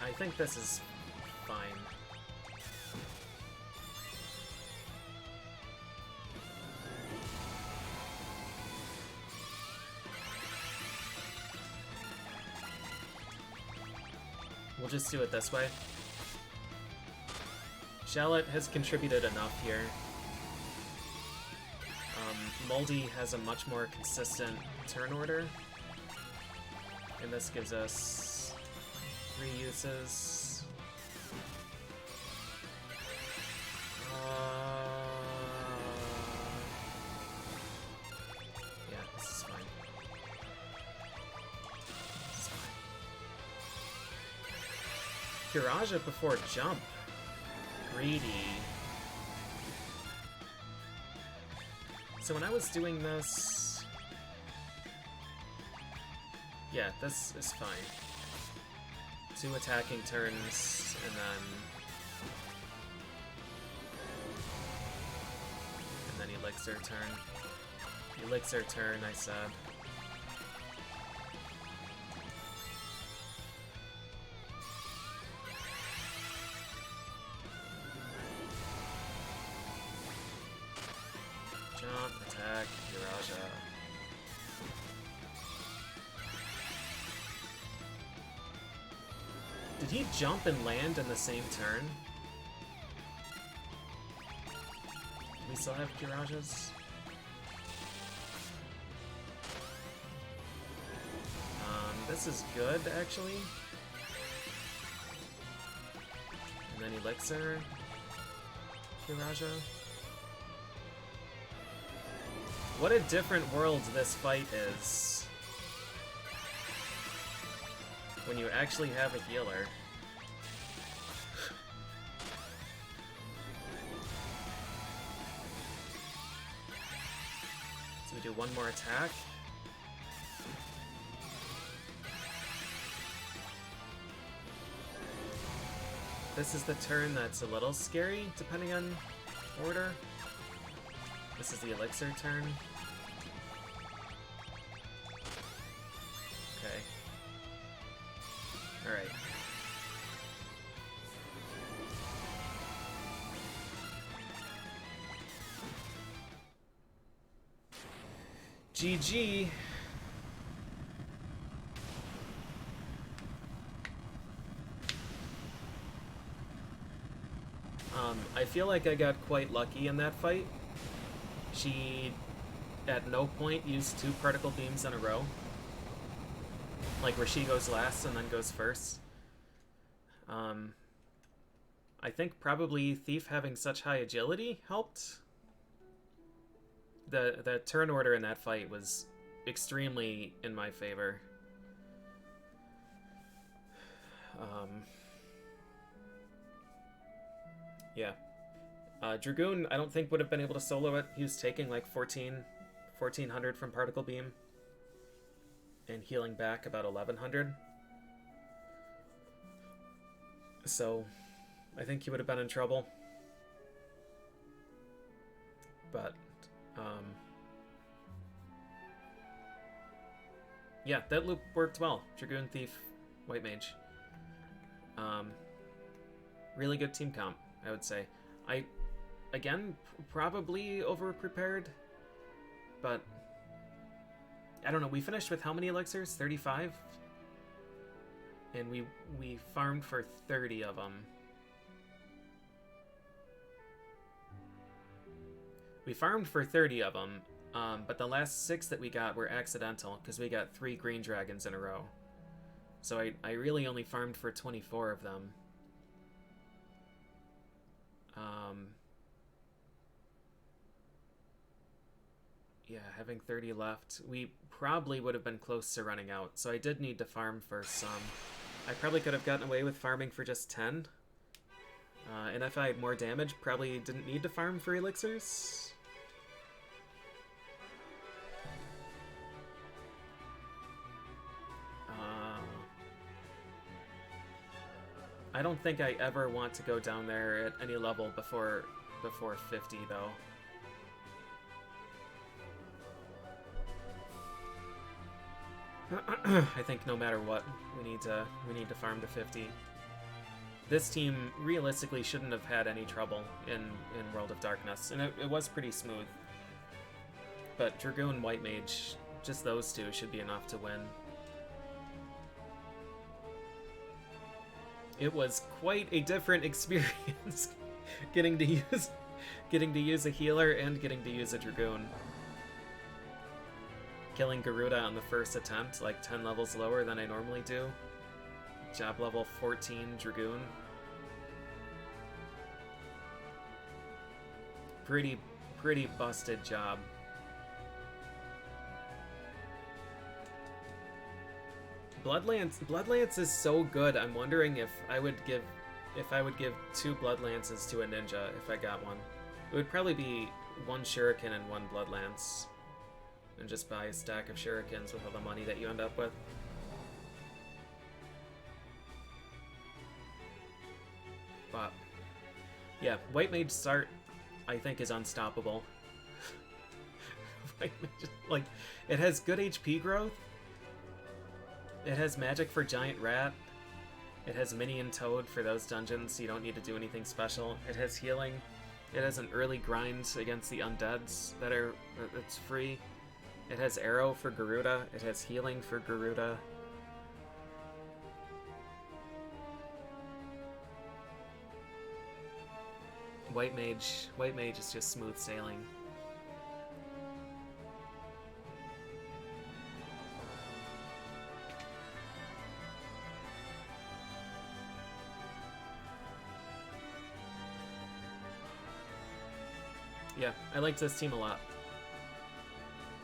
I think this is fine. We'll just do it this way. Shallot has contributed enough here. Moldy has a much more consistent turn order. And this gives us 3 uses. Yeah, this is fine. This is fine. Kiraja before jump. Greedy. So when I was doing this... Yeah, this is fine. 2 attacking turns, and then elixir turn. Elixir turn, I said. Jump, attack, Kiraja. Did he jump and land in the same turn? We still have Kirajas? This is good, actually. And then Elixir, Kiraja. What a different world this fight is when you actually have a healer. So we do one more attack. This is the turn that's a little scary, depending on order. This is the elixir turn. Okay. Alright. GG. I feel like I got quite lucky in that fight. She, at no point, used 2 particle beams in a row. Like, where she goes last and then goes first. I think probably Thief having such high agility helped. The turn order in that fight was extremely in my favor. Yeah. Dragoon, I don't think would have been able to solo it. He was taking like 1400 from Particle Beam and healing back about 1100. So I think he would have been in trouble. But yeah, that loop worked well. Dragoon, Thief, White Mage. Really good team comp, I would say. Again, probably overprepared, but I don't know. We finished with how many elixirs? 35? And we farmed for 30 of them. We farmed for 30 of them, but the last 6 that we got were accidental, because we got 3 green dragons in a row. So I really only farmed for 24 of them. Yeah, having 30 left. We probably would have been close to running out, so I did need to farm for some. I probably could have gotten away with farming for just 10. And if I had more damage, probably didn't need to farm for elixirs. I don't think I ever want to go down there at any level before 50, though. I think no matter what, we need to farm to 50. This team realistically shouldn't have had any trouble in World of Darkness, and it was pretty smooth. But Dragoon, White Mage, just those two should be enough to win. It was quite a different experience getting to use a healer and getting to use a Dragoon. Killing Garuda on the first attempt, like 10 levels lower than I normally do. Job level 14 Dragoon. Pretty busted job. Bloodlance is so good. I'm wondering if I would give 2 Bloodlances to a ninja if I got one. It would probably be 1 shuriken and 1 Bloodlance. And just buy a stack of shurikens with all the money that you end up with. But yeah, White Mage start, I think, is unstoppable. White Mage, like, it has good HP growth. It has magic for Giant Rat. It has Minion Toad for those dungeons, so you don't need to do anything special. It has healing. It has an early grind against the undeads that's free. It has Arrow for Garuda. It has healing for Garuda. White Mage is just smooth sailing. Yeah, I liked this team a lot.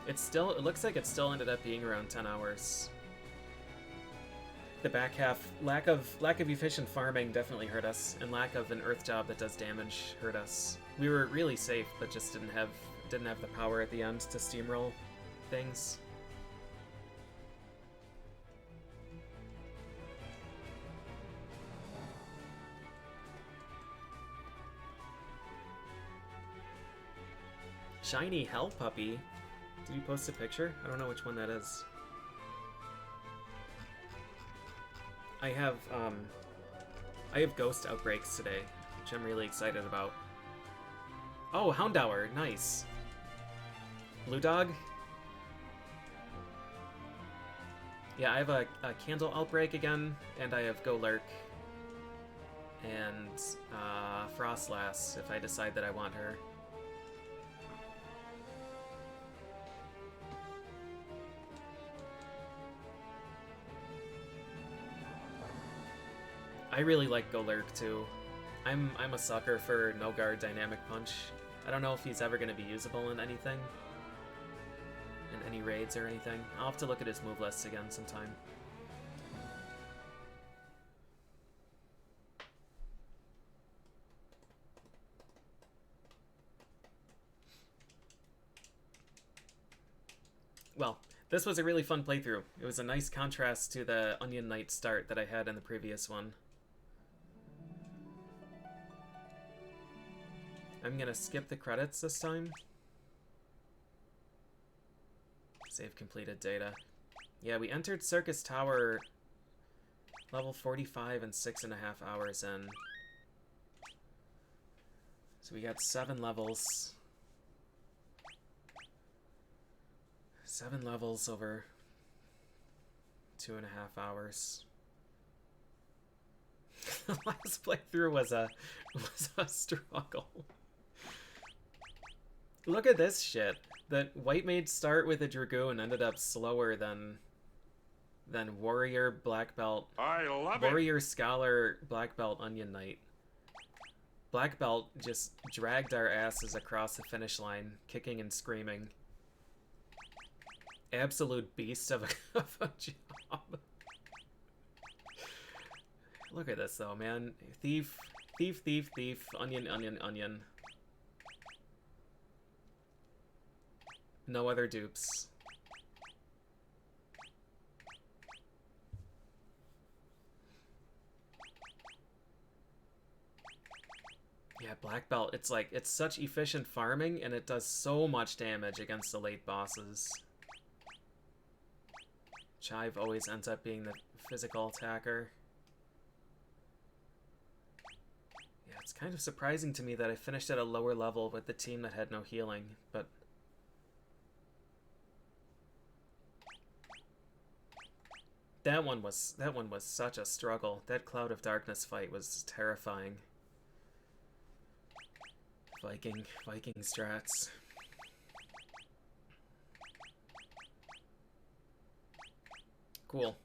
It looks like it still ended up being around 10 hours. The back half, lack of efficient farming definitely hurt us, and lack of an earth job that does damage hurt us. We were really safe, but just didn't have the power at the end to steamroll things. Shiny Hell Puppy. Did you post a picture? I don't know which one that is. I have Ghost Outbreaks today, which I'm really excited about. Oh, Houndour, nice. Blue Dog? Yeah, I have a Candle Outbreak again, and I have Go Lurk. And Frostlass, if I decide that I want her. I really like Go Lurk too. I'm a sucker for No Guard Dynamic Punch. I don't know if he's ever going to be usable in anything. In any raids or anything. I'll have to look at his move lists again sometime. Well, this was a really fun playthrough. It was a nice contrast to the Onion Knight start that I had in the previous one. I'm gonna skip the credits this time. Save completed data. Yeah, we entered Circus Tower level 45 and 6.5 hours in. So we got 7 levels. 7 levels over 2.5 hours. The last playthrough was a struggle. Look at this shit. The White Mage start with a Dragoon ended up slower than Warrior Black Belt. I love Warrior Scholar Black Belt Onion Knight. Black Belt just dragged our asses across the finish line, kicking and screaming. Absolute beast of a job. Look at this though, man. Thief, thief, thief, thief. Onion, onion, onion. No other dupes. Yeah, Black Belt, it's like, it's such efficient farming, and it does so much damage against the late bosses. Chive always ends up being the physical attacker. Yeah, it's kind of surprising to me that I finished at a lower level with the team that had no healing, but... That one was such a struggle. That Cloud of Darkness fight was terrifying. Viking strats. Cool.